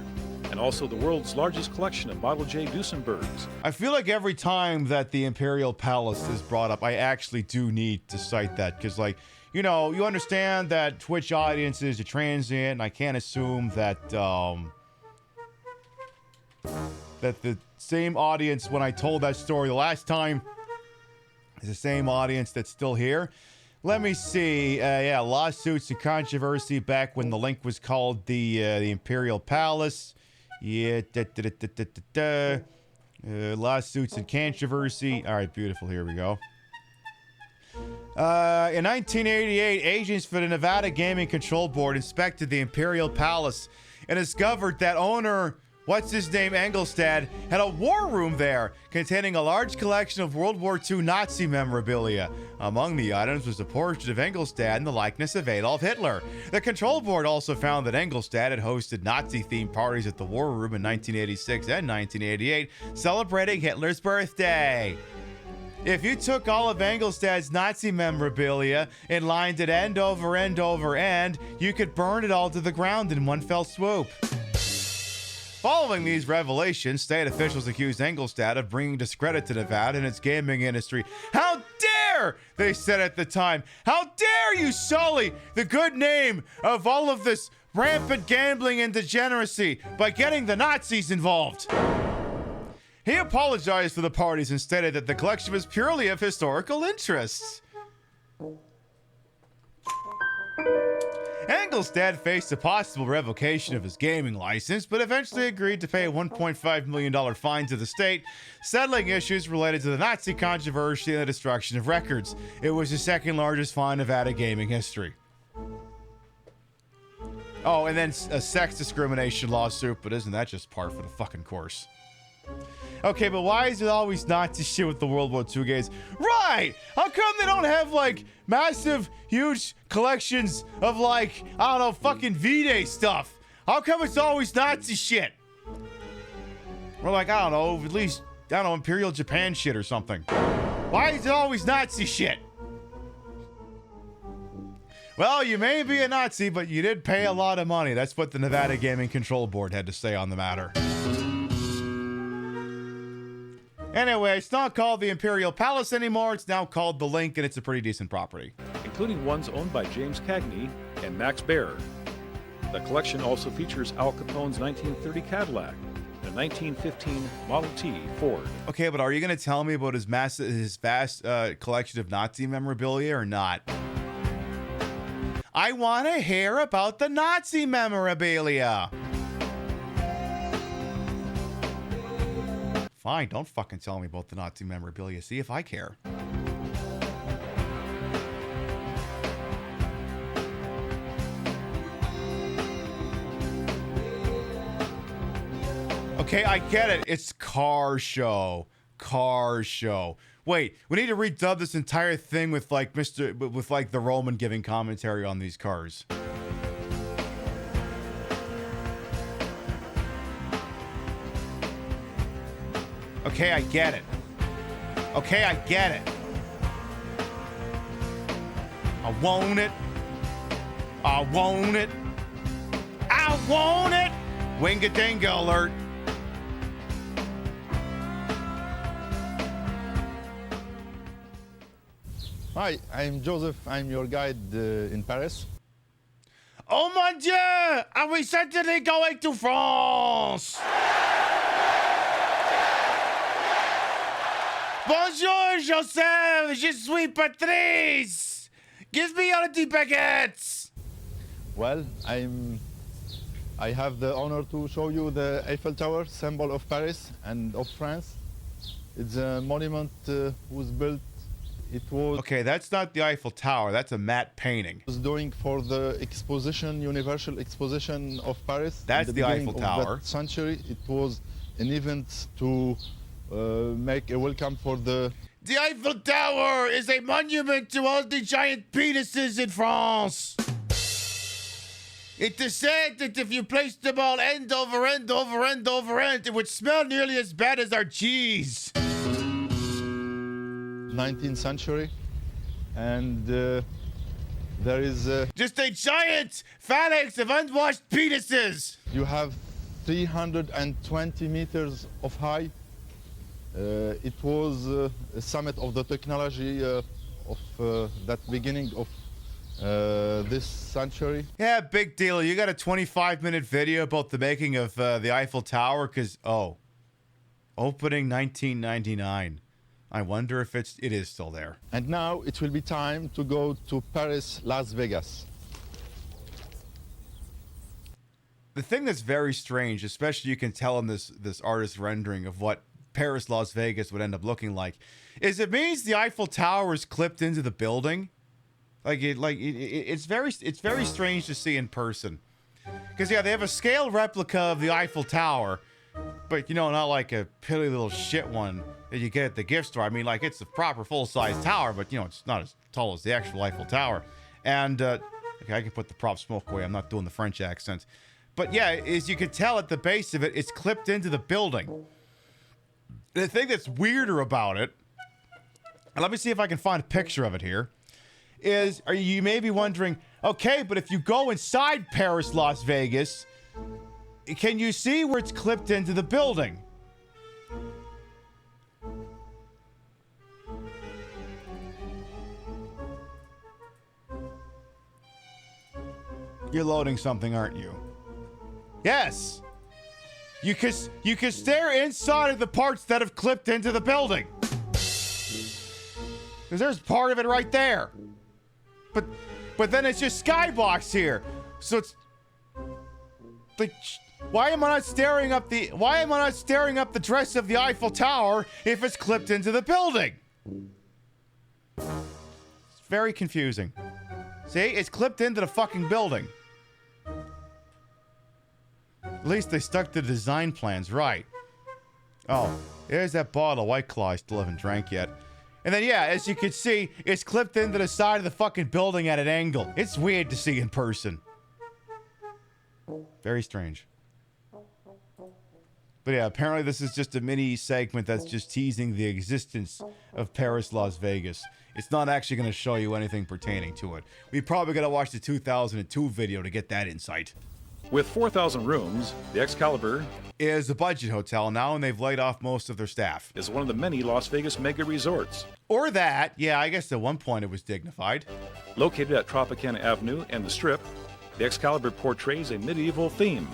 [SPEAKER 4] and also the world's largest collection of Model J Duesenbergs.
[SPEAKER 2] I feel like every time that the Imperial Palace is brought up, I actually do need to cite that. Because, like, you know, you understand that Twitch audience is a transient, and I can't assume that, that the same audience when I told that story the last time is the same audience that's still here. Let me see. Yeah, lawsuits and controversy back when the link was called the Imperial Palace. Yeah, lawsuits and controversy. All right, beautiful. Here we go. In 1988, agents for the Nevada Gaming Control Board inspected the Imperial Palace and discovered that owner, what's his name, Engelstad, had a war room there containing a large collection of World War II Nazi memorabilia. Among the items was a portrait of Engelstad and the likeness of Adolf Hitler. The control board also found that Engelstad had hosted Nazi-themed parties at the war room in 1986 and 1988, celebrating Hitler's birthday. If you took all of Engelstad's Nazi memorabilia and lined it end over end over end, you could burn it all to the ground in one fell swoop. Following these revelations, state officials accused Engelstad of bringing discredit to Nevada and its gaming industry. How dare, they said at the time, how dare you sully the good name of all of this rampant gambling and degeneracy by getting the Nazis involved. He apologized to the parties and stated that the collection was purely of historical interest. Engelstad faced a possible revocation of his gaming license, but eventually agreed to pay a $1.5 million fine to the state, settling issues related to the Nazi controversy and the destruction of records. It was the second largest fine in Nevada gaming history. Oh, and then a sex discrimination lawsuit, but isn't that just par for the fucking course? Okay, but why is it always Nazi shit with the World War II games? Right! How come they don't have, like, massive, huge collections of, like, I don't know, fucking V-Day stuff? How come it's always Nazi shit? Or, like, I don't know, at least, I don't know, Imperial Japan shit or something. Why is it always Nazi shit? Well, you may be a Nazi, but you did pay a lot of money. That's what the Nevada Gaming Control Board had to say on the matter. Anyway, it's not called the Imperial Palace anymore. It's now called The Link, and it's a pretty decent property.
[SPEAKER 4] Including ones owned by James Cagney and Max Baer. The collection also features Al Capone's 1930 Cadillac and a 1915 Model T Ford.
[SPEAKER 2] Okay, but are you going to tell me about his vast collection of Nazi memorabilia or not? I want to hear about the Nazi memorabilia. Fine, don't fucking tell me about the Nazi memorabilia. See if I care. Okay, I get it. It's car show. Car show. Wait, we need to redub this entire thing with like the Roman giving commentary on these cars. Okay, I get it. Okay, I get it. I want it. I want it. I want it. Winga-dinga alert.
[SPEAKER 15] Hi, I'm Joseph. I'm your guide in Paris.
[SPEAKER 2] Oh mon Dieu! Are we certainly going to France? Bonjour, Joseph! Je suis Patrice! Give me your 2 baguettes!
[SPEAKER 15] Well, I have the honor to show you the Eiffel Tower, symbol of Paris and of France. It's a monument was built. It was
[SPEAKER 2] Okay, that's not the Eiffel Tower. That's a matte painting.
[SPEAKER 15] was doing for the exposition, Universal Exposition of Paris.
[SPEAKER 2] That's
[SPEAKER 15] in
[SPEAKER 2] the Eiffel
[SPEAKER 15] beginning
[SPEAKER 2] Tower.
[SPEAKER 15] Of that century, it was an event to make a welcome for the.
[SPEAKER 2] The Eiffel Tower is a monument to all the giant penises in France. It is said that if you placed them all end over end over end over end, it would smell nearly as bad as our cheese.
[SPEAKER 15] 19th century, and there is
[SPEAKER 2] just a giant phalanx of unwashed penises.
[SPEAKER 15] You have 320 meters of high. It was a summit of the technology of that beginning of this century.
[SPEAKER 2] Yeah, big deal. You got a 25-minute video about the making of the Eiffel Tower because, opening 1999. I wonder if it is still there.
[SPEAKER 15] And now it will be time to go to Paris, Las Vegas.
[SPEAKER 2] The thing that's very strange, especially you can tell in this artist rendering of what Paris, Las Vegas would end up looking like, is it means the Eiffel Tower is clipped into the building. It's very strange to see in person. Because yeah, they have a scale replica of the Eiffel Tower, but not like a pilly little shit one that you get at the gift store. I mean, like, it's a proper full-size tower, but it's not as tall as the actual Eiffel Tower. And okay, I can put the prop smoke away. I'm not doing the French accent. But yeah, as you can tell at the base of it, it's clipped into the building. The thing that's weirder about it, and let me see if I can find a picture of it here, is you may be wondering, okay, but if you go inside Paris, Las Vegas, can you see where it's clipped into the building? You're loading something, aren't you? Yes. You can stare inside of the parts that have clipped into the building. Because there's part of it right there. But then it's just skybox here. So it's like, why am I not staring up the dress of the Eiffel Tower if it's clipped into the building? It's very confusing. See, it's clipped into the fucking building. At least they stuck to the design plans right. Oh, there's that bottle of White Claw I still haven't drank yet. And then, yeah, as you can see, it's clipped into the side of the fucking building at an angle. It's weird to see in person. Very strange. But yeah, apparently this is just a mini segment that's just teasing the existence of Paris, Las Vegas. It's not actually going to show you anything pertaining to it. We probably got to watch the 2002 video to get that insight.
[SPEAKER 4] With 4,000 rooms, the Excalibur
[SPEAKER 2] is a budget hotel now, and they've laid off most of their staff.
[SPEAKER 4] Is one of the many Las Vegas mega resorts.
[SPEAKER 2] Or that, yeah, I guess at one point it was dignified.
[SPEAKER 4] Located at Tropicana Avenue and the Strip, the Excalibur portrays a medieval theme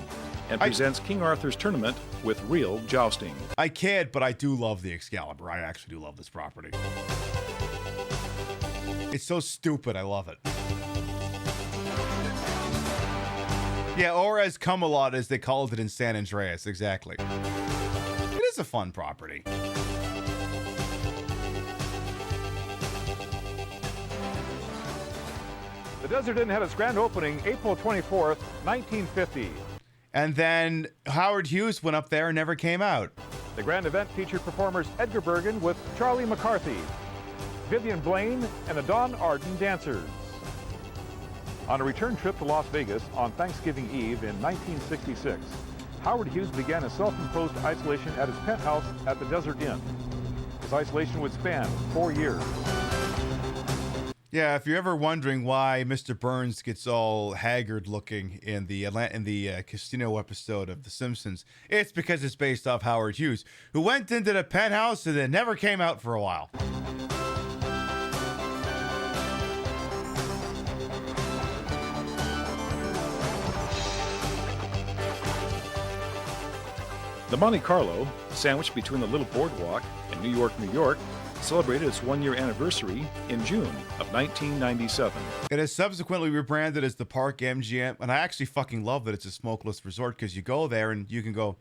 [SPEAKER 4] and presents King Arthur's tournament with real jousting.
[SPEAKER 2] I kid, but I do love the Excalibur. I actually do love this property. It's so stupid, I love it. Yeah, or as Camelot, as they called it in San Andreas, exactly. It is a fun property.
[SPEAKER 4] The Desert Inn had its grand opening April 24th, 1950.
[SPEAKER 2] And then Howard Hughes went up there and never came out.
[SPEAKER 4] The grand event featured performers Edgar Bergen with Charlie McCarthy, Vivian Blaine, and the Don Arden Dancers. On a return trip to Las Vegas on Thanksgiving Eve in 1966, Howard Hughes began a self-imposed isolation at his penthouse at the Desert Inn. His isolation would span 4 years.
[SPEAKER 2] Yeah, if you're ever wondering why Mr. Burns gets all haggard looking in the casino episode of The Simpsons, it's because it's based off Howard Hughes, who went into the penthouse and then never came out for a while.
[SPEAKER 4] The Monte Carlo, sandwiched between the Little Boardwalk and New York, New York, celebrated its one-year anniversary in June of 1997.
[SPEAKER 2] It is subsequently rebranded as the Park MGM, and I actually fucking love that it's a smokeless resort because you go there and you can go,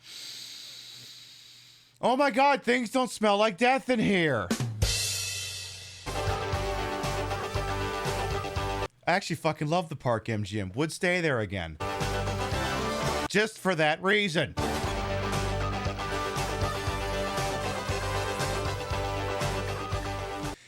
[SPEAKER 2] oh my God, things don't smell like death in here. I actually fucking love the Park MGM. Would stay there again. Just for that reason.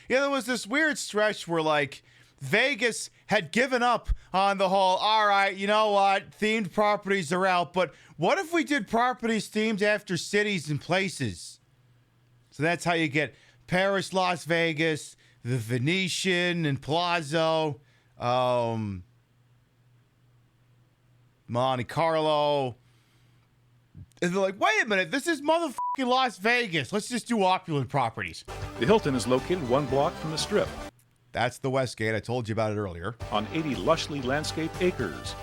[SPEAKER 2] Yeah, there was this weird stretch where, like, Vegas had given up on the whole, all right, you know what, themed properties are out, but what if we did properties themed after cities and places? So that's how you get Paris, Las Vegas, the Venetian and Palazzo, Monte Carlo. And they're like, wait a minute, this is motherfucking Las Vegas. Let's just do opulent properties.
[SPEAKER 4] The Hilton is located 1 block from the Strip.
[SPEAKER 2] That's the Westgate. I told you about it earlier.
[SPEAKER 4] On 80 lushly landscaped acres.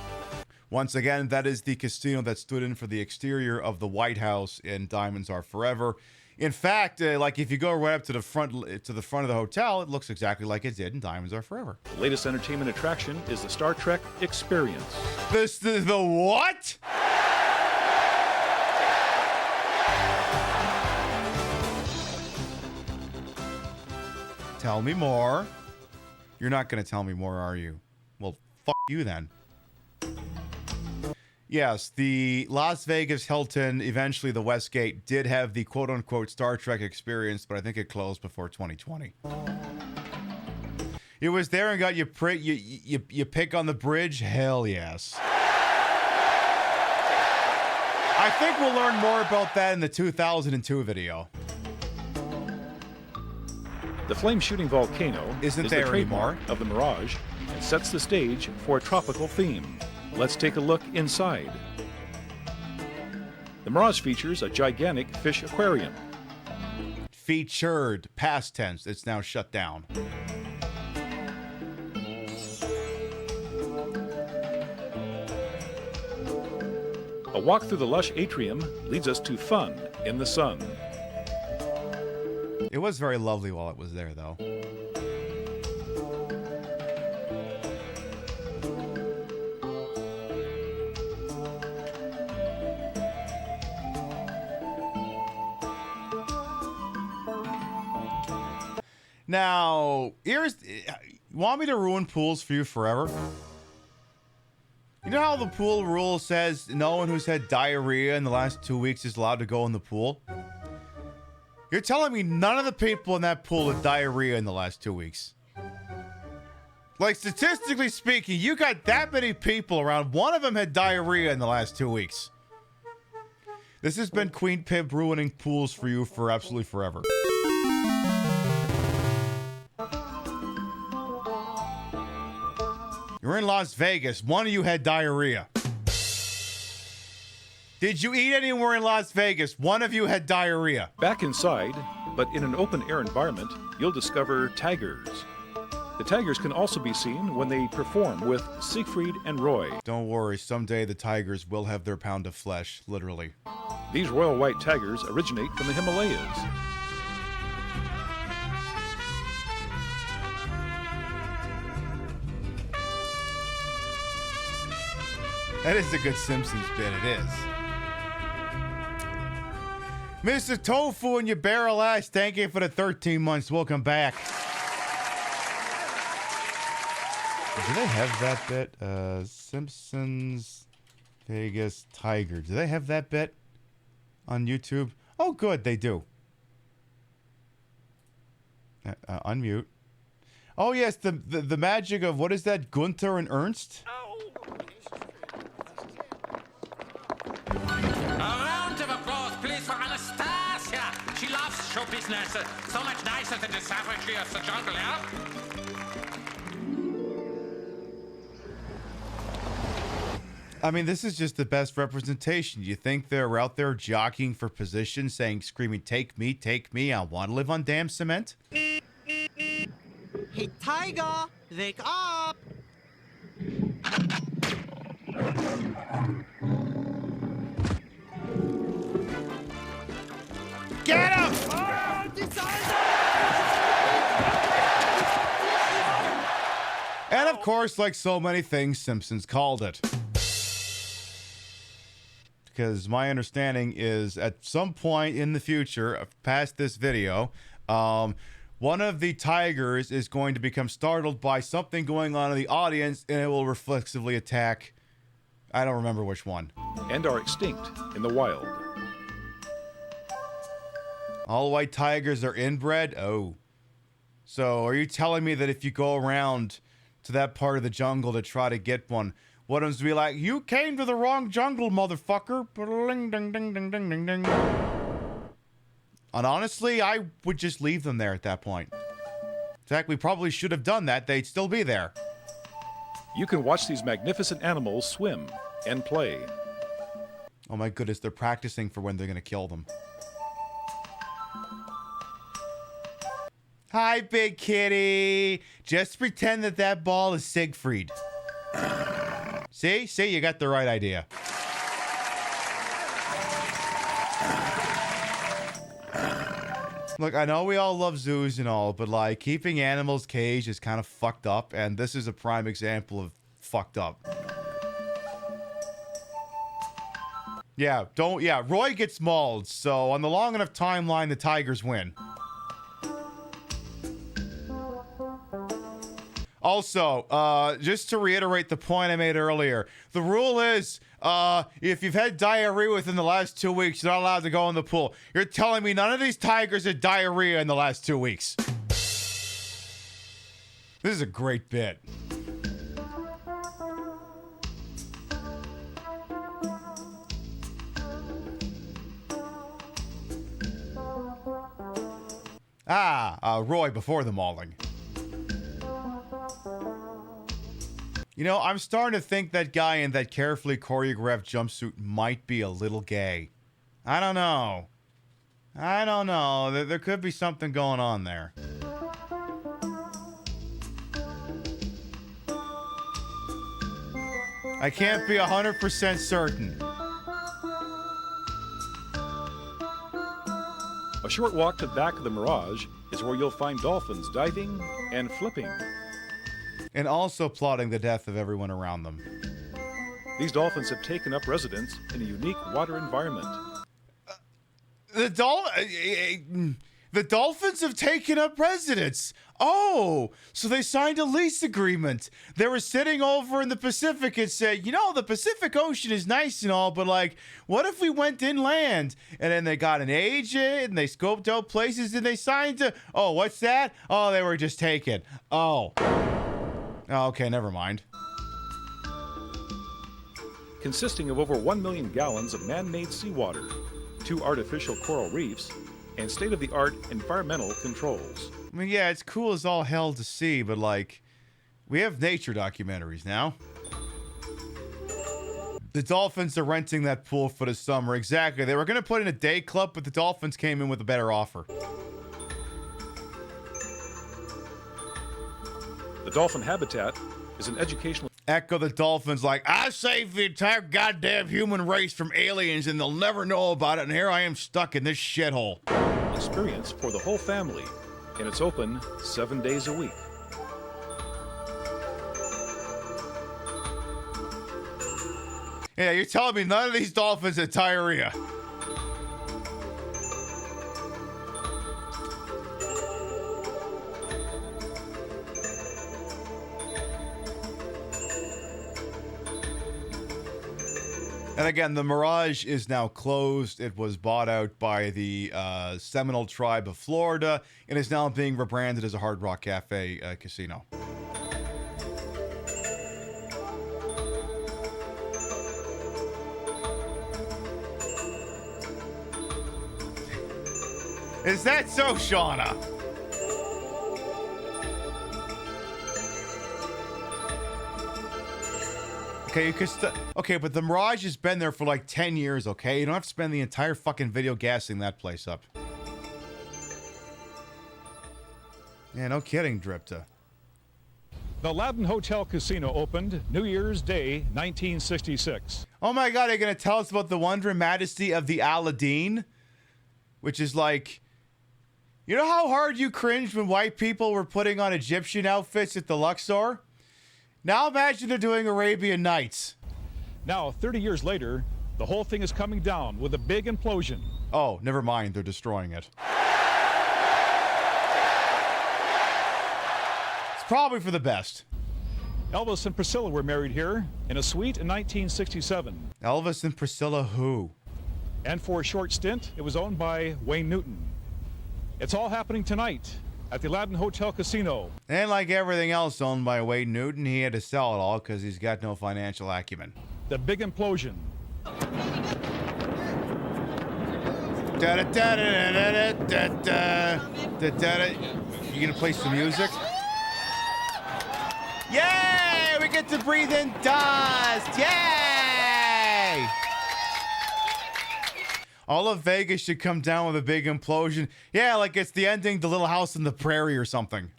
[SPEAKER 2] Once again, that is the casino that stood in for the exterior of the White House in Diamonds Are Forever. In fact, like if you go right up to the front of the hotel, it looks exactly like it did in Diamonds Are Forever.
[SPEAKER 4] The latest entertainment attraction is the Star Trek Experience.
[SPEAKER 2] The what? Tell me more. You're not going to tell me more, are you? Well, fuck you then. Yes, the Las Vegas Hilton, eventually the Westgate, did have the quote-unquote Star Trek Experience, but I think it closed before 2020. It was there and got you pick on the bridge? Hell yes. I think we'll learn more about that in the 2002 video.
[SPEAKER 4] The flame-shooting volcano is the trademark of the Mirage and sets the stage for a tropical theme. Let's take a look inside. The Mirage features a gigantic fish aquarium.
[SPEAKER 2] Featured, past tense, it's now shut down.
[SPEAKER 4] A walk through the lush atrium leads us to fun in the sun.
[SPEAKER 2] It was very lovely while it was there, though. Now, you want me to ruin pools for you forever? You know how the pool rule says no one who's had diarrhea in the last 2 weeks is allowed to go in the pool? You're telling me none of the people in that pool had diarrhea in the last 2 weeks? Like, statistically speaking, you got that many people around. One of them had diarrhea in the last 2 weeks. This has been Queen Pimp ruining pools for you for absolutely forever. You're in Las Vegas. One of you had diarrhea. Did you eat anywhere in Las Vegas? One of you had diarrhea.
[SPEAKER 4] Back inside, but in an open-air environment, you'll discover tigers. The tigers can also be seen when they perform with Siegfried and Roy.
[SPEAKER 2] Don't worry, someday the tigers will have their pound of flesh, literally.
[SPEAKER 4] These royal white tigers originate from the Himalayas.
[SPEAKER 2] That is a good Simpsons bit, it is. Mr. Tofu and your barrel ass, thank you for the 13 months. Welcome back. Do they have that bit? Simpsons Vegas Tiger. Do they have that bit on YouTube? Oh, good, they do. Unmute. Oh, yes, the magic of, what is that, Gunther and Ernst?
[SPEAKER 6] She loves show business. So much nicer than the savagery of the jungle, yeah?
[SPEAKER 2] I mean, this is just the best representation. You think they're out there jockeying for position, screaming, take me, I want to live on damn cement?
[SPEAKER 16] Hey, Tiger, wake up!
[SPEAKER 2] Get him! And of course, like so many things, Simpsons called it. Because my understanding is at some point in the future, past this video, one of the tigers is going to become startled by something going on in the audience, and it will reflexively attack. I don't remember which one.
[SPEAKER 4] And are extinct in the wild.
[SPEAKER 2] All white tigers are inbred? Oh. So are you telling me that if you go around to that part of the jungle to try to get one, one of them's be like, you came to the wrong jungle, motherfucker. Ding, ding, ding, ding, ding, ding, ding. And honestly, I would just leave them there at that point. In fact, we probably should have done that. They'd still be there.
[SPEAKER 4] You can watch these magnificent animals swim and play.
[SPEAKER 2] Oh my goodness, they're practicing for when they're going to kill them. Hi, big kitty. Just pretend that that ball is Siegfried. See? See, you got the right idea. Look, I know we all love zoos and all, but like keeping animals caged is kind of fucked up, and this is a prime example of fucked up. Yeah, Roy gets mauled, so on the long enough timeline, the Tigers win. Also, just to reiterate the point I made earlier, the rule is, if you've had diarrhea within the last 2 weeks, you're not allowed to go in the pool. You're telling me none of these tigers had diarrhea in the last 2 weeks. This is a great bit. Roy before the mauling. You know, I'm starting to think that guy in that carefully choreographed jumpsuit might be a little gay. I don't know. There could be something going on there. I can't be 100% certain.
[SPEAKER 4] A short walk to the back of the Mirage is where you'll find dolphins diving and flipping.
[SPEAKER 2] And also plotting the death of everyone around them.
[SPEAKER 4] These dolphins have taken up residence in a unique water environment.
[SPEAKER 2] The dolphins have taken up residence. Oh, so they signed a lease agreement. They were sitting over in the Pacific and said, you know, the Pacific Ocean is nice and all, but like, what if we went inland? And then they got an agent and they scoped out places and they signed to, oh, what's that? Oh, they were just taken. Oh, okay, never mind.
[SPEAKER 4] Consisting of over 1 million gallons of man-made seawater, 2 artificial coral reefs, and state-of-the-art environmental controls.
[SPEAKER 2] I mean, yeah, it's cool as all hell to see, but like, we have nature documentaries now. The Dolphins are renting that pool for the summer. Exactly. They were going to put in a day club, but the Dolphins came in with a better offer.
[SPEAKER 4] The dolphin habitat is an educational...
[SPEAKER 2] Echo the Dolphins like, I saved the entire goddamn human race from aliens and they'll never know about it, and here I am stuck in this shithole.
[SPEAKER 4] Experience for the whole family, and it's open 7 days a week.
[SPEAKER 2] Yeah, you're telling me none of these dolphins had diarrhea. And again, the Mirage is now closed. It was bought out by the Seminole tribe of Florida and is now being rebranded as a Hard Rock Cafe casino. Is that so, Shauna? Okay, you could okay, but the Mirage has been there for like 10 years, okay? You don't have to spend the entire fucking video gassing that place up. Yeah, no kidding, Dripta.
[SPEAKER 4] The Aladdin Hotel Casino opened New Year's Day, 1966.
[SPEAKER 2] Oh my god, are you going to tell us about the wonder and majesty of the Aladdin? which is like, you know how hard you cringed when white people were putting on Egyptian outfits at the Luxor? Now imagine they're doing Arabian Nights.
[SPEAKER 4] Now, 30 years later, the whole thing is coming down with a big implosion.
[SPEAKER 2] Oh, never mind. They're destroying it. It's probably for the best.
[SPEAKER 4] Elvis and Priscilla were married here in a suite in 1967.
[SPEAKER 2] Elvis and Priscilla who?
[SPEAKER 4] And for a short stint, it was owned by Wayne Newton. It's all happening tonight at the Aladdin Hotel Casino.
[SPEAKER 2] And like everything else owned by Wayne Newton, he had to sell it all because he's got no financial acumen.
[SPEAKER 4] The big implosion.
[SPEAKER 2] You gonna play some music? Yay! We get to breathe in dust! Yay! All of Vegas should come down with a big implosion. Yeah, like it's the ending to Little House on the Prairie or something.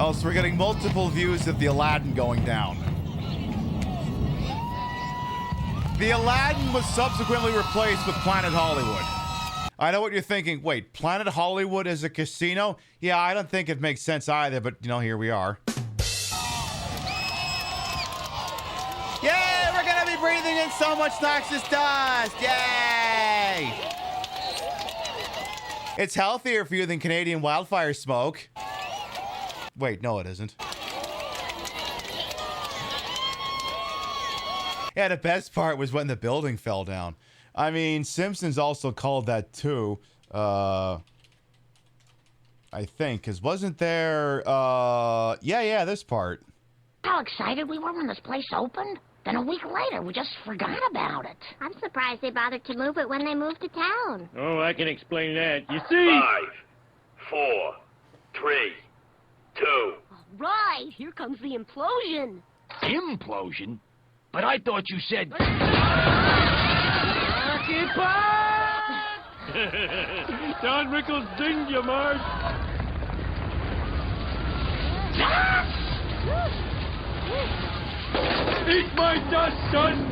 [SPEAKER 2] Oh, so we're getting multiple views of the Aladdin going down. The Aladdin was subsequently replaced with Planet Hollywood. I know what you're thinking. Wait, Planet Hollywood is a casino? Yeah, I don't think it makes sense either, but, you know, here we are. Yay, we're gonna be breathing in so much noxious dust! Yay! It's healthier for you than Canadian wildfire smoke. Wait, no, it isn't. Yeah, the best part was when the building fell down. I mean, Simpsons also called that too. I think, because wasn't there, yeah, this part.
[SPEAKER 8] How excited we were when this place opened. Then a week later, we just forgot about it.
[SPEAKER 19] I'm surprised they bothered to move it when they moved to town.
[SPEAKER 17] Oh, I can explain that. You see?
[SPEAKER 20] 5, 4, 3, 2.
[SPEAKER 19] Right, here comes the implosion.
[SPEAKER 17] Implosion? But I thought you said... Don Rickles dinged you, Marge. Eat my dust, son!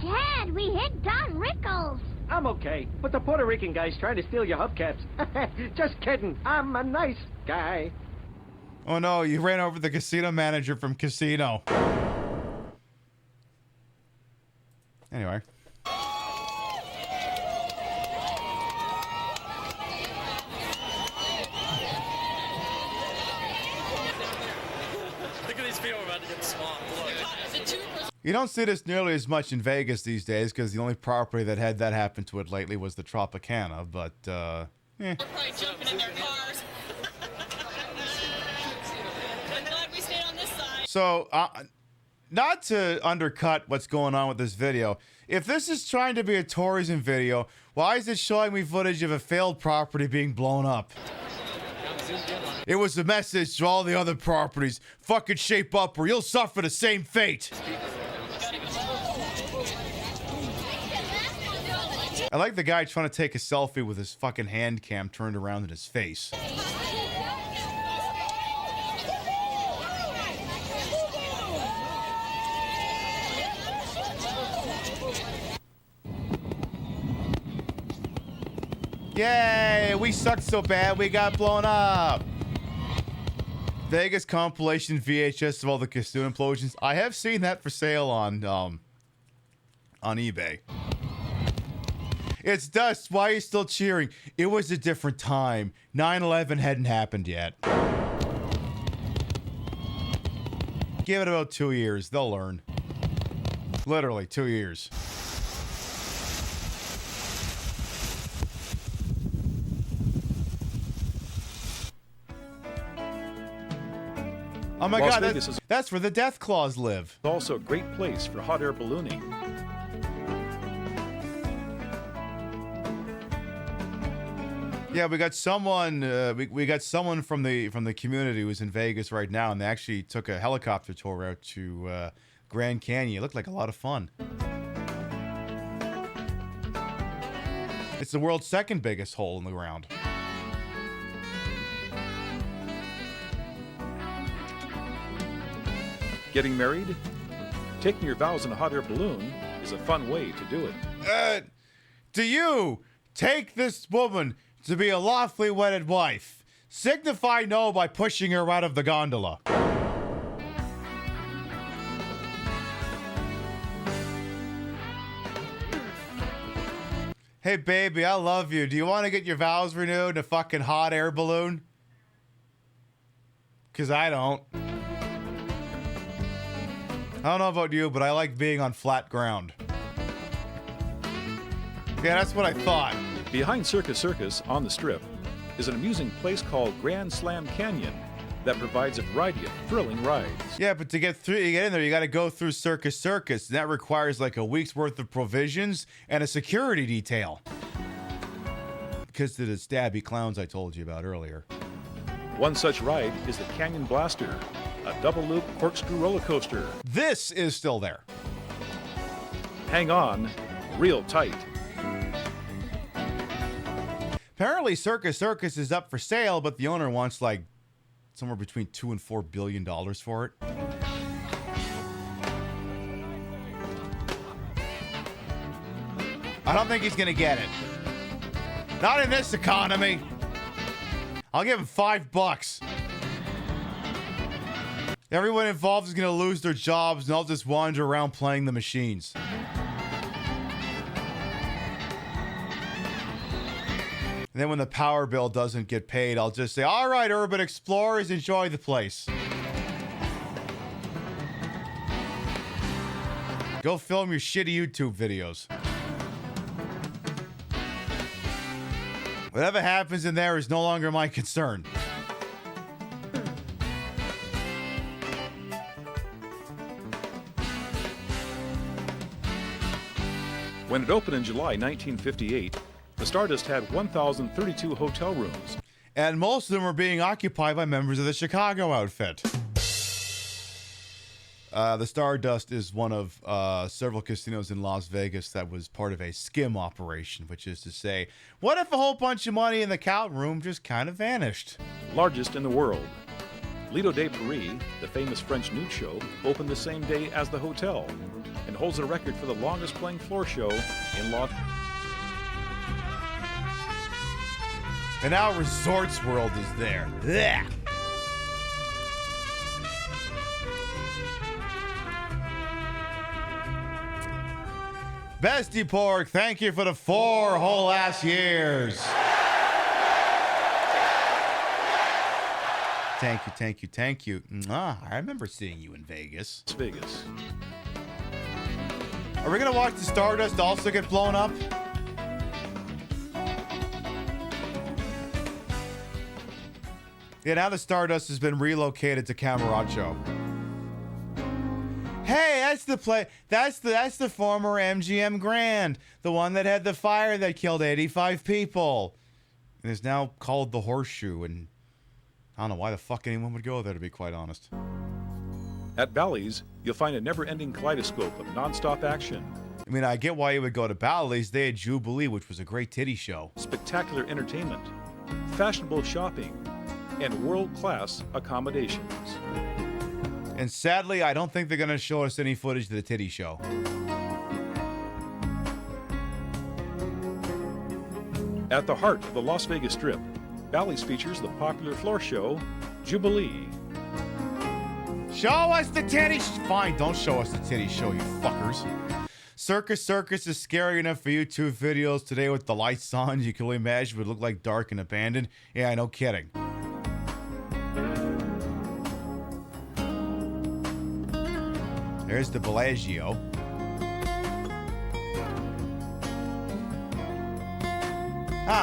[SPEAKER 19] Dad, we hit Don Rickles.
[SPEAKER 17] I'm okay, but the Puerto Rican guy's trying to steal your hubcaps. Just kidding. I'm a nice guy.
[SPEAKER 2] Oh no, you ran over the casino manager from Casino. Anyway.
[SPEAKER 21] Look at these people about to get swamped. Look.
[SPEAKER 2] You don't see this nearly as much in Vegas these days because the only property that had that happen to it lately was the Tropicana, but,
[SPEAKER 21] They're probably jumping in their cars. I'm glad we stayed on this side.
[SPEAKER 2] So, not to undercut what's going on with this video, if this is trying to be a tourism video, why is it showing me footage of a failed property being blown up? It was a message to all the other properties. Fucking shape up or you'll suffer the same fate. I like the guy trying to take a selfie with his fucking hand cam turned around in his face. Yay! We sucked so bad we got blown up. Vegas compilation VHS of all the casino implosions. I have seen that for sale on eBay. It's dust. Why are you still cheering? It was a different time. 9/11 hadn't happened yet. Give it about 2 years. They'll learn. Literally 2 years. Oh my God, that's where the Death Claws live.
[SPEAKER 4] It's also a great place for hot air ballooning.
[SPEAKER 2] Yeah, we got someone. We got someone from the community who's in Vegas right now, and they actually took a helicopter tour out to Grand Canyon. It looked like a lot of fun. It's the world's second biggest hole in the ground.
[SPEAKER 4] Getting married? Taking your vows in a hot air balloon is a fun way to do it.
[SPEAKER 2] Do you take this woman to be a lawfully wedded wife? Signify no by pushing her out of the gondola. Hey baby, I love you. Do you want to get your vows renewed in a fucking hot air balloon? Because I don't. I don't know about you, but I like being on flat ground. Yeah, that's what I thought.
[SPEAKER 4] Behind Circus Circus on the Strip is an amusing place called Grand Slam Canyon that provides a variety of thrilling rides.
[SPEAKER 2] Yeah, but to get in there, you got to go through Circus Circus. And that requires like a week's worth of provisions and a security detail. Because of the stabby clowns I told you about earlier.
[SPEAKER 4] One such ride is the Canyon Blaster, a double-loop corkscrew roller coaster.
[SPEAKER 2] This is still there.
[SPEAKER 4] Hang on, real tight.
[SPEAKER 2] Apparently, Circus Circus is up for sale, but the owner wants like somewhere between $2 and $4 billion for it. I don't think he's gonna get it. Not in this economy. I'll give him $5. Everyone involved is gonna lose their jobs, and I'll just wander around playing the machines. And then when the power bill doesn't get paid, I'll just say, all right, urban explorers, enjoy the place. Go film your shitty YouTube videos. Whatever happens in there is no longer my concern.
[SPEAKER 4] When it opened in July 1958, the Stardust had 1,032 hotel rooms.
[SPEAKER 2] And most of them were being occupied by members of the Chicago outfit. The Stardust is one of several casinos in Las Vegas that was part of a skim operation, which is to say, what if a whole bunch of money in the count room just kind of vanished?
[SPEAKER 4] Largest in the world. Lido de Paris, the famous French nude show, opened the same day as the hotel and holds a record for the longest playing floor show in Las Vegas.
[SPEAKER 2] And now Resorts World is there. Blech. Bestie Pork, thank you for the 4 whole ass years. Thank you, thank you, thank you. I remember seeing you in Vegas.
[SPEAKER 4] Las Vegas.
[SPEAKER 2] Are we going to watch the Stardust also get blown up? Yeah, now the Stardust has been relocated to Camarocho. Hey, that's the play. That's the former MGM Grand, the one that had the fire that killed 85 people. And is now called the Horseshoe, and I don't know why the fuck anyone would go there, to be quite honest.
[SPEAKER 4] At Bally's, you'll find a never-ending kaleidoscope of non-stop action.
[SPEAKER 2] I mean, I get why you would go to Bally's. They had Jubilee, which was a great titty show.
[SPEAKER 4] Spectacular entertainment, fashionable shopping, and world-class accommodations.
[SPEAKER 2] And sadly, I don't think they're going to show us any footage of the titty show.
[SPEAKER 4] At the heart of the Las Vegas Strip, Bally's features the popular floor show, Jubilee.
[SPEAKER 2] Show us the titty Fine, don't show us the titty show, you fuckers. Circus Circus is scary enough for YouTube videos today with the lights on. You can only imagine it would look like dark and abandoned. Yeah, no kidding. There's the Bellagio.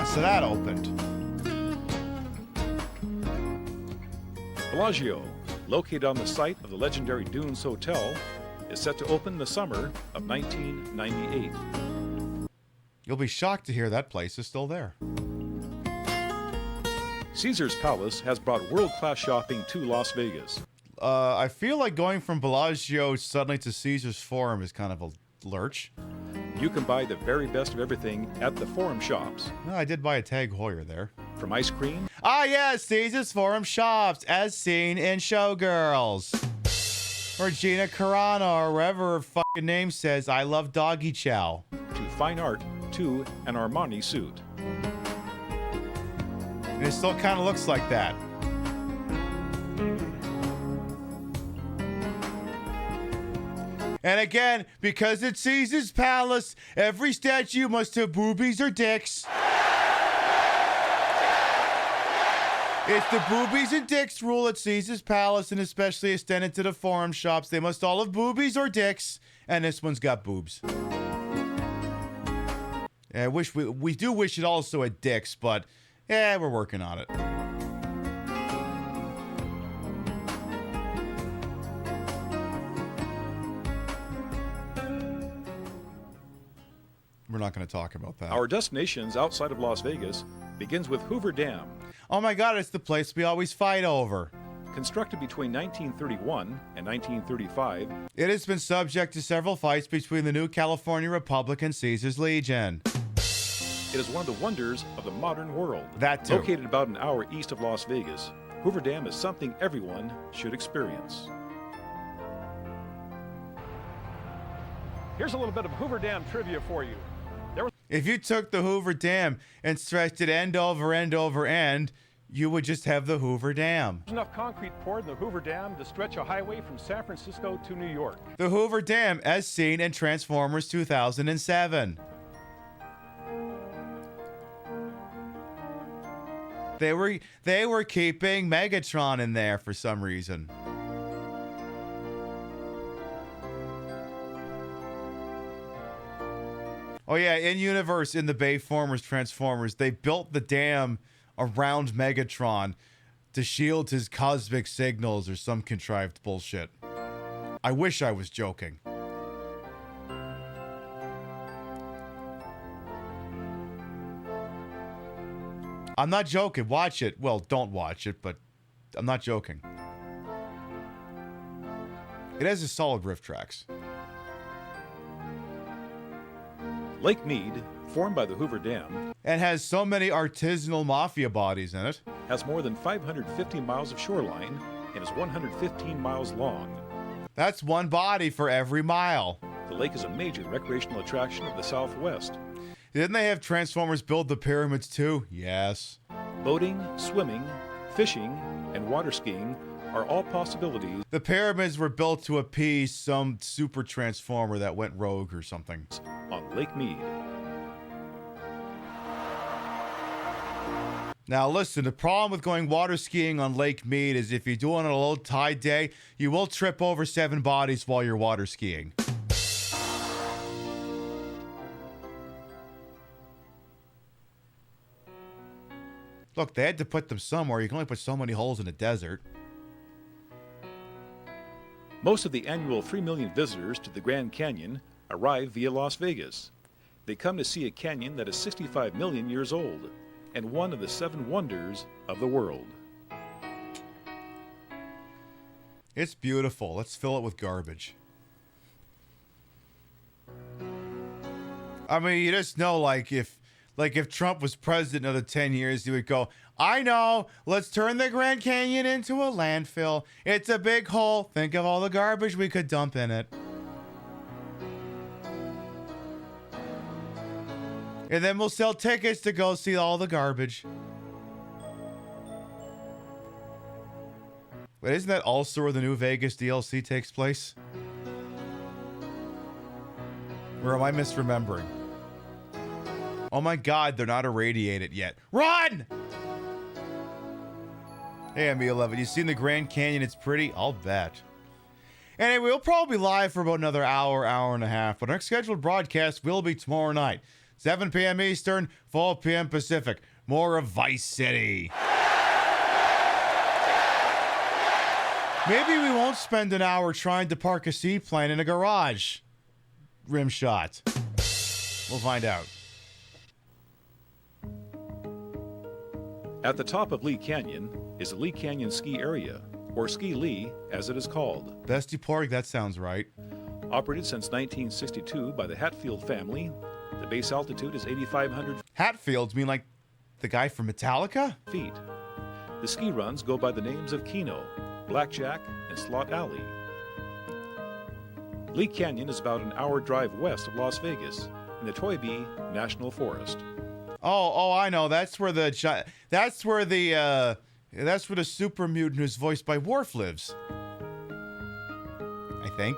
[SPEAKER 2] So that opened.
[SPEAKER 4] Bellagio, located on the site of the legendary Dunes Hotel, is set to open the summer of 1998.
[SPEAKER 2] You'll be shocked to hear that place is still there.
[SPEAKER 4] Caesar's Palace has brought world-class shopping to Las Vegas.
[SPEAKER 2] I feel like going from Bellagio suddenly to Caesar's Forum is kind of a lurch.
[SPEAKER 4] You can buy the very best of everything at the Forum shops.
[SPEAKER 2] Well, I did buy a Tag Heuer there.
[SPEAKER 4] From ice cream.
[SPEAKER 2] Yes, Caesar's Forum shops, as seen in Showgirls. Or Gina Carano, or wherever her fucking name says, I love doggy chow.
[SPEAKER 4] To fine art, to an Armani suit.
[SPEAKER 2] And it still kind of looks like that. And again, because it's Caesar's palace, every statue must have boobies or dicks. It's the boobies and dicks rule at Caesar's palace, and especially extended to the forum shops. They must all have boobies or dicks, and this one's got boobs. I wish we do wish it also had dicks, but yeah, we're working on it. We're not going to talk about that.
[SPEAKER 4] Our destinations outside of Las Vegas begins with Hoover Dam.
[SPEAKER 2] Oh my God, it's the place we always fight over.
[SPEAKER 4] Constructed between 1931 and 1935,
[SPEAKER 2] it has been subject to several fights between the new California Republic and Caesar's Legion.
[SPEAKER 4] It is one of the wonders of the modern world.
[SPEAKER 2] That too.
[SPEAKER 4] Located about an hour east of Las Vegas, Hoover Dam is something everyone should experience.
[SPEAKER 9] Here's a little bit of Hoover Dam trivia for you.
[SPEAKER 2] If you took the Hoover Dam and stretched it end over end over end, you would just have the Hoover Dam.
[SPEAKER 9] There's enough concrete poured in the Hoover Dam to stretch a highway from San Francisco to New York.
[SPEAKER 2] The Hoover Dam, as seen in Transformers 2007. They were keeping Megatron in there for some reason. Oh yeah, in universe, in the Bayformers Transformers, they built the dam around Megatron to shield his cosmic signals or some contrived bullshit. I wish I was joking. I'm not joking. Watch it. Well, don't watch it, but I'm not joking. It has a solid riff tracks.
[SPEAKER 4] Lake Mead, formed by the Hoover Dam,
[SPEAKER 2] and has so many artisanal mafia bodies in it,
[SPEAKER 4] has more than 550 miles of shoreline and is 115 miles long.
[SPEAKER 2] That's one body for every mile.
[SPEAKER 4] The lake is a major recreational attraction of the Southwest.
[SPEAKER 2] Didn't they have Transformers build the pyramids too? Yes.
[SPEAKER 4] Boating, swimming, fishing, and water skiing are all possibilities.
[SPEAKER 2] The pyramids were built to appease some super transformer that went rogue or something.
[SPEAKER 4] On Lake Mead.
[SPEAKER 2] Now listen, the problem with going water skiing on Lake Mead is if you do it on a low tide day, you will trip over 7 bodies while you're water skiing. Look, they had to put them somewhere. You can only put so many holes in a desert.
[SPEAKER 4] Most of the annual 3 million visitors to the Grand Canyon arrive via Las Vegas. They come to see a canyon that is 65 million years old and one of the 7 wonders of the world.
[SPEAKER 2] It's beautiful. Let's fill it with garbage. I mean, you just know, like if Trump was president another 10 years, he would go, I know, let's turn the Grand Canyon into a landfill. It's a big hole. Think of all the garbage we could dump in it. And then we'll sell tickets to go see all the garbage. But isn't that also where the new Vegas DLC takes place? Or am I misremembering? Oh my God, they're not irradiated yet. Run! Hey, MB11, you seen the Grand Canyon? It's pretty? I'll bet. Anyway, we'll probably be live for about another hour, hour and a half, but our next scheduled broadcast will be tomorrow night. 7 p.m. Eastern, 4 p.m. Pacific. More of Vice City. Maybe we won't spend an hour trying to park a seaplane in a garage. Rim shot. We'll find out.
[SPEAKER 4] At the top of Lee Canyon is the Lee Canyon Ski Area, or Ski Lee as it is called.
[SPEAKER 2] Bestie Porg, that sounds right.
[SPEAKER 4] Operated since 1962 by the Hatfield family, the base altitude is 8,500
[SPEAKER 2] Hatfields mean like the guy from Metallica?
[SPEAKER 4] feet. The ski runs go by the names of Keno, Blackjack, and Slot Alley. Lee Canyon is about an hour drive west of Las Vegas in the Toybee National Forest.
[SPEAKER 2] Oh, I know. That's where the super mutant who's voiced by Worf lives. I think.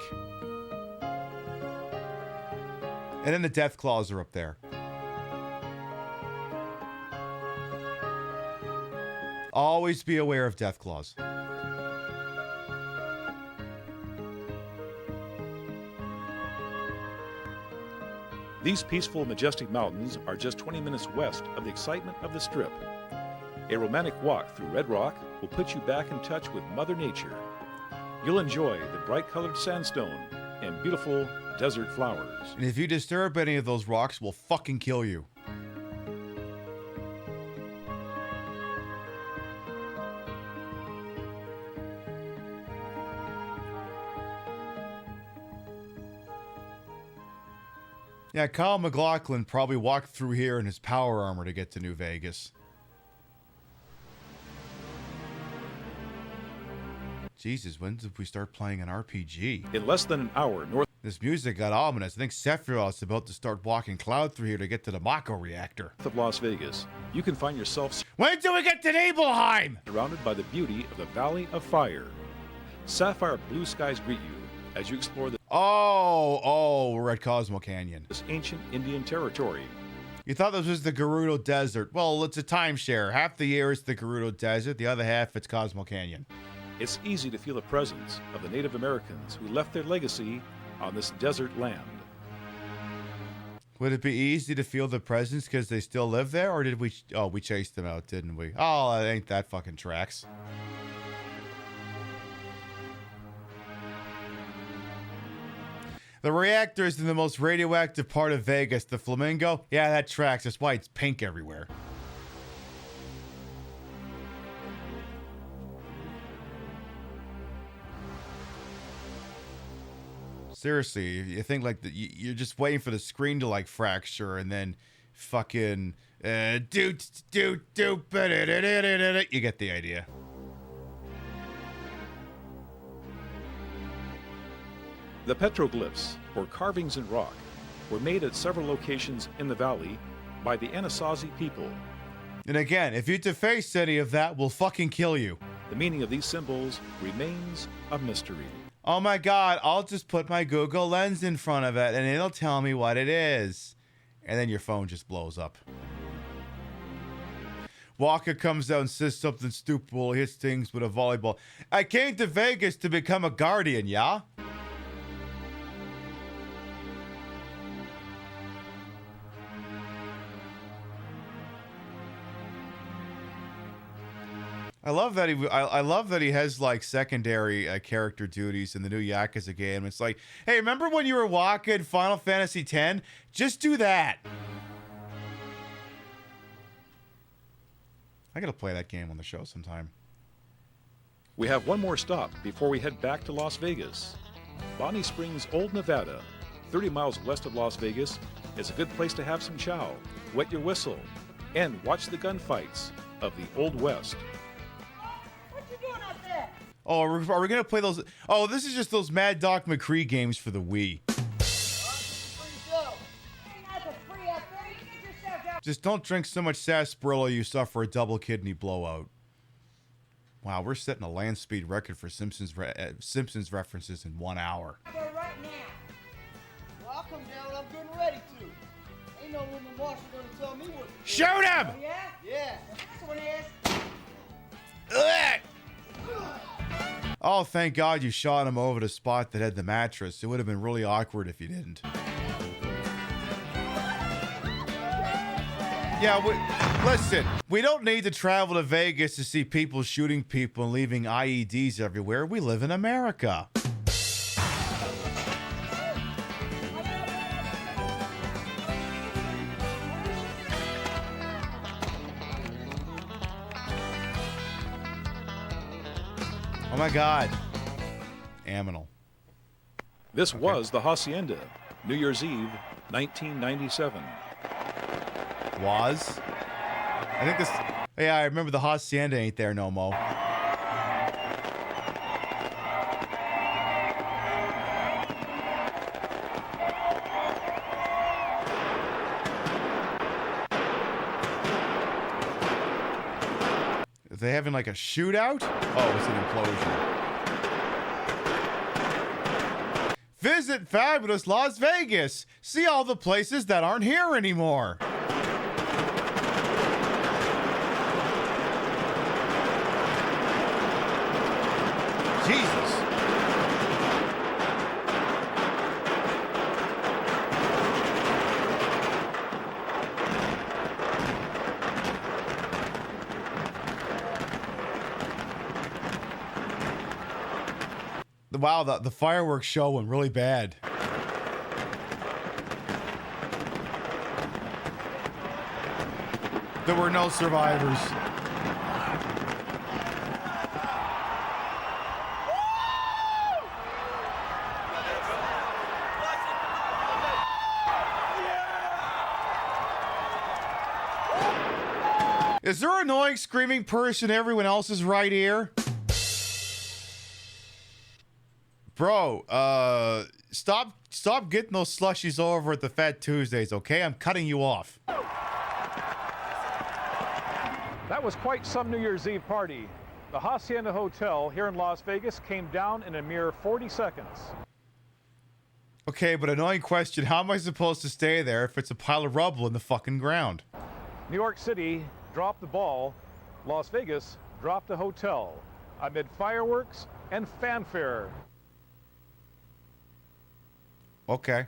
[SPEAKER 2] And then the Death Claws are up there. Always be aware of Death Claws.
[SPEAKER 4] These peaceful, majestic mountains are just 20 minutes west of the excitement of the Strip. A romantic walk through Red Rock will put you back in touch with Mother Nature. You'll enjoy the bright-colored sandstone and beautiful desert flowers.
[SPEAKER 2] And if you disturb any of those rocks, we'll fucking kill you. Yeah, Kyle MacLachlan probably walked through here in his power armor to get to New Vegas. Jesus, when did we start playing an RPG?
[SPEAKER 4] In less than an hour north.
[SPEAKER 2] This music got ominous. I think Sephiroth's about to start walking Cloud through here to get to the Mako reactor.
[SPEAKER 4] Of Las Vegas, you can find yourself.
[SPEAKER 2] When do we get to Nibelheim?
[SPEAKER 4] Surrounded by the beauty of the Valley of Fire. Sapphire blue skies greet you as you explore the.
[SPEAKER 2] Oh, we're at Cosmo Canyon.
[SPEAKER 4] This ancient Indian territory.
[SPEAKER 2] You thought this was the Gerudo Desert. Well, it's a timeshare. Half the year it's the Gerudo Desert. The other half it's Cosmo Canyon.
[SPEAKER 4] It's easy to feel the presence of the Native Americans who left their legacy on this desert land.
[SPEAKER 2] Would it be easy to feel the presence because they still live there? Or did we... Oh, we chased them out, didn't we? Oh, ain't that fucking tracks. The reactor is in the most radioactive part of Vegas. The Flamingo? Yeah, that tracks. That's why it's pink everywhere. Seriously, you think like you're just waiting for the screen to like fracture and then fucking you get the idea.
[SPEAKER 4] The petroglyphs, or carvings in rock, were made at several locations in the valley by the Anasazi people.
[SPEAKER 2] And again, if you deface any of that, we'll fucking kill you.
[SPEAKER 4] The meaning of these symbols remains a mystery.
[SPEAKER 2] Oh my god, I'll just put my Google Lens in front of it and it'll tell me what it is. And then your phone just blows up. Walker comes out and says something stupid while he hits things with a volleyball. I came to Vegas to become a guardian, yeah? I love that he has like secondary character duties in the new Yakuza game. It's like, hey, remember when you were walking Final Fantasy X? Just do that. I gotta play that game on the show sometime.
[SPEAKER 4] We have one more stop before we head back to Las Vegas. Bonnie Springs, Old Nevada, 30 miles west of Las Vegas, is a good place to have some chow, wet your whistle, and watch the gunfights of the Old West.
[SPEAKER 2] Oh, are we going to play those? Oh, this is just those Mad Doc McCree games for the Wii. Just don't drink so much sarsaparilla you suffer a double kidney blowout. Wow, we're setting a land speed record for Simpsons references in 1 hour.
[SPEAKER 10] Right now. Well, I'll come down. I'm getting ready to. Ain't no woman marshal gonna tell me what.
[SPEAKER 2] Shoot him!
[SPEAKER 10] Oh, yeah? Yeah. That's what it is.
[SPEAKER 2] Oh, thank God you shot him over the spot that had the mattress. It would have been really awkward if you didn't. Yeah, listen, we don't need to travel to Vegas to see people shooting people and leaving IEDs everywhere. We live in America. Oh my God. Aminal.
[SPEAKER 4] This was the Hacienda, New Year's Eve, 1997.
[SPEAKER 2] Was? I think this... Yeah, I remember the Hacienda ain't there no more. Are they having like a shootout? Oh, it's an implosion. Visit fabulous Las Vegas. See all the places that aren't here anymore. Jesus. Wow, the fireworks show went really bad. There were no survivors. Is there an annoying screaming person in everyone else's right ear? Bro, stop getting those slushies over at the Fat Tuesdays, okay? I'm cutting you off.
[SPEAKER 9] That was quite some New Year's Eve party. The Hacienda Hotel here in Las Vegas came down in a mere 40 seconds.
[SPEAKER 2] Okay, but annoying question, how am I supposed to stay there if it's a pile of rubble in the fucking ground?
[SPEAKER 9] New York City dropped the ball. Las Vegas dropped the hotel amid fireworks and fanfare.
[SPEAKER 2] Okay.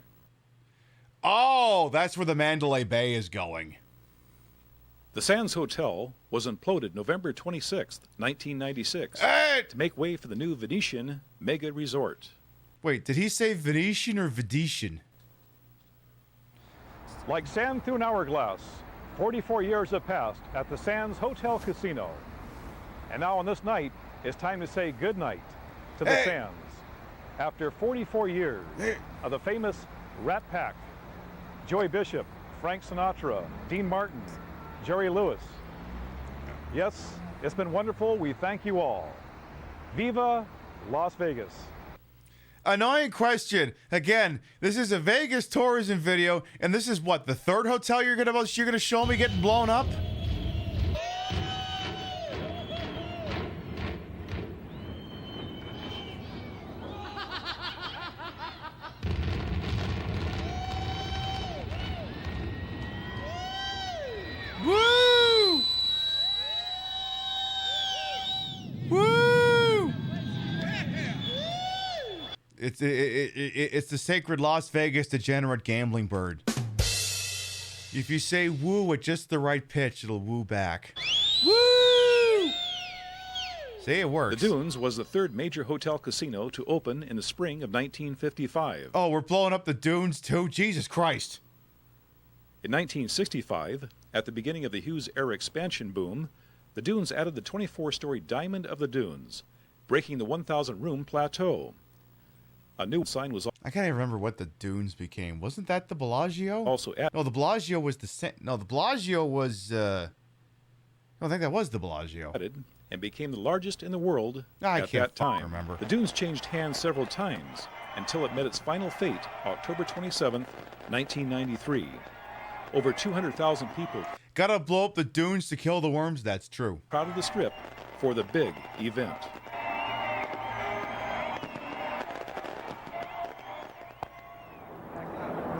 [SPEAKER 2] Oh, that's where the Mandalay Bay is going.
[SPEAKER 4] The Sands Hotel was imploded November 26th, 1996, to make way for the new Venetian Mega Resort.
[SPEAKER 2] Wait, did he say Venetian or Venetian?
[SPEAKER 9] Like sand through an hourglass, 44 years have passed at the Sands Hotel Casino. And now on this night, it's time to say goodnight to the Sands. After 44 years of the famous Rat Pack, Joey Bishop, Frank Sinatra, Dean Martin, Jerry Lewis. Yes, it's been wonderful. We thank you all. Viva Las Vegas.
[SPEAKER 2] Annoying question. Again, this is a Vegas tourism video, and this is what, the third hotel you're gonna show me getting blown up? Woo! Woo! It's the sacred Las Vegas degenerate gambling bird. If you say woo at just the right pitch, it'll woo back. Woo! See, it works.
[SPEAKER 4] The Dunes was the third major hotel casino to open in the spring of 1955.
[SPEAKER 2] Oh, we're blowing up the Dunes too? Jesus Christ.
[SPEAKER 4] In 1965, at the beginning of the Hughes era expansion boom, the Dunes added the 24-story Diamond of the Dunes, breaking the 1,000-room plateau. A new sign was...
[SPEAKER 2] I can't even remember what the Dunes became. Wasn't that the Bellagio?
[SPEAKER 4] Also added...
[SPEAKER 2] No, the Bellagio was the... No, the Bellagio was... I don't think that was the Bellagio.
[SPEAKER 4] And became the largest in the world
[SPEAKER 2] at that time.
[SPEAKER 4] Remember. The Dunes changed hands several times until it met its final fate, October 27, 1993. Over 200,000 people...
[SPEAKER 2] Gotta blow up the Dunes to kill the worms, that's true.
[SPEAKER 4] ...crowded the Strip for the big event.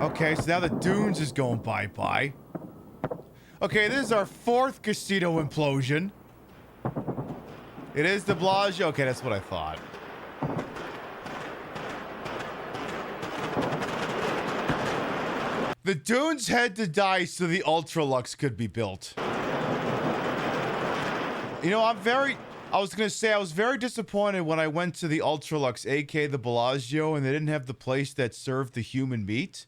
[SPEAKER 2] Okay, so now the Dunes is going bye-bye. Okay, this is our fourth casino implosion. It is the Bellagio. Okay, that's what I thought. The Dunes had to die so the Ultralux could be built. You know, I was very disappointed when I went to the Ultralux, aka the Bellagio, and they didn't have the place that served the human meat.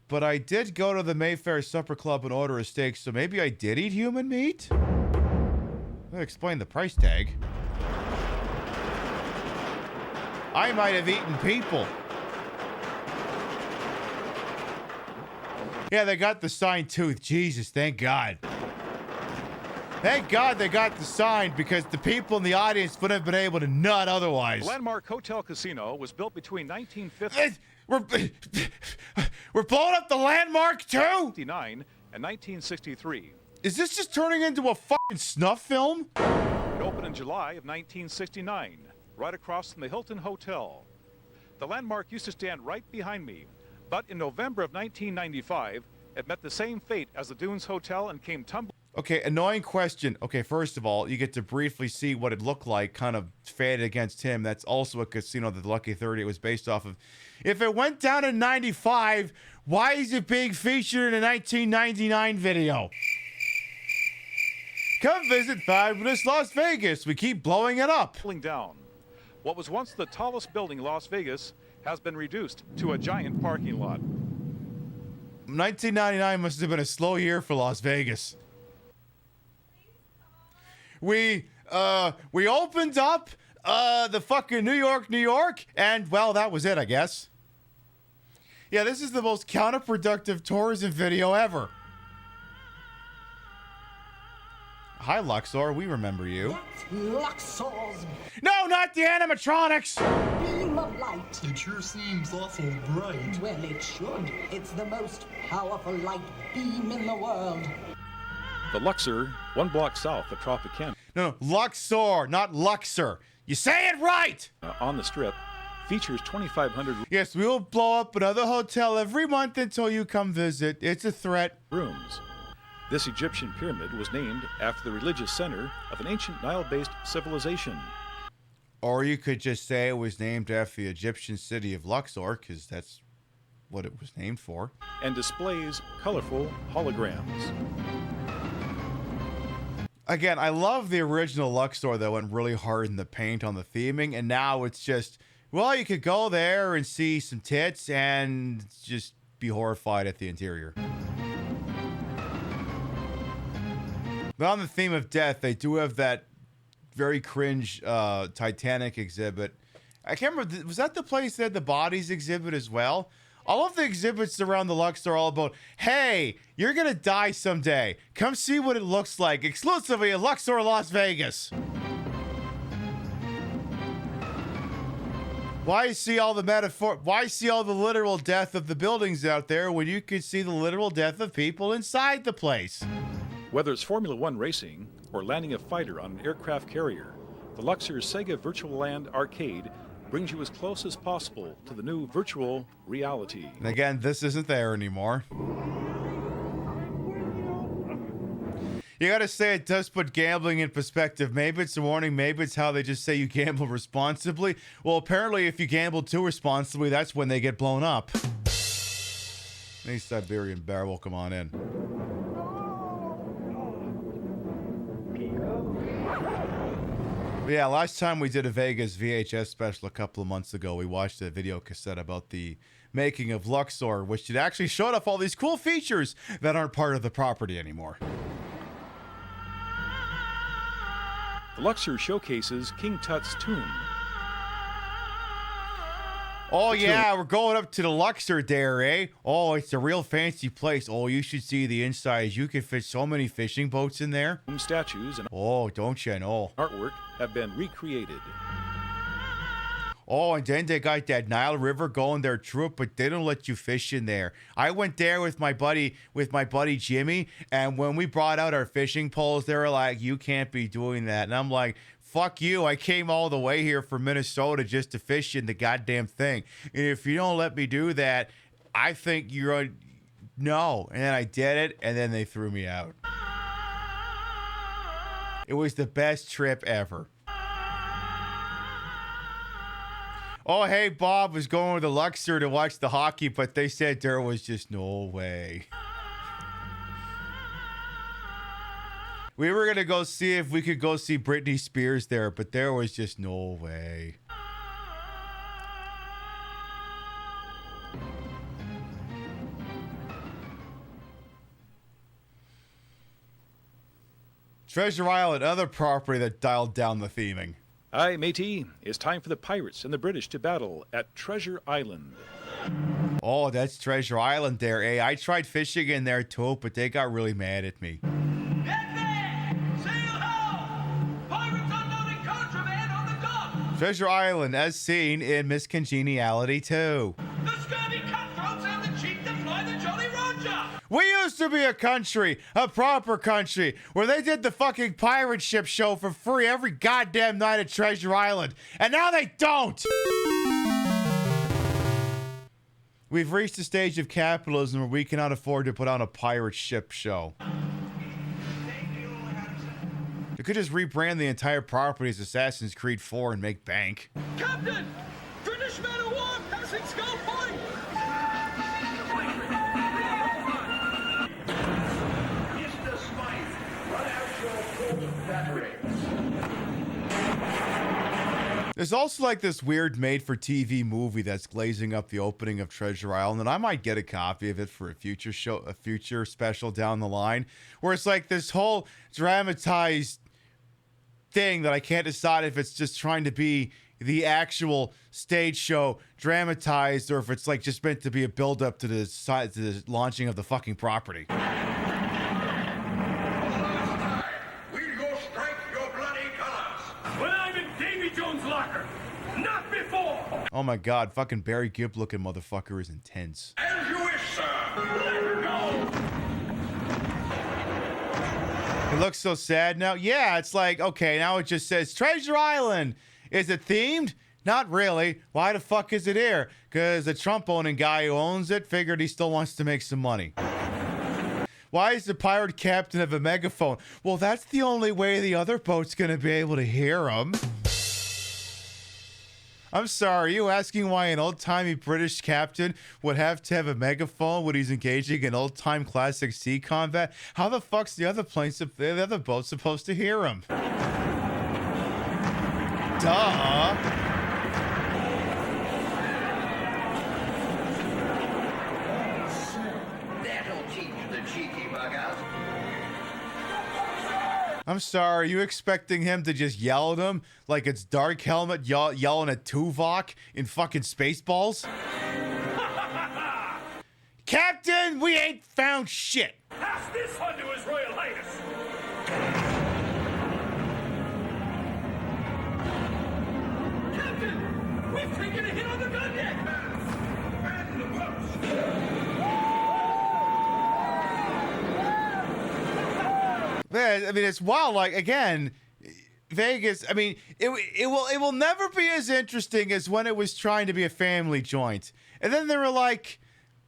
[SPEAKER 2] But I did go to the Mayfair Supper Club and order a steak, so maybe I did eat human meat? I'll explain the price tag. I might have eaten people. Yeah, they got the signed tooth. Jesus, thank God. Thank God they got the sign, because the people in the audience wouldn't have been able to nut otherwise.
[SPEAKER 9] The Landmark Hotel Casino was built between 1950...
[SPEAKER 2] We're blowing up the Landmark too?
[SPEAKER 9] 1959 and 1963.
[SPEAKER 2] Is this just turning into a fucking snuff film?
[SPEAKER 4] It opened in July of 1969, right across from the Hilton Hotel. The landmark used to stand right behind me, but in November of 1995, it met the same fate as the Dunes Hotel and came tumbling.
[SPEAKER 2] Okay, annoying question. Okay, first of all, you get to briefly see what it looked like, kind of faded against him. That's also a casino that the Lucky 30 was based off of. If it went down in 95, why is it being featured in a 1999 video? Come visit fabulous Las Vegas. We keep blowing it up.
[SPEAKER 4] Down. What was once the tallest building in Las Vegas has been reduced to a giant parking lot.
[SPEAKER 2] 1999 must have been a slow year for Las Vegas. We opened up the fucking New York, and well, that was it, I guess. Yeah, this is the most counterproductive tourism video ever. Hi, Luxor. We remember you.
[SPEAKER 18] Luxor's
[SPEAKER 2] No, not the animatronics!
[SPEAKER 18] beam of light.
[SPEAKER 22] It sure seems awful bright.
[SPEAKER 18] Well, it should. It's the most powerful light beam in the world.
[SPEAKER 4] The Luxor, 1 block south of Tropicana.
[SPEAKER 2] No, Luxor, not Luxor. You say it right!
[SPEAKER 4] On the Strip, features 2,500
[SPEAKER 2] Yes, we will blow up another hotel every month until you come visit. It's a threat.
[SPEAKER 4] rooms. This Egyptian pyramid was named after the religious center of an ancient Nile-based civilization.
[SPEAKER 2] Or you could just say it was named after the Egyptian city of Luxor, because that's what it was named for.
[SPEAKER 4] And displays colorful holograms.
[SPEAKER 2] Again, I love the original Luxor that went really hard in the paint on the theming, and now it's just, well, you could go there and see some tits and just be horrified at the interior. But on the theme of death, they do have that very cringe Titanic exhibit. I can't remember, was that the place that had the bodies exhibit as well? All of the exhibits around the Luxor are all about, hey, you're going to die someday. Come see what it looks like, exclusively at Luxor, Las Vegas. Why see all the metaphor? Why see all the literal death of the buildings out there when you could see the literal death of people inside the place?
[SPEAKER 4] Whether it's Formula One racing or landing a fighter on an aircraft carrier, the Luxor Sega Virtual Land Arcade brings you as close as possible to the new virtual reality.
[SPEAKER 2] And again, this isn't there anymore. You gotta say it does put gambling in perspective. Maybe it's a warning, maybe it's how they just say you gamble responsibly. Well, apparently if you gamble too responsibly, that's when they get blown up. Any Siberian bear will come on in. But yeah, last time we did a Vegas VHS special a couple of months ago, we watched a video cassette about the making of Luxor, which it actually showed off all these cool features that aren't part of the property anymore.
[SPEAKER 4] The Luxor showcases King Tut's tomb.
[SPEAKER 2] Oh yeah, we're going up to the Luxor there, eh? Oh, it's a real fancy place. Oh, you should see the inside. You can fit so many fishing boats in there.
[SPEAKER 4] Statues and
[SPEAKER 2] oh, don't you know?
[SPEAKER 4] Artwork have been recreated.
[SPEAKER 2] Oh, and then they got that Nile River going there through it, but they don't let you fish in there. I went there with my buddy Jimmy, and when we brought out our fishing poles, they were like, "You can't be doing that." And I'm like, fuck you, I came all the way here from Minnesota just to fish in the goddamn thing. And if you don't let me do that, I think you're no. And then I did it, and then they threw me out. It was the best trip ever. Oh, hey, Bob was going to Luxor to watch the hockey, but they said there was just no way. We were going to go see if we could go see Britney Spears there, but there was just no way. Treasure Island, other property that dialed down the theming.
[SPEAKER 4] Aye, matey, it's time for the pirates and the British to battle at Treasure Island.
[SPEAKER 2] Oh, that's Treasure Island there, eh? I tried fishing in there too, but they got really mad at me. Treasure Island, as seen in Miss Congeniality 2.
[SPEAKER 6] The scurvy cutthroats and the cheek that fly the Jolly Roger!
[SPEAKER 2] We used to be a country, a proper country, where they did the fucking pirate ship show for free every goddamn night at Treasure Island. And now they don't! We've reached a stage of capitalism where we cannot afford to put on a pirate ship show. They could just rebrand the entire property as Assassin's Creed 4 and make bank.
[SPEAKER 6] Captain! British man of war passing Skull Point!
[SPEAKER 20] Mr. Smythe, run out your port battery.
[SPEAKER 2] There's also like this weird made-for-TV movie that's glazing up the opening of Treasure Island, and I might get a copy of it for a future show, a future special down the line, where it's like this whole dramatized thing that I can't decide if it's just trying to be the actual stage show dramatized or if it's like just meant to be a build-up to the launching of the fucking property.
[SPEAKER 20] We'll go strike your bloody colors.
[SPEAKER 6] When I'm in Davy Jones' locker, not before!
[SPEAKER 2] Oh my god, fucking Barry Gibb looking motherfucker is intense.
[SPEAKER 20] As you wish, sir. Let her go.
[SPEAKER 2] He looks so sad now. Yeah, it's like, okay, now it just says Treasure Island. Is it themed? Not really. Why the fuck is it here? Because the Trump-owning guy who owns it figured he still wants to make some money. Why is the pirate captain have a megaphone? Well, that's the only way the other boat's going to be able to hear him. I'm sorry, are you asking why an old-timey British captain would have to have a megaphone when he's engaging in old-time classic sea combat? How the fuck's the other boat supposed to hear him? Duh.
[SPEAKER 20] That'll teach the cheeky buggers.
[SPEAKER 2] I'm sorry, are you expecting him to just yell at him like it's Dark Helmet yelling at Tuvok in fucking Spaceballs? Captain, we ain't found shit.
[SPEAKER 6] Pass this on to His Royal Highness! Captain! We've taken a hit on the gun deck! Man the post!
[SPEAKER 2] Man, I mean, it's wild. Like, again, Vegas, I mean, it will never be as interesting as when it was trying to be a family joint. And then they were like,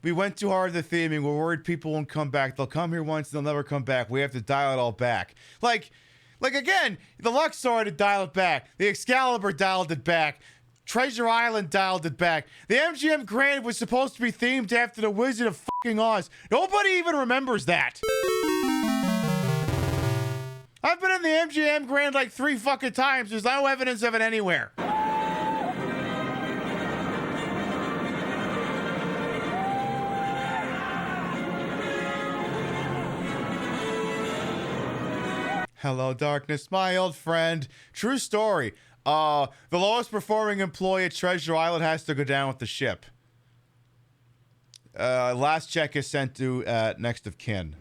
[SPEAKER 2] we went too hard with the theming. We're worried people won't come back. They'll come here once, they'll never come back. We have to dial it all back. Like again, the Luxor had to dial it back. The Excalibur dialed it back. Treasure Island dialed it back. The MGM Grand was supposed to be themed after the Wizard of fucking Oz. Nobody even remembers that. I've been in the MGM Grand like 3 fucking times. There's no evidence of it anywhere. Hello, darkness, my old friend. True story. The lowest performing employee at Treasure Island has to go down with the ship. Last check is sent to next of kin.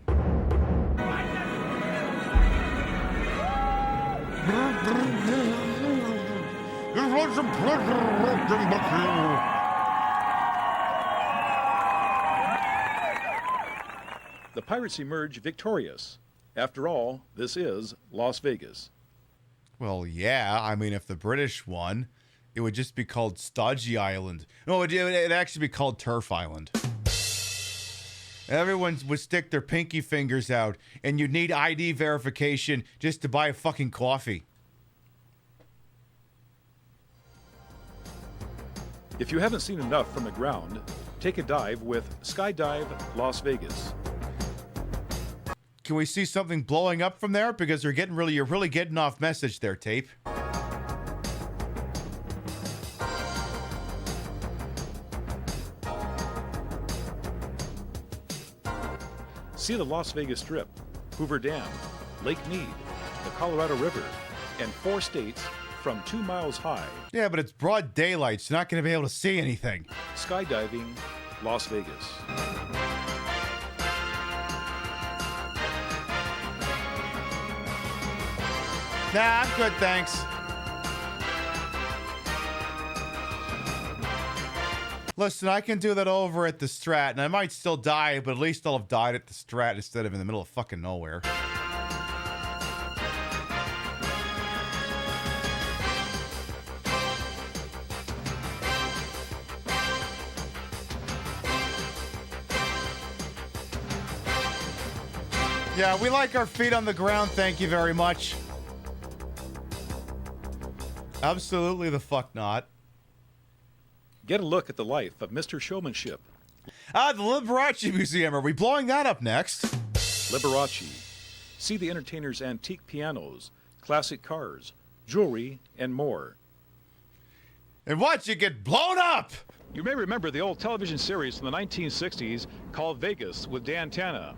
[SPEAKER 2] It was a pleasure working with you.
[SPEAKER 4] The pirates emerge victorious. After all, this is Las Vegas.
[SPEAKER 2] Well, yeah. I mean, if the British won, it would just be called Stodgy Island. No, it'd actually be called Turf Island. Everyone would stick their pinky fingers out, and you'd need ID verification just to buy a fucking coffee.
[SPEAKER 4] If you haven't seen enough from the ground, take a dive with Skydive Las Vegas.
[SPEAKER 2] Can we see something blowing up from there? Because you're really getting off message there, tape.
[SPEAKER 4] See the Las Vegas Strip, Hoover Dam, Lake Mead, the Colorado River, and 4 states from 2 miles high.
[SPEAKER 2] Yeah, but it's broad daylight, so you're not going to be able to see anything.
[SPEAKER 4] Skydiving Las Vegas.
[SPEAKER 2] Nah, I'm good, thanks. Listen, I can do that over at the Strat, and I might still die, but at least I'll have died at the Strat instead of in the middle of fucking nowhere. Yeah, we like our feet on the ground, thank you very much. Absolutely the fuck not.
[SPEAKER 4] Get a look at the life of Mr. Showmanship.
[SPEAKER 2] The Liberace Museum. Are we blowing that up next?
[SPEAKER 4] Liberace. See the entertainer's antique pianos, classic cars, jewelry, and more.
[SPEAKER 2] And watch it get blown up!
[SPEAKER 9] You may remember the old television series from the 1960s called Vegas with Dan Tana.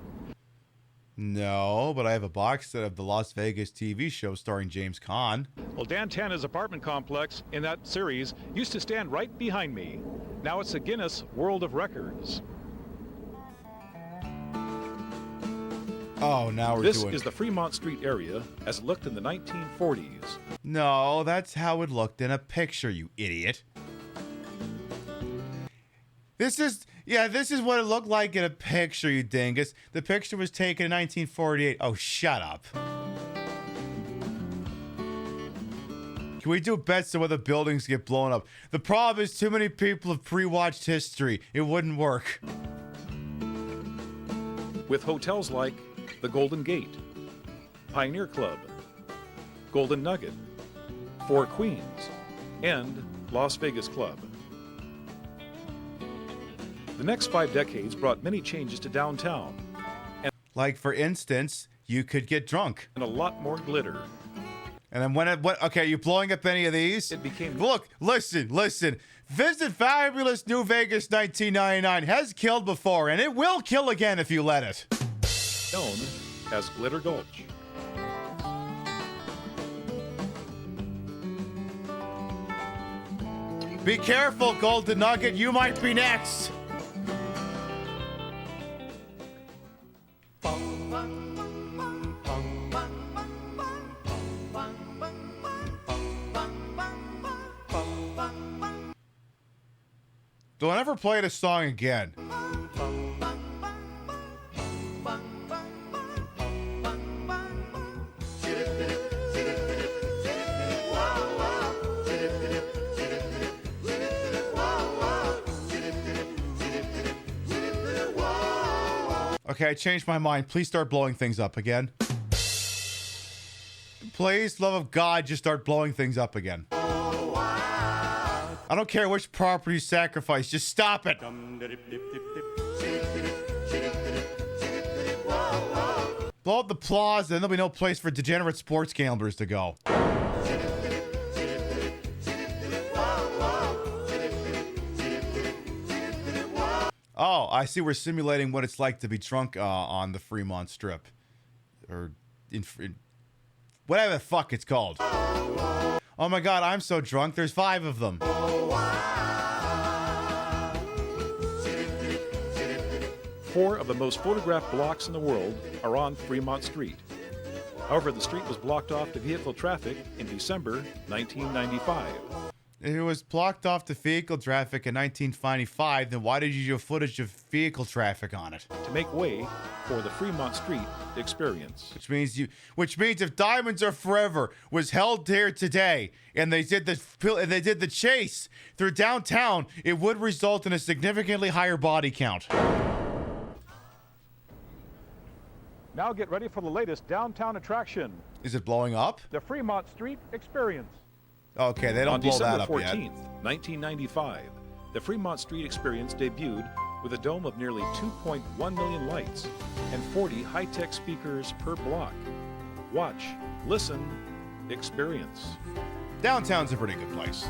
[SPEAKER 2] No, but I have a box set of the Las Vegas TV show starring James Caan.
[SPEAKER 9] Well, Dan Tana's apartment complex in that series used to stand right behind me. Now it's a Guinness World of Records.
[SPEAKER 2] Oh, now we're
[SPEAKER 4] This
[SPEAKER 2] doing...
[SPEAKER 4] is the Fremont Street area as it looked in the 1940s.
[SPEAKER 2] No, that's how it looked in a picture, you idiot. This is what it looked like in a picture, you dingus. The picture was taken in 1948. Oh, shut up. Can we do bets on whether buildings get blown up? The problem is too many people have pre-watched history. It wouldn't work.
[SPEAKER 4] With hotels like the Golden Gate, Pioneer Club, Golden Nugget, Four Queens, and Las Vegas Club. The next 5 decades brought many changes to downtown. And
[SPEAKER 2] like, for instance, you could get drunk.
[SPEAKER 4] And a lot more glitter.
[SPEAKER 2] And then okay, you blowing up any of these?
[SPEAKER 4] It became...
[SPEAKER 2] Look, listen. Visit Fabulous New Vegas 1999 has killed before, and it will kill again if you let it.
[SPEAKER 4] Known as Glitter Gulch.
[SPEAKER 2] Be careful, Golden Nugget, you might be next. Don't ever play this song again. Okay, I changed my mind. Please start blowing things up again. Please, love of God, just start blowing things up again. I don't care which property you sacrifice, just stop it. Blow up the plaza, then there'll be no place for degenerate sports gamblers to go. Oh, I see we're simulating what it's like to be drunk on the Fremont Strip. Or in whatever the fuck it's called. Oh my God, I'm so drunk. There's 5 of them.
[SPEAKER 4] 4 of the most photographed blocks in the world are on Fremont Street. However, the street was blocked off to vehicle traffic in December 1995.
[SPEAKER 2] It was blocked off to vehicle traffic in 1995, then why did you do footage of vehicle traffic on it?
[SPEAKER 4] To make way for the Fremont Street experience.
[SPEAKER 2] Which means if Diamonds Are Forever was held here today and they did the chase through downtown, it would result in a significantly higher body count.
[SPEAKER 9] Now get ready for the latest downtown attraction.
[SPEAKER 2] Is it blowing up?
[SPEAKER 9] The Fremont Street Experience.
[SPEAKER 2] Okay, they don't blow that up yet.
[SPEAKER 4] On December 14th, 1995, the Fremont Street Experience debuted with a dome of nearly 2.1 million lights and 40 high-tech speakers per block. Watch, listen, experience.
[SPEAKER 2] Downtown's a pretty good place.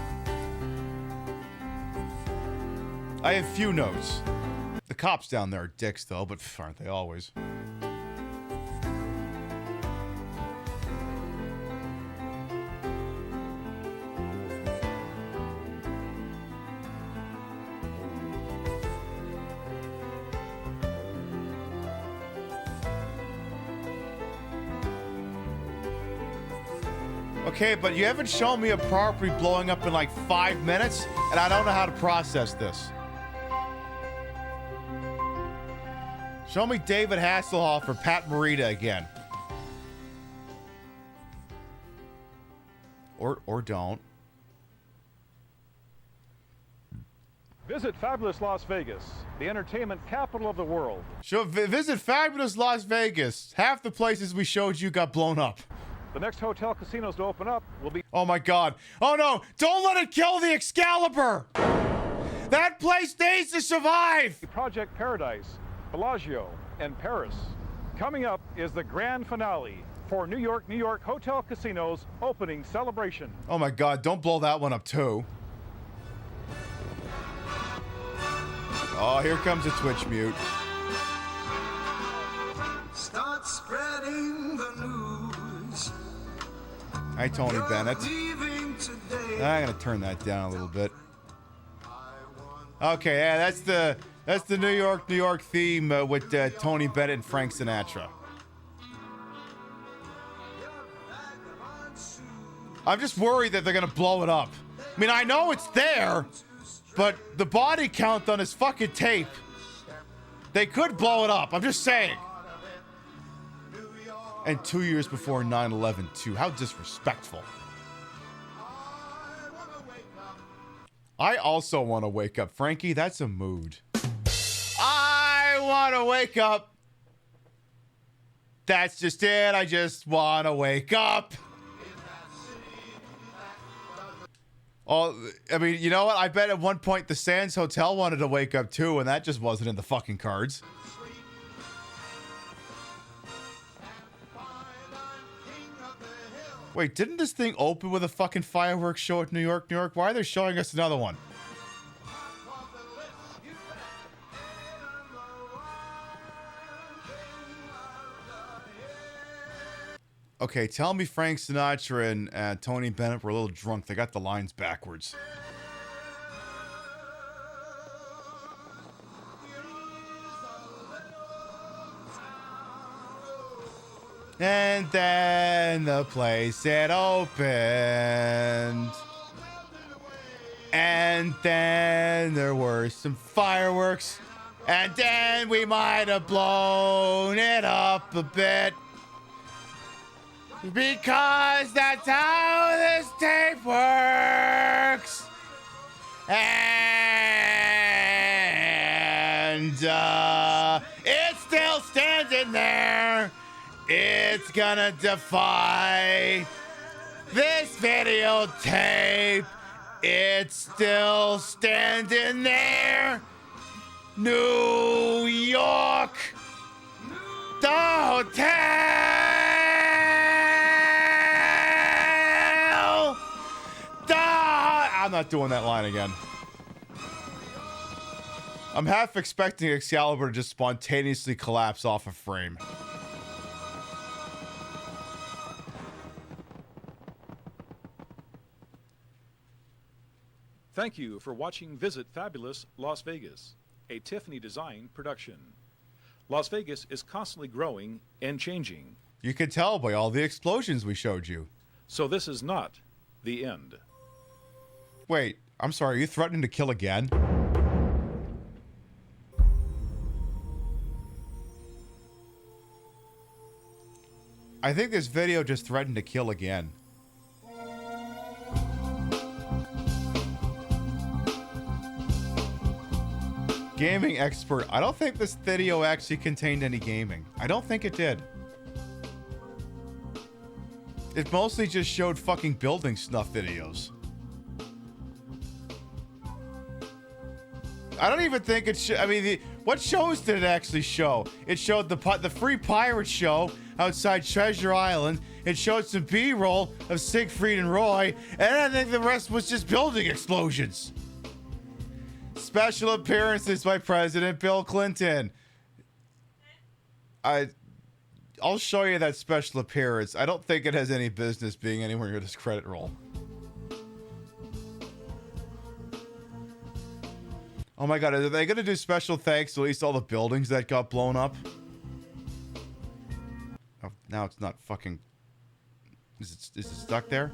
[SPEAKER 2] I have few notes. The cops down there are dicks, though, but aren't they always? Okay, but you haven't shown me a property blowing up in like 5 minutes, and I don't know how to process this. Show me David Hasselhoff or Pat Morita again. Or don't.
[SPEAKER 9] Visit fabulous Las Vegas, the entertainment capital of the world.
[SPEAKER 2] Visit fabulous Las Vegas. Half the places we showed you got blown up.
[SPEAKER 9] The next hotel casinos to open up will be...
[SPEAKER 2] Oh my God. Oh no, don't let it kill the Excalibur. That place needs to survive.
[SPEAKER 9] Project Paradise, Bellagio, and Paris. Coming up is the grand finale for New York Hotel Casino's opening celebration.
[SPEAKER 2] Oh my God, don't blow that one up too. Oh, here comes a Twitch mute.
[SPEAKER 6] Start spreading the news.
[SPEAKER 2] Hi, Tony Bennett. I'm gonna turn that down a little bit. Okay, yeah, that's the New York theme with Tony Bennett and Frank Sinatra. I'm just worried that they're gonna blow it up. I mean, I know it's there, but the body count on his fucking tape, they could blow it up. I'm just saying. And 2 years before 9/11 too. How disrespectful. I also want to wake up. Frankie, that's a mood. I want to wake up. That's just it. I just want to wake up. Oh, I mean, you know what? I bet at one point the Sands Hotel wanted to wake up too, and that just wasn't in the fucking cards. Wait, didn't this thing open with a fucking fireworks show at New York? Why are they showing us another one? Okay, tell me Frank Sinatra and Tony Bennett were a little drunk. They got the lines backwards. And then the place it opened. And then there were some fireworks. And then we might have blown it up a bit. Because that's how this tape works. And it's still standing there. It's gonna defy this videotape. It's still standing there. New York, the hotel. I'm not doing that line again. I'm half expecting Excalibur to just spontaneously collapse off a frame.
[SPEAKER 4] Thank you for watching Visit Fabulous Las Vegas, a Tiffany Design production. Las Vegas is constantly growing and changing.
[SPEAKER 2] You can tell by all the explosions we showed you.
[SPEAKER 4] So this is not the end.
[SPEAKER 2] Wait, I'm sorry, are you threatening to kill again? I think this video just threatened to kill again. Gaming expert. I don't think this video actually contained any gaming. I don't think it did. It mostly just showed fucking building snuff videos. I don't even think it I mean, what shows did it actually show? It showed the free pirate show outside Treasure Island. It showed some B-roll of Siegfried and Roy, and I think the rest was just building explosions. Special appearances by President Bill Clinton. I'll show you that special appearance. I don't think it has any business being anywhere near this credit roll. Oh my god, are they gonna do special thanks to at least all the buildings that got blown up? Oh, now it's not fucking... Is it stuck there?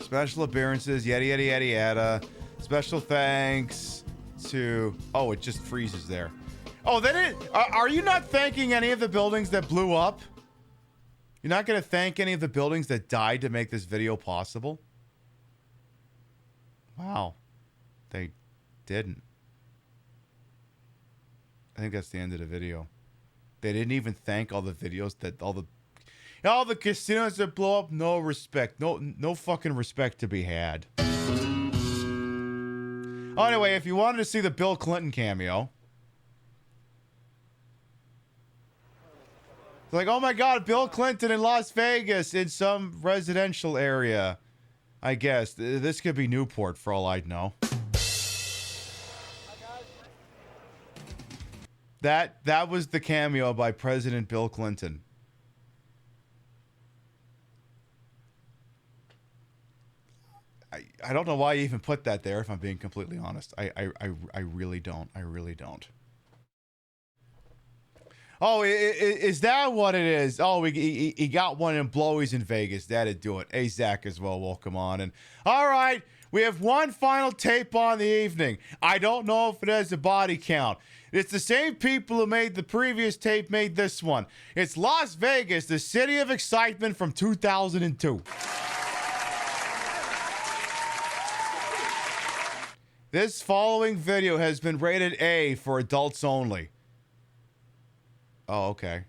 [SPEAKER 2] Special appearances, yada yada yada yada. Special thanks to... Oh, it just freezes there. Oh, they didn't. Are you not thanking any of the buildings that blew up? You're not going to thank any of the buildings that died to make this video possible? Wow. They didn't. I think that's the end of the video. They didn't even thank all the videos that all the casinos that blow up. No respect. No fucking respect to be had. Oh, anyway, if you wanted to see the Bill Clinton cameo, it's like, oh my God, Bill Clinton in Las Vegas in some residential area. I guess this could be Newport for all I'd know. That was the cameo by President Bill Clinton. I don't know why you even put that there, if I'm being completely honest. I really don't. I really don't. Oh, is that what it is? Oh, he got one in Blowies in Vegas. That'd do it. Hey, Zach as well. Welcome on. And all right, we have one final tape on the evening. I don't know if it has a body count. It's the same people who made the previous tape made this one. It's Las Vegas, the city of excitement from 2002. This following video has been rated A for adults only. Oh, okay.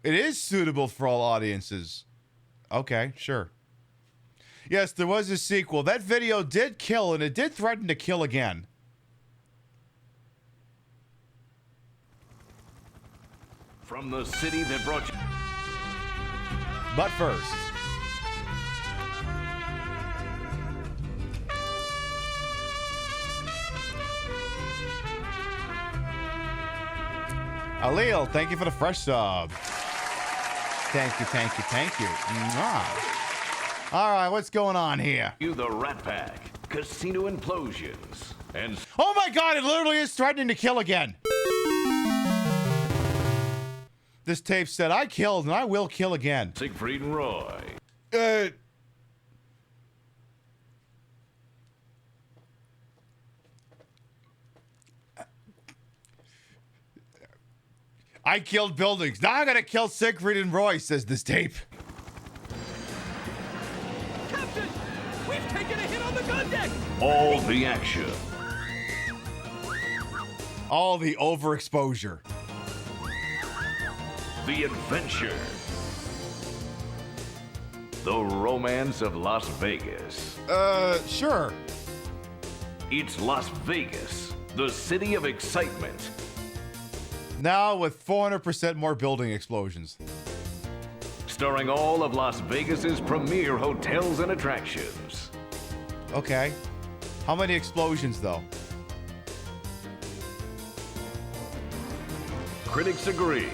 [SPEAKER 2] It is suitable for all audiences. Okay, sure. Yes, there was a sequel. That video did kill, and it did threaten to kill again.
[SPEAKER 7] From the city that brought you...
[SPEAKER 2] But first... Alil, thank you for the fresh sub. Thank you, thank you, thank you. Mwah. All right, what's going on here?
[SPEAKER 7] You the Rat Pack, casino implosions, and...
[SPEAKER 2] Oh my God, it literally is threatening to kill again. This tape said, I killed and I will kill again.
[SPEAKER 7] Siegfried and Roy.
[SPEAKER 2] I killed buildings. Now I'm gonna kill Siegfried and Roy, says this tape.
[SPEAKER 6] Captain, we've taken a hit on the gun deck.
[SPEAKER 7] All the action.
[SPEAKER 2] All the overexposure.
[SPEAKER 7] The adventure. The romance of Las Vegas.
[SPEAKER 2] Sure.
[SPEAKER 7] It's Las Vegas, the city of excitement.
[SPEAKER 2] Now with 400% more building explosions.
[SPEAKER 7] Starring all of Las Vegas's premier hotels and attractions.
[SPEAKER 2] Okay. How many explosions, though?
[SPEAKER 7] Critics agree.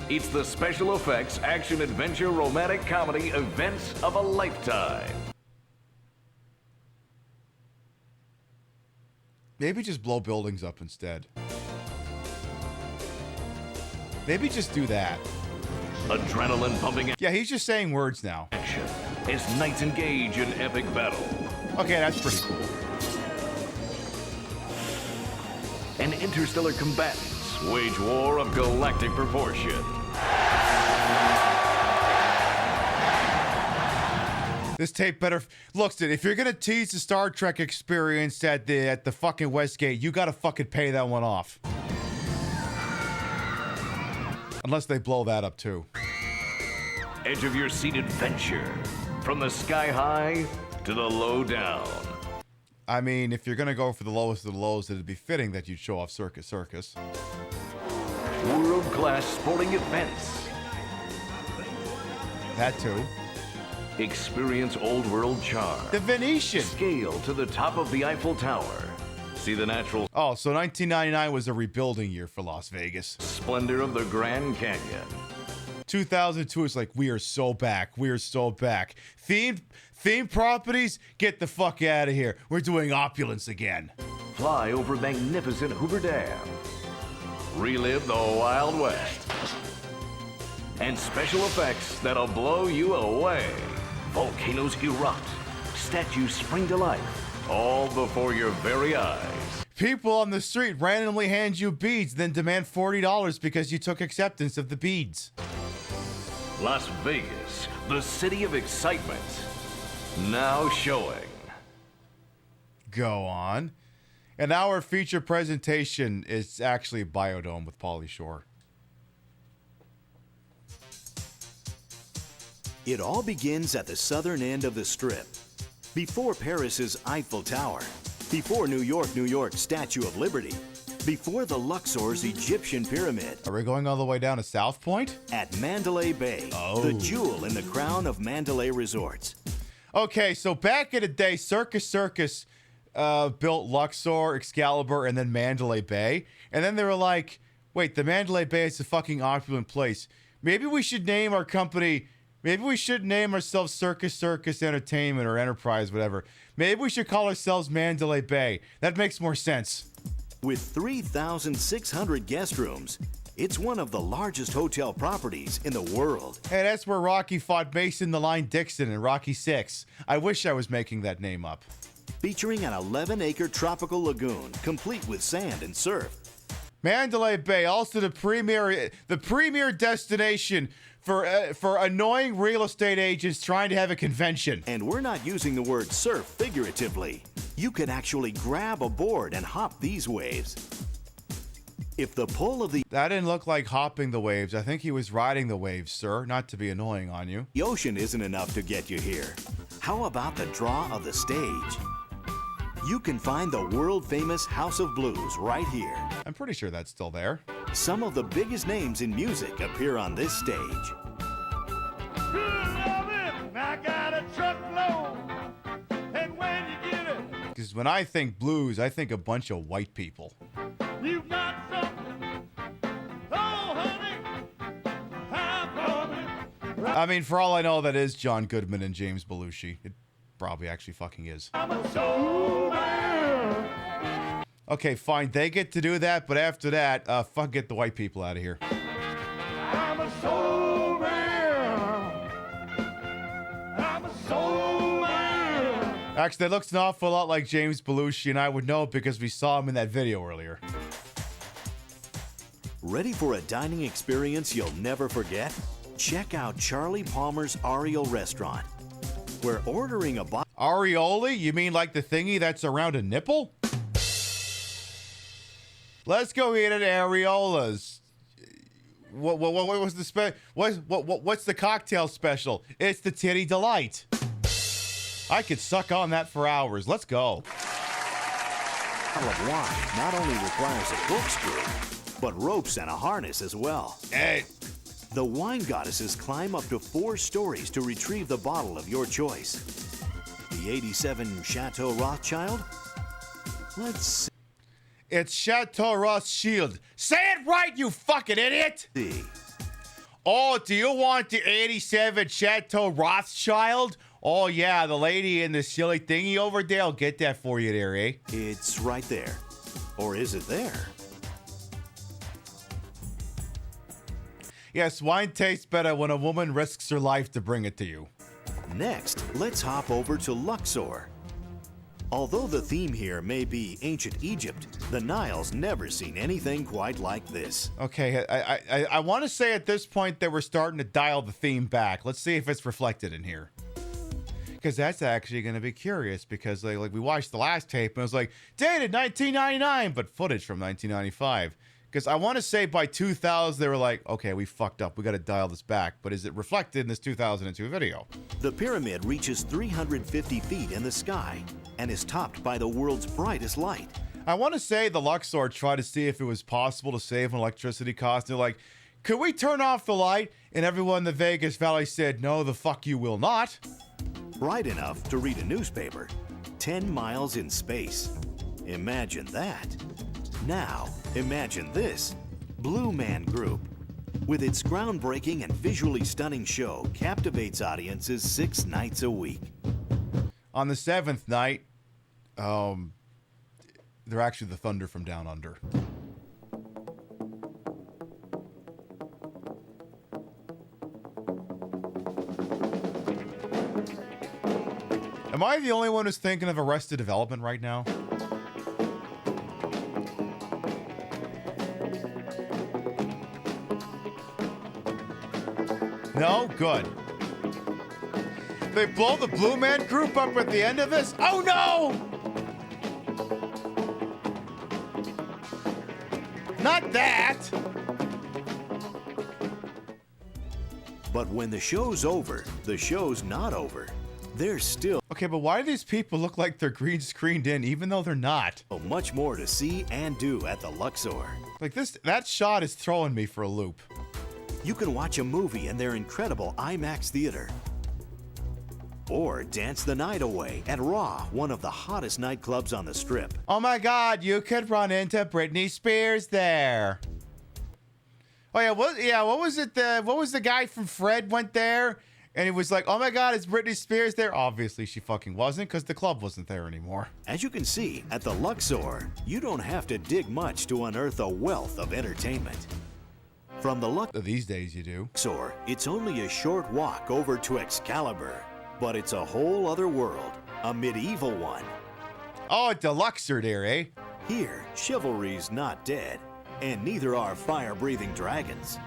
[SPEAKER 7] It's the special effects, action, adventure, romantic comedy events of a lifetime.
[SPEAKER 2] Maybe just blow buildings up instead. Maybe just do that.
[SPEAKER 7] Adrenaline pumping.
[SPEAKER 2] Yeah, he's just saying words now.
[SPEAKER 7] Action as knights engage in epic battle.
[SPEAKER 2] Okay, that's pretty cool.
[SPEAKER 7] And interstellar combatants wage war of galactic proportion.
[SPEAKER 2] This tape better looks it. If you're gonna tease the Star Trek experience at the fucking Westgate, you gotta fucking pay that one off. Unless they blow that up too.
[SPEAKER 7] Edge of your seat adventure. From the sky high to the low down.
[SPEAKER 2] I mean, if you're gonna go for the lowest of the lows, it'd be fitting that you'd show off Circus Circus.
[SPEAKER 7] World-class sporting events.
[SPEAKER 2] That too.
[SPEAKER 7] Experience old world charm.
[SPEAKER 2] The Venetian.
[SPEAKER 7] Scale to the top of the Eiffel Tower. See the natural...
[SPEAKER 2] Oh, so 1999 was a rebuilding year for Las Vegas.
[SPEAKER 7] Splendor of the Grand Canyon.
[SPEAKER 2] 2002 is like, we are so back. We are so back. Themed properties, get the fuck out of here. We're doing opulence again.
[SPEAKER 7] Fly over magnificent Hoover Dam. Relive the Wild West. And special effects that'll blow you away. Volcanoes erupt. Statues spring to life. All before your very eyes.
[SPEAKER 2] people on the street randomly hand you beads, then demand $40 because you took acceptance of the beads.
[SPEAKER 7] Las Vegas, the city of excitement. Now showing.
[SPEAKER 2] Go on. And our feature presentation is actually Biodome with Pauly Shore.
[SPEAKER 11] It all begins at the southern end of the Strip. Before Paris's Eiffel Tower. Before New York's Statue of Liberty. Before the Luxor's Egyptian Pyramid.
[SPEAKER 2] Are we going all the way down to South Point?
[SPEAKER 11] At Mandalay Bay, the jewel in the crown of Mandalay resorts.
[SPEAKER 2] Okay, so back in the day, Circus built Luxor, Excalibur, and then Mandalay Bay. And then they were like, wait, the Mandalay Bay is a fucking opulent place. Maybe we should name our company... Maybe we should name ourselves Circus Entertainment or Enterprise, whatever. Maybe we should call ourselves Mandalay Bay. That makes more sense.
[SPEAKER 11] With 3,600 guest rooms, it's one of the largest hotel properties in the world.
[SPEAKER 2] Hey, that's where Rocky fought Mason the Line Dixon in Rocky 6. I wish I was making that name up.
[SPEAKER 11] Featuring an 11-acre tropical lagoon, complete with sand and surf.
[SPEAKER 2] Mandalay Bay, also the premier destination for annoying real estate agents trying to have a convention.
[SPEAKER 11] And we're not using the word surf figuratively. You can actually grab a board and hop these waves. If the pull of the...
[SPEAKER 2] That didn't look like hopping the waves. I think he was riding the waves, sir. Not to be annoying on you.
[SPEAKER 11] The ocean isn't enough to get you here. How about the draw of the stage? You can find the world-famous House of Blues right here.
[SPEAKER 2] I'm pretty sure that's still there.
[SPEAKER 11] Some of the biggest names in music appear on this stage.
[SPEAKER 6] I got a truckload, and when you get it,
[SPEAKER 2] because when I think blues, I think a bunch of white people.
[SPEAKER 6] you got something. Oh, honey, I'm coming.
[SPEAKER 2] I mean, for all I know, that is John Goodman and James Belushi. It probably actually fucking is.
[SPEAKER 6] I'm a soul man.
[SPEAKER 2] Okay, fine. They get to do that, but after that, fuck, get the white people out of here.
[SPEAKER 6] I'm a soul man. I'm a soul man.
[SPEAKER 2] Actually, that looks an awful lot like James Belushi, and I would know because we saw him in that video earlier.
[SPEAKER 11] Ready for a dining experience you'll never forget? Check out Charlie Palmer's Ariel Restaurant. Where ordering a
[SPEAKER 2] Areoli? You mean like the thingy that's around a nipple? Let's go eat at Areola's. What was the what's the cocktail special? It's the Titty Delight. I could suck on that for hours. Let's go.
[SPEAKER 11] A bottle of wine not only requires a corkscrew, but ropes and a harness as well.
[SPEAKER 2] Hey.
[SPEAKER 11] The wine goddesses climb up to 4 stories to retrieve the bottle of your choice. The 87 Chateau Rothschild? Let's see.
[SPEAKER 2] It's Chateau Rothschild. Say it right, you fucking idiot! Oh, do you want the 87 Chateau Rothschild? Oh, yeah, the lady in the silly thingy over there will get that for you there, eh?
[SPEAKER 11] It's right there. Or is it there?
[SPEAKER 2] Yes, wine tastes better when a woman risks her life to bring it to you.
[SPEAKER 11] Next, let's hop over to Luxor. Although the theme here may be ancient Egypt, the Nile's never seen anything quite like this.
[SPEAKER 2] Okay, I want to say at this point that we're starting to dial the theme back. Let's see if it's reflected in here. Because that's actually going to be curious, because like we watched the last tape and it was like, dated 1999, but footage from 1995. Because I want to say by 2000, they were like, okay, we fucked up. We got to dial this back. But is it reflected in this 2002 video?
[SPEAKER 11] The pyramid reaches 350 feet in the sky and is topped by the world's brightest light.
[SPEAKER 2] I want to say the Luxor tried to see if it was possible to save on electricity costs. They're like, could we turn off the light? And everyone in the Vegas Valley said, no, the fuck you will not.
[SPEAKER 11] Bright enough to read a newspaper. 10 miles in space. Imagine that. Now, imagine this. Blue Man Group. With its groundbreaking and visually stunning show, captivates audiences 6 nights a week.
[SPEAKER 2] On the 7th night, they're actually the Thunder from Down Under. Am I the only one who's thinking of Arrested Development right now? No? Good. They blow the Blue Man Group up at the end of this? Oh no! Not that!
[SPEAKER 11] But when the show's over, the show's not over. There's still
[SPEAKER 2] Okay, but why do these people look like they're green screened in even though they're not?
[SPEAKER 11] much more to see and do at the Luxor.
[SPEAKER 2] Like that shot is throwing me for a loop.
[SPEAKER 11] You can watch a movie in their incredible IMAX theater. Or dance the night away at Raw, one of the hottest nightclubs on the Strip.
[SPEAKER 2] Oh my God, you could run into Britney Spears there. Oh yeah, what was it? What was the guy from Fred went there? And he was like, oh my God, is Britney Spears there? Obviously, she fucking wasn't because the club wasn't there anymore.
[SPEAKER 11] As you can see, at the Luxor, you don't have to dig much to unearth a wealth of entertainment. From the Luxor,
[SPEAKER 2] these days you do.
[SPEAKER 11] It's only a short walk over to Excalibur, but it's a whole other world, a medieval one.
[SPEAKER 2] Oh, it's the Luxor there, eh?
[SPEAKER 11] Here, chivalry's not dead, and neither are fire-breathing dragons.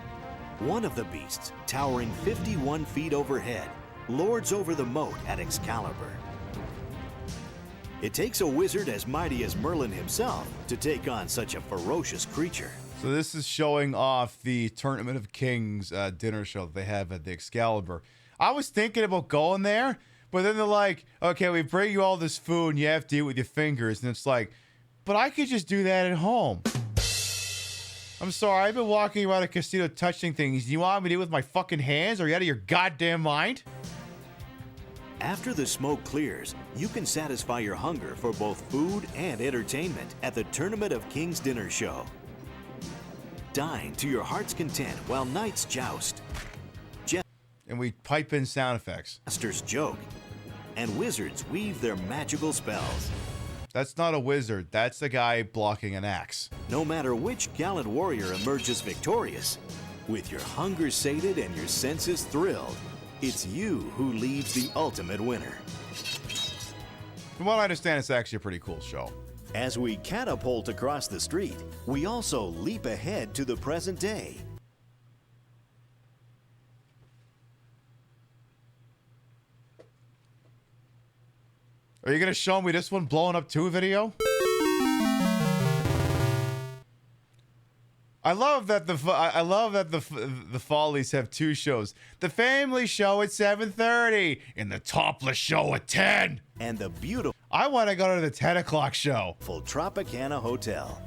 [SPEAKER 11] One of the beasts, towering 51 feet overhead, lords over the moat at Excalibur. It takes a wizard as mighty as Merlin himself to take on such a ferocious creature.
[SPEAKER 2] So this is showing off the Tournament of Kings dinner show that they have at the Excalibur. I was thinking about going there, but then they're like, okay, we bring you all this food and you have to eat with your fingers. And it's like, but I could just do that at home. I'm sorry, I've been walking around a casino touching things. You want me to do it with my fucking hands? Are you out of your goddamn mind?
[SPEAKER 11] After the smoke clears, you can satisfy your hunger for both food and entertainment at the Tournament of Kings dinner show. Dine to your heart's content while knights joust.
[SPEAKER 2] And we pipe in sound effects.
[SPEAKER 11] Masters joke, and wizards weave their magical spells.
[SPEAKER 2] That's not a wizard. That's the guy blocking an axe.
[SPEAKER 11] No matter which gallant warrior emerges victorious, with your hunger sated and your senses thrilled, it's you who leaves the ultimate winner.
[SPEAKER 2] From what I understand, it's actually a pretty cool show.
[SPEAKER 11] As we catapult across the street, we also leap ahead to the present day.
[SPEAKER 2] Are you gonna show me this one blowing up 2 video? I love that the Follies have 2 shows. The Family Show at 7:30 and the Topless Show at 10.
[SPEAKER 11] And the beautiful
[SPEAKER 2] I want to go to the 10 o'clock show.
[SPEAKER 11] Tropicana Hotel.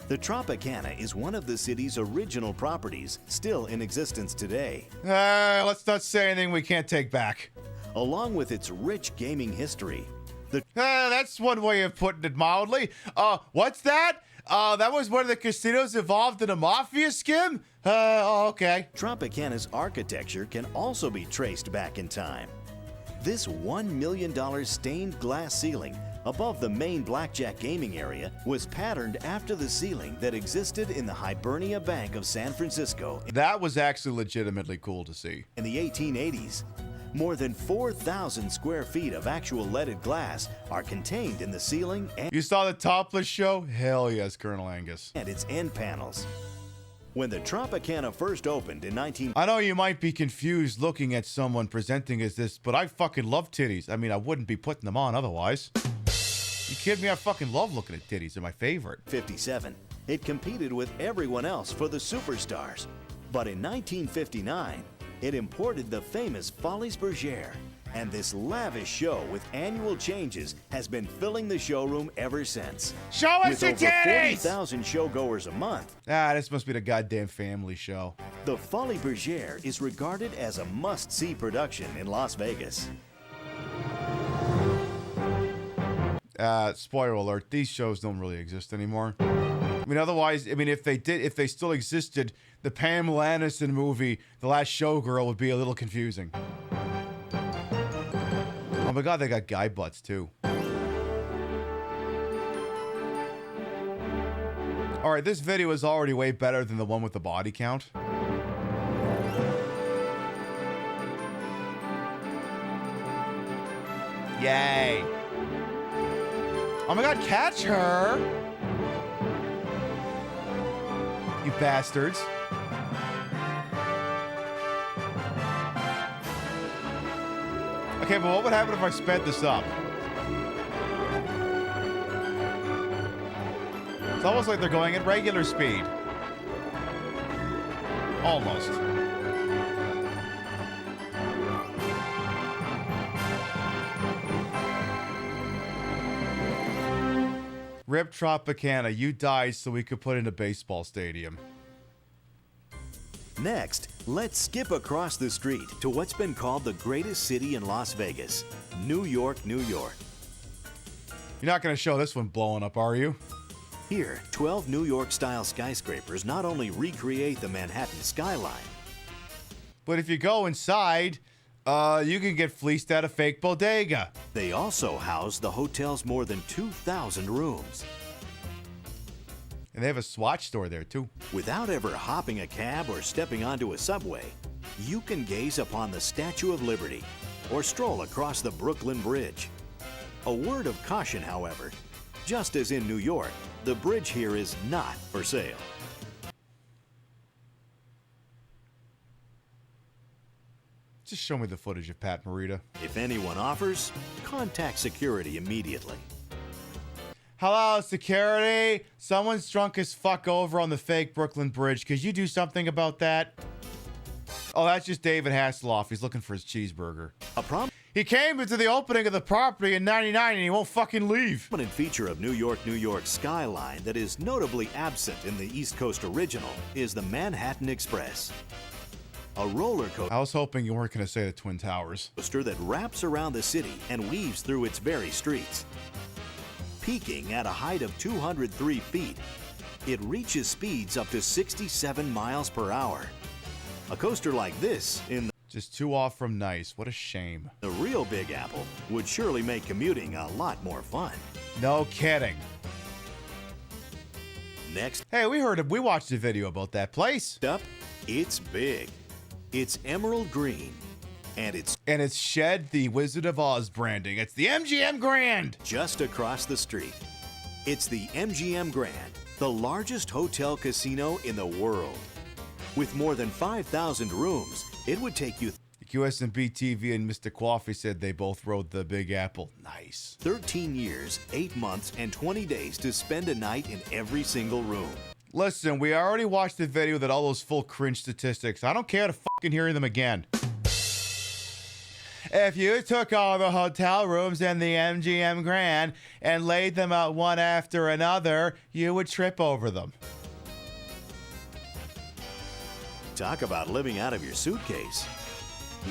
[SPEAKER 11] The Tropicana is one of the city's original properties, still in existence today.
[SPEAKER 2] Let's not say anything we can't take back.
[SPEAKER 11] Along with its rich gaming history.
[SPEAKER 2] That's one way of putting it mildly. What's that? That was where the casinos evolved in a mafia skim? Okay.
[SPEAKER 11] Tropicana's architecture can also be traced back in time. This $1 million stained glass ceiling above the main blackjack gaming area was patterned after the ceiling that existed in the Hibernia Bank of San Francisco.
[SPEAKER 2] That was actually legitimately cool to see.
[SPEAKER 11] In the 1880s. More than 4,000 square feet of actual leaded glass are contained in the ceiling and
[SPEAKER 2] You saw the Topless Show? Hell yes, Colonel Angus.
[SPEAKER 11] And its end panels. When the Tropicana first opened in
[SPEAKER 2] I know you might be confused looking at someone presenting as this, but I fucking love titties. I mean, I wouldn't be putting them on otherwise. You kidding me? I fucking love looking at titties. They're my favorite.
[SPEAKER 11] 57. It competed with everyone else for the superstars. But in 1959, it imported the famous Folies Bergère, and this lavish show with annual changes has been filling the showroom ever since.
[SPEAKER 2] Show us your
[SPEAKER 11] With over
[SPEAKER 2] titties!
[SPEAKER 11] 40,000 showgoers a month,
[SPEAKER 2] This must be the goddamn family show.
[SPEAKER 11] the Folies Bergère is regarded as a must-see production in Las Vegas.
[SPEAKER 2] Spoiler alert, these shows don't really exist anymore. I mean, otherwise, if they still existed, the Pamela Anderson movie, The Last Showgirl, would be a little confusing. Oh my God, they got guy butts too. Alright, this video is already way better than the one with the body count. Yay. Oh my God, catch her! You bastards. Okay, but what would happen if I sped this up? It's almost like they're going at regular speed. Almost. Rip Tropicana, you died so we could put in a baseball stadium.
[SPEAKER 11] Next, let's skip across the street to what's been called the greatest city in Las Vegas, New York, New York.
[SPEAKER 2] You're not going to show this one blowing up, are you?
[SPEAKER 11] Here, 12 New York-style skyscrapers not only recreate the Manhattan skyline,
[SPEAKER 2] but if you go inside, you can get fleeced at a fake bodega.
[SPEAKER 11] They also house the hotel's more than 2,000 rooms.
[SPEAKER 2] And they have a Swatch store there, too.
[SPEAKER 11] Without ever hopping a cab or stepping onto a subway, you can gaze upon the Statue of Liberty or stroll across the Brooklyn Bridge. A word of caution, however. Just as in New York, the bridge here is not for sale.
[SPEAKER 2] Just show me the footage of Pat Morita.
[SPEAKER 11] If anyone offers, contact security immediately.
[SPEAKER 2] Hello, security. Someone's drunk as fuck over on the fake Brooklyn Bridge. Could you do something about that? Oh, that's just David Hasselhoff. He's looking for his cheeseburger. He came into the opening of the property in '99 and he won't fucking leave.
[SPEAKER 11] One feature of New York, New York skyline that is notably absent in the East Coast original is the Manhattan Express. A roller coaster.
[SPEAKER 2] I was hoping you weren't going to say the Twin Towers.
[SPEAKER 11] That wraps around the city and weaves through its very streets. Peaking at a height of 203 feet, it reaches speeds up to 67 miles per hour. A coaster like this in
[SPEAKER 2] just too off from nice. What a shame.
[SPEAKER 11] The real Big Apple would surely make commuting a lot more fun.
[SPEAKER 2] No kidding.
[SPEAKER 11] Next.
[SPEAKER 2] Hey, we watched a video about that place.
[SPEAKER 11] Up, it's big. It's emerald green. And it's
[SPEAKER 2] shed the Wizard of Oz branding. It's the MGM Grand.
[SPEAKER 11] Just across the street. It's the MGM Grand, the largest hotel casino in the world. With more than 5,000 rooms, it would take you
[SPEAKER 2] QSMB TV and Mr. Coffee said they both rode the Big Apple. Nice.
[SPEAKER 11] 13 years, 8 months, and 20 days to spend a night in every single room.
[SPEAKER 2] Listen, we already watched the video that all those full cringe statistics. I don't care to fucking hear them again. If you took all the hotel rooms in the MGM Grand and laid them out one after another, you would trip over them.
[SPEAKER 11] Talk about living out of your suitcase.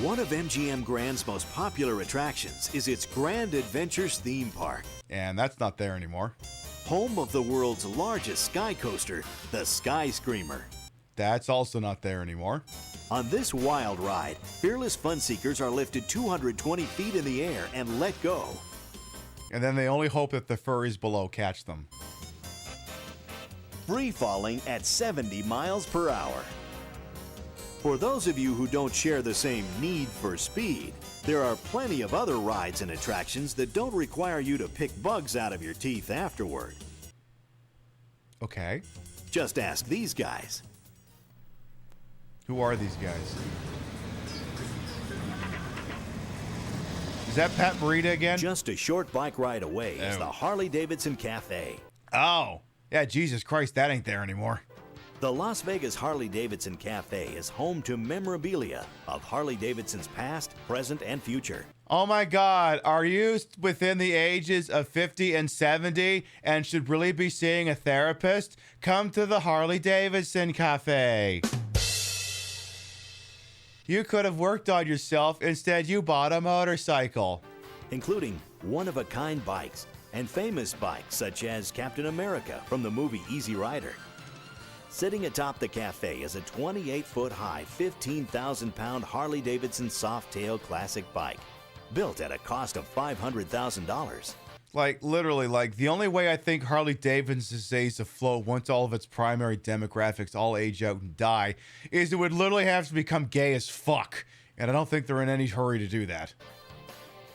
[SPEAKER 11] One of MGM Grand's most popular attractions is its Grand Adventures theme park.
[SPEAKER 2] And that's not there anymore.
[SPEAKER 11] Home of the world's largest sky coaster, the Sky Screamer.
[SPEAKER 2] That's also not there anymore.
[SPEAKER 11] On this wild ride, fearless fun seekers are lifted 220 feet in the air and let go.
[SPEAKER 2] And then they only hope that the furries below catch them.
[SPEAKER 11] Free falling at 70 miles per hour. For those of you who don't share the same need for speed, there are plenty of other rides and attractions that don't require you to pick bugs out of your teeth afterward.
[SPEAKER 2] Okay.
[SPEAKER 11] Just ask these guys.
[SPEAKER 2] Who are these guys? Is that Pat Morita again?
[SPEAKER 11] Just a short bike ride away is the Harley-Davidson Cafe.
[SPEAKER 2] Oh, yeah, Jesus Christ, that ain't there anymore.
[SPEAKER 11] The Las Vegas Harley-Davidson Cafe is home to memorabilia of Harley-Davidson's past, present, and future.
[SPEAKER 2] Oh my God, are you within the ages of 50 and 70 and should really be seeing a therapist? Come to the Harley-Davidson Cafe. You could have worked on yourself. Instead, you bought a motorcycle.
[SPEAKER 11] Including one-of-a-kind bikes and famous bikes such as Captain America from the movie Easy Rider. Sitting atop the cafe is a 28-foot-high, 15,000-pound Harley-Davidson Softail Classic bike, built at a cost of $500,000.
[SPEAKER 2] Like, literally, like, the only way I think Harley-Davidson stays afloat once all of its primary demographics all age out and die is it would literally have to become gay as fuck. And I don't think they're in any hurry to do that.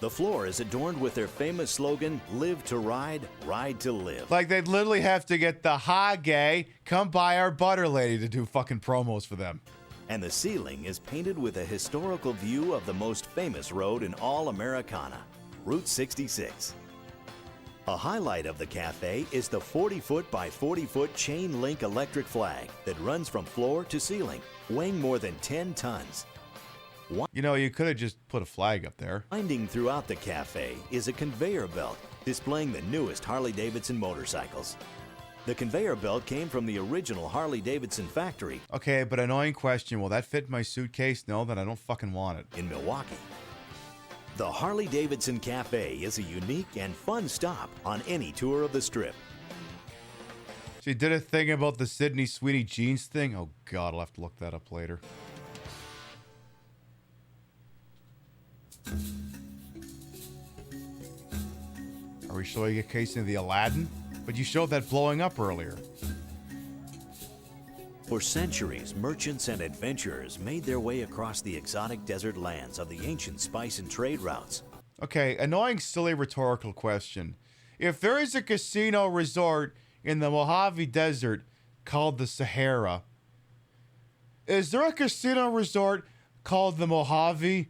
[SPEAKER 11] The floor is adorned with their famous slogan, "Live to ride, ride to live."
[SPEAKER 2] Like, they'd literally have to get the ha gay, come by our butter lady to do fucking promos for them.
[SPEAKER 11] and the ceiling is painted with a historical view of the most famous road in all Americana, Route 66. A highlight of the cafe is the 40-foot by 40-foot chain link electric flag that runs from floor to ceiling, weighing more than 10 tons.
[SPEAKER 2] You know, you could have just put a flag up there.
[SPEAKER 11] Winding throughout the cafe is a conveyor belt displaying the newest Harley-Davidson motorcycles. The conveyor belt came from the original Harley-Davidson factory.
[SPEAKER 2] Okay, but annoying question. Will that fit in my suitcase? No, then I don't fucking want it.
[SPEAKER 11] In Milwaukee. The Harley-Davidson Cafe is a unique and fun stop on any tour of the Strip.
[SPEAKER 2] She did a thing about the Sydney Sweetie jeans thing. Oh, God, I'll have to look that up later. Are we showing a case of the Aladdin? But you showed that blowing up earlier.
[SPEAKER 11] For centuries, merchants and adventurers made their way across the exotic desert lands of the ancient spice and trade routes.
[SPEAKER 2] Okay, annoying, silly, rhetorical question. If there is a casino resort in the Mojave Desert called the Sahara, is there a casino resort called the Mojave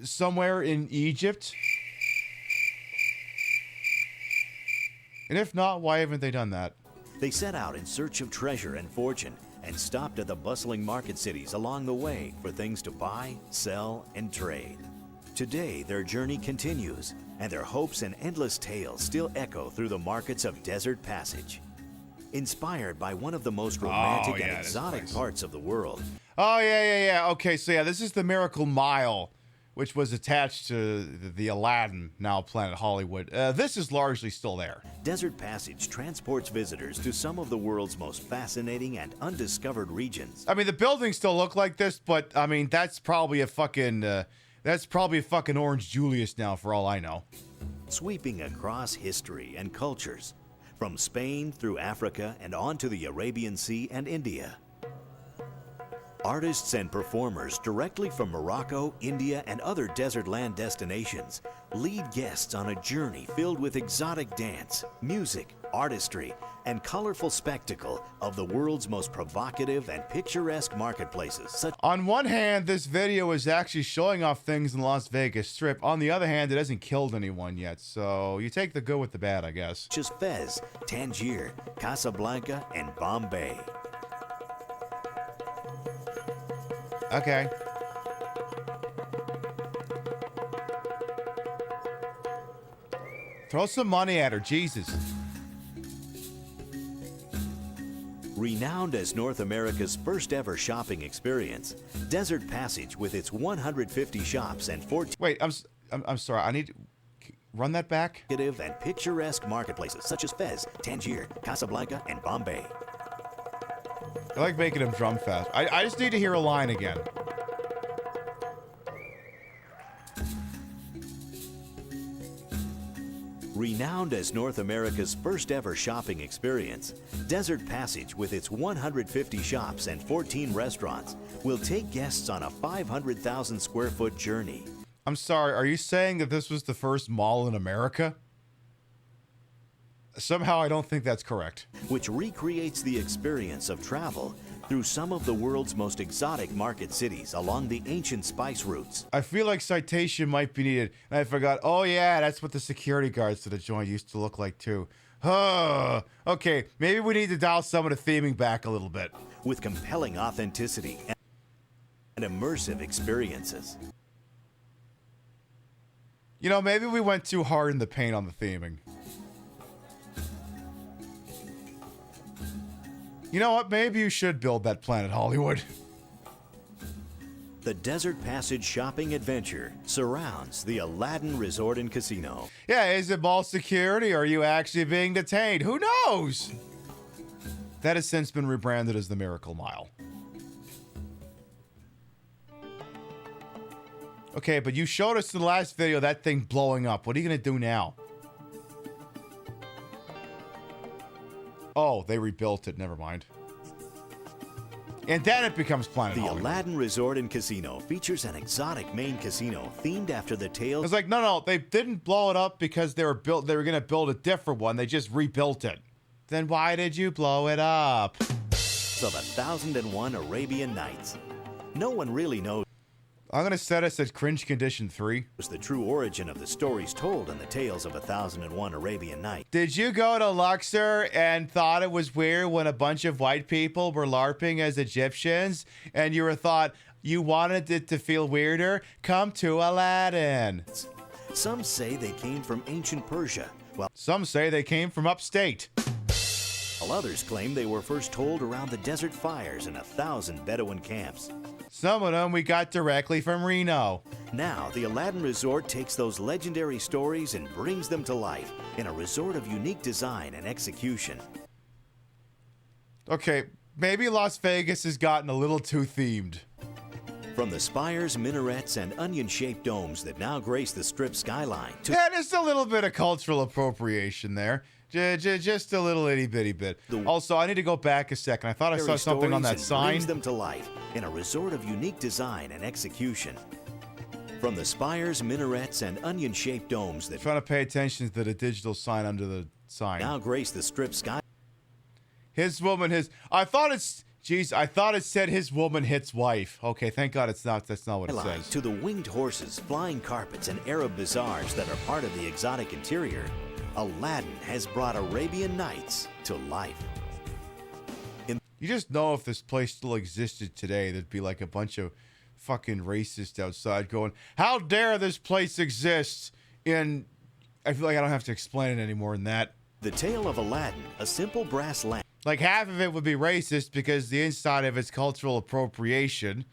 [SPEAKER 2] somewhere in Egypt? And if not, why haven't they done that?
[SPEAKER 11] They set out in search of treasure and fortune and stopped at the bustling market cities along the way for things to buy, sell, and trade. Today, their journey continues, and their hopes and endless tales still echo through the markets of Desert Passage. Inspired by one of the most romantic and exotic parts of the world.
[SPEAKER 2] Oh, yeah. Okay, so yeah, this is the Miracle Mile, which was attached to the Aladdin, now Planet Hollywood. This is largely still there.
[SPEAKER 11] Desert Passage transports visitors to some of the world's most fascinating and undiscovered regions.
[SPEAKER 2] I mean, the buildings still look like this, but I mean, that's probably a fucking Orange Julius now, for all I know.
[SPEAKER 11] Sweeping across history and cultures, from Spain through Africa and on to the Arabian Sea and India. Artists and performers directly from Morocco, India, and other desert land destinations lead guests on a journey filled with exotic dance, music, artistry, and colorful spectacle of the world's most provocative and picturesque marketplaces.
[SPEAKER 2] On one hand, this video is actually showing off things in the Las Vegas Strip. On the other hand, it hasn't killed anyone yet, so you take the good with the bad, I guess.
[SPEAKER 11] Such as Fez, Tangier, Casablanca, and Bombay.
[SPEAKER 2] Okay. Throw some money at her, Jesus.
[SPEAKER 11] Renowned as North America's first ever shopping experience, Desert Passage with its 150 shops and 14...
[SPEAKER 2] Wait, I'm sorry. I need to run that back.
[SPEAKER 11] And picturesque marketplaces such as Fez, Tangier, Casablanca, and Bombay.
[SPEAKER 2] I like making him drum fast. I just need to hear a line again.
[SPEAKER 11] Renowned as North America's first ever shopping experience, Desert Passage with its 150 shops and 14 restaurants will take guests on a 500,000 square foot journey.
[SPEAKER 2] I'm sorry, are you saying that this was the first mall in America? Somehow I don't think that's correct.
[SPEAKER 11] Which recreates the experience of travel through some of the world's most exotic market cities along the ancient spice routes.
[SPEAKER 2] I feel like citation might be needed. And I forgot, oh yeah, that's what the security guards to the joint used to look like too. Okay, maybe we need to dial some of the theming back a little bit.
[SPEAKER 11] With compelling authenticity and immersive experiences.
[SPEAKER 2] You know, maybe we went too hard in the paint on the theming. You know what? Maybe you should build that Planet Hollywood.
[SPEAKER 11] The Desert Passage shopping adventure surrounds the Aladdin Resort and Casino.
[SPEAKER 2] Yeah, is it mall security or are you actually being detained? Who knows? That has since been rebranded as the Miracle Mile. Okay, but you showed us in the last video that thing blowing up. What are you going to do now? Oh, they rebuilt it. Never mind. And then it becomes Planet Hollywood.
[SPEAKER 11] The Aladdin Resort and Casino features an exotic main casino themed after the tales.
[SPEAKER 2] It's like, no, they didn't blow it up because they were going to build a different one. They just rebuilt it. Then why did you blow it up?
[SPEAKER 11] of 1001 Arabian Nights. No one really knows
[SPEAKER 2] I'm going to set us at cringe condition 3.
[SPEAKER 11] the true origin of the stories told in the tales of 1001 Arabian Nights.
[SPEAKER 2] Did you go to Luxor and thought it was weird when a bunch of white people were LARPing as Egyptians and you thought you wanted it to feel weirder? Come to Aladdin.
[SPEAKER 11] Some say they came from ancient Persia, while
[SPEAKER 2] some say they came from upstate.
[SPEAKER 11] While others claim they were first told around the desert fires in 1,000 Bedouin camps.
[SPEAKER 2] Some of them we got directly from Reno.
[SPEAKER 11] Now, the Aladdin Resort takes those legendary stories and brings them to life in a resort of unique design and execution.
[SPEAKER 2] Okay, maybe Las Vegas has gotten a little too themed.
[SPEAKER 11] From the spires, minarets, and onion-shaped domes that now grace the Strip skyline to
[SPEAKER 2] Yeah, just a little bit of cultural appropriation there. Just a little itty-bitty bit. Also, I need to go back a second. I thought I saw something on that sign.
[SPEAKER 11] Brings them to life in a resort of unique design and execution. From the spires, minarets, and onion-shaped domes that
[SPEAKER 2] trying to pay attention to the digital sign under the sign.
[SPEAKER 11] Now grace the Strip sky.
[SPEAKER 2] His woman, his. I thought it's. Jeez, I thought it said his woman hits wife. Okay, thank God it's not. That's not what it says.
[SPEAKER 11] To the winged horses, flying carpets, and Arab bazaars that are part of the exotic interior, Aladdin has brought Arabian Nights to life.
[SPEAKER 2] You just know if this place still existed today, there'd be like a bunch of fucking racists outside going, "How dare this place exist?" I feel like I don't have to explain it any more than that.
[SPEAKER 11] The Tale of Aladdin, a simple brass lamp.
[SPEAKER 2] Like half of it would be racist because the inside of it's cultural appropriation.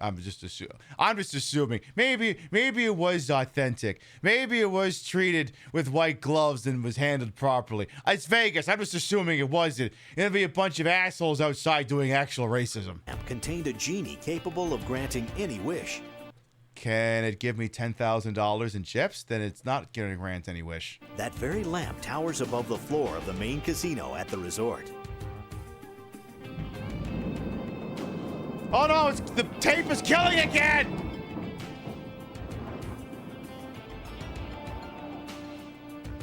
[SPEAKER 2] I'm just assuming. Maybe it was authentic. Maybe it was treated with white gloves and was handled properly. It's Vegas. I'm just assuming it wasn't. It'd be a bunch of assholes outside doing actual racism.
[SPEAKER 11] Contained a genie capable of granting any wish.
[SPEAKER 2] Can it give me $10,000 in chips? Then it's not going to grant any wish.
[SPEAKER 11] That very lamp towers above the floor of the main casino at the resort.
[SPEAKER 2] Oh no, the tape is killing again!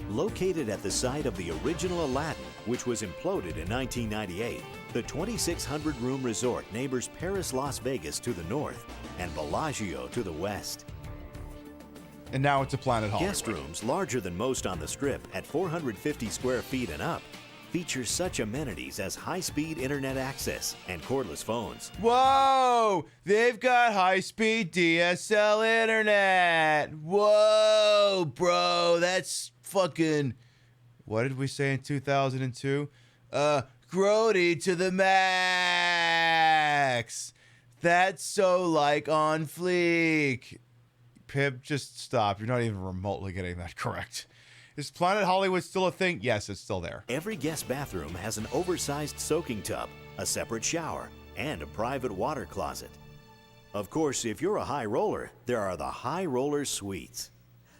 [SPEAKER 11] Located at the site of the original Aladdin, which was imploded in 1998, the 2,600-room resort neighbors Paris, Las Vegas to the north and Bellagio to the west.
[SPEAKER 2] And now it's a Planet Hollywood.
[SPEAKER 11] Guest rooms, larger than most on the Strip at 450 square feet and up, features such amenities as high-speed internet access and cordless phones.
[SPEAKER 2] Whoa! They've got high-speed DSL internet! Whoa, bro! That's fucking... What did we say in 2002? Grody to the max! That's so, like, on fleek. Pib, just stop. You're not even remotely getting that correct. Is Planet Hollywood still a thing? Yes, it's still there.
[SPEAKER 11] Every guest bathroom has an oversized soaking tub, a separate shower, and a private water closet. Of course, if you're a high roller, there are the High Roller Suites.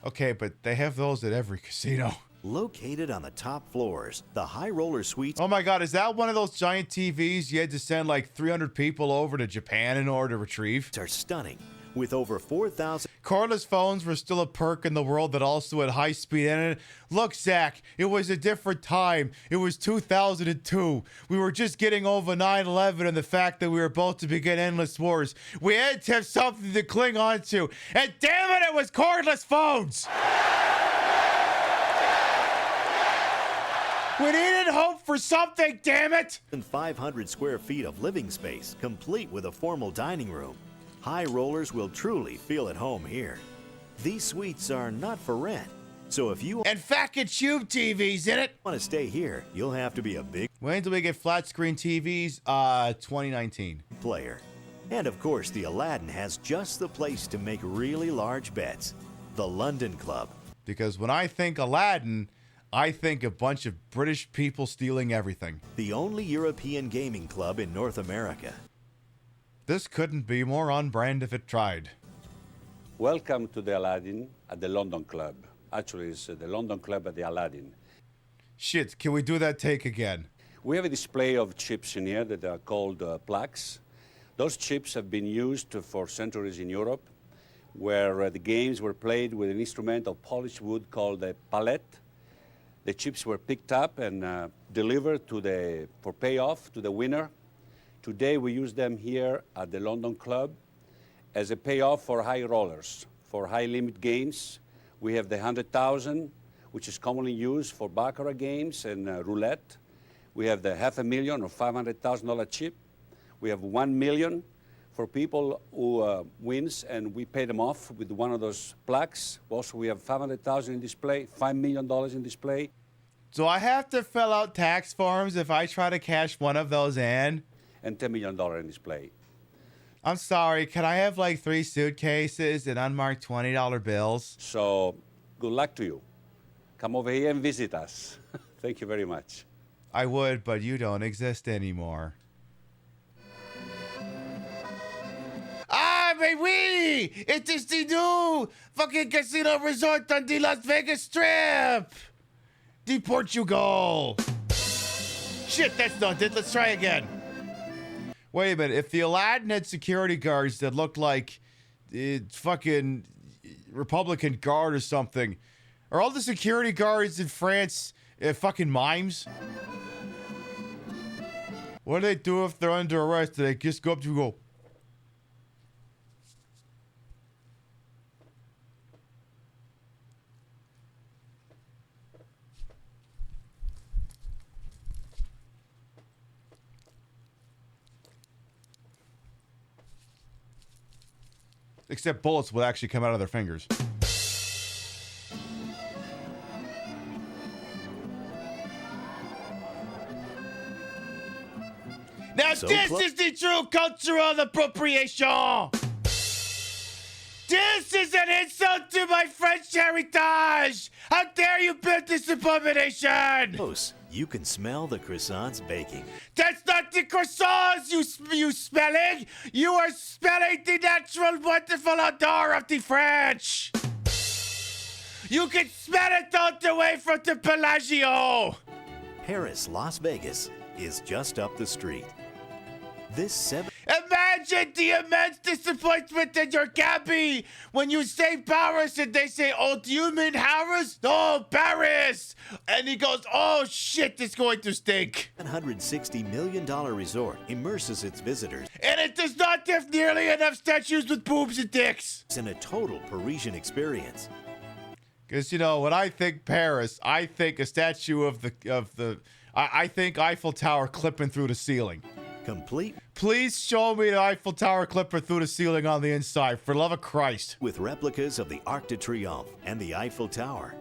[SPEAKER 2] Okay, but they have those at every casino.
[SPEAKER 11] Located on the top floors, the High Roller Suites...
[SPEAKER 2] Oh my God, is that one of those giant TVs you had to send like 300 people over to Japan in order to retrieve?
[SPEAKER 11] ...are stunning. With over 4,000...
[SPEAKER 2] Cordless phones were still a perk in the world that also had high-speed internet. Look, Zach, it was a different time. It was 2002. We were just getting over 9/11 and the fact that we were about to begin endless wars. We had to have something to cling on to. And damn it was cordless phones! We needed hope for something, damn it!
[SPEAKER 11] 500 square feet of living space, complete with a formal dining room. High rollers will truly feel at home here. These suites are not for rent, so if you
[SPEAKER 2] and fucking tube TVs in it
[SPEAKER 11] want to stay here, you'll have to be a big
[SPEAKER 2] Wait until we get flat screen TVs, 2019
[SPEAKER 11] player. And of course, the Aladdin has just the place to make really large bets. The London Club.
[SPEAKER 2] Because when I think Aladdin, I think a bunch of British people stealing everything.
[SPEAKER 11] The only European gaming club in North America.
[SPEAKER 2] This couldn't be more on brand if it tried.
[SPEAKER 3] Welcome to the Aladdin at the London Club. Actually, it's the London Club at the Aladdin.
[SPEAKER 2] Shit, can we do that take again?
[SPEAKER 3] We have a display of chips in here that are called plaques. Those chips have been used for centuries in Europe, where the games were played with an instrument of polished wood called a palette. The chips were picked up and delivered for payoff to the winner. Today we use them here at the London Club as a payoff for high rollers, for high limit games. We have the 100,000, which is commonly used for baccarat games and roulette. We have the $500,000 or $500,000 chip. We have 1 million for people who wins, and we pay them off with one of those plaques. Also, we have 500,000 in display, $5 million in display.
[SPEAKER 2] Do I have to fill out tax forms if I try to cash one of those in?
[SPEAKER 3] And $10 million in display.
[SPEAKER 2] I'm sorry, can I have like 3 suitcases and unmarked $20 bills?
[SPEAKER 3] So, good luck to you. Come over here and visit us. Thank you very much.
[SPEAKER 2] I would, but you don't exist anymore. Ah, mais oui! It is the new fucking casino resort on the Las Vegas Strip! The Portugal! Shit, that's not it. Let's try again. Wait a minute. If the Aladdin had security guards that looked like fucking Republican Guard or something, are all the security guards in France fucking mimes? What do they do if they're under arrest? Do they just go up to you and go... Except bullets would actually come out of their fingers. Now this is the true cultural appropriation! This is an insult to my French heritage! How dare you build this abomination!
[SPEAKER 11] Close. You can smell the croissants baking.
[SPEAKER 2] That's not the croissants you smelling! You are smelling the natural, wonderful odor of the French! You can smell it all the way from the Bellagio!
[SPEAKER 11] Paris, Las Vegas is just up the street.
[SPEAKER 2] Imagine the immense disappointment in your cabbie when you say Paris and they say, "Oh, do you mean Harris?" "No, Paris!" And he goes, "Oh shit, it's going to stink."
[SPEAKER 11] $160 million resort immerses its visitors.
[SPEAKER 2] And it does not have nearly enough statues with boobs and dicks.
[SPEAKER 11] It's in a total Parisian experience.
[SPEAKER 2] Because, you know, when I think Paris, I think a statue of I think Eiffel Tower clipping through the ceiling.
[SPEAKER 11] Complete.
[SPEAKER 2] Please show me the Eiffel Tower clipper through the ceiling on the inside, for love of Christ.
[SPEAKER 11] With replicas of the Arc de Triomphe and the Eiffel Tower.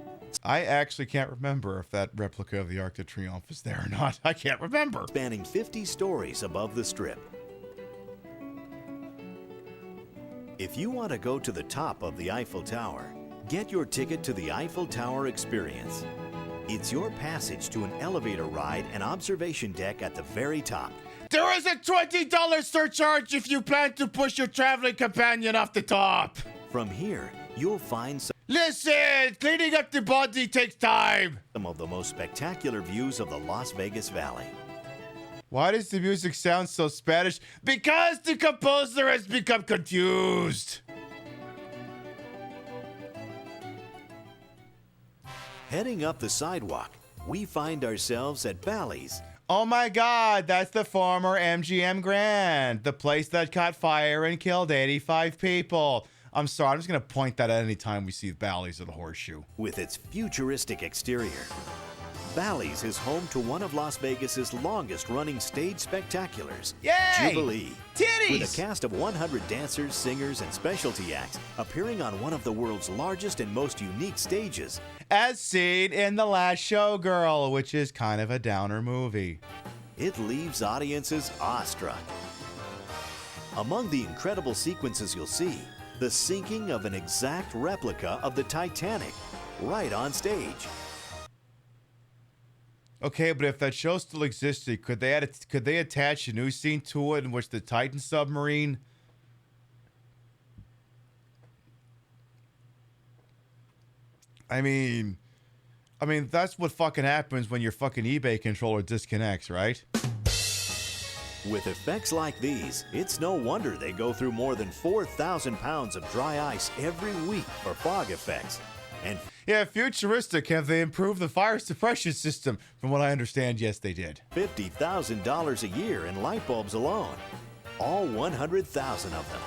[SPEAKER 2] I actually can't remember if that replica of the Arc de Triomphe is there or not. I can't remember.
[SPEAKER 11] Spanning 50 stories above the Strip. If you want to go to the top of the Eiffel Tower, get your ticket to the Eiffel Tower Experience. It's your passage to an elevator ride and observation deck at the very top.
[SPEAKER 2] There is a $20 surcharge if you plan to push your traveling companion off the top.
[SPEAKER 11] From here, you'll find
[SPEAKER 2] Listen, cleaning up the body takes time.
[SPEAKER 11] Some of the most spectacular views of the Las Vegas Valley.
[SPEAKER 2] Why does the music sound so Spanish? Because the composer has become confused.
[SPEAKER 11] Heading up the sidewalk, we find ourselves at Bally's.
[SPEAKER 2] Oh my God, that's the former MGM Grand, the place that caught fire and killed 85 people. I'm sorry, I'm just going to point that at any time we see Bally's or the Horseshoe.
[SPEAKER 11] With its futuristic exterior, Bally's is home to one of Las Vegas's longest-running stage spectaculars,
[SPEAKER 2] Yay!
[SPEAKER 11] Jubilee.
[SPEAKER 2] Titties!
[SPEAKER 11] With a cast of 100 dancers, singers, and specialty acts appearing on one of the world's largest and most unique stages.
[SPEAKER 2] As seen in The Last Showgirl, which is kind of a downer movie.
[SPEAKER 11] It leaves audiences awestruck. Among the incredible sequences you'll see, the sinking of an exact replica of the Titanic, right on stage.
[SPEAKER 2] Okay, but if that show still existed, could they attach a new scene to it in which the Titan submarine? I mean, that's what fucking happens when your fucking eBay controller disconnects, right?
[SPEAKER 11] With effects like these, it's no wonder they go through more than 4,000 pounds of dry ice every week for fog effects. And
[SPEAKER 2] yeah, futuristic. Have they improved the fire suppression system? From what I understand, yes, they did.
[SPEAKER 11] $50,000 a year in light bulbs alone. All 100,000 of them.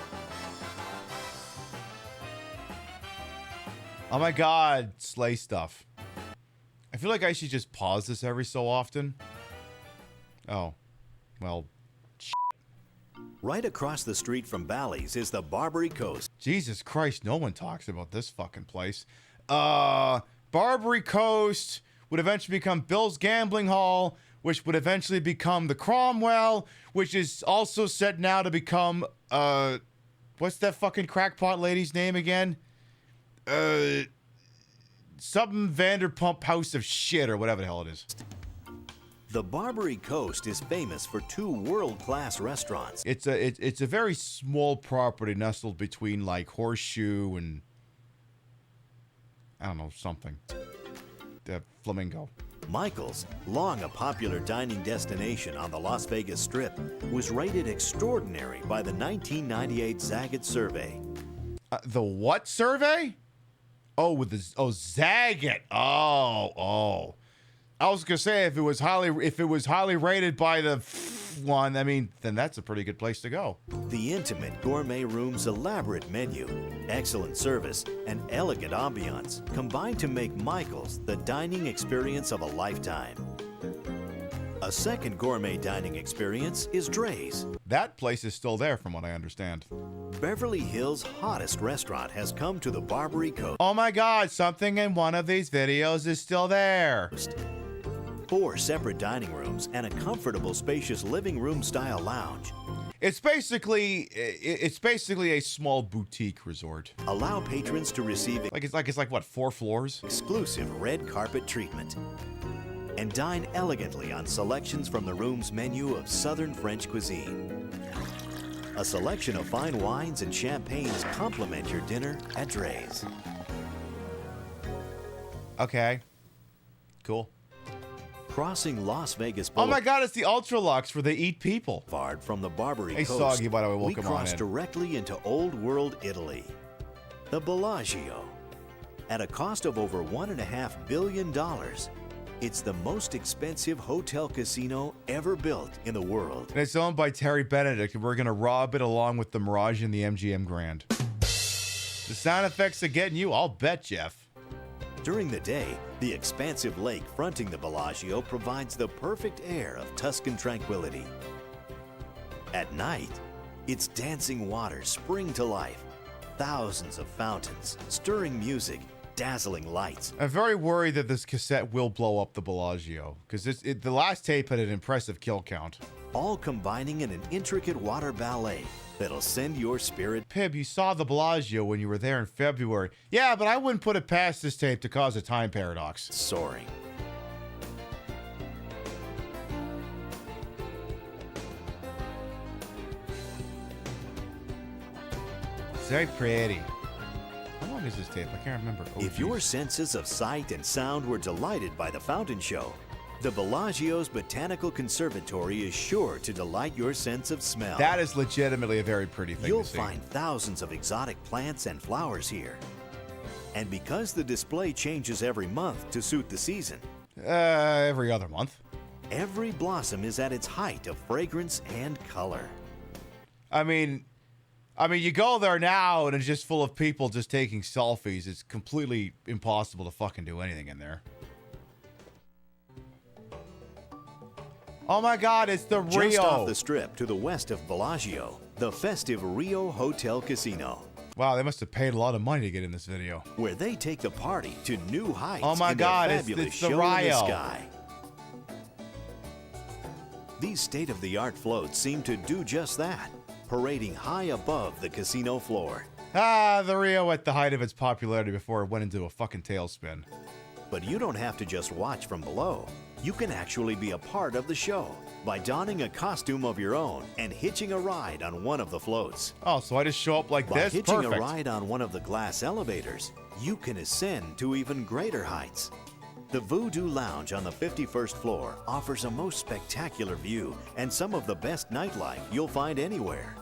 [SPEAKER 2] Oh my God, sleigh stuff. I feel like I should just pause this every so often. Oh, well,
[SPEAKER 11] Right across the street from Bally's is the Barbary Coast.
[SPEAKER 2] Jesus Christ, no one talks about this fucking place. Barbary Coast would eventually become Bill's Gambling Hall, which would eventually become the Cromwell, which is also set now to become, what's that fucking crackpot lady's name again? Something Vanderpump House of Shit or whatever the hell it is.
[SPEAKER 11] The Barbary Coast is famous for 2 world-class restaurants.
[SPEAKER 2] It's a very small property nestled between like Horseshoe and I don't know, something. The Flamingo.
[SPEAKER 11] Michael's, long a popular dining destination on the Las Vegas Strip, was rated extraordinary by the 1998 Zagat survey.
[SPEAKER 2] The what survey? Oh, with the Zagat. Oh. I was gonna say if it was highly rated by the one, I mean, then that's a pretty good place to go.
[SPEAKER 11] The intimate gourmet room's elaborate menu, excellent service, and elegant ambiance combine to make Michael's the dining experience of a lifetime. A second gourmet dining experience is Dre's.
[SPEAKER 2] That place is still there from what I understand.
[SPEAKER 11] Beverly Hills' hottest restaurant has come to the Barbary Coast.
[SPEAKER 2] Oh my God, something in one of these videos is still there.
[SPEAKER 11] 4 separate dining rooms and a comfortable, spacious living room style lounge.
[SPEAKER 2] It's basically a small boutique resort.
[SPEAKER 11] Allow patrons to receive
[SPEAKER 2] it's like what, 4 floors?
[SPEAKER 11] Exclusive red carpet treatment. And dine elegantly on selections from the room's menu of Southern French cuisine. A selection of fine wines and champagnes complement your dinner at Dre's.
[SPEAKER 2] Okay. Cool.
[SPEAKER 11] Crossing Las Vegas
[SPEAKER 2] Boulevard. Oh my God, it's the Ultralux where they eat people.
[SPEAKER 11] From the Barbary Coast,
[SPEAKER 2] Soggy, by the way,
[SPEAKER 11] we cross directly into Old World Italy. The Bellagio. At a cost of over $1.5 billion, it's the most expensive hotel casino ever built in the world.
[SPEAKER 2] And it's owned by Terry Benedict, and we're going to rob it along with the Mirage and the MGM Grand. The sound effects are getting you, I'll bet, Jeff.
[SPEAKER 11] During the day, the expansive lake fronting the Bellagio provides the perfect air of Tuscan tranquility. At night, its dancing waters spring to life. Thousands of fountains, stirring music, dazzling lights.
[SPEAKER 2] I'm very worried that this cassette will blow up the Bellagio, because the last tape had an impressive kill count.
[SPEAKER 11] All combining in an intricate water ballet that'll send your spirit.
[SPEAKER 2] Pib, you saw the Bellagio when you were there in February. Yeah, but I wouldn't put it past this tape to cause a time paradox.
[SPEAKER 11] Soaring.
[SPEAKER 2] It's very pretty. How long is this tape? I can't remember. Oh,
[SPEAKER 11] if your senses of sight and sound were delighted by the fountain show, the Bellagio's Botanical Conservatory is sure to delight your sense of smell.
[SPEAKER 2] That is legitimately a very pretty thing
[SPEAKER 11] You'll
[SPEAKER 2] to see.
[SPEAKER 11] find thousands of exotic plants and flowers here. And because the display changes every month to suit the season.
[SPEAKER 2] Every other month.
[SPEAKER 11] Every blossom is at its height of fragrance and color.
[SPEAKER 2] I mean, you go there now and it's just full of people just taking selfies. It's completely impossible to fucking do anything in there. Oh my God, it's the Rio.
[SPEAKER 11] Just off the strip to the west of Bellagio, the festive Rio Hotel Casino.
[SPEAKER 2] Wow, they must have paid a lot of money to get in this video.
[SPEAKER 11] Where they take the party to new heights.
[SPEAKER 2] Oh my
[SPEAKER 11] in
[SPEAKER 2] God,
[SPEAKER 11] their
[SPEAKER 2] it's
[SPEAKER 11] fabulous
[SPEAKER 2] the
[SPEAKER 11] show
[SPEAKER 2] Rio.
[SPEAKER 11] in the sky. These state-of-the-art floats seem to do just that, parading high above the casino floor.
[SPEAKER 2] The Rio at the height of its popularity before it went into a fucking tailspin.
[SPEAKER 11] But you don't have to just watch from below. You can actually be a part of the show by donning a costume of your own and hitching a ride on one of the floats.
[SPEAKER 2] Oh, so I just show up like
[SPEAKER 11] by
[SPEAKER 2] this?
[SPEAKER 11] Hitching
[SPEAKER 2] Perfect.
[SPEAKER 11] a ride on one of the glass elevators, you can ascend to even greater heights. The Voodoo Lounge on the 51st floor offers a most spectacular view and some of the best nightlife you'll find anywhere.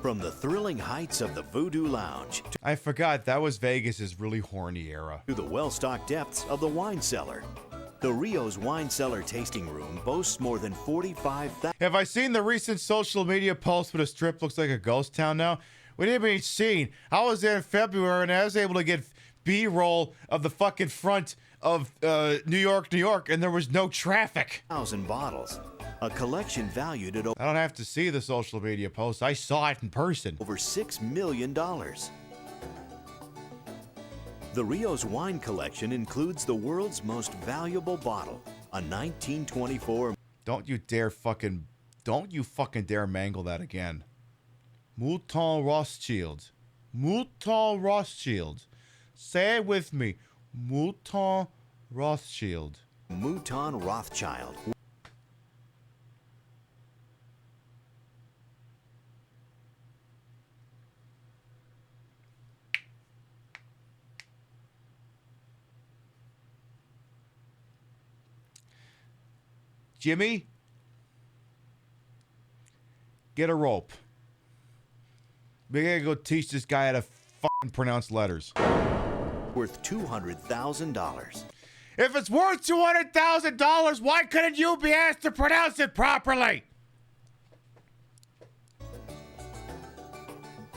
[SPEAKER 11] From the thrilling heights of the Voodoo Lounge
[SPEAKER 2] I forgot that was Vegas's really horny era.
[SPEAKER 11] to the well-stocked depths of the wine cellar, the Rio's Wine Cellar Tasting Room boasts more than 45,000.
[SPEAKER 2] Have I seen the recent social media post where the strip looks like a ghost town now? We didn't even see. I was there in February and I was able to get B-roll of the fucking front of New York, and there was no traffic.
[SPEAKER 11] Bottles. A collection valued at
[SPEAKER 2] I don't have to see the social media post. I saw it in person.
[SPEAKER 11] over $6 million. The Rio's wine collection includes the world's most valuable bottle, a 1924.
[SPEAKER 2] Don't you fucking dare mangle that again. Mouton Rothschild. Mouton Rothschild. Say it with me. Mouton Rothschild.
[SPEAKER 11] Mouton Rothschild.
[SPEAKER 2] Jimmy, get a rope. We gotta go teach this guy how to fucking pronounce letters.
[SPEAKER 11] Worth $200,000.
[SPEAKER 2] If it's worth $200,000, why couldn't you be asked to pronounce it properly?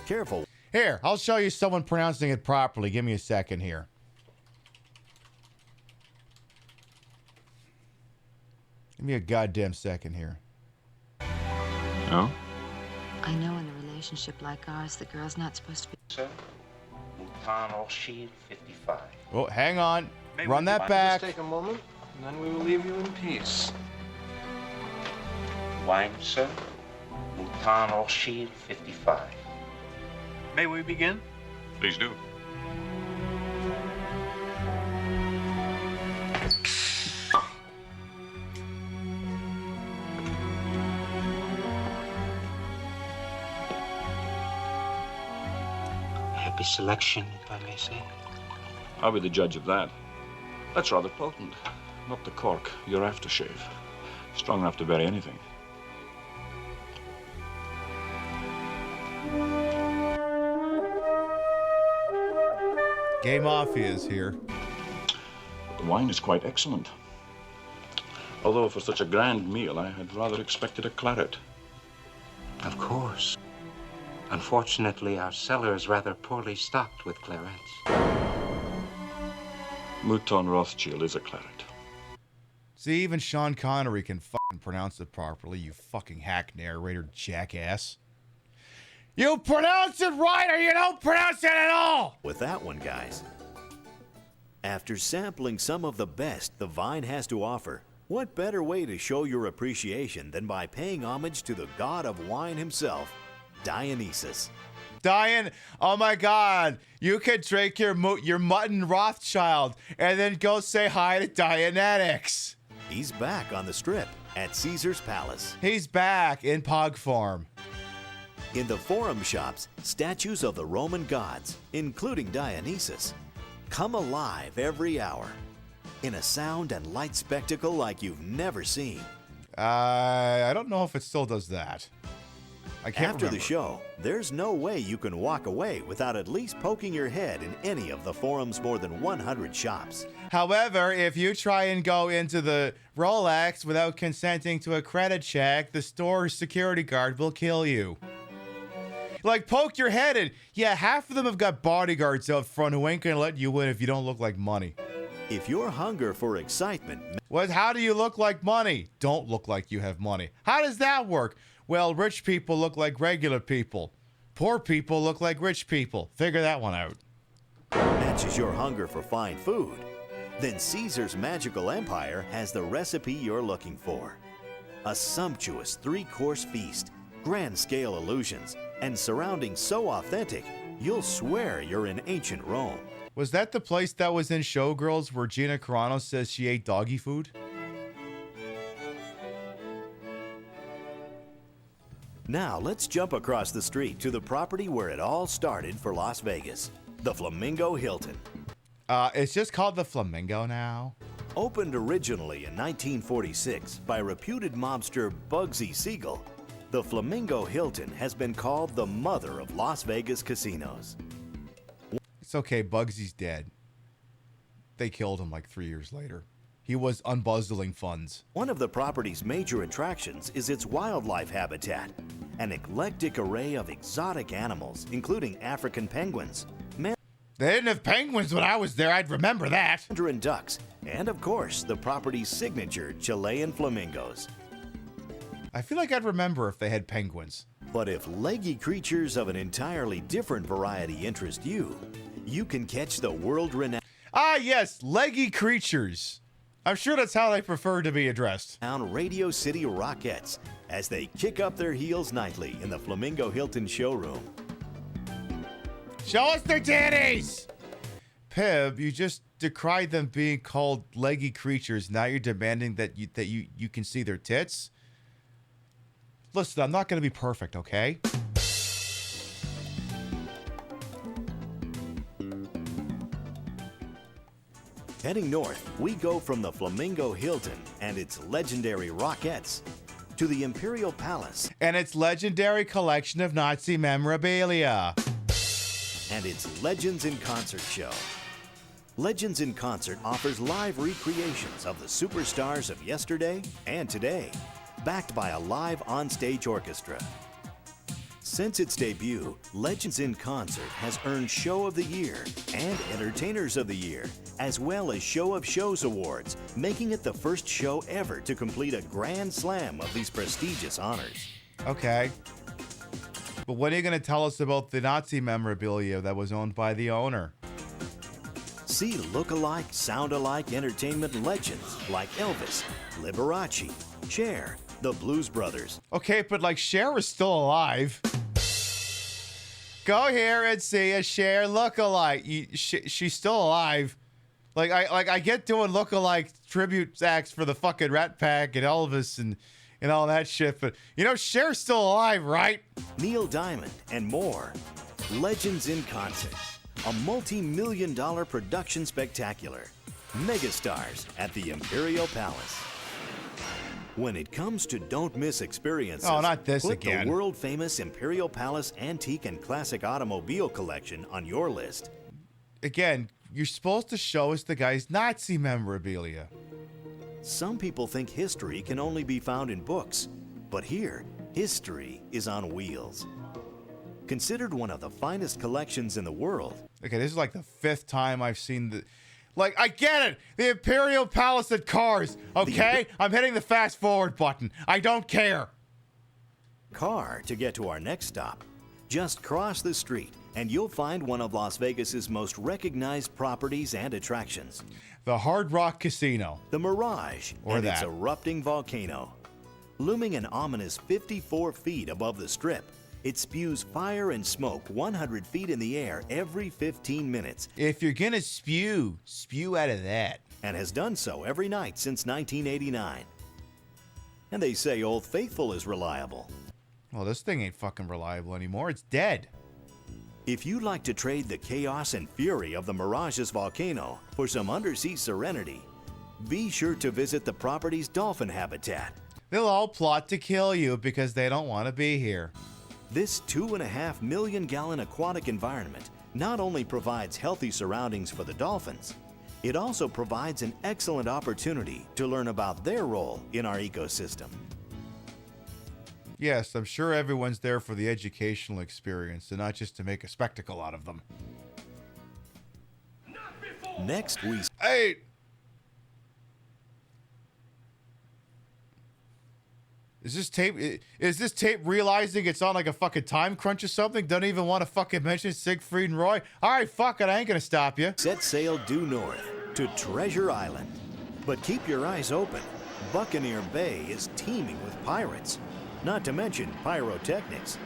[SPEAKER 11] Careful.
[SPEAKER 2] Here, I'll show you someone pronouncing it properly. Give me a second here. Give me a goddamn second here.
[SPEAKER 4] No?
[SPEAKER 5] I know in a relationship like ours, the girl's not supposed to be...
[SPEAKER 12] Sir, Mouton Rothschild 55.
[SPEAKER 2] Oh, hang on. Run that back.
[SPEAKER 12] Just take a moment, and then we will leave you in peace. Wine, sir. Mouton Rothschild 55.
[SPEAKER 13] May we begin?
[SPEAKER 4] Please do.
[SPEAKER 12] Happy selection, if I may say.
[SPEAKER 4] I'll be the judge of that. That's rather potent. Not the cork, your aftershave. Strong enough to bury anything.
[SPEAKER 2] Gay Mafia is here.
[SPEAKER 4] But the wine is quite excellent. Although for such a grand meal, I had rather expected a claret.
[SPEAKER 12] Of course. Unfortunately, our cellar is rather poorly stocked with clarets.
[SPEAKER 4] Mouton Rothschild is a claret.
[SPEAKER 2] See, even Sean Connery can fucking pronounce it properly, you fucking hack narrator jackass. You pronounce it right or you don't pronounce it at all!
[SPEAKER 11] With that one, guys. After sampling some of the best the vine has to offer, what better way to show your appreciation than by paying homage to the god of wine himself, Dionysus.
[SPEAKER 2] Oh my God, you could drink your mutton Rothschild and then go say hi to Dianetics.
[SPEAKER 11] He's back on the strip at Caesar's Palace.
[SPEAKER 2] He's back in Pog form.
[SPEAKER 11] In the Forum shops, statues of the Roman gods, including Dionysus, come alive every hour in a sound and light spectacle like you've never seen.
[SPEAKER 2] I don't know if it still does that. I can't
[SPEAKER 11] After
[SPEAKER 2] remember.
[SPEAKER 11] the show, there's no way you can walk away without at least poking your head in any of the Forum's more than 100 shops.
[SPEAKER 2] However, if you try and go into the Rolex without consenting to a credit check, the store's security guard will kill you. Like, poke your head in. Yeah, half of them have got bodyguards out front who ain't gonna let you in if you don't look like money.
[SPEAKER 11] If your hunger for excitement...
[SPEAKER 2] How do you look like money? Don't look like you have money. How does that work? Well, rich people look like regular people. Poor people look like rich people. Figure that one out.
[SPEAKER 11] matches your hunger for fine food, then Caesar's Magical Empire has the recipe you're looking for. A sumptuous three-course feast, grand-scale illusions, and surroundings so authentic, you'll swear you're in ancient Rome.
[SPEAKER 2] Was that the place that was in Showgirls where Gina Carano says she ate doggy food?
[SPEAKER 11] Now let's jump across the street to the property where it all started for Las Vegas, the Flamingo Hilton.
[SPEAKER 2] It's just called the Flamingo now.
[SPEAKER 11] Opened originally in 1946 by reputed mobster Bugsy Siegel, The Flamingo Hilton has been called the mother of Las Vegas casinos.
[SPEAKER 2] It's okay, Bugsy's dead. They killed him like 3 years later. He was unbuzzling funds.
[SPEAKER 11] One of the property's major attractions is its wildlife habitat, an eclectic array of exotic animals, including African penguins.
[SPEAKER 2] They didn't have penguins when I was there, I'd remember that.
[SPEAKER 11] Mandarin ducks, and of course, the property's signature Chilean flamingos.
[SPEAKER 2] I feel like I'd remember if they had penguins.
[SPEAKER 11] But if leggy creatures of an entirely different variety interest you, you can catch the world-renowned...
[SPEAKER 2] Ah, yes, leggy creatures. I'm sure that's how they prefer to be addressed.
[SPEAKER 11] Radio City Rockettes as they kick up their heels nightly in the Flamingo Hilton showroom.
[SPEAKER 2] Show us their titties! Pib, you just decried them being called leggy creatures. Now you're demanding that you can see their tits? Listen, I'm not going to be perfect, okay?
[SPEAKER 11] Heading north, we go from the Flamingo Hilton and its legendary Rockettes to the Imperial Palace
[SPEAKER 2] and its legendary collection of Nazi memorabilia
[SPEAKER 11] and its Legends in Concert show. Legends in Concert offers live recreations of the superstars of yesterday and today, backed by a live on-stage orchestra. Since its debut, Legends in Concert has earned Show of the Year and Entertainers of the Year, as well as Show of Shows awards, making it the first show ever to complete a grand slam of these prestigious honors.
[SPEAKER 2] Okay. But what are you going to tell us about the Nazi memorabilia that was owned by the owner?
[SPEAKER 11] See look-alike, sound-alike entertainment legends like Elvis, Liberace, Cher, the Blues Brothers.
[SPEAKER 2] Okay, but like Cher is still alive. Go here and see a Cher look-alike. She's still alive. I get doing look-alike tribute acts for the fucking Rat Pack and Elvis and all that shit, but you know Cher's still alive, right?
[SPEAKER 11] Neil Diamond and more. Legends in Concert, a multi-million-dollar production spectacular. Megastars at the Imperial Palace. When it comes to don't miss experiences,
[SPEAKER 2] oh, not this
[SPEAKER 11] put
[SPEAKER 2] again.
[SPEAKER 11] The world-famous Imperial Palace Antique and Classic Automobile Collection on your list.
[SPEAKER 2] Again, you're supposed to show us the guy's Nazi memorabilia.
[SPEAKER 11] Some people think history can only be found in books, but here, history is on wheels. Considered one of the finest collections in the world.
[SPEAKER 2] Okay, this is like the 5th time I've seen the... Like, I get it! The Imperial Palace at Cars, okay? I'm hitting the fast forward button. I don't care.
[SPEAKER 11] Car to get to our next stop. Just cross the street and you'll find one of Las Vegas's most recognized properties and attractions.
[SPEAKER 2] The Hard Rock Casino.
[SPEAKER 11] The Mirage and its erupting volcano. Looming an ominous 54 feet above the Strip, it spews fire and smoke 100 feet in the air every 15 minutes.
[SPEAKER 2] If you're gonna spew out of that.
[SPEAKER 11] And has done so every night since 1989. And they say Old Faithful is reliable.
[SPEAKER 2] Well, this thing ain't fucking reliable anymore. It's dead.
[SPEAKER 11] If you'd like to trade the chaos and fury of the Mirage's volcano for some undersea serenity, be sure to visit the property's dolphin habitat.
[SPEAKER 2] They'll all plot to kill you because they don't want to be here.
[SPEAKER 11] This 2.5 million gallon aquatic environment not only provides healthy surroundings for the dolphins, it also provides an excellent opportunity to learn about their role in our ecosystem.
[SPEAKER 2] Yes, I'm sure everyone's there for the educational experience and not just to make a spectacle out of them.
[SPEAKER 11] Next we...
[SPEAKER 2] Hey! Is this tape realizing it's on like a fucking time crunch or something? Doesn't even want to fucking mention Siegfried and Roy? All right, fuck it, I ain't gonna stop you.
[SPEAKER 11] Set sail due north to Treasure Island. But keep your eyes open. Buccaneer Bay is teeming with pirates, not to mention pyrotechnics.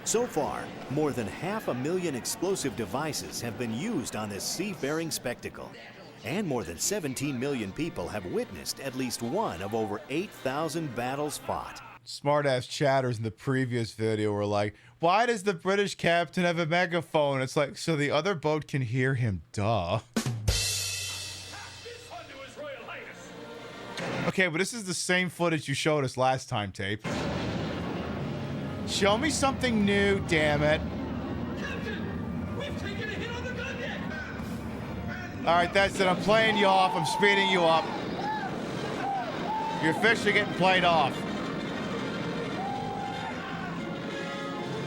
[SPEAKER 11] So far, more than 500,000 explosive devices have been used on this seafaring spectacle. And more than 17 million people have witnessed at least one of over 8,000 battles fought.
[SPEAKER 2] Smart-ass chatters in the previous video were like, why does the British captain have a megaphone? It's like, so the other boat can hear him, duh. Okay, but this is the same footage you showed us last time, Tape. Show me something new, damn it. All right, that's it. I'm playing you off. I'm speeding you up. Your fish are getting played off.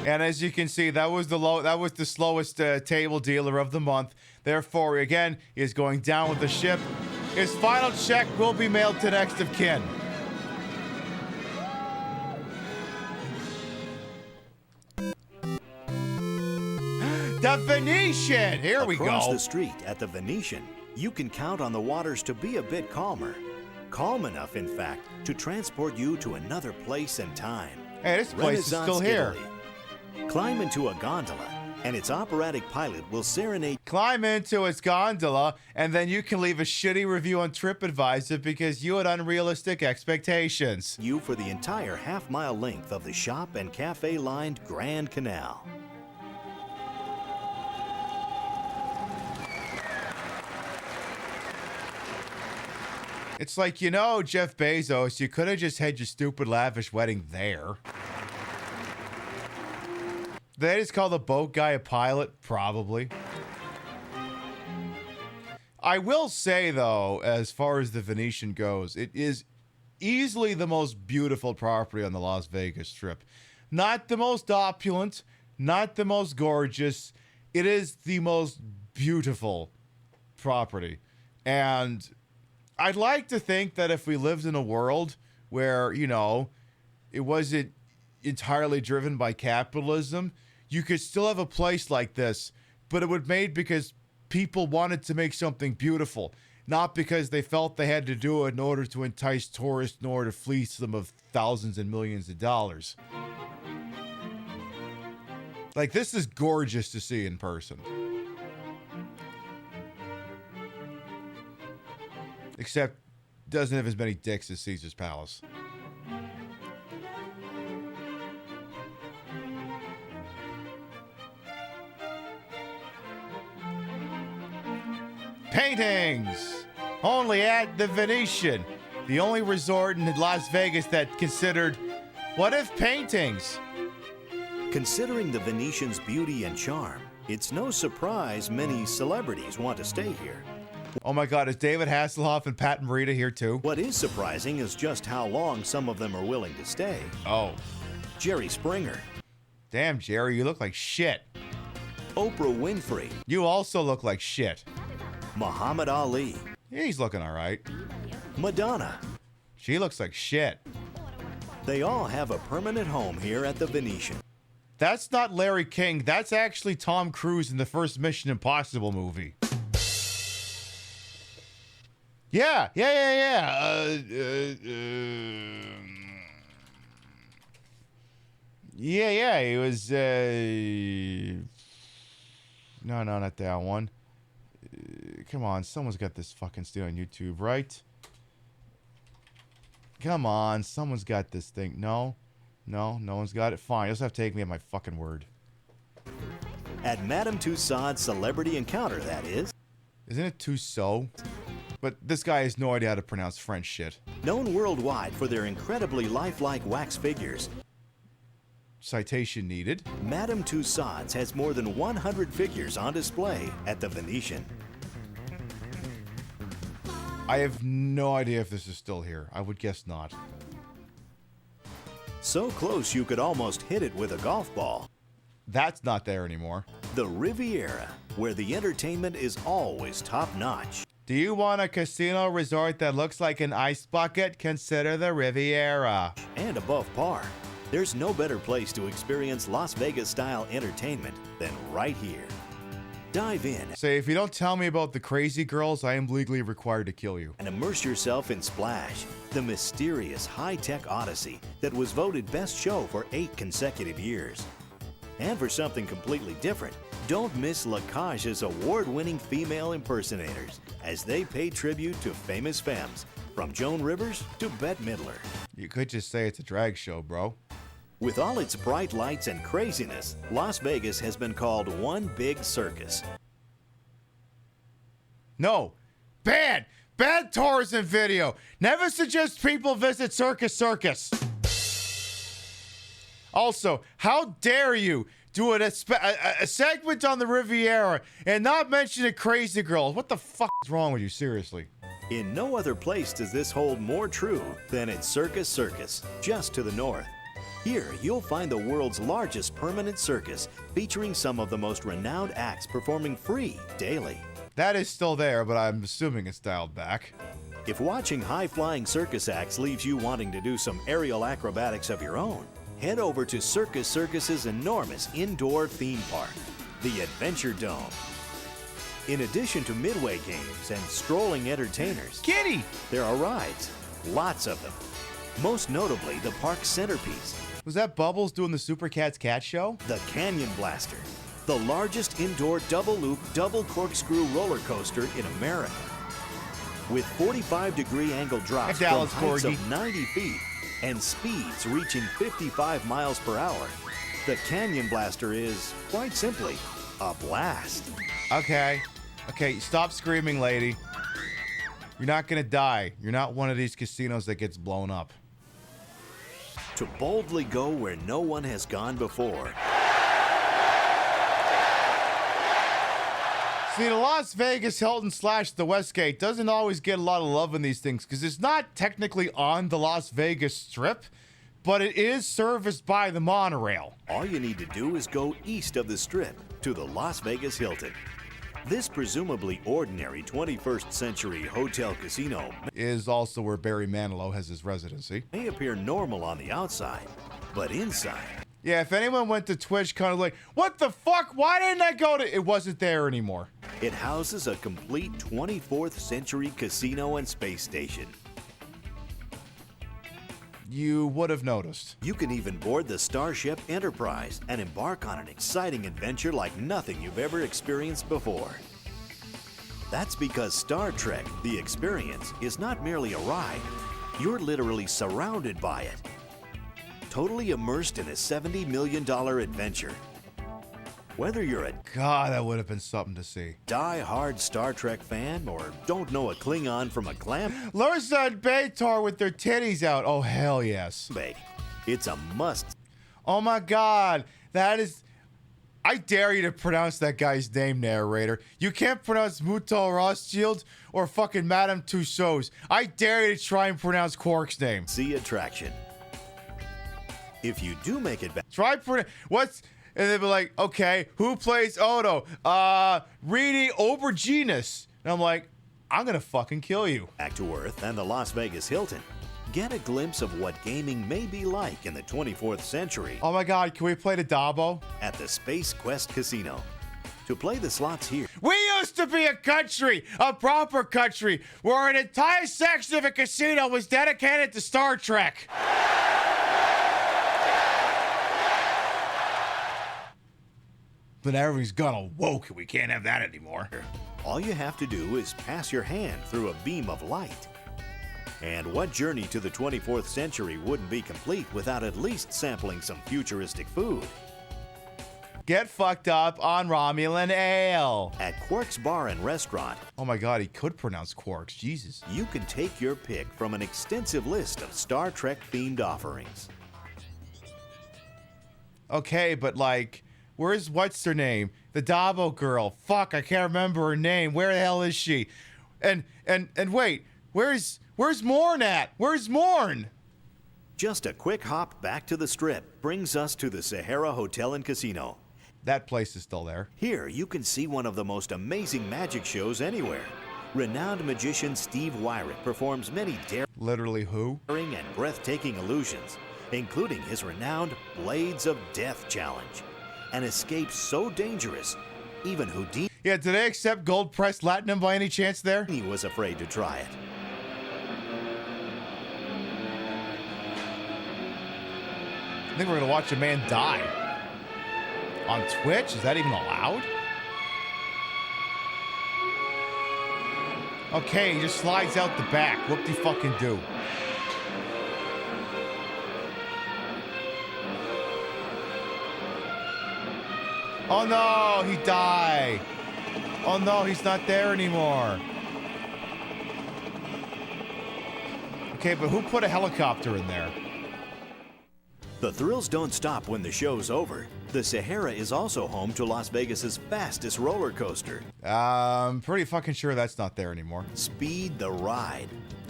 [SPEAKER 2] And as you can see, that was the slowest table dealer of the month. Therefore, again, he is going down with the ship. His final check will be mailed to next of kin. The Venetian! Here we go.
[SPEAKER 11] Across the street at the Venetian, you can count on the waters to be a bit calmer. Calm enough, in fact, to transport you to another place and time.
[SPEAKER 2] Hey, this place is still here.
[SPEAKER 11] Italy. Climb into a gondola, and its operatic pilot will serenade.
[SPEAKER 2] Climb into its gondola, and then you can leave a shitty review on TripAdvisor because you had unrealistic expectations.
[SPEAKER 11] You for the entire half-mile length of the shop and cafe-lined Grand Canal.
[SPEAKER 2] It's like, you know, Jeff Bezos, you could have just had your stupid lavish wedding there. Did they just call the boat guy a pilot? Probably. I will say, though, as far as the Venetian goes, it is easily the most beautiful property on the Las Vegas Strip. Not the most opulent, not the most gorgeous. It is the most beautiful property. And I'd like to think that if we lived in a world where, you know, it wasn't entirely driven by capitalism, you could still have a place like this, but it would be made because people wanted to make something beautiful, not because they felt they had to do it in order to entice tourists, in order to fleece them of thousands and millions of dollars. Like, this is gorgeous to see in person. Except doesn't have as many dicks as Caesar's Palace. Paintings! Only at the Venetian. The only resort in Las Vegas that considered, what if paintings?
[SPEAKER 11] Considering the Venetian's beauty and charm, it's no surprise many celebrities want to stay here.
[SPEAKER 2] Oh my God, is David Hasselhoff and Pat Morita here too?
[SPEAKER 11] What is surprising is just how long some of them are willing to stay.
[SPEAKER 2] Oh.
[SPEAKER 11] Jerry Springer.
[SPEAKER 2] Damn, Jerry, you look like shit.
[SPEAKER 11] Oprah Winfrey.
[SPEAKER 2] You also look like shit.
[SPEAKER 11] Muhammad Ali.
[SPEAKER 2] Yeah, he's looking all right.
[SPEAKER 11] Madonna.
[SPEAKER 2] She looks like shit.
[SPEAKER 11] They all have a permanent home here at the Venetian.
[SPEAKER 2] That's not Larry King. That's actually Tom Cruise in the first Mission Impossible movie. Yeah. Yeah, he was, no, not that one. Come on, someone's got this fucking still on YouTube, right? Come on, someone's got this thing. No one's got it. Fine, you'll just have to take me at my fucking word.
[SPEAKER 11] At Madame Tussauds Celebrity Encounter, that is.
[SPEAKER 2] Isn't it Tussaud? But this guy has no idea how to pronounce French shit.
[SPEAKER 11] Known worldwide for their incredibly lifelike wax figures.
[SPEAKER 2] Citation needed.
[SPEAKER 11] Madame Tussauds has more than 100 figures on display at the Venetian.
[SPEAKER 2] I have no idea if this is still here. I would guess not.
[SPEAKER 11] So close you could almost hit it with a golf ball.
[SPEAKER 2] That's not there anymore.
[SPEAKER 11] The Riviera, where the entertainment is always top-notch.
[SPEAKER 2] Do you want a casino resort that looks like an ice bucket? Consider the Riviera.
[SPEAKER 11] And above par. There's no better place to experience Las Vegas-style entertainment than right here. Dive in.
[SPEAKER 2] Say, if you don't tell me about the crazy girls, I am legally required to kill you.
[SPEAKER 11] And immerse yourself in Splash, the mysterious high-tech odyssey that was voted best show for 8 consecutive years. And for something completely different, don't miss La Cage's award-winning female impersonators as they pay tribute to famous femmes, from Joan Rivers to Bette Midler.
[SPEAKER 2] You could just say it's a drag show, bro.
[SPEAKER 11] With all its bright lights and craziness, Las Vegas has been called one big circus.
[SPEAKER 2] No. Bad tourism video. Never suggest people visit Circus. Also, how dare you do a segment on the Riviera and not mention a Crazy Girl? What the fuck is wrong with you, seriously?
[SPEAKER 11] In no other place does this hold more true than in Circus Circus, just to the north. Here, you'll find the world's largest permanent circus, featuring some of the most renowned acts performing free daily.
[SPEAKER 2] That is still there, but I'm assuming it's dialed back.
[SPEAKER 11] If watching high-flying circus acts leaves you wanting to do some aerial acrobatics of your own, head over to Circus Circus's enormous indoor theme park, the Adventure Dome. In addition to midway games and strolling entertainers,
[SPEAKER 2] Kitty!
[SPEAKER 11] There are rides, lots of them. Most notably, the park's centerpiece.
[SPEAKER 2] Was that Bubbles doing the Super Cats Cat Show?
[SPEAKER 11] The Canyon Blaster, the largest indoor double-loop, double corkscrew roller coaster in America. With 45-degree angle drops from heights of 90 feet and speeds reaching 55 miles per hour, the Canyon Blaster is, quite simply, a blast.
[SPEAKER 2] Okay, stop screaming, lady. You're not gonna die. You're not one of these casinos that gets blown up.
[SPEAKER 11] To boldly go where no one has gone before.
[SPEAKER 2] See, the Las Vegas Hilton / the Westgate doesn't always get a lot of love in these things because it's not technically on the Las Vegas Strip, but it is serviced by the monorail.
[SPEAKER 11] All you need to do is go east of the Strip to the Las Vegas Hilton. This presumably ordinary 21st century hotel casino
[SPEAKER 2] is also where Barry Manilow has his residency.
[SPEAKER 11] May appear normal on the outside, but inside.
[SPEAKER 2] Yeah, if anyone went to Twitch kind of like, what the fuck? Why didn't I go to... It wasn't there anymore.
[SPEAKER 11] It houses a complete 24th century casino and space station.
[SPEAKER 2] You would have noticed.
[SPEAKER 11] You can even board the Starship Enterprise and embark on an exciting adventure like nothing you've ever experienced before. That's because Star Trek, the experience, is not merely a ride. You're literally surrounded by it. Totally immersed in a $70 million adventure. Whether you're a
[SPEAKER 2] God, that would have been something to see.
[SPEAKER 11] Die-hard Star Trek fan or don't know a Klingon from a clam.
[SPEAKER 2] Larsa and Baitar with their titties out. Oh, hell yes.
[SPEAKER 11] It's a must.
[SPEAKER 2] Oh my God. That is... I dare you to pronounce that guy's name, narrator. You can't pronounce Muto Rothschild or fucking Madame Tussauds. I dare you to try and pronounce Quark's name.
[SPEAKER 11] See attraction. If you do make it back.
[SPEAKER 2] What's... And they'd be like, okay, who plays Odo? Reedy Aubergines. And I'm like, I'm going to fucking kill you.
[SPEAKER 11] Back to Earth and the Las Vegas Hilton. Get a glimpse of what gaming may be like in the 24th century.
[SPEAKER 2] Oh my God, can we play the Dabo?
[SPEAKER 11] At the Space Quest Casino. To play the slots here.
[SPEAKER 2] We used to be a country, a proper country, where an entire section of a casino was dedicated to Star Trek. But everybody's gone awoke and we can't have that anymore.
[SPEAKER 11] All you have to do is pass your hand through a beam of light. And what journey to the 24th century wouldn't be complete without at least sampling some futuristic food?
[SPEAKER 2] Get fucked up on Romulan ale.
[SPEAKER 11] At Quark's Bar and Restaurant.
[SPEAKER 2] Oh my God, he could pronounce Quark's, Jesus.
[SPEAKER 11] You can take your pick from an extensive list of Star Trek themed offerings.
[SPEAKER 2] Okay, but like... Where's what's her name? The Dabo girl. Fuck, I can't remember her name. Where the hell is she? And wait, where's Morn at? Where's Morn?
[SPEAKER 11] Just a quick hop back to the Strip brings us to the Sahara Hotel and Casino.
[SPEAKER 2] That place is still there.
[SPEAKER 11] Here you can see one of the most amazing magic shows anywhere. Renowned magician Steve Wyrick performs many
[SPEAKER 2] literally who?
[SPEAKER 11] Daring and breathtaking illusions, including his renowned Blades of Death challenge. An escape so dangerous, even Houdini.
[SPEAKER 2] Yeah, did they accept gold pressed platinum by any chance there?
[SPEAKER 11] He was afraid to try it.
[SPEAKER 2] I think we're gonna watch a man die. On Twitch? Is that even allowed? Okay, he just slides out the back. Whoop-de-fucking-do. Oh no, he died. Oh no, he's not there anymore. Okay, but who put a helicopter in there?
[SPEAKER 11] The thrills don't stop when the show's over. The Sahara is also home to Las Vegas's fastest roller coaster.
[SPEAKER 2] I'm pretty fucking sure that's not there anymore.
[SPEAKER 11] Speed the Ride.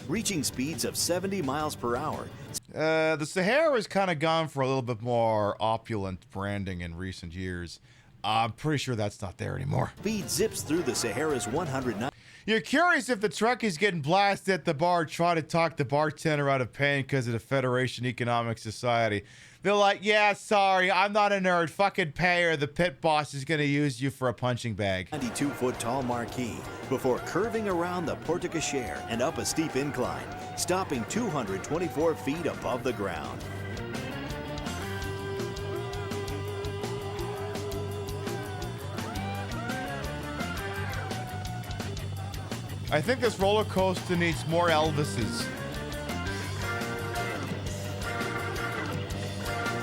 [SPEAKER 11] Reaching speeds of 70 miles per hour.
[SPEAKER 2] The Sahara's kind of gone for a little bit more opulent branding in recent years. I'm pretty sure that's not there anymore.
[SPEAKER 11] Speed zips through the Sahara's 109.
[SPEAKER 2] You're curious if the truck is getting blasted at the bar, try to talk the bartender out of paying because of the Federation Economic Society. They're like, yeah, sorry, I'm not a nerd. Fucking pay or the pit boss is going to use you for a punching bag.
[SPEAKER 11] 92-foot tall marquee before curving around the porte cochere and up a steep incline, stopping 224 feet above the ground.
[SPEAKER 2] I think this roller coaster needs more Elvises.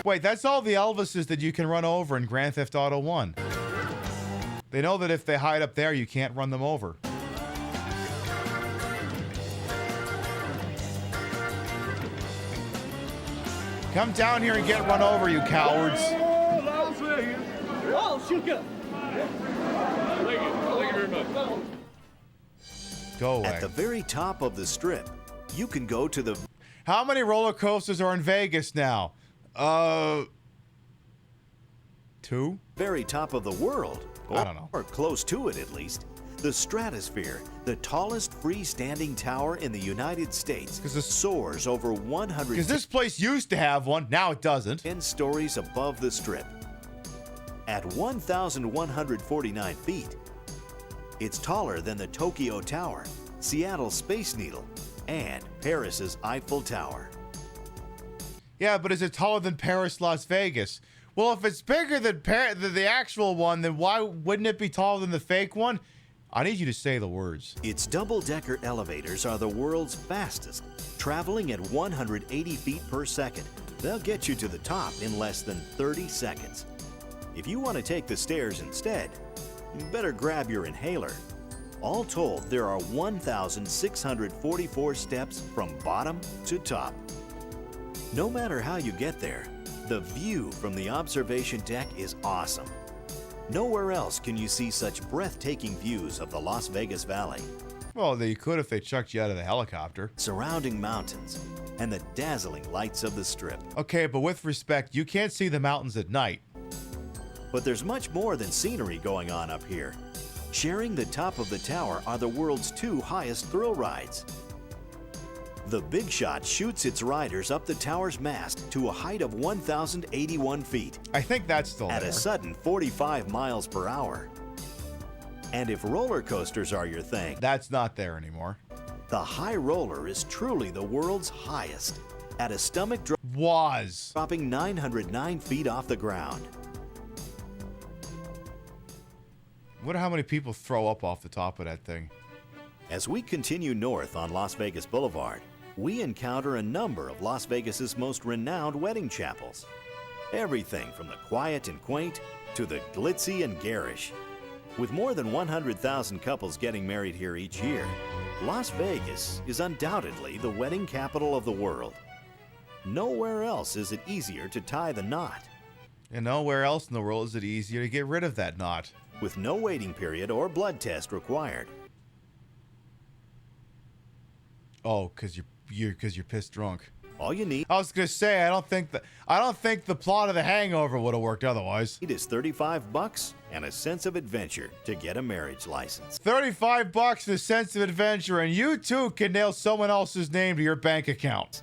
[SPEAKER 2] Wait, that's all the Elvises that you can run over in Grand Theft Auto 1. They know that if they hide up there, you can't run them over. Come down here and get run over, you cowards.
[SPEAKER 6] Oh, shoot up. Thank you very much.
[SPEAKER 2] Go away.
[SPEAKER 11] At the very top of the strip, you can go to the...
[SPEAKER 2] How many roller coasters are in Vegas now? 2?
[SPEAKER 11] Very top of the world.
[SPEAKER 2] I don't know.
[SPEAKER 11] Or close to it, at least. The Stratosphere, the tallest freestanding tower in the United States, soars over 100...
[SPEAKER 2] Because this place used to have one, now it doesn't.
[SPEAKER 11] 10 stories above the strip. At 1,149 feet, it's taller than the Tokyo Tower, Seattle's Space Needle, and Paris's Eiffel Tower.
[SPEAKER 2] Yeah, but is it taller than Paris, Las Vegas? Well, if it's bigger than the actual one, then why wouldn't it be taller than the fake one? I need you to say the words.
[SPEAKER 11] Its double-decker elevators are the world's fastest, traveling at 180 feet per second. They'll get you to the top in less than 30 seconds. If you want to take the stairs instead, you better grab your inhaler. All told, there are 1,644 steps from bottom to top. No matter how you get there, the view from the observation deck is awesome. Nowhere else can you see such breathtaking views of the Las Vegas Valley.
[SPEAKER 2] Well, they could if they chucked you out of the helicopter.
[SPEAKER 11] Surrounding mountains and the dazzling lights of the Strip.
[SPEAKER 2] Okay, but with respect, you can't see the mountains at night.
[SPEAKER 11] But there's much more than scenery going on up here. Sharing the top of the tower are the world's 2 highest thrill rides. The Big Shot shoots its riders up the tower's mast to a height of 1,081 feet.
[SPEAKER 2] I think that's still
[SPEAKER 11] at
[SPEAKER 2] there.
[SPEAKER 11] A sudden 45 miles per hour. And if roller coasters are your thing,
[SPEAKER 2] that's not there anymore.
[SPEAKER 11] The High Roller is truly the world's highest, at a stomach drop, dropping 909 feet off the ground.
[SPEAKER 2] I wonder how many people throw up off the top of that thing.
[SPEAKER 11] As we continue north on Las Vegas Boulevard, we encounter a number of Las Vegas's most renowned wedding chapels. Everything from the quiet and quaint to the glitzy and garish. With more than 100,000 couples getting married here each year, Las Vegas is undoubtedly the wedding capital of the world. Nowhere else is it easier to tie the knot.
[SPEAKER 2] And nowhere else in the world is it easier to get rid of that knot.
[SPEAKER 11] With no waiting period or blood test required.
[SPEAKER 2] Oh, because you're pissed drunk.
[SPEAKER 11] All you need.
[SPEAKER 2] I was gonna say I don't think the plot of The Hangover would have worked otherwise.
[SPEAKER 11] It is $35 and a sense of adventure to get a marriage license.
[SPEAKER 2] $35 and a sense of adventure, and you too can nail someone else's name to your bank account.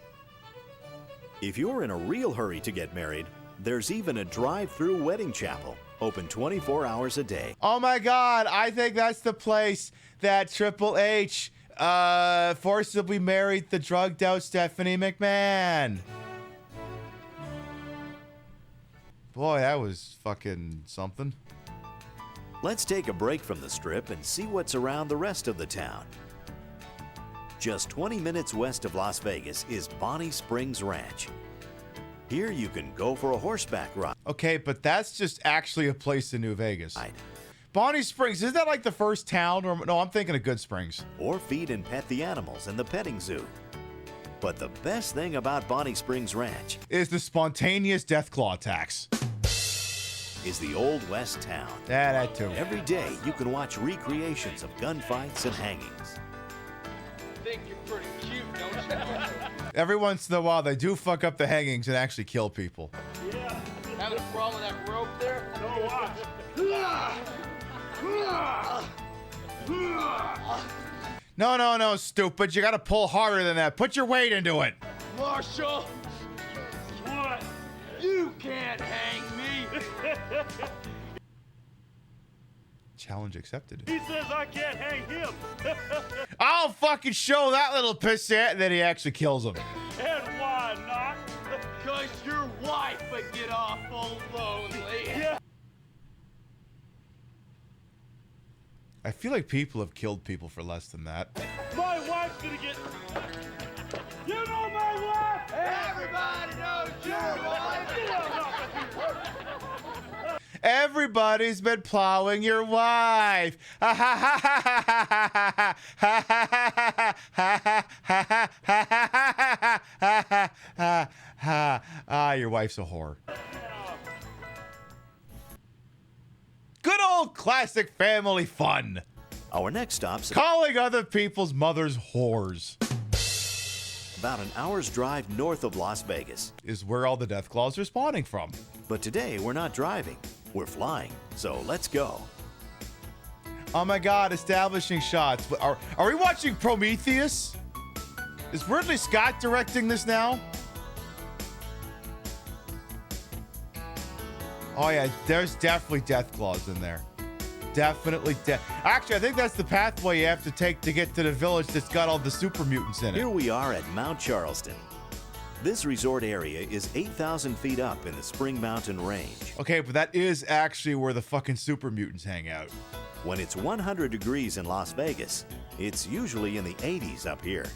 [SPEAKER 11] If you're in a real hurry to get married, there's even a drive-through wedding chapel, open 24 hours a day.
[SPEAKER 2] Oh my God! I think that's the place that Triple H forcibly married the drugged out Stephanie McMahon. Boy, that was fucking something.
[SPEAKER 11] Let's take a break from the Strip and see what's around the rest of the town. Just 20 minutes west of Las Vegas is Bonnie Springs Ranch. Here you can go for a horseback ride.
[SPEAKER 2] Okay, but that's just actually a place in New Vegas. Bonnie Springs, is that like the first town? Or no, I'm thinking of Good Springs.
[SPEAKER 11] Or feed and pet the animals in the petting zoo. But the best thing about Bonnie Springs Ranch
[SPEAKER 2] is the spontaneous Deathclaw attacks.
[SPEAKER 11] Is the Old West town.
[SPEAKER 2] Yeah, that too.
[SPEAKER 11] Every day you can watch recreations of gunfights and hangings.
[SPEAKER 6] I think you're pretty cute, don't you?
[SPEAKER 2] Every once in a while, they do fuck up the hangings and actually kill people.
[SPEAKER 6] Yeah. Having a problem with that rope there? No, watch.
[SPEAKER 2] No, stupid. You gotta pull harder than that. Put your weight into it.
[SPEAKER 6] Marshall! What? You can't hang me!
[SPEAKER 2] Challenge accepted.
[SPEAKER 6] He says I can't hang him!
[SPEAKER 2] I'll fucking show that little pissant, and then he actually kills him.
[SPEAKER 6] And why not? Because your wife would get awful lonely. Yeah.
[SPEAKER 2] I feel like people have killed people for less than that.
[SPEAKER 6] My wife's gonna get... You know my wife! Everybody knows your wife!
[SPEAKER 2] Everybody's been plowing your wife. Your wife's a whore. Good old classic family fun.
[SPEAKER 11] Our next stop's
[SPEAKER 2] calling other people's mothers whores.
[SPEAKER 11] About an hour's drive north of Las Vegas
[SPEAKER 2] is where all the Deathclaws are spawning from.
[SPEAKER 11] But today we're not driving, we're flying. So let's go.
[SPEAKER 2] Oh my God, establishing shots. Are we watching Prometheus? Is Ridley Scott directing this now? Oh yeah, there's definitely Deathclaws in there. Definitely Actually, I think that's the pathway you have to take to get to the village that's got all the super mutants in it.
[SPEAKER 11] Here we are at Mount Charleston. This resort area is 8,000 feet up in the Spring Mountain Range.
[SPEAKER 2] Okay, but that is actually where the fucking super mutants hang out.
[SPEAKER 11] When it's 100 degrees in Las Vegas, it's usually in the 80s up here.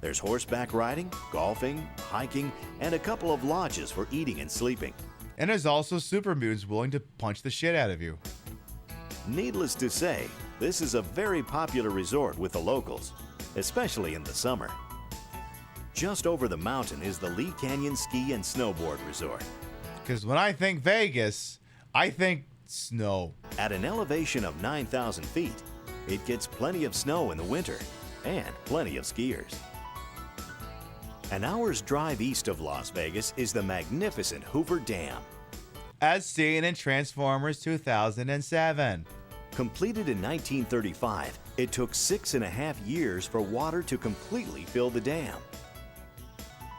[SPEAKER 11] There's horseback riding, golfing, hiking, and a couple of lodges for eating and sleeping.
[SPEAKER 2] And there's also super mutants willing to punch the shit out of you.
[SPEAKER 11] Needless to say, this is a very popular resort with the locals, especially in the summer. Just over the mountain is the Lee Canyon Ski and Snowboard Resort.
[SPEAKER 2] Because when I think Vegas, I think snow.
[SPEAKER 11] At an elevation of 9,000 feet, it gets plenty of snow in the winter and plenty of skiers. An hour's drive east of Las Vegas is the magnificent Hoover Dam.
[SPEAKER 2] As seen in Transformers 2007.
[SPEAKER 11] Completed in 1935, it took 6.5 years for water to completely fill the dam.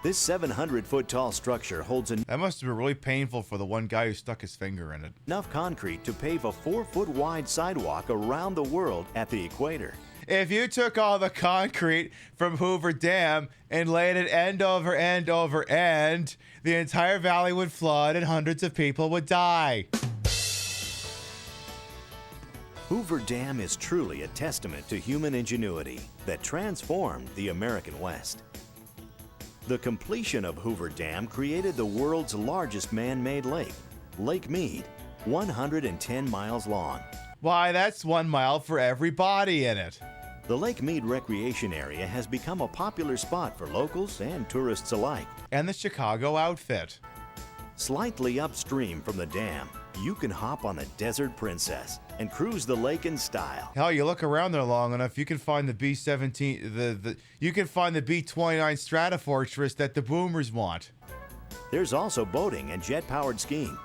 [SPEAKER 11] This 700-foot tall structure holds
[SPEAKER 2] That must have been really painful for the one guy who stuck his finger in it.
[SPEAKER 11] enough concrete to pave a 4-foot wide sidewalk around the world at the equator.
[SPEAKER 2] If you took all the concrete from Hoover Dam and laid it end over end over end, the entire valley would flood and hundreds of people would die.
[SPEAKER 11] Hoover Dam is truly a testament to human ingenuity that transformed the American West. The completion of Hoover Dam created the world's largest man-made lake, Lake Mead, 110 miles long.
[SPEAKER 2] Why, that's 1 mile for every body in it.
[SPEAKER 11] The Lake Mead recreation area has become a popular spot for locals and tourists alike.
[SPEAKER 2] And the Chicago outfit.
[SPEAKER 11] Slightly upstream from the dam, you can hop on the Desert Princess and cruise the lake in style.
[SPEAKER 2] Hell, you look around there long enough, you can find the B-17, you can find the B-29 Stratofortress that the boomers want.
[SPEAKER 11] There's also boating and jet-powered skiing.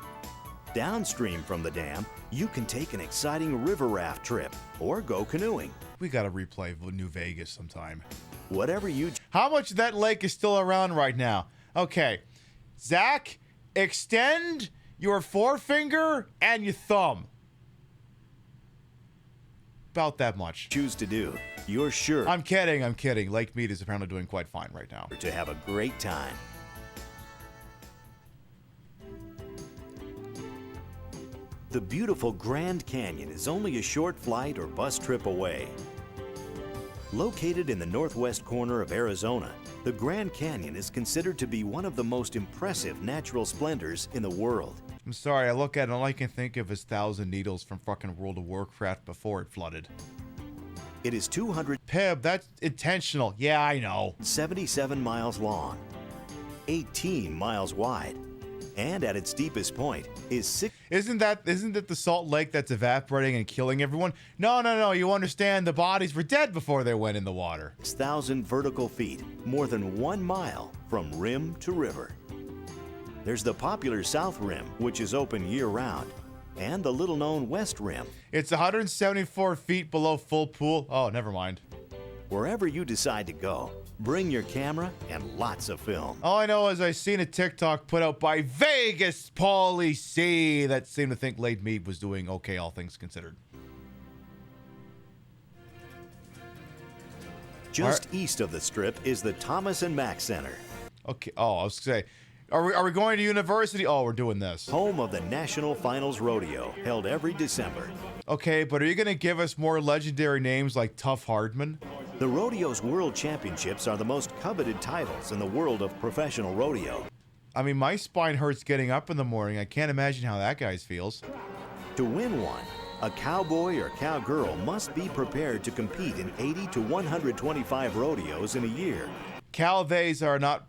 [SPEAKER 11] Downstream from the dam, you can take an exciting river raft trip or go canoeing.
[SPEAKER 2] We gotta replay New Vegas sometime.
[SPEAKER 11] Whatever you...
[SPEAKER 2] How much of that lake is still around right now? Okay, Zach, extend your forefinger and your thumb. About that much.
[SPEAKER 11] Choose to do. You're sure...
[SPEAKER 2] I'm kidding. Lake Mead is apparently doing quite fine right now.
[SPEAKER 11] ...to have a great time. The beautiful Grand Canyon is only a short flight or bus trip away. Located in the northwest corner of Arizona, the Grand Canyon is considered to be one of the most impressive natural splendors in the world.
[SPEAKER 2] I'm sorry, I look at it and all I can think of is Thousand Needles from fucking World of Warcraft before it flooded.
[SPEAKER 11] It is 200.
[SPEAKER 2] Pib, that's intentional. Yeah, I know.
[SPEAKER 11] 77 miles long, 18 miles wide, and at its deepest point is 6.
[SPEAKER 2] Isn't it the salt lake that's evaporating and killing everyone? No. You understand the bodies were dead before they went in the water.
[SPEAKER 11] 6,000 vertical feet, more than 1 mile from rim to river. There's the popular South Rim, which is open year-round, and the little-known West Rim.
[SPEAKER 2] It's 174 feet below full pool. Oh, never mind.
[SPEAKER 11] Wherever you decide to go, bring your camera and lots of film.
[SPEAKER 2] All I know is I seen a TikTok put out by Vegas Paulie C that seemed to think Late Mead was doing okay, all things considered.
[SPEAKER 11] Just east of the Strip is the Thomas and Mack Center.
[SPEAKER 2] Okay. Oh, I was gonna say, are we going to university? Oh, we're doing this.
[SPEAKER 11] Home of the National Finals Rodeo, held every December.
[SPEAKER 2] Okay, but are you gonna give us more legendary names like Tough Hardman?
[SPEAKER 11] The rodeo's world championships are the most coveted titles in the world of professional rodeo.
[SPEAKER 2] I mean, my spine hurts getting up in the morning. I can't imagine how that guy feels.
[SPEAKER 11] To win one, a cowboy or cowgirl must be prepared to compete in 80 to 125 rodeos in a year.
[SPEAKER 2] Calvays are not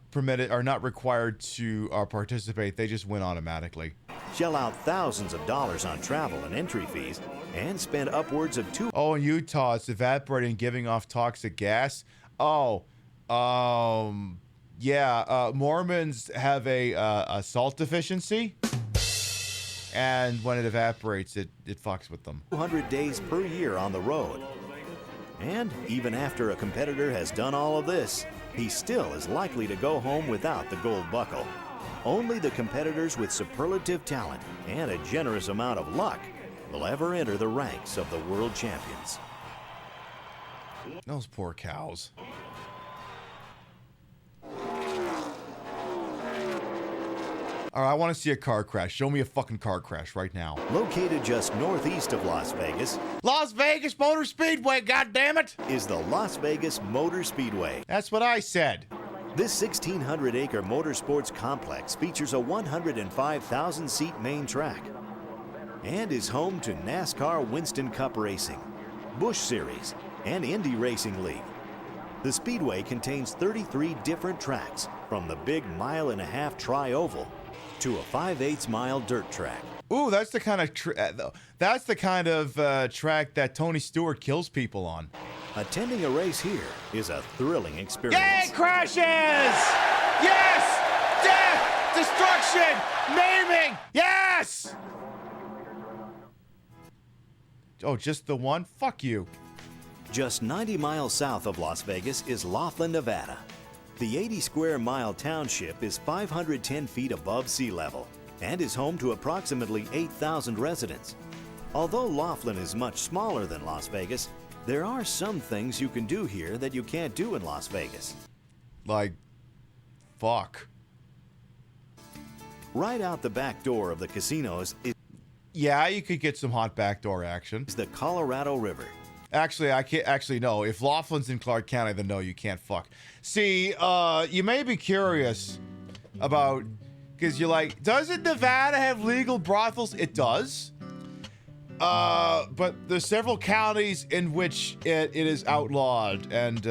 [SPEAKER 2] required to participate. They just win automatically.
[SPEAKER 11] Shell out thousands of dollars on travel and entry fees, and spend upwards of $2.
[SPEAKER 2] Oh, in Utah, it's evaporating and giving off toxic gas. Oh, yeah. Mormons have a salt deficiency, and when it evaporates, it fucks with them.
[SPEAKER 11] 200 days per year on the road. And even after a competitor has done all of this, he still is likely to go home without the gold buckle. Only the competitors with superlative talent and a generous amount of luck will ever enter the ranks of the world champions.
[SPEAKER 2] Those poor cows. All right, I want to see a car crash. Show me a fucking car crash right now.
[SPEAKER 11] Located just northeast of Las Vegas.
[SPEAKER 2] Las Vegas Motor Speedway, goddammit!
[SPEAKER 11] Is the Las Vegas Motor Speedway.
[SPEAKER 2] That's what I said.
[SPEAKER 11] This 1,600-acre motorsports complex features a 105,000-seat main track and is home to NASCAR Winston Cup Racing, Busch Series, and Indy Racing League. The Speedway contains 33 different tracks, from the big mile-and-a-half tri-oval to a 5/8-mile dirt track.
[SPEAKER 2] Ooh, that's the kind of track that Tony Stewart kills people on.
[SPEAKER 11] Attending a race here is a thrilling experience.
[SPEAKER 2] Yay, crashes! Yes! Death! Destruction! Maiming! Yes! Oh, just the one? Fuck you.
[SPEAKER 11] Just 90 miles south of Las Vegas is Laughlin, Nevada. The 80-square-mile township is 510 feet above sea level and is home to approximately 8,000 residents. Although Laughlin is much smaller than Las Vegas, there are some things you can do here that you can't do in Las Vegas.
[SPEAKER 2] Like, fuck.
[SPEAKER 11] Right out the back door of the casinos is...
[SPEAKER 2] Yeah, you could get some hot backdoor action.
[SPEAKER 11] ...is the Colorado River.
[SPEAKER 2] Actually, I can't. Actually, no. If Laughlin's in Clark County, then no, you can't fuck. See, you may be curious about, because you're like, doesn't Nevada have legal brothels? It does. But there's several counties in which it is outlawed, and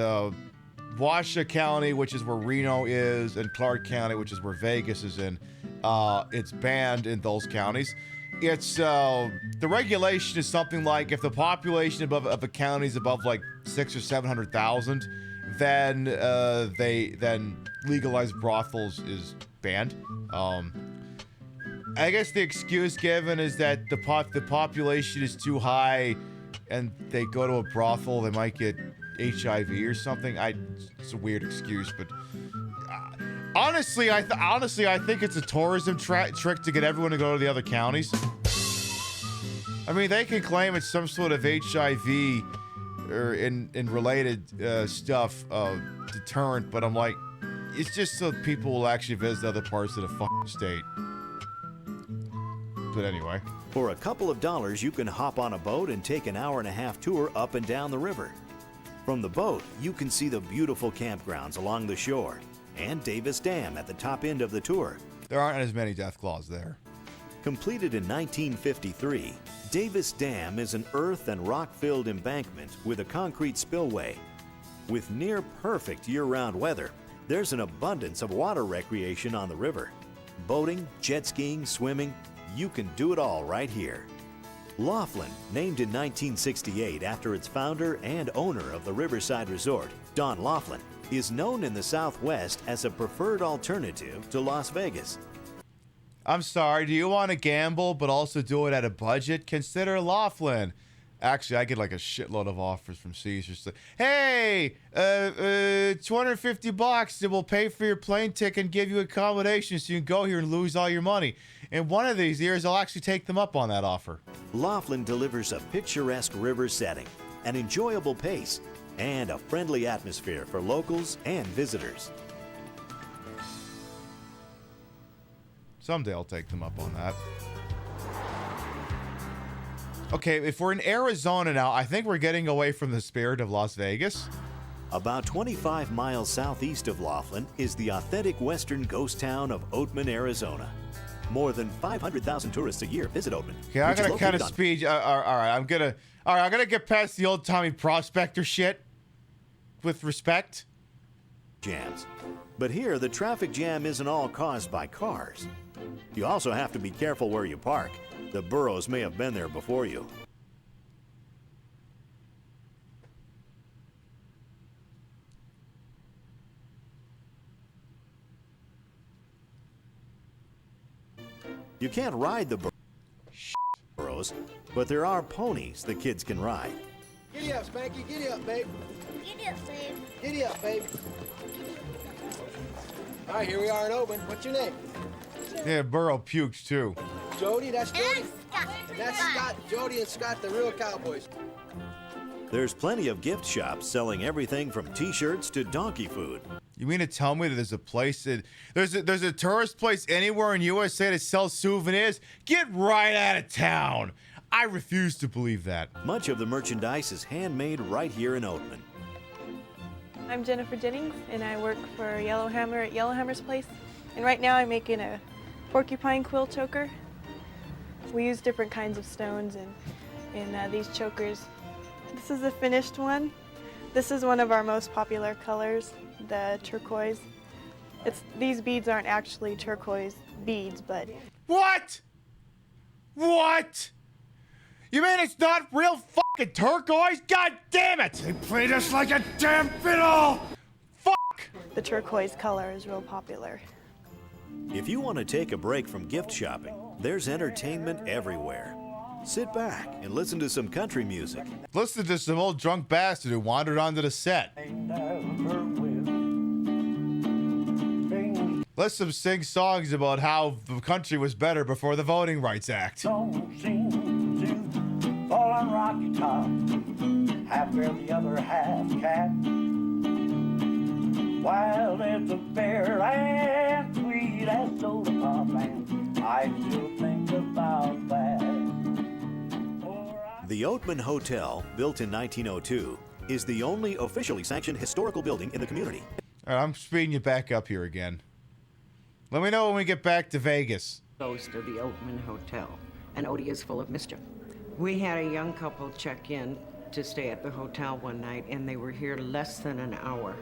[SPEAKER 2] Washoe County, which is where Reno is, and Clark County, which is where Vegas is in, it's banned in those counties. It's the regulation is something like if the population of a county is above like 600,000 or 700,000, then legalized brothels is banned. I guess the excuse given is that the population is too high, and they go to a brothel, they might get HIV or something. It's a weird excuse, but. Honestly, I think it's a tourism trick to get everyone to go to the other counties. I mean, they can claim it's some sort of HIV or in related stuff deterrent, but I'm like, it's just so people will actually visit other parts of the fucking state. But anyway.
[SPEAKER 11] For a couple of dollars, you can hop on a boat and take an hour-and-a-half tour up and down the river. From the boat, you can see the beautiful campgrounds along the shore and Davis Dam at the top end of the tour.
[SPEAKER 2] There aren't as many death claws there.
[SPEAKER 11] Completed in 1953, Davis Dam is an earth and rock-filled embankment with a concrete spillway. With near-perfect year-round weather, there's an abundance of water recreation on the river. Boating, jet skiing, swimming, you can do it all right here. Laughlin, named in 1968 after its founder and owner of the Riverside Resort, Don Laughlin, is known in the Southwest as a preferred alternative to Las Vegas.
[SPEAKER 2] I'm sorry, do you want to gamble but also do it at a budget? Consider Laughlin. Actually, I get like a shitload of offers from Caesars. Hey, $250 and we'll pay for your plane ticket and give you accommodations so you can go here and lose all your money. In one of these years, I'll actually take them up on that offer.
[SPEAKER 11] Laughlin delivers a picturesque river setting, an enjoyable pace, and a friendly atmosphere for locals and visitors.
[SPEAKER 2] Someday I'll take them up on that. Okay, if we're in Arizona now, I think we're getting away from the spirit of Las Vegas.
[SPEAKER 11] About 25 miles southeast of Laughlin is the authentic western ghost town of Oatman, Arizona. More than 500,000 tourists a year visit Oatman.
[SPEAKER 2] Okay, I'm gonna kind of speed. All right, I'm gonna get past the old Tommy Prospector shit. With respect.
[SPEAKER 11] Jams. But here, the traffic jam isn't all caused by cars. You also have to be careful where you park. The burros may have been there before you. You can't ride the burros, but there are ponies the kids can ride.
[SPEAKER 10] Giddy up, Spanky. Giddy up, babe.
[SPEAKER 21] Giddy up, babe.
[SPEAKER 10] Giddy up, babe. All right, here we are in Oban. What's your name?
[SPEAKER 2] Yeah, Burrow puked too.
[SPEAKER 10] Jody, that's Jody.
[SPEAKER 21] And Scott.
[SPEAKER 10] And that's Scott. Jody and Scott, the real cowboys.
[SPEAKER 11] There's plenty of gift shops selling everything from t-shirts to donkey food.
[SPEAKER 2] You mean to tell me that there's a place that there's a tourist place anywhere in USA that sells souvenirs? Get right out of town. I refuse to believe that.
[SPEAKER 11] Much of the merchandise is handmade right here in Oatman.
[SPEAKER 1] I'm Jennifer Jennings, and I work for Yellowhammer at Yellowhammer's place. And right now I'm making a porcupine quill choker. We use different kinds of stones in these chokers. This is the finished one. This is one of our most popular colors, the turquoise. These beads aren't actually turquoise beads, but...
[SPEAKER 2] What? What? You mean it's not real fucking turquoise? God damn it! They played us like a damn fiddle! Fuck!
[SPEAKER 1] The turquoise color is real popular.
[SPEAKER 11] If you want to take a break from gift shopping, there's entertainment everywhere. Sit back and listen to some country music.
[SPEAKER 2] Listen to some old drunk bastard who wandered onto the set. Let's sing songs about how the country was better before the Voting Rights Act.
[SPEAKER 20] Don't seem to fall on rocky top. Half bear, the other half cat. Wild as a bear and sweet as soda pop, and I still think about that.
[SPEAKER 11] The Oatman Hotel, built in 1902, is the only officially sanctioned historical building in the community.
[SPEAKER 2] All right, I'm speeding you back up here again. Let me know when we get back to Vegas.
[SPEAKER 14] Ghost of the Oatman Hotel, and Odie is full of mischief. We had a young couple check in to stay at the hotel one night, and they were here less than an hour.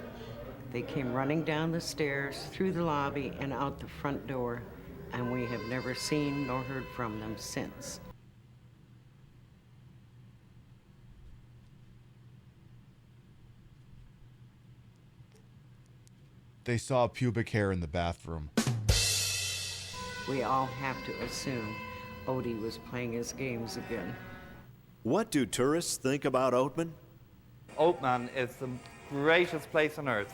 [SPEAKER 14] They came running down the stairs, through the lobby, and out the front door, and we have never seen nor heard from them since.
[SPEAKER 2] They saw pubic hair in the bathroom.
[SPEAKER 14] We all have to assume Odie was playing his games again.
[SPEAKER 11] What do tourists think about Oatman?
[SPEAKER 23] Oatman is the greatest place on earth.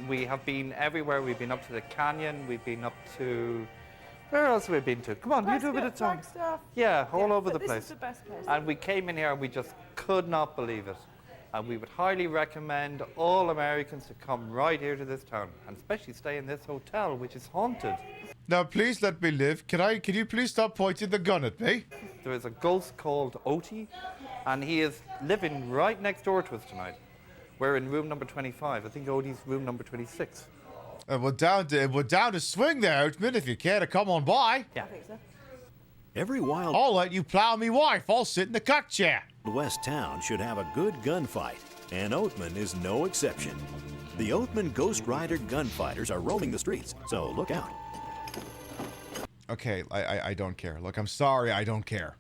[SPEAKER 23] We have been everywhere. We've been up to the canyon. We've been up to... Where else have we been to? Come on, you do a bit of time. Yeah, all over the place.
[SPEAKER 1] This is the best place.
[SPEAKER 23] And we came in here and we just could not believe it. And we would highly recommend all Americans to come right here to this town, and especially stay in this hotel, which is haunted.
[SPEAKER 2] Now, please let me live. Can you please stop pointing the gun at me?
[SPEAKER 23] There is a ghost called Odie, and he is living right next door to us tonight. We're in room number 25. I think Odie's room number 26.
[SPEAKER 2] We're down to swing there, Oatman, if you care to come on by.
[SPEAKER 23] Yeah.
[SPEAKER 11] Every Wild
[SPEAKER 2] I'll let you plow me wife. I'll sit in the cuck chair.
[SPEAKER 11] West town should have a good gunfight, and Oatman is no exception. The Oatman Ghost Rider gunfighters are roaming the streets, so look out.
[SPEAKER 2] Okay, I don't care. Look, I'm sorry, I don't care.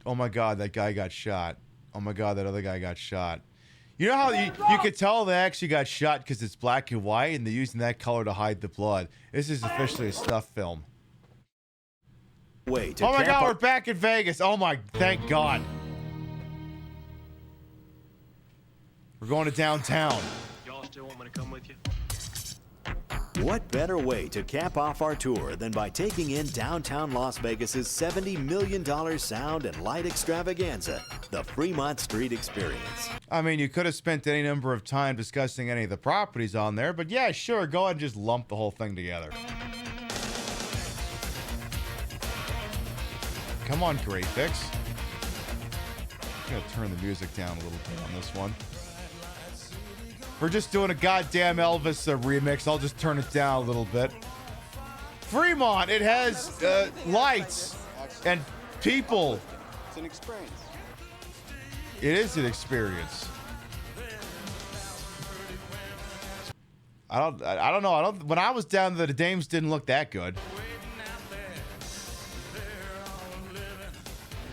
[SPEAKER 2] Oh my god, that guy got shot. Oh my god, that other guy got shot. You know how you could tell they actually got shot because it's black and white and they're using that color to hide the blood. This is officially a stuff film.
[SPEAKER 11] Wait.
[SPEAKER 2] Oh my god, we're back in Vegas. Oh my, thank god. We're going to downtown.
[SPEAKER 13] Y'all still want me to come with you?
[SPEAKER 11] What better way to cap off our tour than by taking in downtown Las Vegas's $70 million sound and light extravaganza, the Fremont Street Experience.
[SPEAKER 2] I mean, you could have spent any number of time discussing any of the properties on there, but yeah, sure, go ahead and just lump the whole thing together. Come on, Great Fix. I'm gonna turn the music down a little bit on this one. We're just doing a goddamn Elvis remix. I'll just turn it down a little bit. Fremont, it has lights and people.
[SPEAKER 8] It's an experience.
[SPEAKER 2] It is an experience. I don't know. When I was down there, the dames didn't look that good.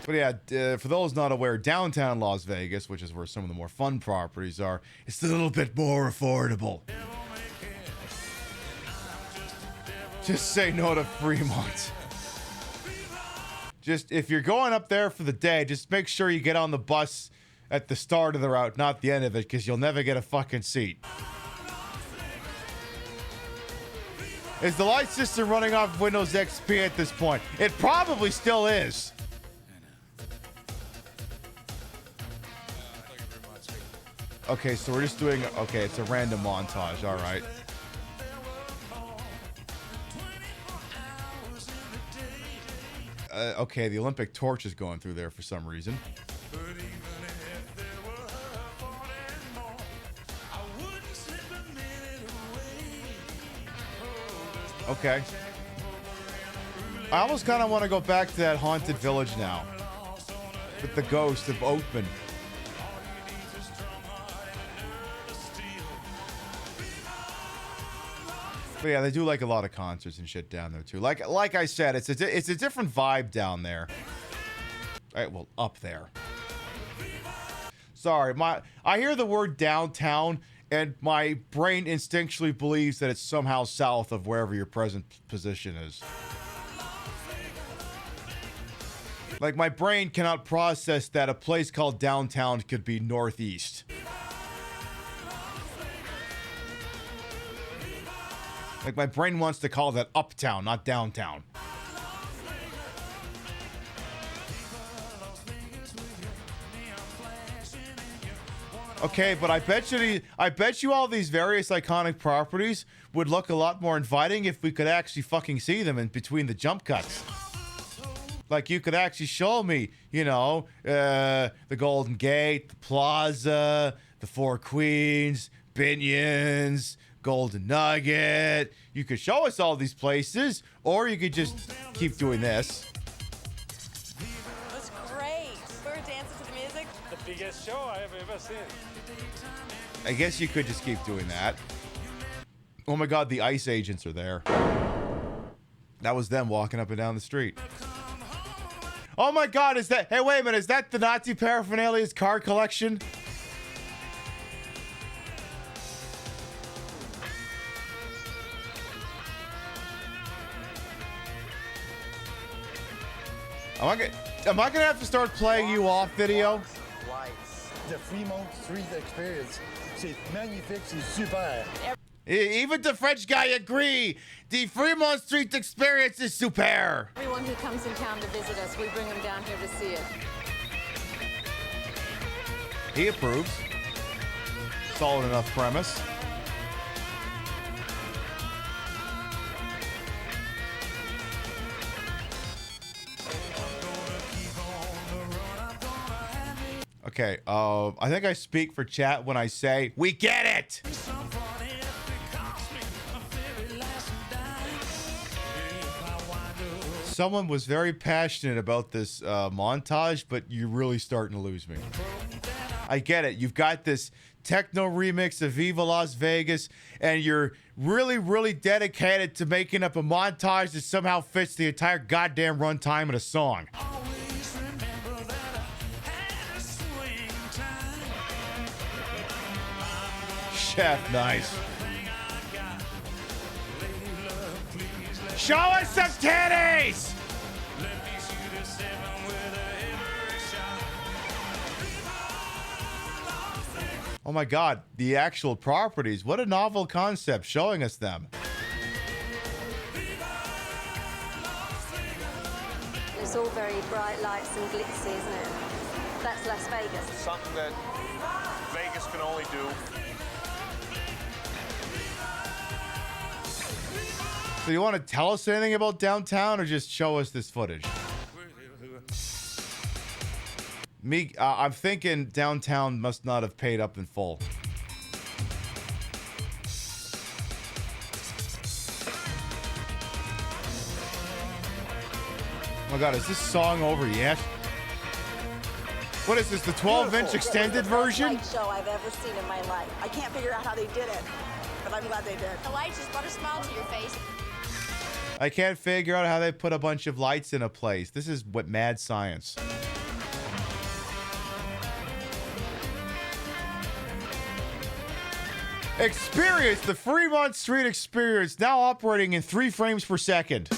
[SPEAKER 2] But yeah, for those not aware, downtown Las Vegas, which is where some of the more fun properties are, it's a little bit more affordable. Just say no to Fremont. Just, if you're going up there for the day, just make sure you get on the bus at the start of the route, not the end of it, because you'll never get a fucking seat. Is the light system running off Windows XP at this point? It probably still is. Okay, so we're just doing, okay, it's a random montage, all right. Okay, the Olympic torch is going through there for some reason. Okay. I almost kind of want to go back to that haunted village now. With the ghost of Oatman. But yeah, they do like a lot of concerts and shit down there too. Like I said, it's a different vibe down there. All right, well, up there. Sorry, I hear the word downtown and my brain instinctually believes that it's somehow south of wherever your present position is. Like my brain cannot process that a place called downtown could be northeast. Like, my brain wants to call that uptown, not downtown. Okay, but I bet you all these various iconic properties would look a lot more inviting if we could actually fucking see them in between the jump cuts. Like, you could actually show me, you know, the Golden Gate, the Plaza, the Four Queens, Binions, Golden Nugget. You could show us all these places, or you could just keep doing this.
[SPEAKER 21] That's great. We were dancing to the music.
[SPEAKER 15] The biggest show I have ever seen.
[SPEAKER 2] I guess you could just keep doing that. Oh my god, the ICE agents are there. That was them walking up and down the street. Oh my god, is that... Hey, wait a minute. Is that the Nazi paraphernalia's car collection? Am I gonna have to start playing you off video?
[SPEAKER 16] The Fremont Street Experience, c'est magnifique, c'est super.
[SPEAKER 2] Even the French guy agree. The Fremont Street Experience is super.
[SPEAKER 24] Everyone who comes in town to visit us, we bring them down here to see it.
[SPEAKER 2] He approves. Solid enough premise. Okay, I think I speak for chat when I say, we get it! Someone was very passionate about this montage, but you're really starting to lose me. I get it. You've got this techno remix of Viva Las Vegas, and you're really, really dedicated to making up a montage that somehow fits the entire goddamn runtime of the song. Chef, nice. Show us some titties! Oh my God, the actual properties. What a novel concept, showing us them.
[SPEAKER 8] It's all very bright lights and glitzy, isn't it? That's Las Vegas.
[SPEAKER 13] Something that Vegas can only do.
[SPEAKER 2] So you want to tell us anything about downtown or just show us this footage? I'm thinking downtown must not have paid up in full. Oh my God, is this song over yet? What is this, the 12-inch extended version?
[SPEAKER 21] It's the best light show I've ever seen in my life. I can't figure out how they did it, but I'm glad they did.
[SPEAKER 17] The lights just brought a smile to your face.
[SPEAKER 2] I can't figure out how they put a bunch of lights in a place. This is what mad science. Experience the Fremont Street Experience, now operating in 3 frames per second.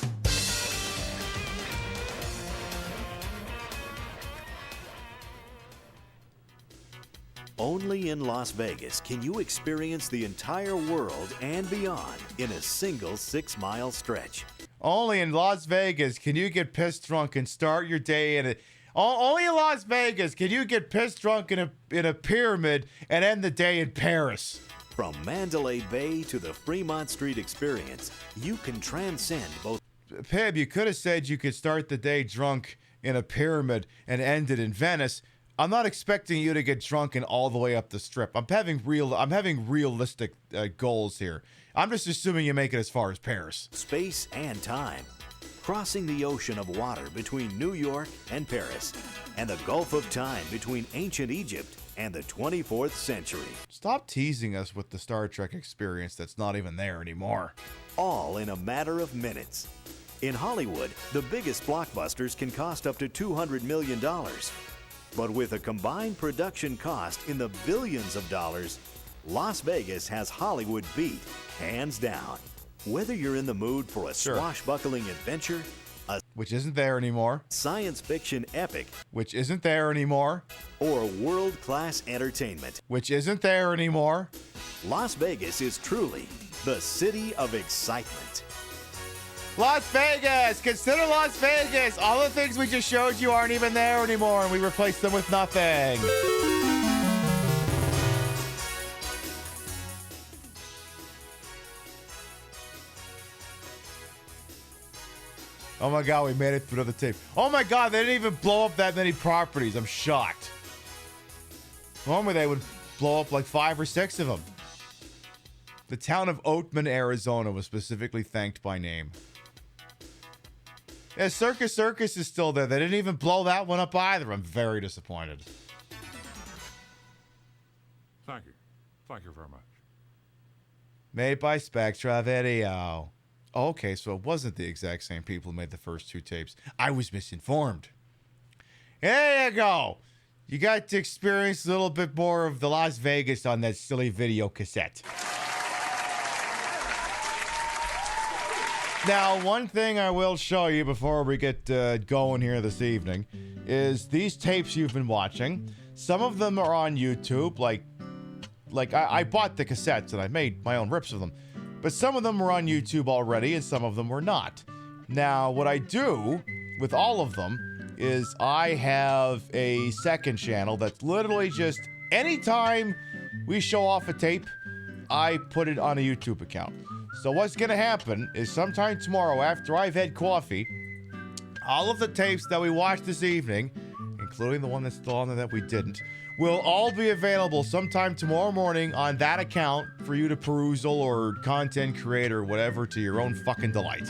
[SPEAKER 11] Only in Las Vegas can you experience the entire world and beyond in a single 6-mile stretch.
[SPEAKER 2] Only in Las Vegas can you get pissed drunk and start your day in a... Only in Las Vegas can you get pissed drunk in a pyramid and end the day in Paris.
[SPEAKER 11] From Mandalay Bay to the Fremont Street Experience, you can transcend both.
[SPEAKER 2] Pib, you could have said you could start the day drunk in a pyramid and end it in Venice. I'm not expecting you to get drunk and all the way up the strip. I'm having realistic goals here. I'm just assuming you make it as far as Paris.
[SPEAKER 11] Space and time. Crossing the ocean of water between New York and Paris, and the Gulf of Time between ancient Egypt and the 24th century.
[SPEAKER 2] Stop teasing us with the Star Trek experience that's not even there anymore.
[SPEAKER 11] All in a matter of minutes. In Hollywood, the biggest blockbusters can cost up to $200 million. But with a combined production cost in the billions of dollars, Las Vegas has Hollywood beat, hands down. Whether you're in the mood for a swashbuckling adventure,
[SPEAKER 2] which isn't there anymore,
[SPEAKER 11] science fiction epic,
[SPEAKER 2] which isn't there anymore,
[SPEAKER 11] or world-class entertainment,
[SPEAKER 2] which isn't there anymore,
[SPEAKER 11] Las Vegas is truly the city of excitement.
[SPEAKER 2] Las Vegas! Consider Las Vegas! All the things we just showed you aren't even there anymore, and we replaced them with nothing. Oh my God, we made it through the tape. Oh my God, they didn't even blow up that many properties. I'm shocked. Normally they would blow up like 5 or 6 of them. The town of Oatman, Arizona was specifically thanked by name. Yeah, Circus is still there. They didn't even blow that one up either. I'm very disappointed.
[SPEAKER 4] Thank you. Thank you very much.
[SPEAKER 2] Made by Spectra Video. Okay, so it wasn't the exact same people who made the first 2 tapes. I was misinformed. There you go. You got to experience a little bit more of the Las Vegas on that silly video cassette. Now, one thing I will show you before we get going here this evening is these tapes you've been watching. Some of them are on YouTube, like I bought the cassettes and I made my own rips of them. But some of them were on YouTube already and some of them were not. Now, what I do with all of them is I have a second channel that's literally just anytime we show off a tape, I put it on a YouTube account. So what's going to happen is sometime tomorrow after I've had coffee, all of the tapes that we watched this evening, including the one that's still on there that we didn't, will all be available sometime tomorrow morning on that account for you to perusal or content create or whatever to your own fucking delight.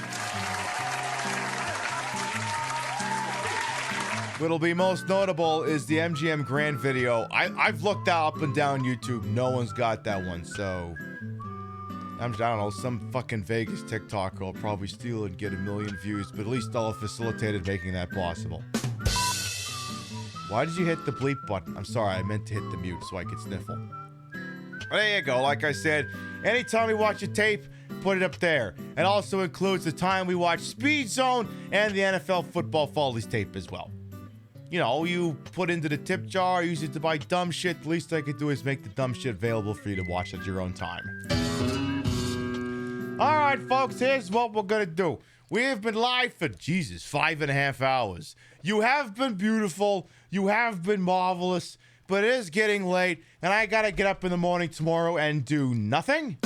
[SPEAKER 2] what'll be most notable is the MGM Grand video. I've looked up and down YouTube. No one's got that one, so I don't know. Some fucking Vegas TikToker will probably steal it and get 1 million views, but at least I'll have facilitated making that possible. Why did you hit the bleep button? I'm sorry, I meant to hit the mute so I could sniffle. There you go. Like I said, anytime we watch a tape, put it up there. It also includes the time we watch Speed Zone and the NFL Football Follies tape as well. You know, you put into the tip jar, use it to buy dumb shit. The least I could do is make the dumb shit available for you to watch at your own time. All right, folks, here's what we're going to do. We have been live for, 5.5 hours. You have been beautiful. You have been marvelous. But it is getting late, and I got to get up in the morning tomorrow and do nothing.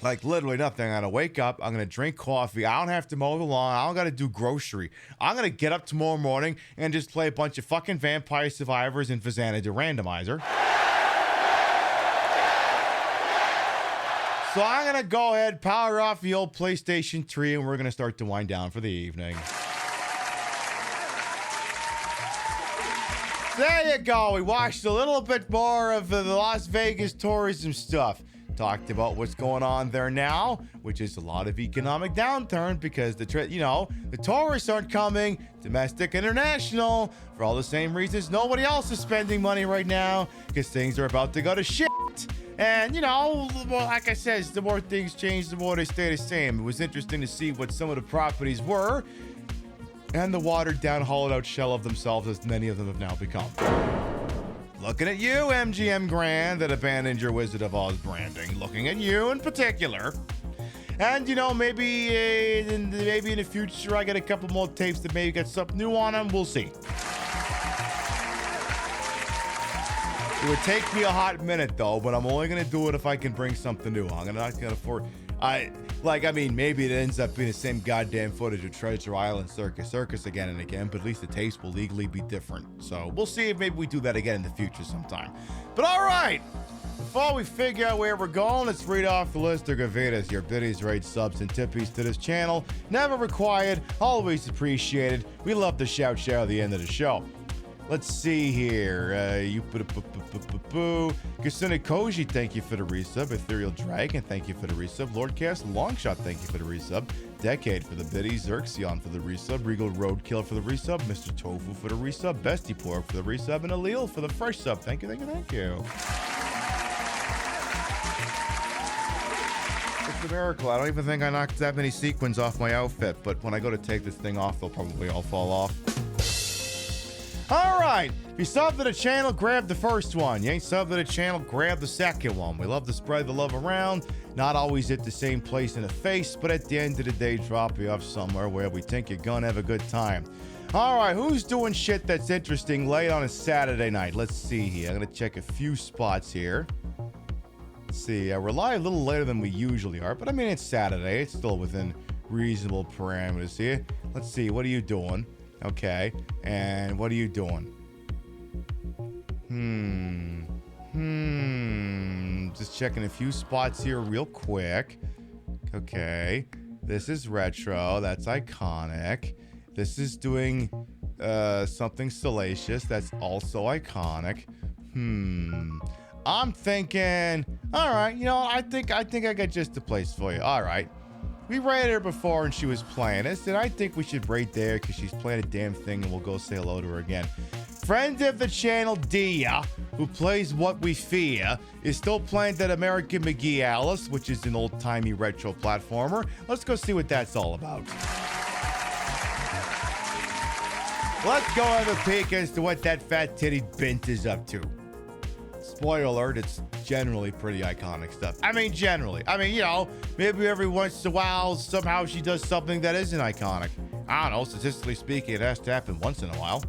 [SPEAKER 2] Like, literally nothing. I'm going to wake up. I'm going to drink coffee. I don't have to mow the lawn. I don't got to do grocery. I'm going to get up tomorrow morning and just play a bunch of fucking Vampire Survivors and Fazana to Randomizer. So I'm going to go ahead, power off the old PlayStation 3, and we're going to start to wind down for the evening. There you go. We watched a little bit more of the Las Vegas tourism stuff. Talked about what's going on there now, which is a lot of economic downturn because the tourists aren't coming, domestic, international, for all the same reasons nobody else is spending money right now because things are about to go to shit. And, like I said, the more things change, the more they stay the same. It was interesting to see what some of the properties were and the watered-down, hollowed-out shell of themselves as many of them have now become. Looking at you, MGM Grand, that abandoned your Wizard of Oz branding. Looking at you in particular. And, maybe in the future I get a couple more tapes that maybe get something new on them. We'll see. It would take me a hot minute, though, but I'm only going to do it if I can bring something new. I'm not going to afford... maybe it ends up being the same goddamn footage of Treasure Island Circus again and again, but at least the tapes will legally be different. So we'll see if maybe we do that again in the future sometime. But all right, before we figure out where we're going, let's read off the list of Gavitas, your biddies, rates, subs, and tippies to this channel. Never required, always appreciated. We love to shout at the end of the show. Let's see here. Kasuna Koji, thank you for the resub. Ethereal Dragon, thank you for the resub. Lordcast Longshot, thank you for the resub. Decade for the biddy. Xerxion for the resub. Regal Roadkill for the resub. Mr. Tofu for the resub. Bestie Pork for the resub. And Alil for the fresh sub. Thank you. It's a miracle. I don't even think I knocked that many sequins off my outfit, but when I go to take this thing off, they'll probably all fall off. All right, if you sub to the channel, grab the first one. You ain't sub to the channel, grab the second one. We love to spread the love around, not always at the same place in the face, but at the end of the day, drop you off somewhere where we think you're gonna have a good time. All right, who's doing shit that's interesting late on a Saturday night? Let's see here. I'm gonna check a few spots here. Let's see, we're live a little later than we usually are, but I mean, it's Saturday. It's still within reasonable parameters here. Let's see, what are you doing? Okay, and what are you doing? Just checking a few spots here real quick. Okay, this is retro. That's iconic. This is doing something salacious. That's also iconic. I'm thinking, all right, I think I got just the place for you. All right. We rated her before and she was playing us, and I think we should rate there because she's playing a damn thing, and we'll go say hello to her again. Friend of the channel, Dia, who plays What We Fear, is still playing that American McGee Alice, which is an old-timey retro platformer. Let's go see what that's all about. Let's go have a peek as to what that fat-titted bint is up to. Spoiler alert, it's generally pretty iconic stuff. Generally. Maybe every once in a while, somehow she does something that isn't iconic. I don't know, statistically speaking, it has to happen once in a while.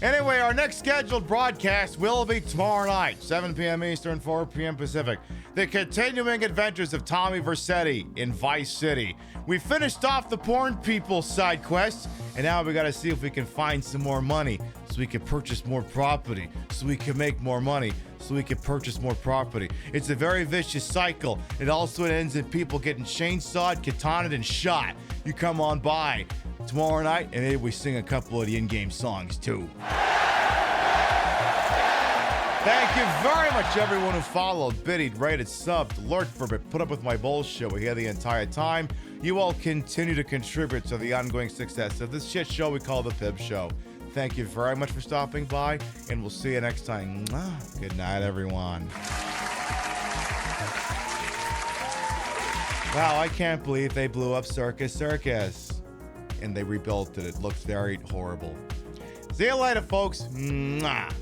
[SPEAKER 2] Anyway, our next scheduled broadcast will be tomorrow night, 7 p.m. Eastern, 4 p.m. Pacific. The continuing adventures of Tommy Vercetti in Vice City. We finished off the porn people side quests, and now we gotta see if we can find some more money so we can purchase more property, so we can make more money, so we can purchase more property. It's a very vicious cycle. It also ends in people getting chainsawed, katanaed, and shot. You come on by. tomorrow night, and maybe we sing a couple of the in-game songs too. Thank you very much, everyone who followed, biddied, rated, subbed, lurked for it, put up with my bullshit. We're here the entire time. You all continue to contribute to the ongoing success of this shit show we call the Pib Show. Thank you very much for stopping by, and we'll see you next time. Mwah. Good night, everyone. Wow, I can't believe they blew up Circus, and they rebuilt it. It looks very horrible. See you later, folks. Mwah.